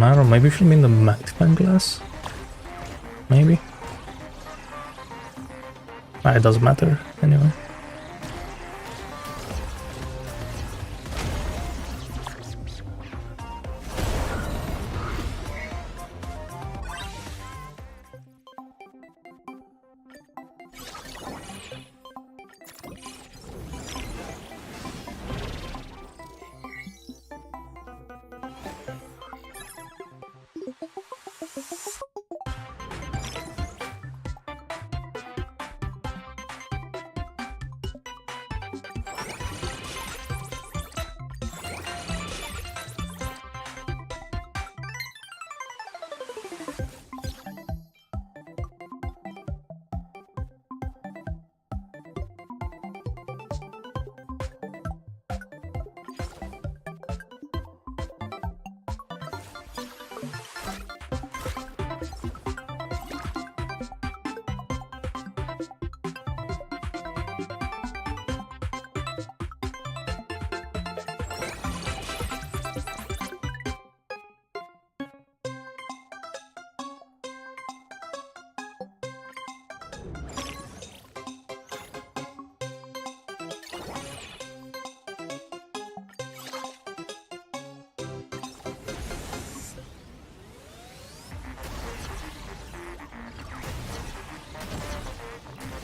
I don't know, maybe it should be in the magnifying glass? Maybe? It doesn't matter, anyway.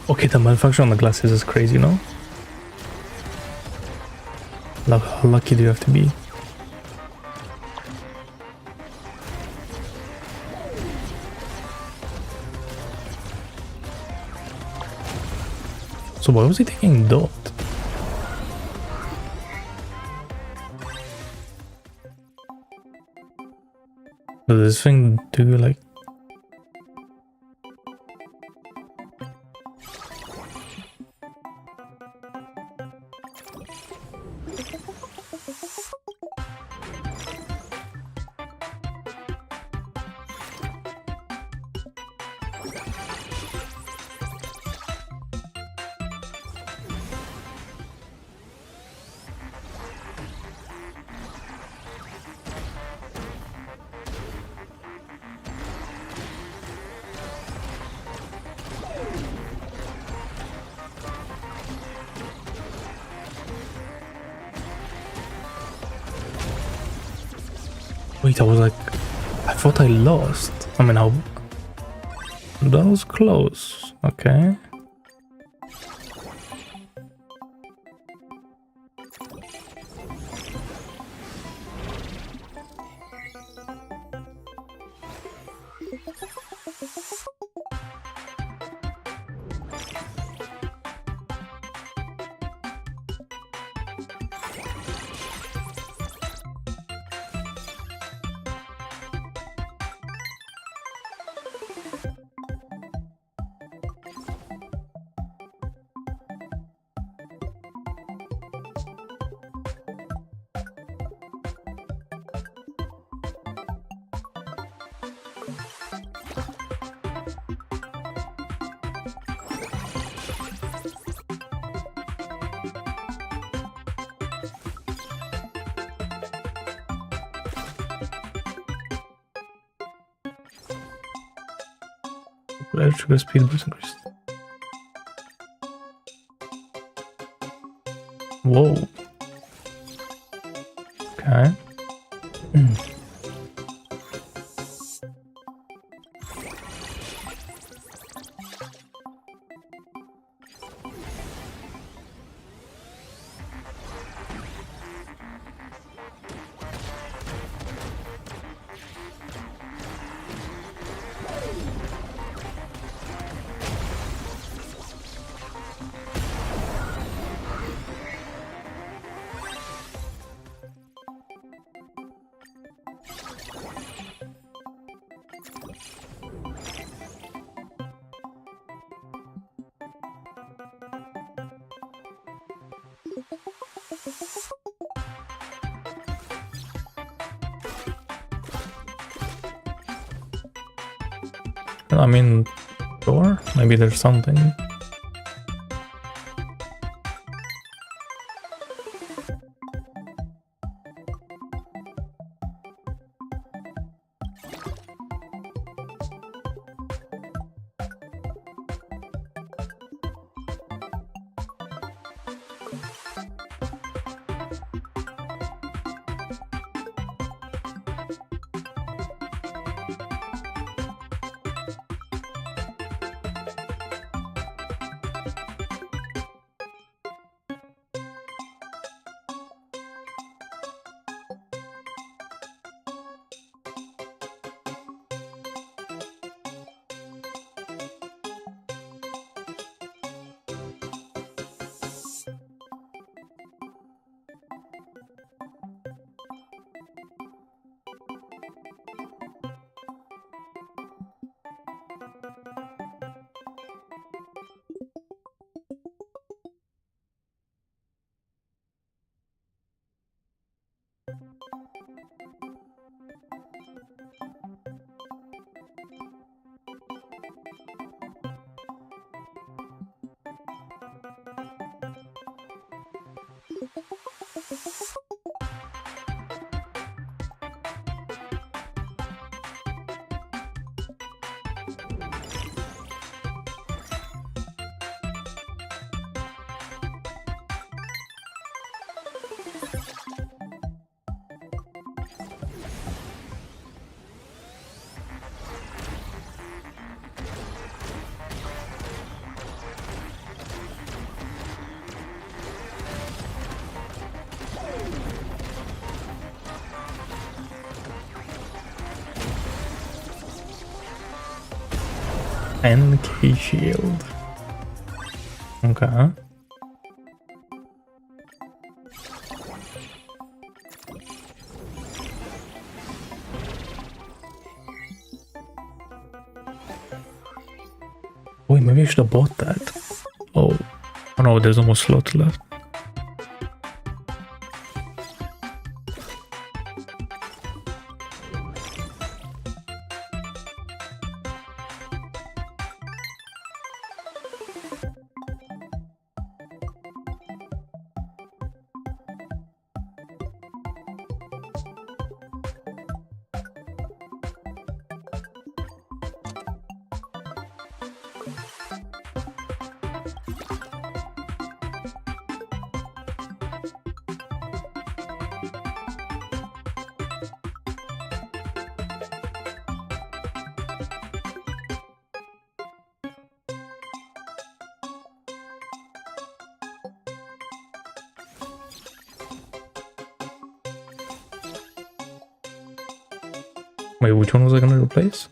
Okay, the malfunction on the glasses is crazy, no? How lucky do you have to be? So why was he taking Dot? Does this thing do like... Wait, I was like... I thought I lost. I mean, how... That was close. Okay. Electrical speed boost increased. Whoa. Okay. I mean, sure, maybe there's something. HONKAI shield. Okay. Wait, maybe I should have bought that. Oh no, there's almost slot left. Wait, which one was I gonna replace?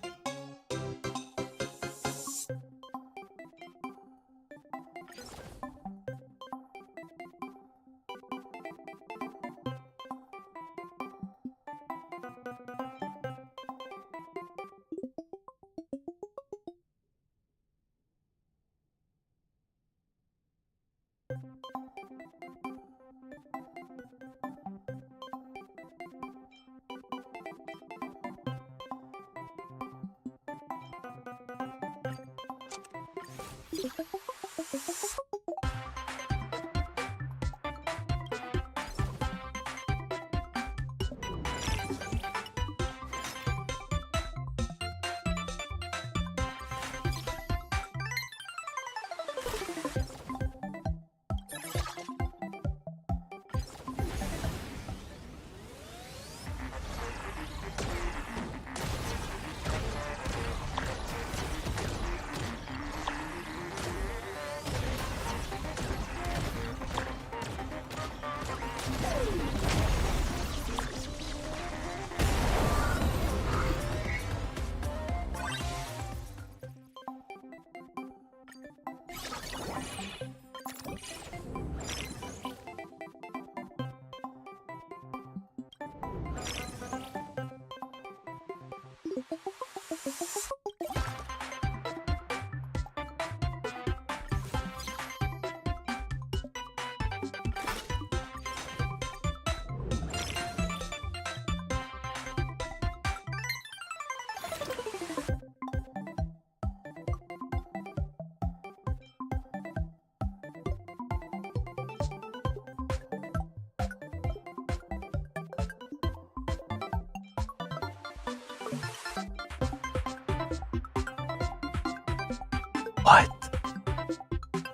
What?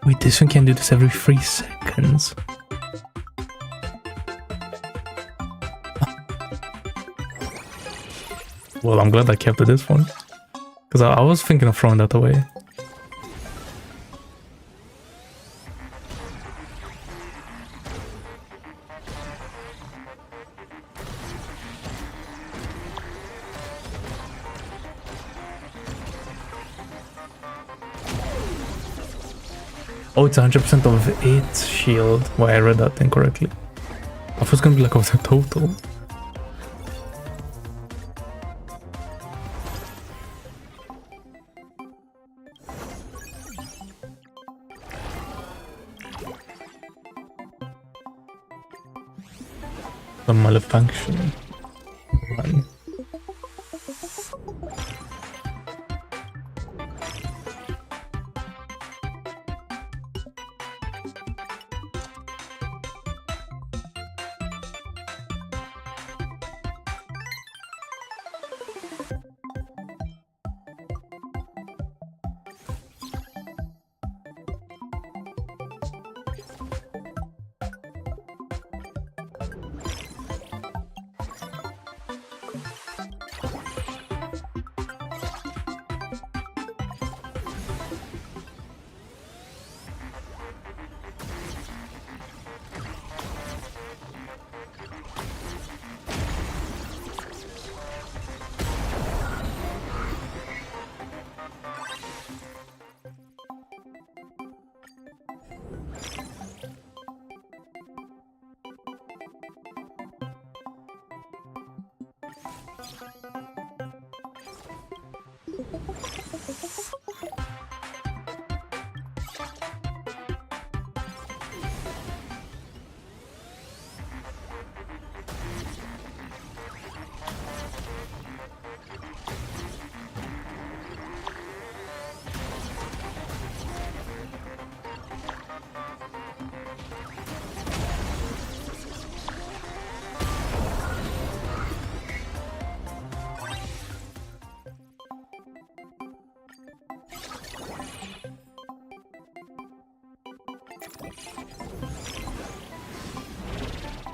Wait, this one can do this every 3 seconds. Well, I'm glad I kept this one. Because I was thinking of throwing that away. Oh, it's 100% of 8 shield. Why, I read that incorrectly. I thought it was gonna be like of the total. The malfunction. One.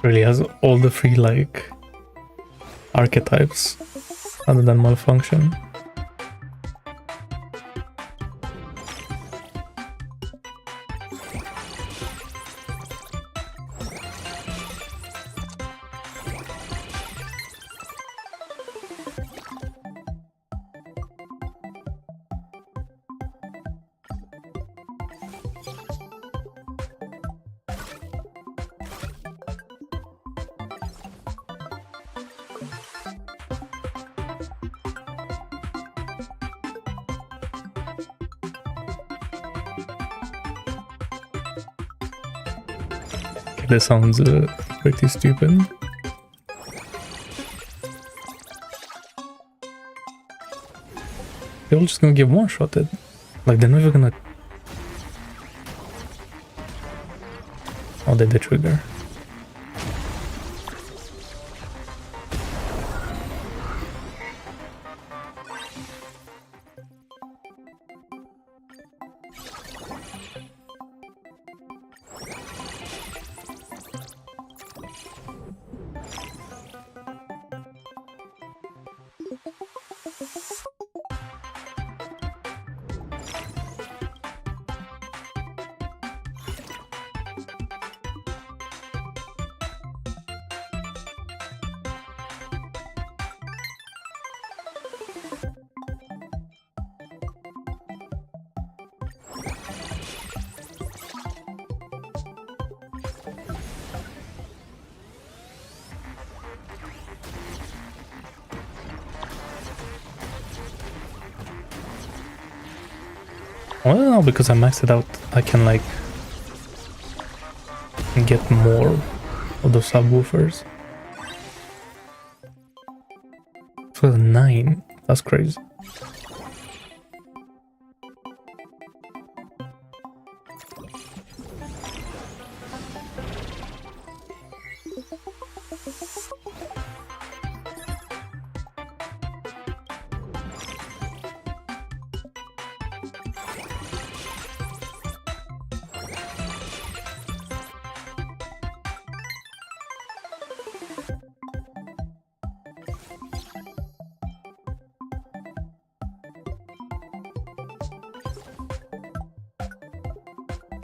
Really has all the 3 like archetypes other than malfunction. This sounds pretty stupid. They're all just gonna get one-shotted. Like, they're not even gonna... Oh, they did trigger. Well, because I maxed it out, I can like get more of those subwoofers. For 9, that's crazy.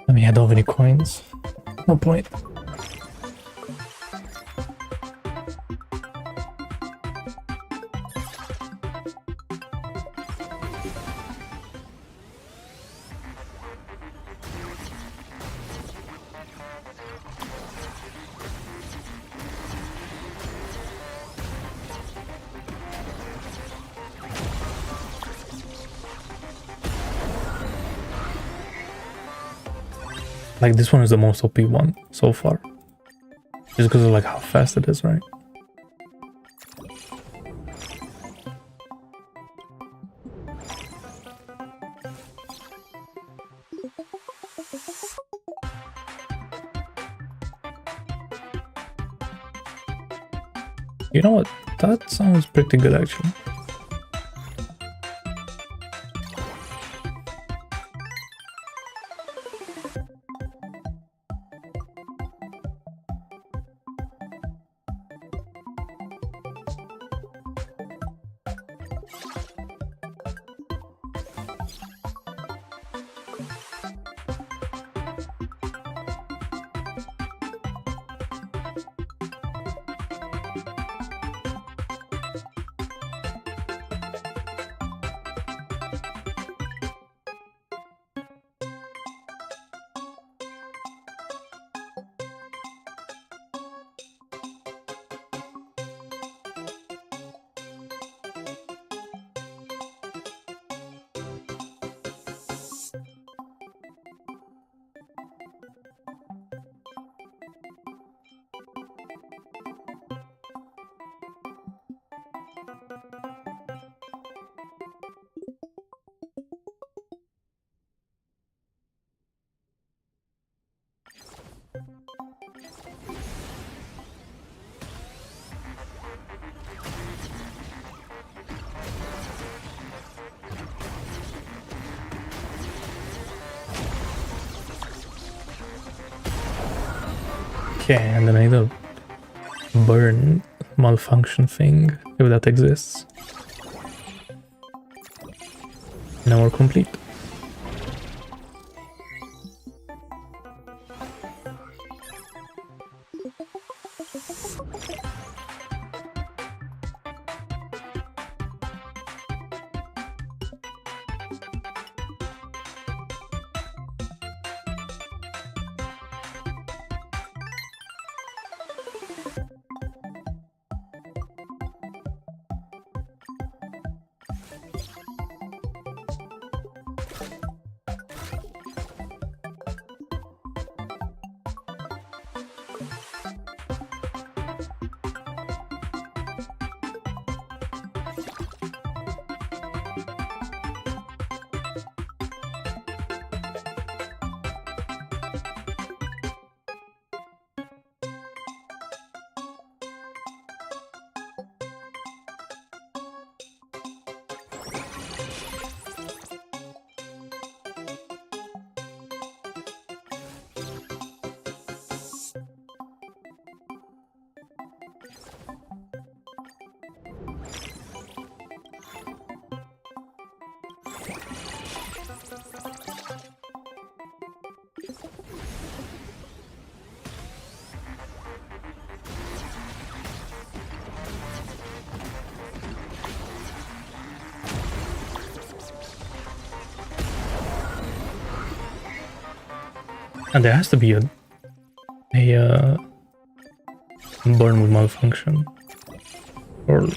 I mean, I don't have any coins. No point. Like, this one is the most OP one so far. Just because of like how fast it is, right? You know what? That sounds pretty good actually. Okay, and then I need a burn malfunction thing, if that exists. Now we're complete. And there has to be a burn with malfunction. Or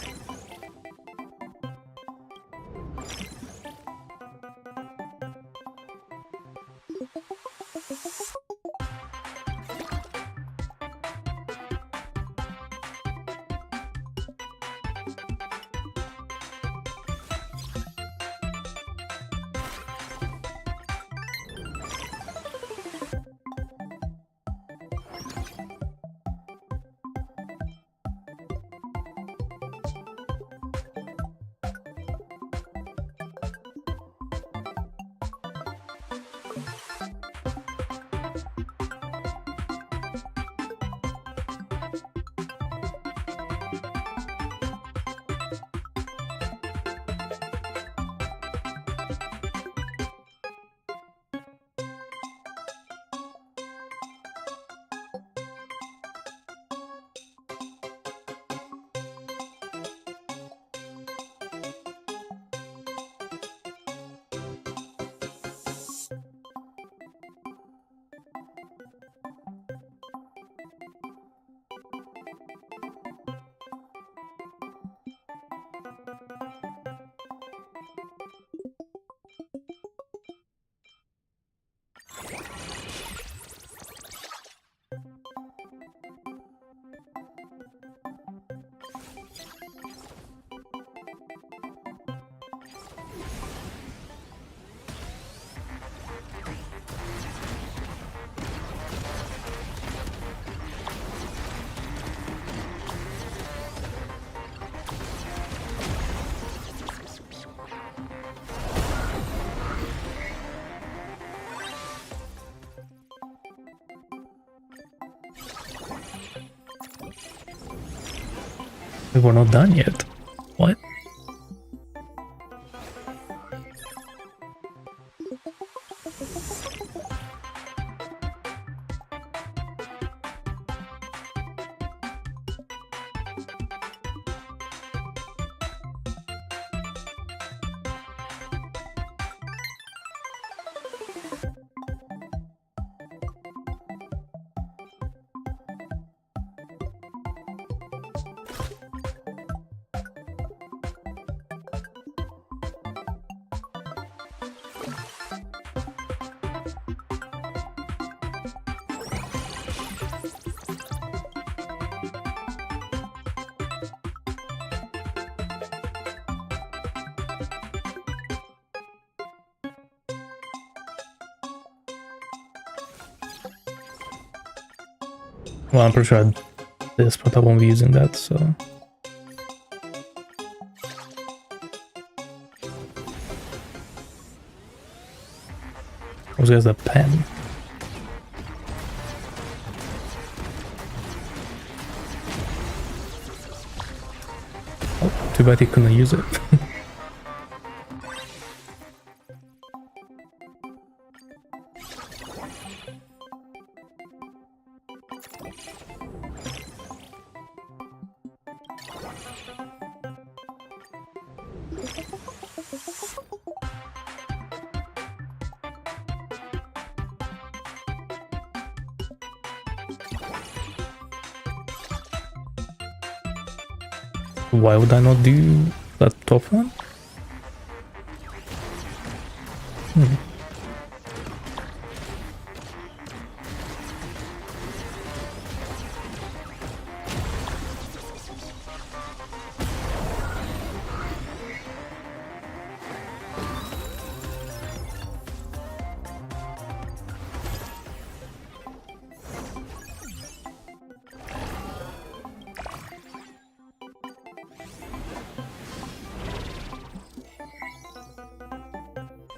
we're not done yet. What? Well, I'm pretty sure I did this, but I won't be using that, so... What's guys the pen? Oh, too bad he couldn't use it. Why would I not do that top one?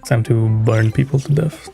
Time to burn people to death.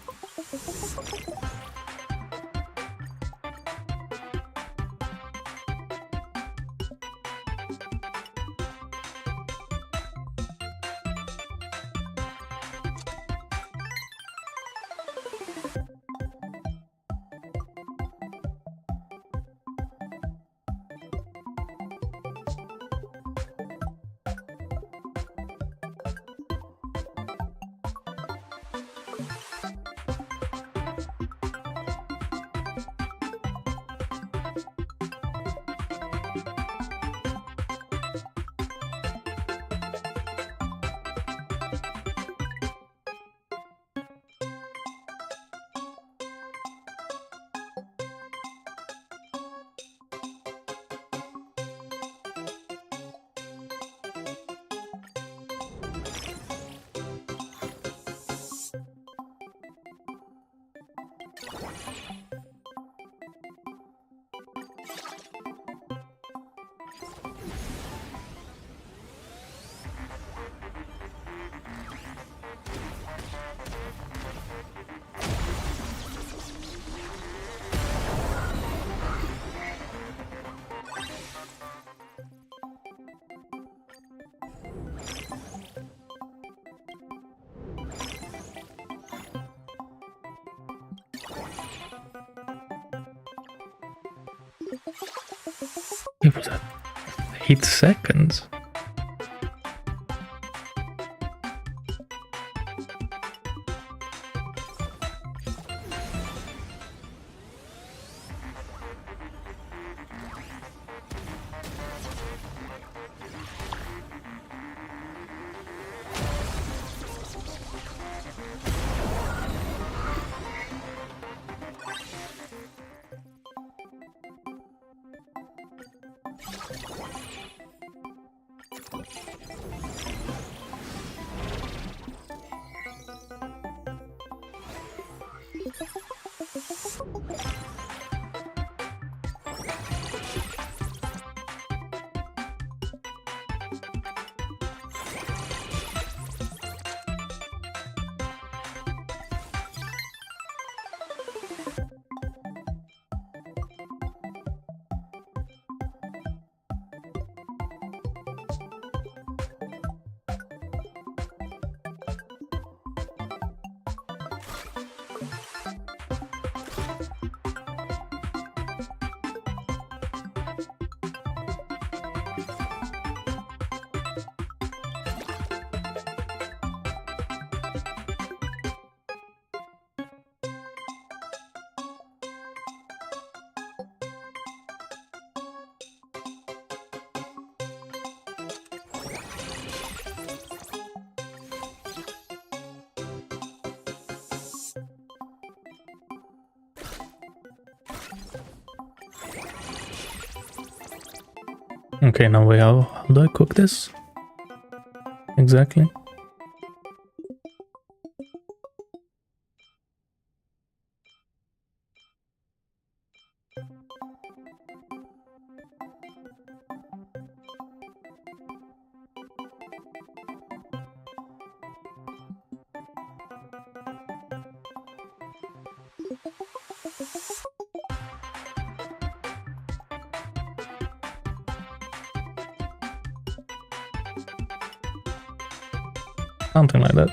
It was at 8 seconds. Okay, now wait, how do I cook this? Exactly. Something like that.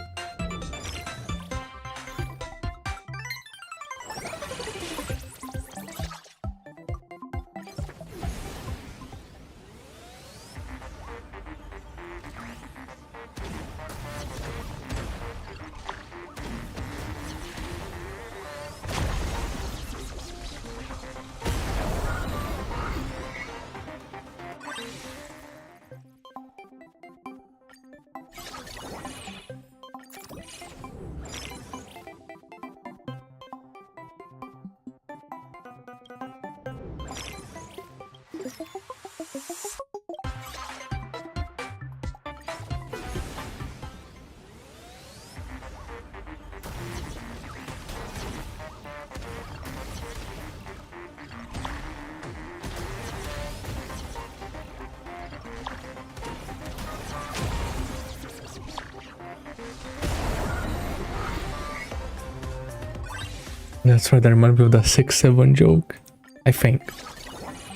That's right, I remember of the 6-7 joke. I think.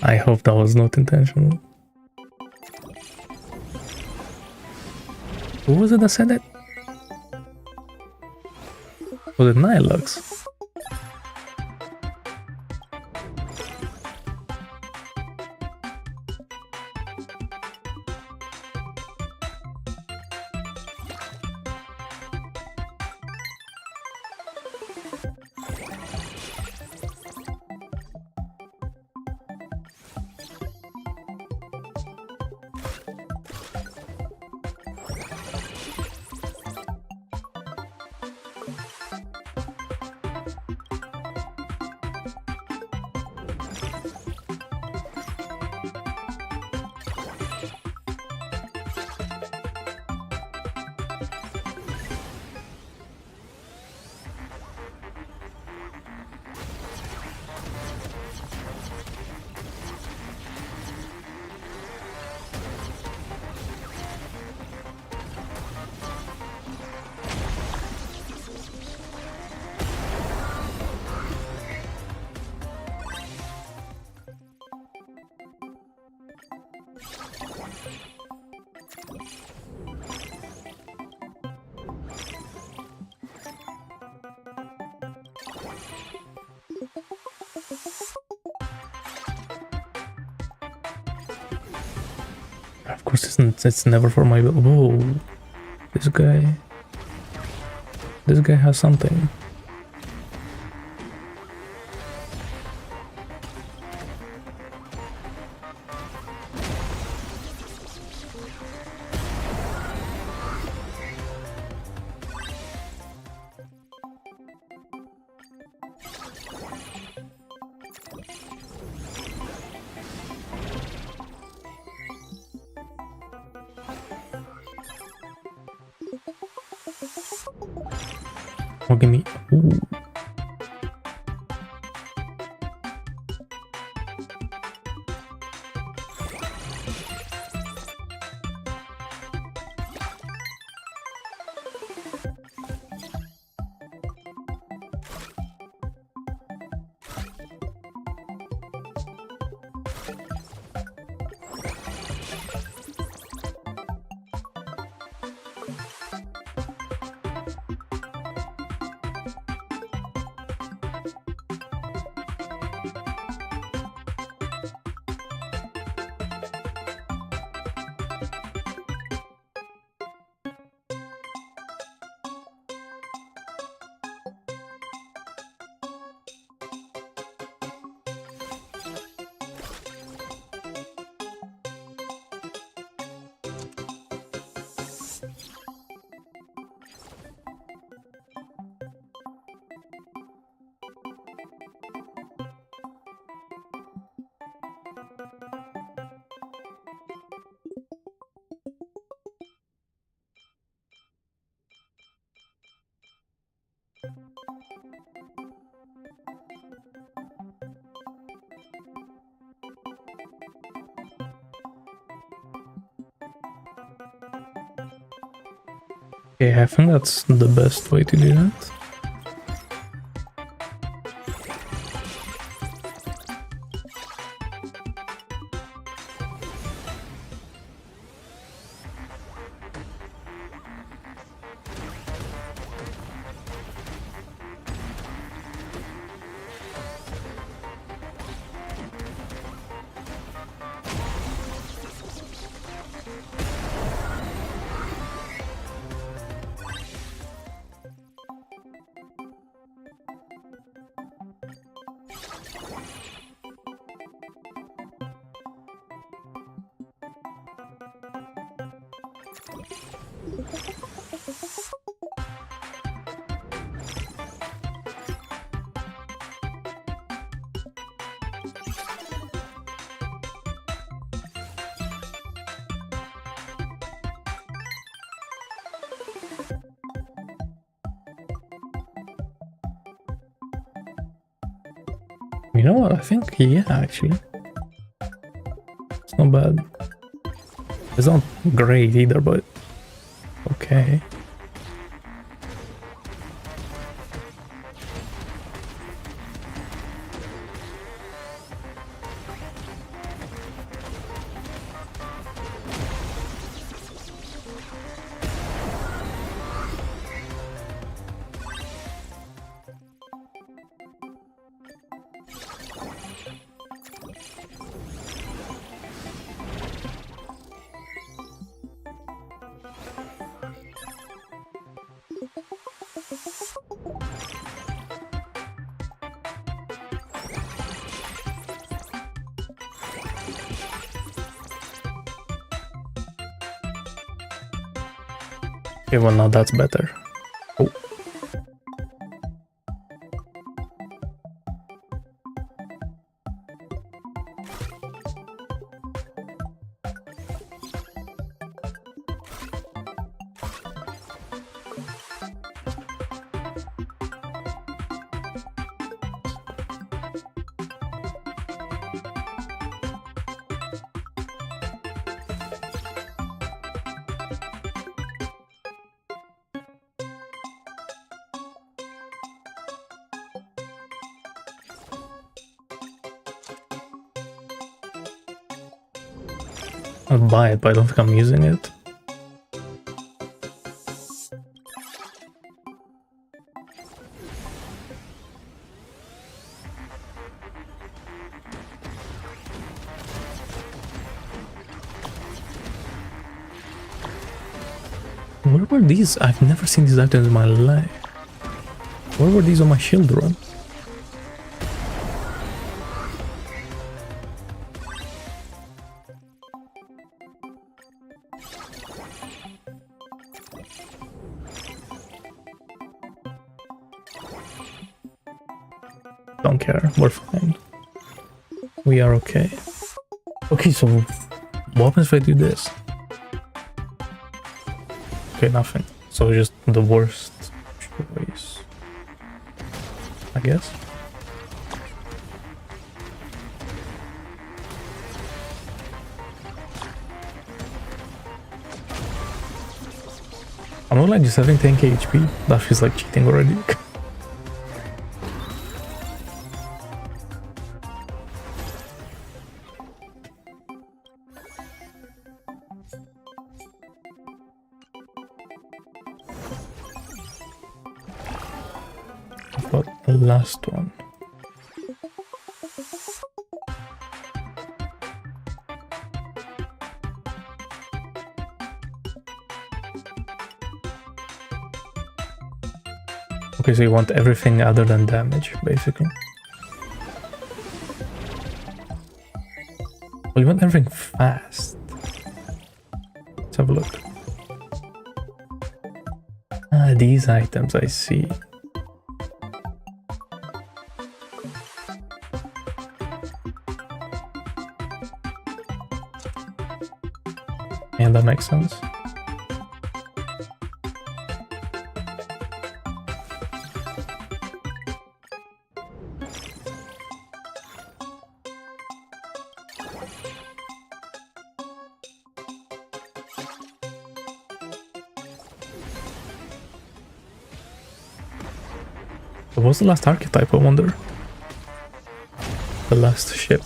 I hope that was not intentional. Who was it that said that? Was it Nilux? Of course, it's never for my will. Whoa, this guy has something. Oh, give me. Ooh. Okay, I think that's the best way to do that. You know what? I think, yeah, actually. It's not bad. It's not great either, but okay. Okay, well now that's better. Oh. I'll buy it, but I don't think I'm using it. Where were these? I've never seen these items in my life. Where were these on my shield run? Don't care, we're fine. We are okay. Okay, so what happens if I do this? Okay, nothing. So just the worst choice, I guess. I'm not like just having 10k HP. That feels like cheating already. But the last one. Okay, so you want everything other than damage, basically. Well, you want everything fast. Let's have a look. Ah, these items, I see. Yeah, that makes sense. What was the last archetype, I wonder? The last ship.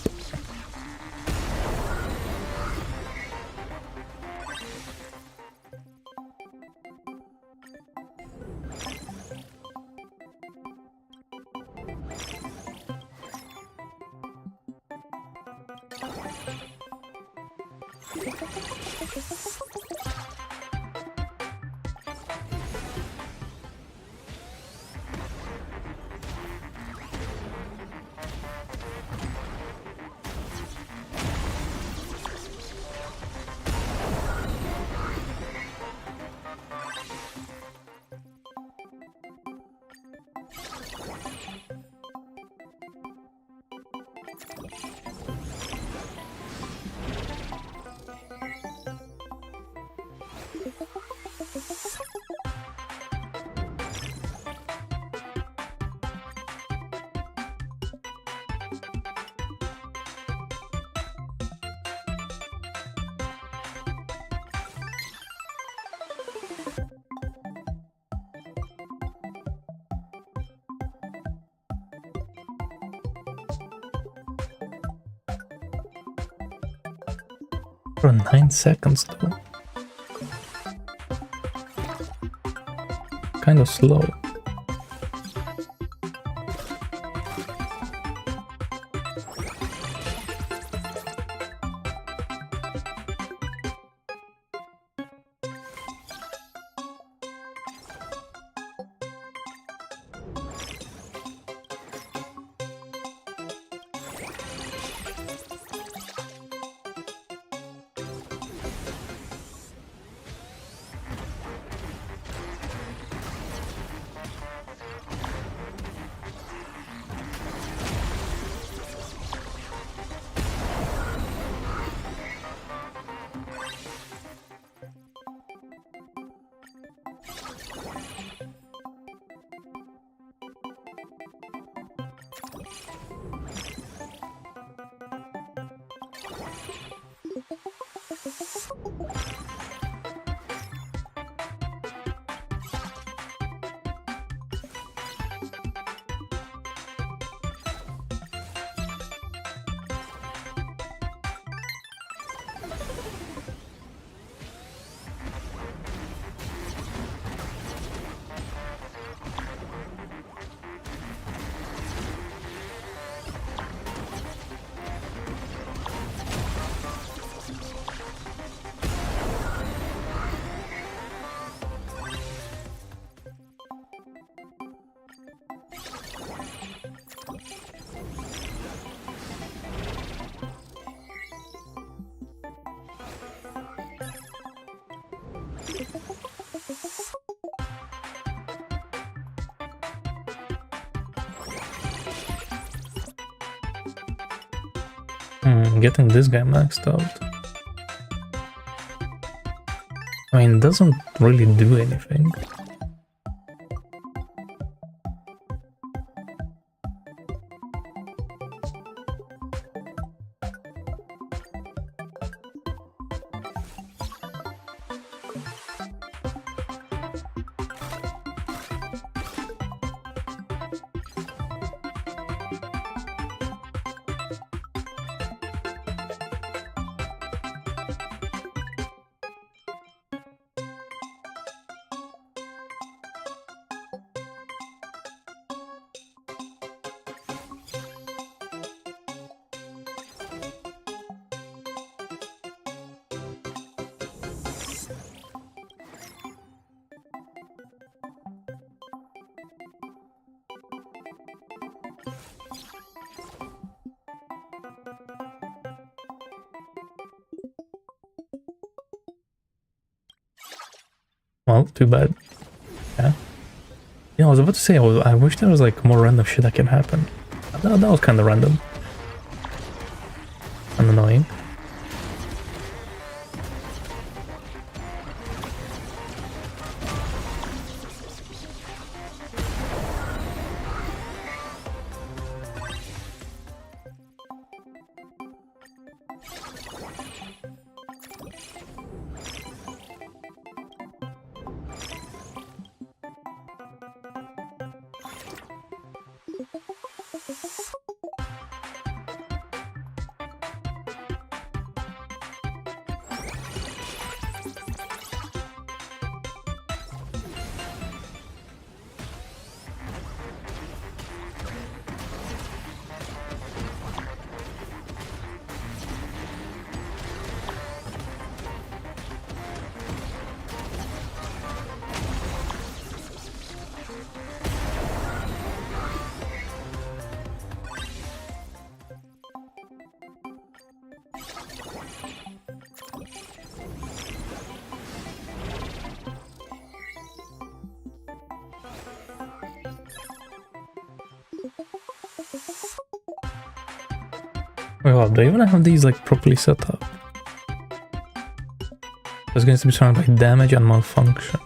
For 9 seconds though. Kind of slow. Getting this guy maxed out. I mean, it doesn't really do anything. Well, too bad. Yeah. Yeah, I was about to say, I wish there was like more random shit that can happen. That was kind of random. And annoying. Oh, do I even have these like properly set up? There's going to be surrounded by damage and malfunction.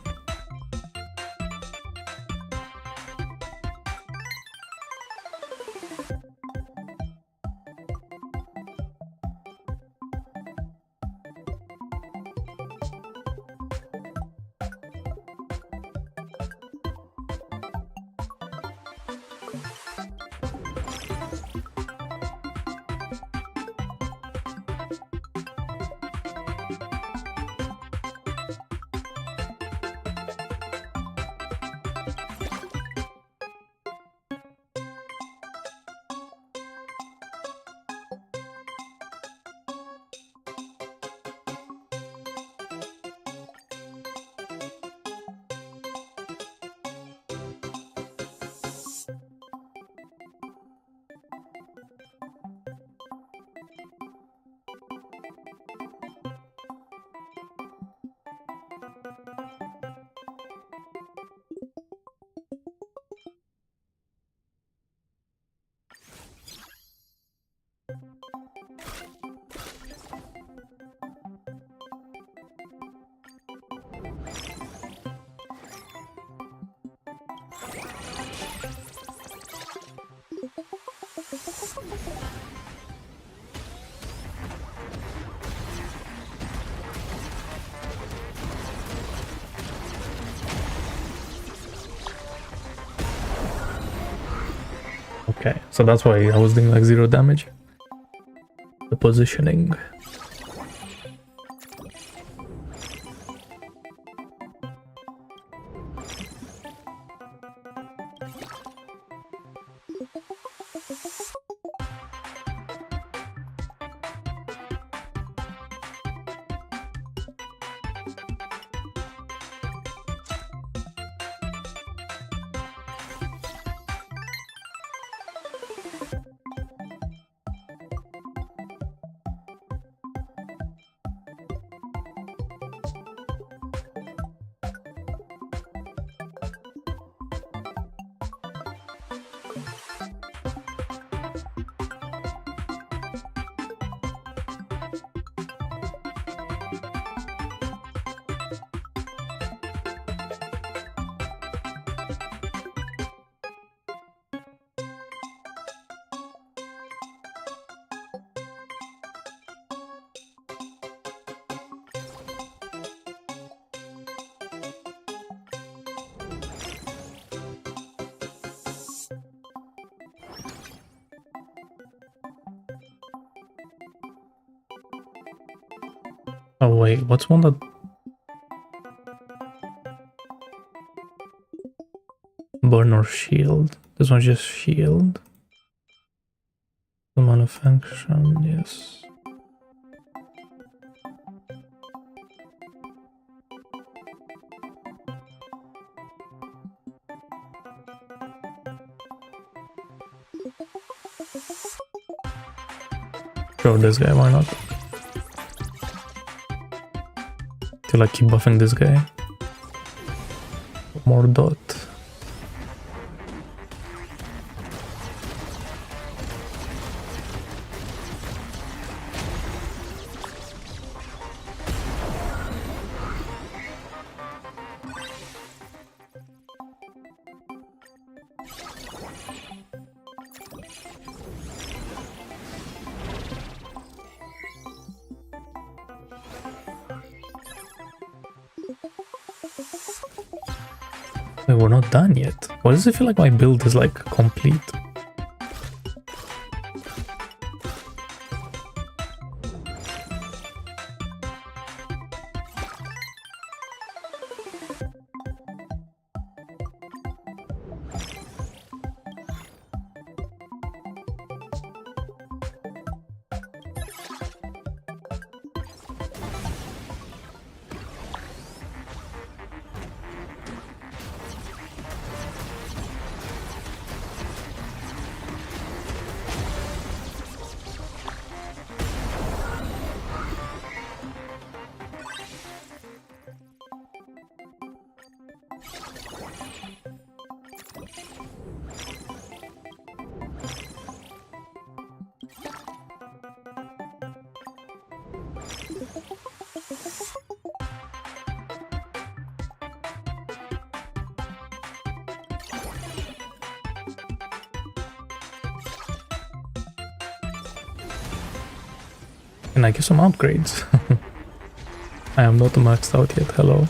Okay, so that's why I was doing like 0 damage. The positioning. Oh wait, what's one that... Burn or shield? This one's just shield. The manufacturing, yes. Sure, this guy, why not? Till I keep buffing this guy. More dot. Wait, we're not done yet. Why does it feel like my build is like complete? Can I get some upgrades? I am not maxed out yet, hello.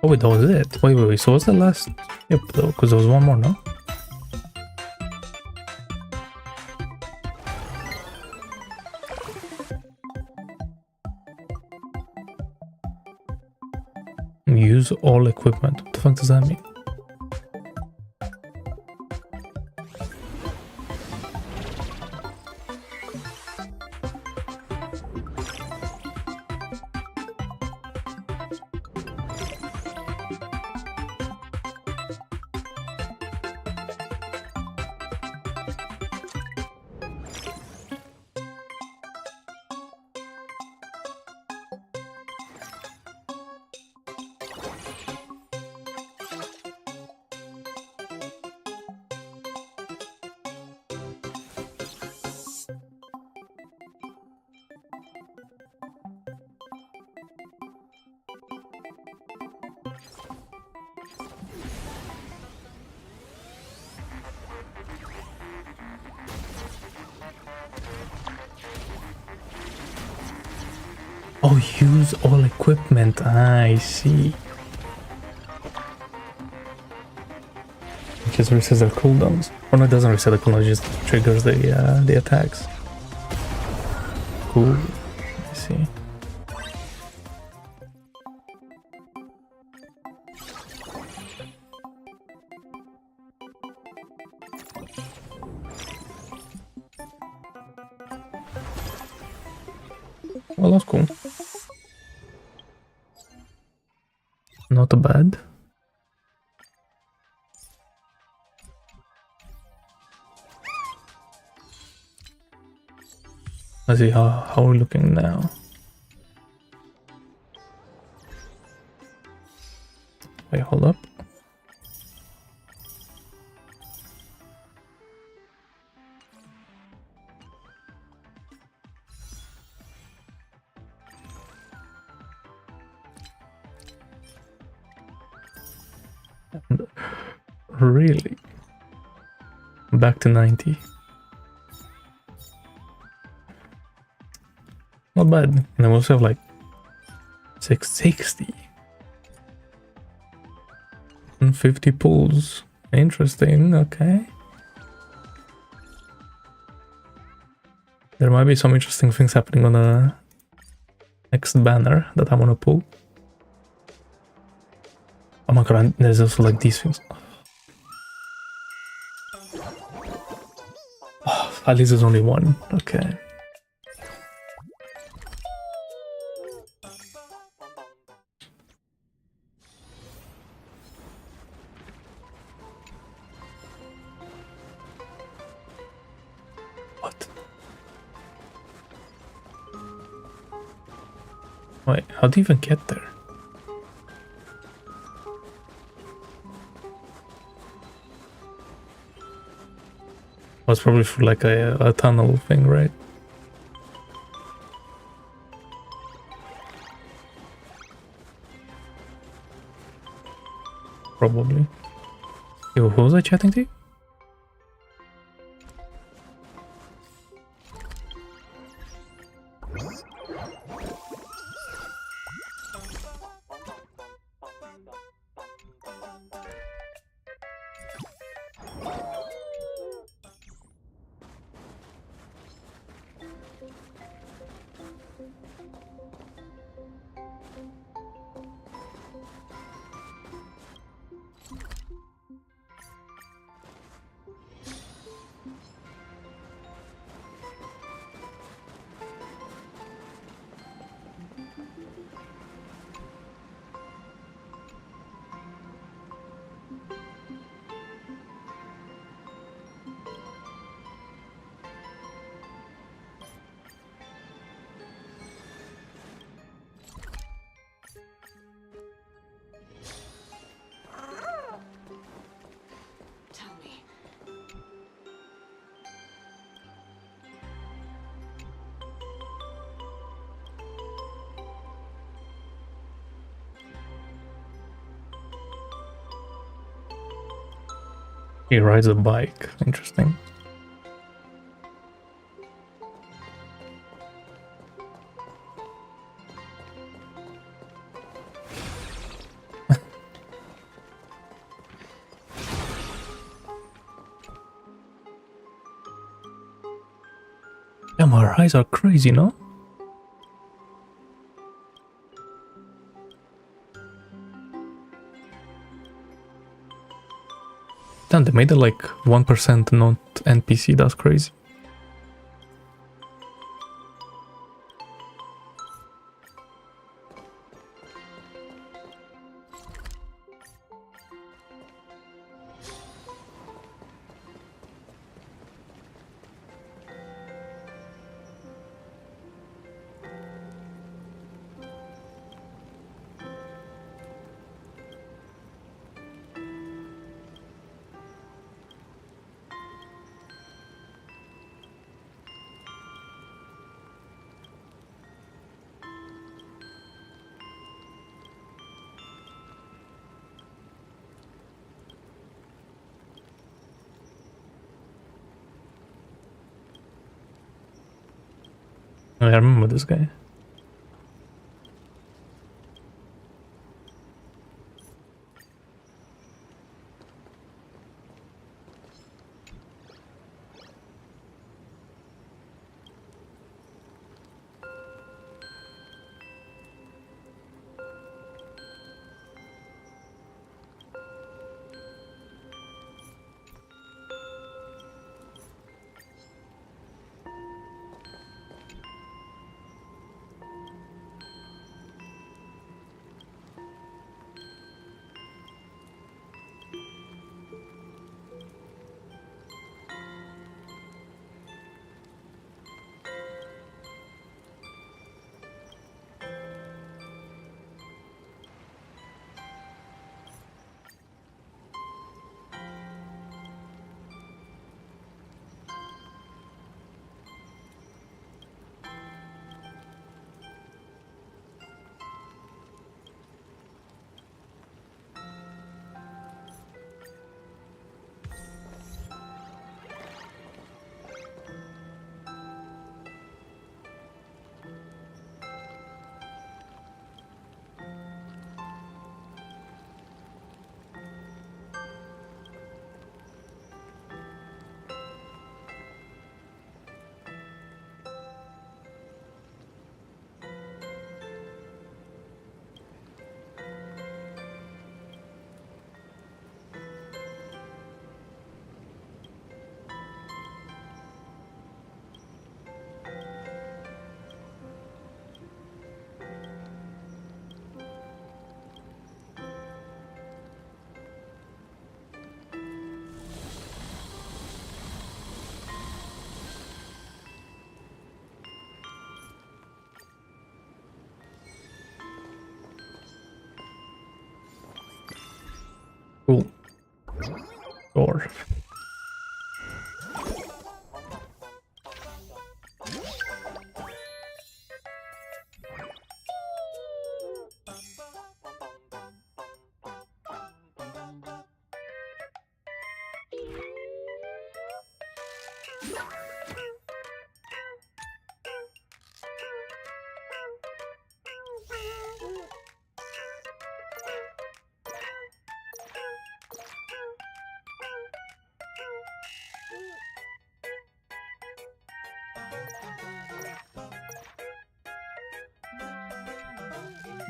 Oh wait, that was it. Wait, so what's the last? Yep, though, because there was one more, no? Use all equipment. What the fuck does that mean? Oh, use all equipment. I see. It just resets their cooldowns. Oh no, it doesn't reset the cooldowns, it just triggers the attacks. Cool. I see. Well, that's cool. Not bad. Let's see how we're looking now. Wait, hold up. Really? Back to 90. Not bad. And then we also have like 660. And 50 pulls. Interesting, okay. There might be some interesting things happening on the next banner that I want to pull. Oh my god, and there's also like these things. Oh, at least there's only one. Okay. What? Wait, how do you even get there? Was probably for like a tunnel thing, right? Probably. Yo, who was I chatting to? He rides a bike. Interesting. Damn, our eyes are crazy, no? Damn, they made it like 1% not NPC, that's crazy. I remember this guy. Cool. Door.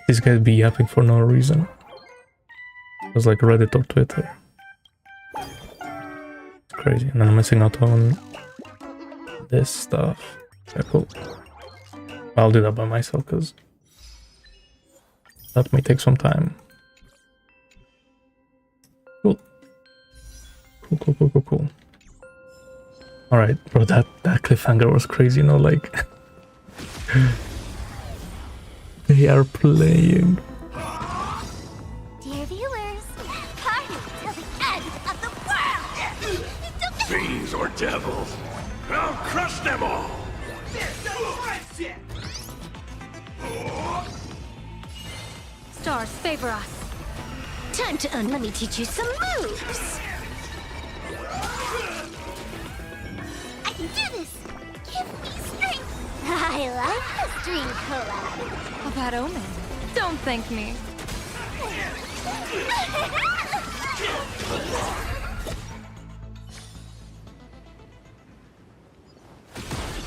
These guys be yapping for no reason. It was like Reddit or Twitter. It's crazy. And I'm missing out on this stuff. Yeah, cool. I'll do that by myself because that may take some time. Cool. Cool. Alright, bro, that cliffhanger was crazy, you know, like they are playing. Dear viewers, party till the end of the world! Fiends or devils, I'll crush them all! Stars favor us. Time to let me teach you some moves! I can do this! Give me strength! I like this dream collab! A bad omen. Don't thank me.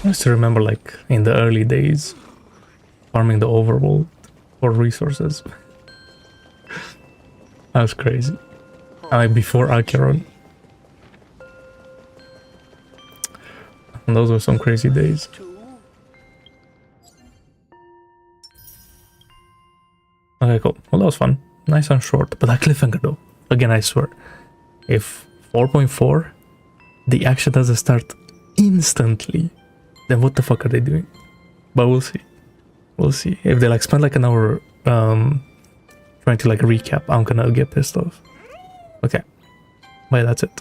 I used to remember, like, in the early days, farming the overworld for resources. That was crazy. Like, before Acheron. And those were some crazy days. Okay, cool. Well, that was fun. Nice and short. But that cliffhanger, though. Again, I swear. If 4.4, the action doesn't start instantly, then what the fuck are they doing? But we'll see. We'll see. If they like spend like an hour trying to like recap, I'm gonna get pissed off. Okay. Bye, that's it.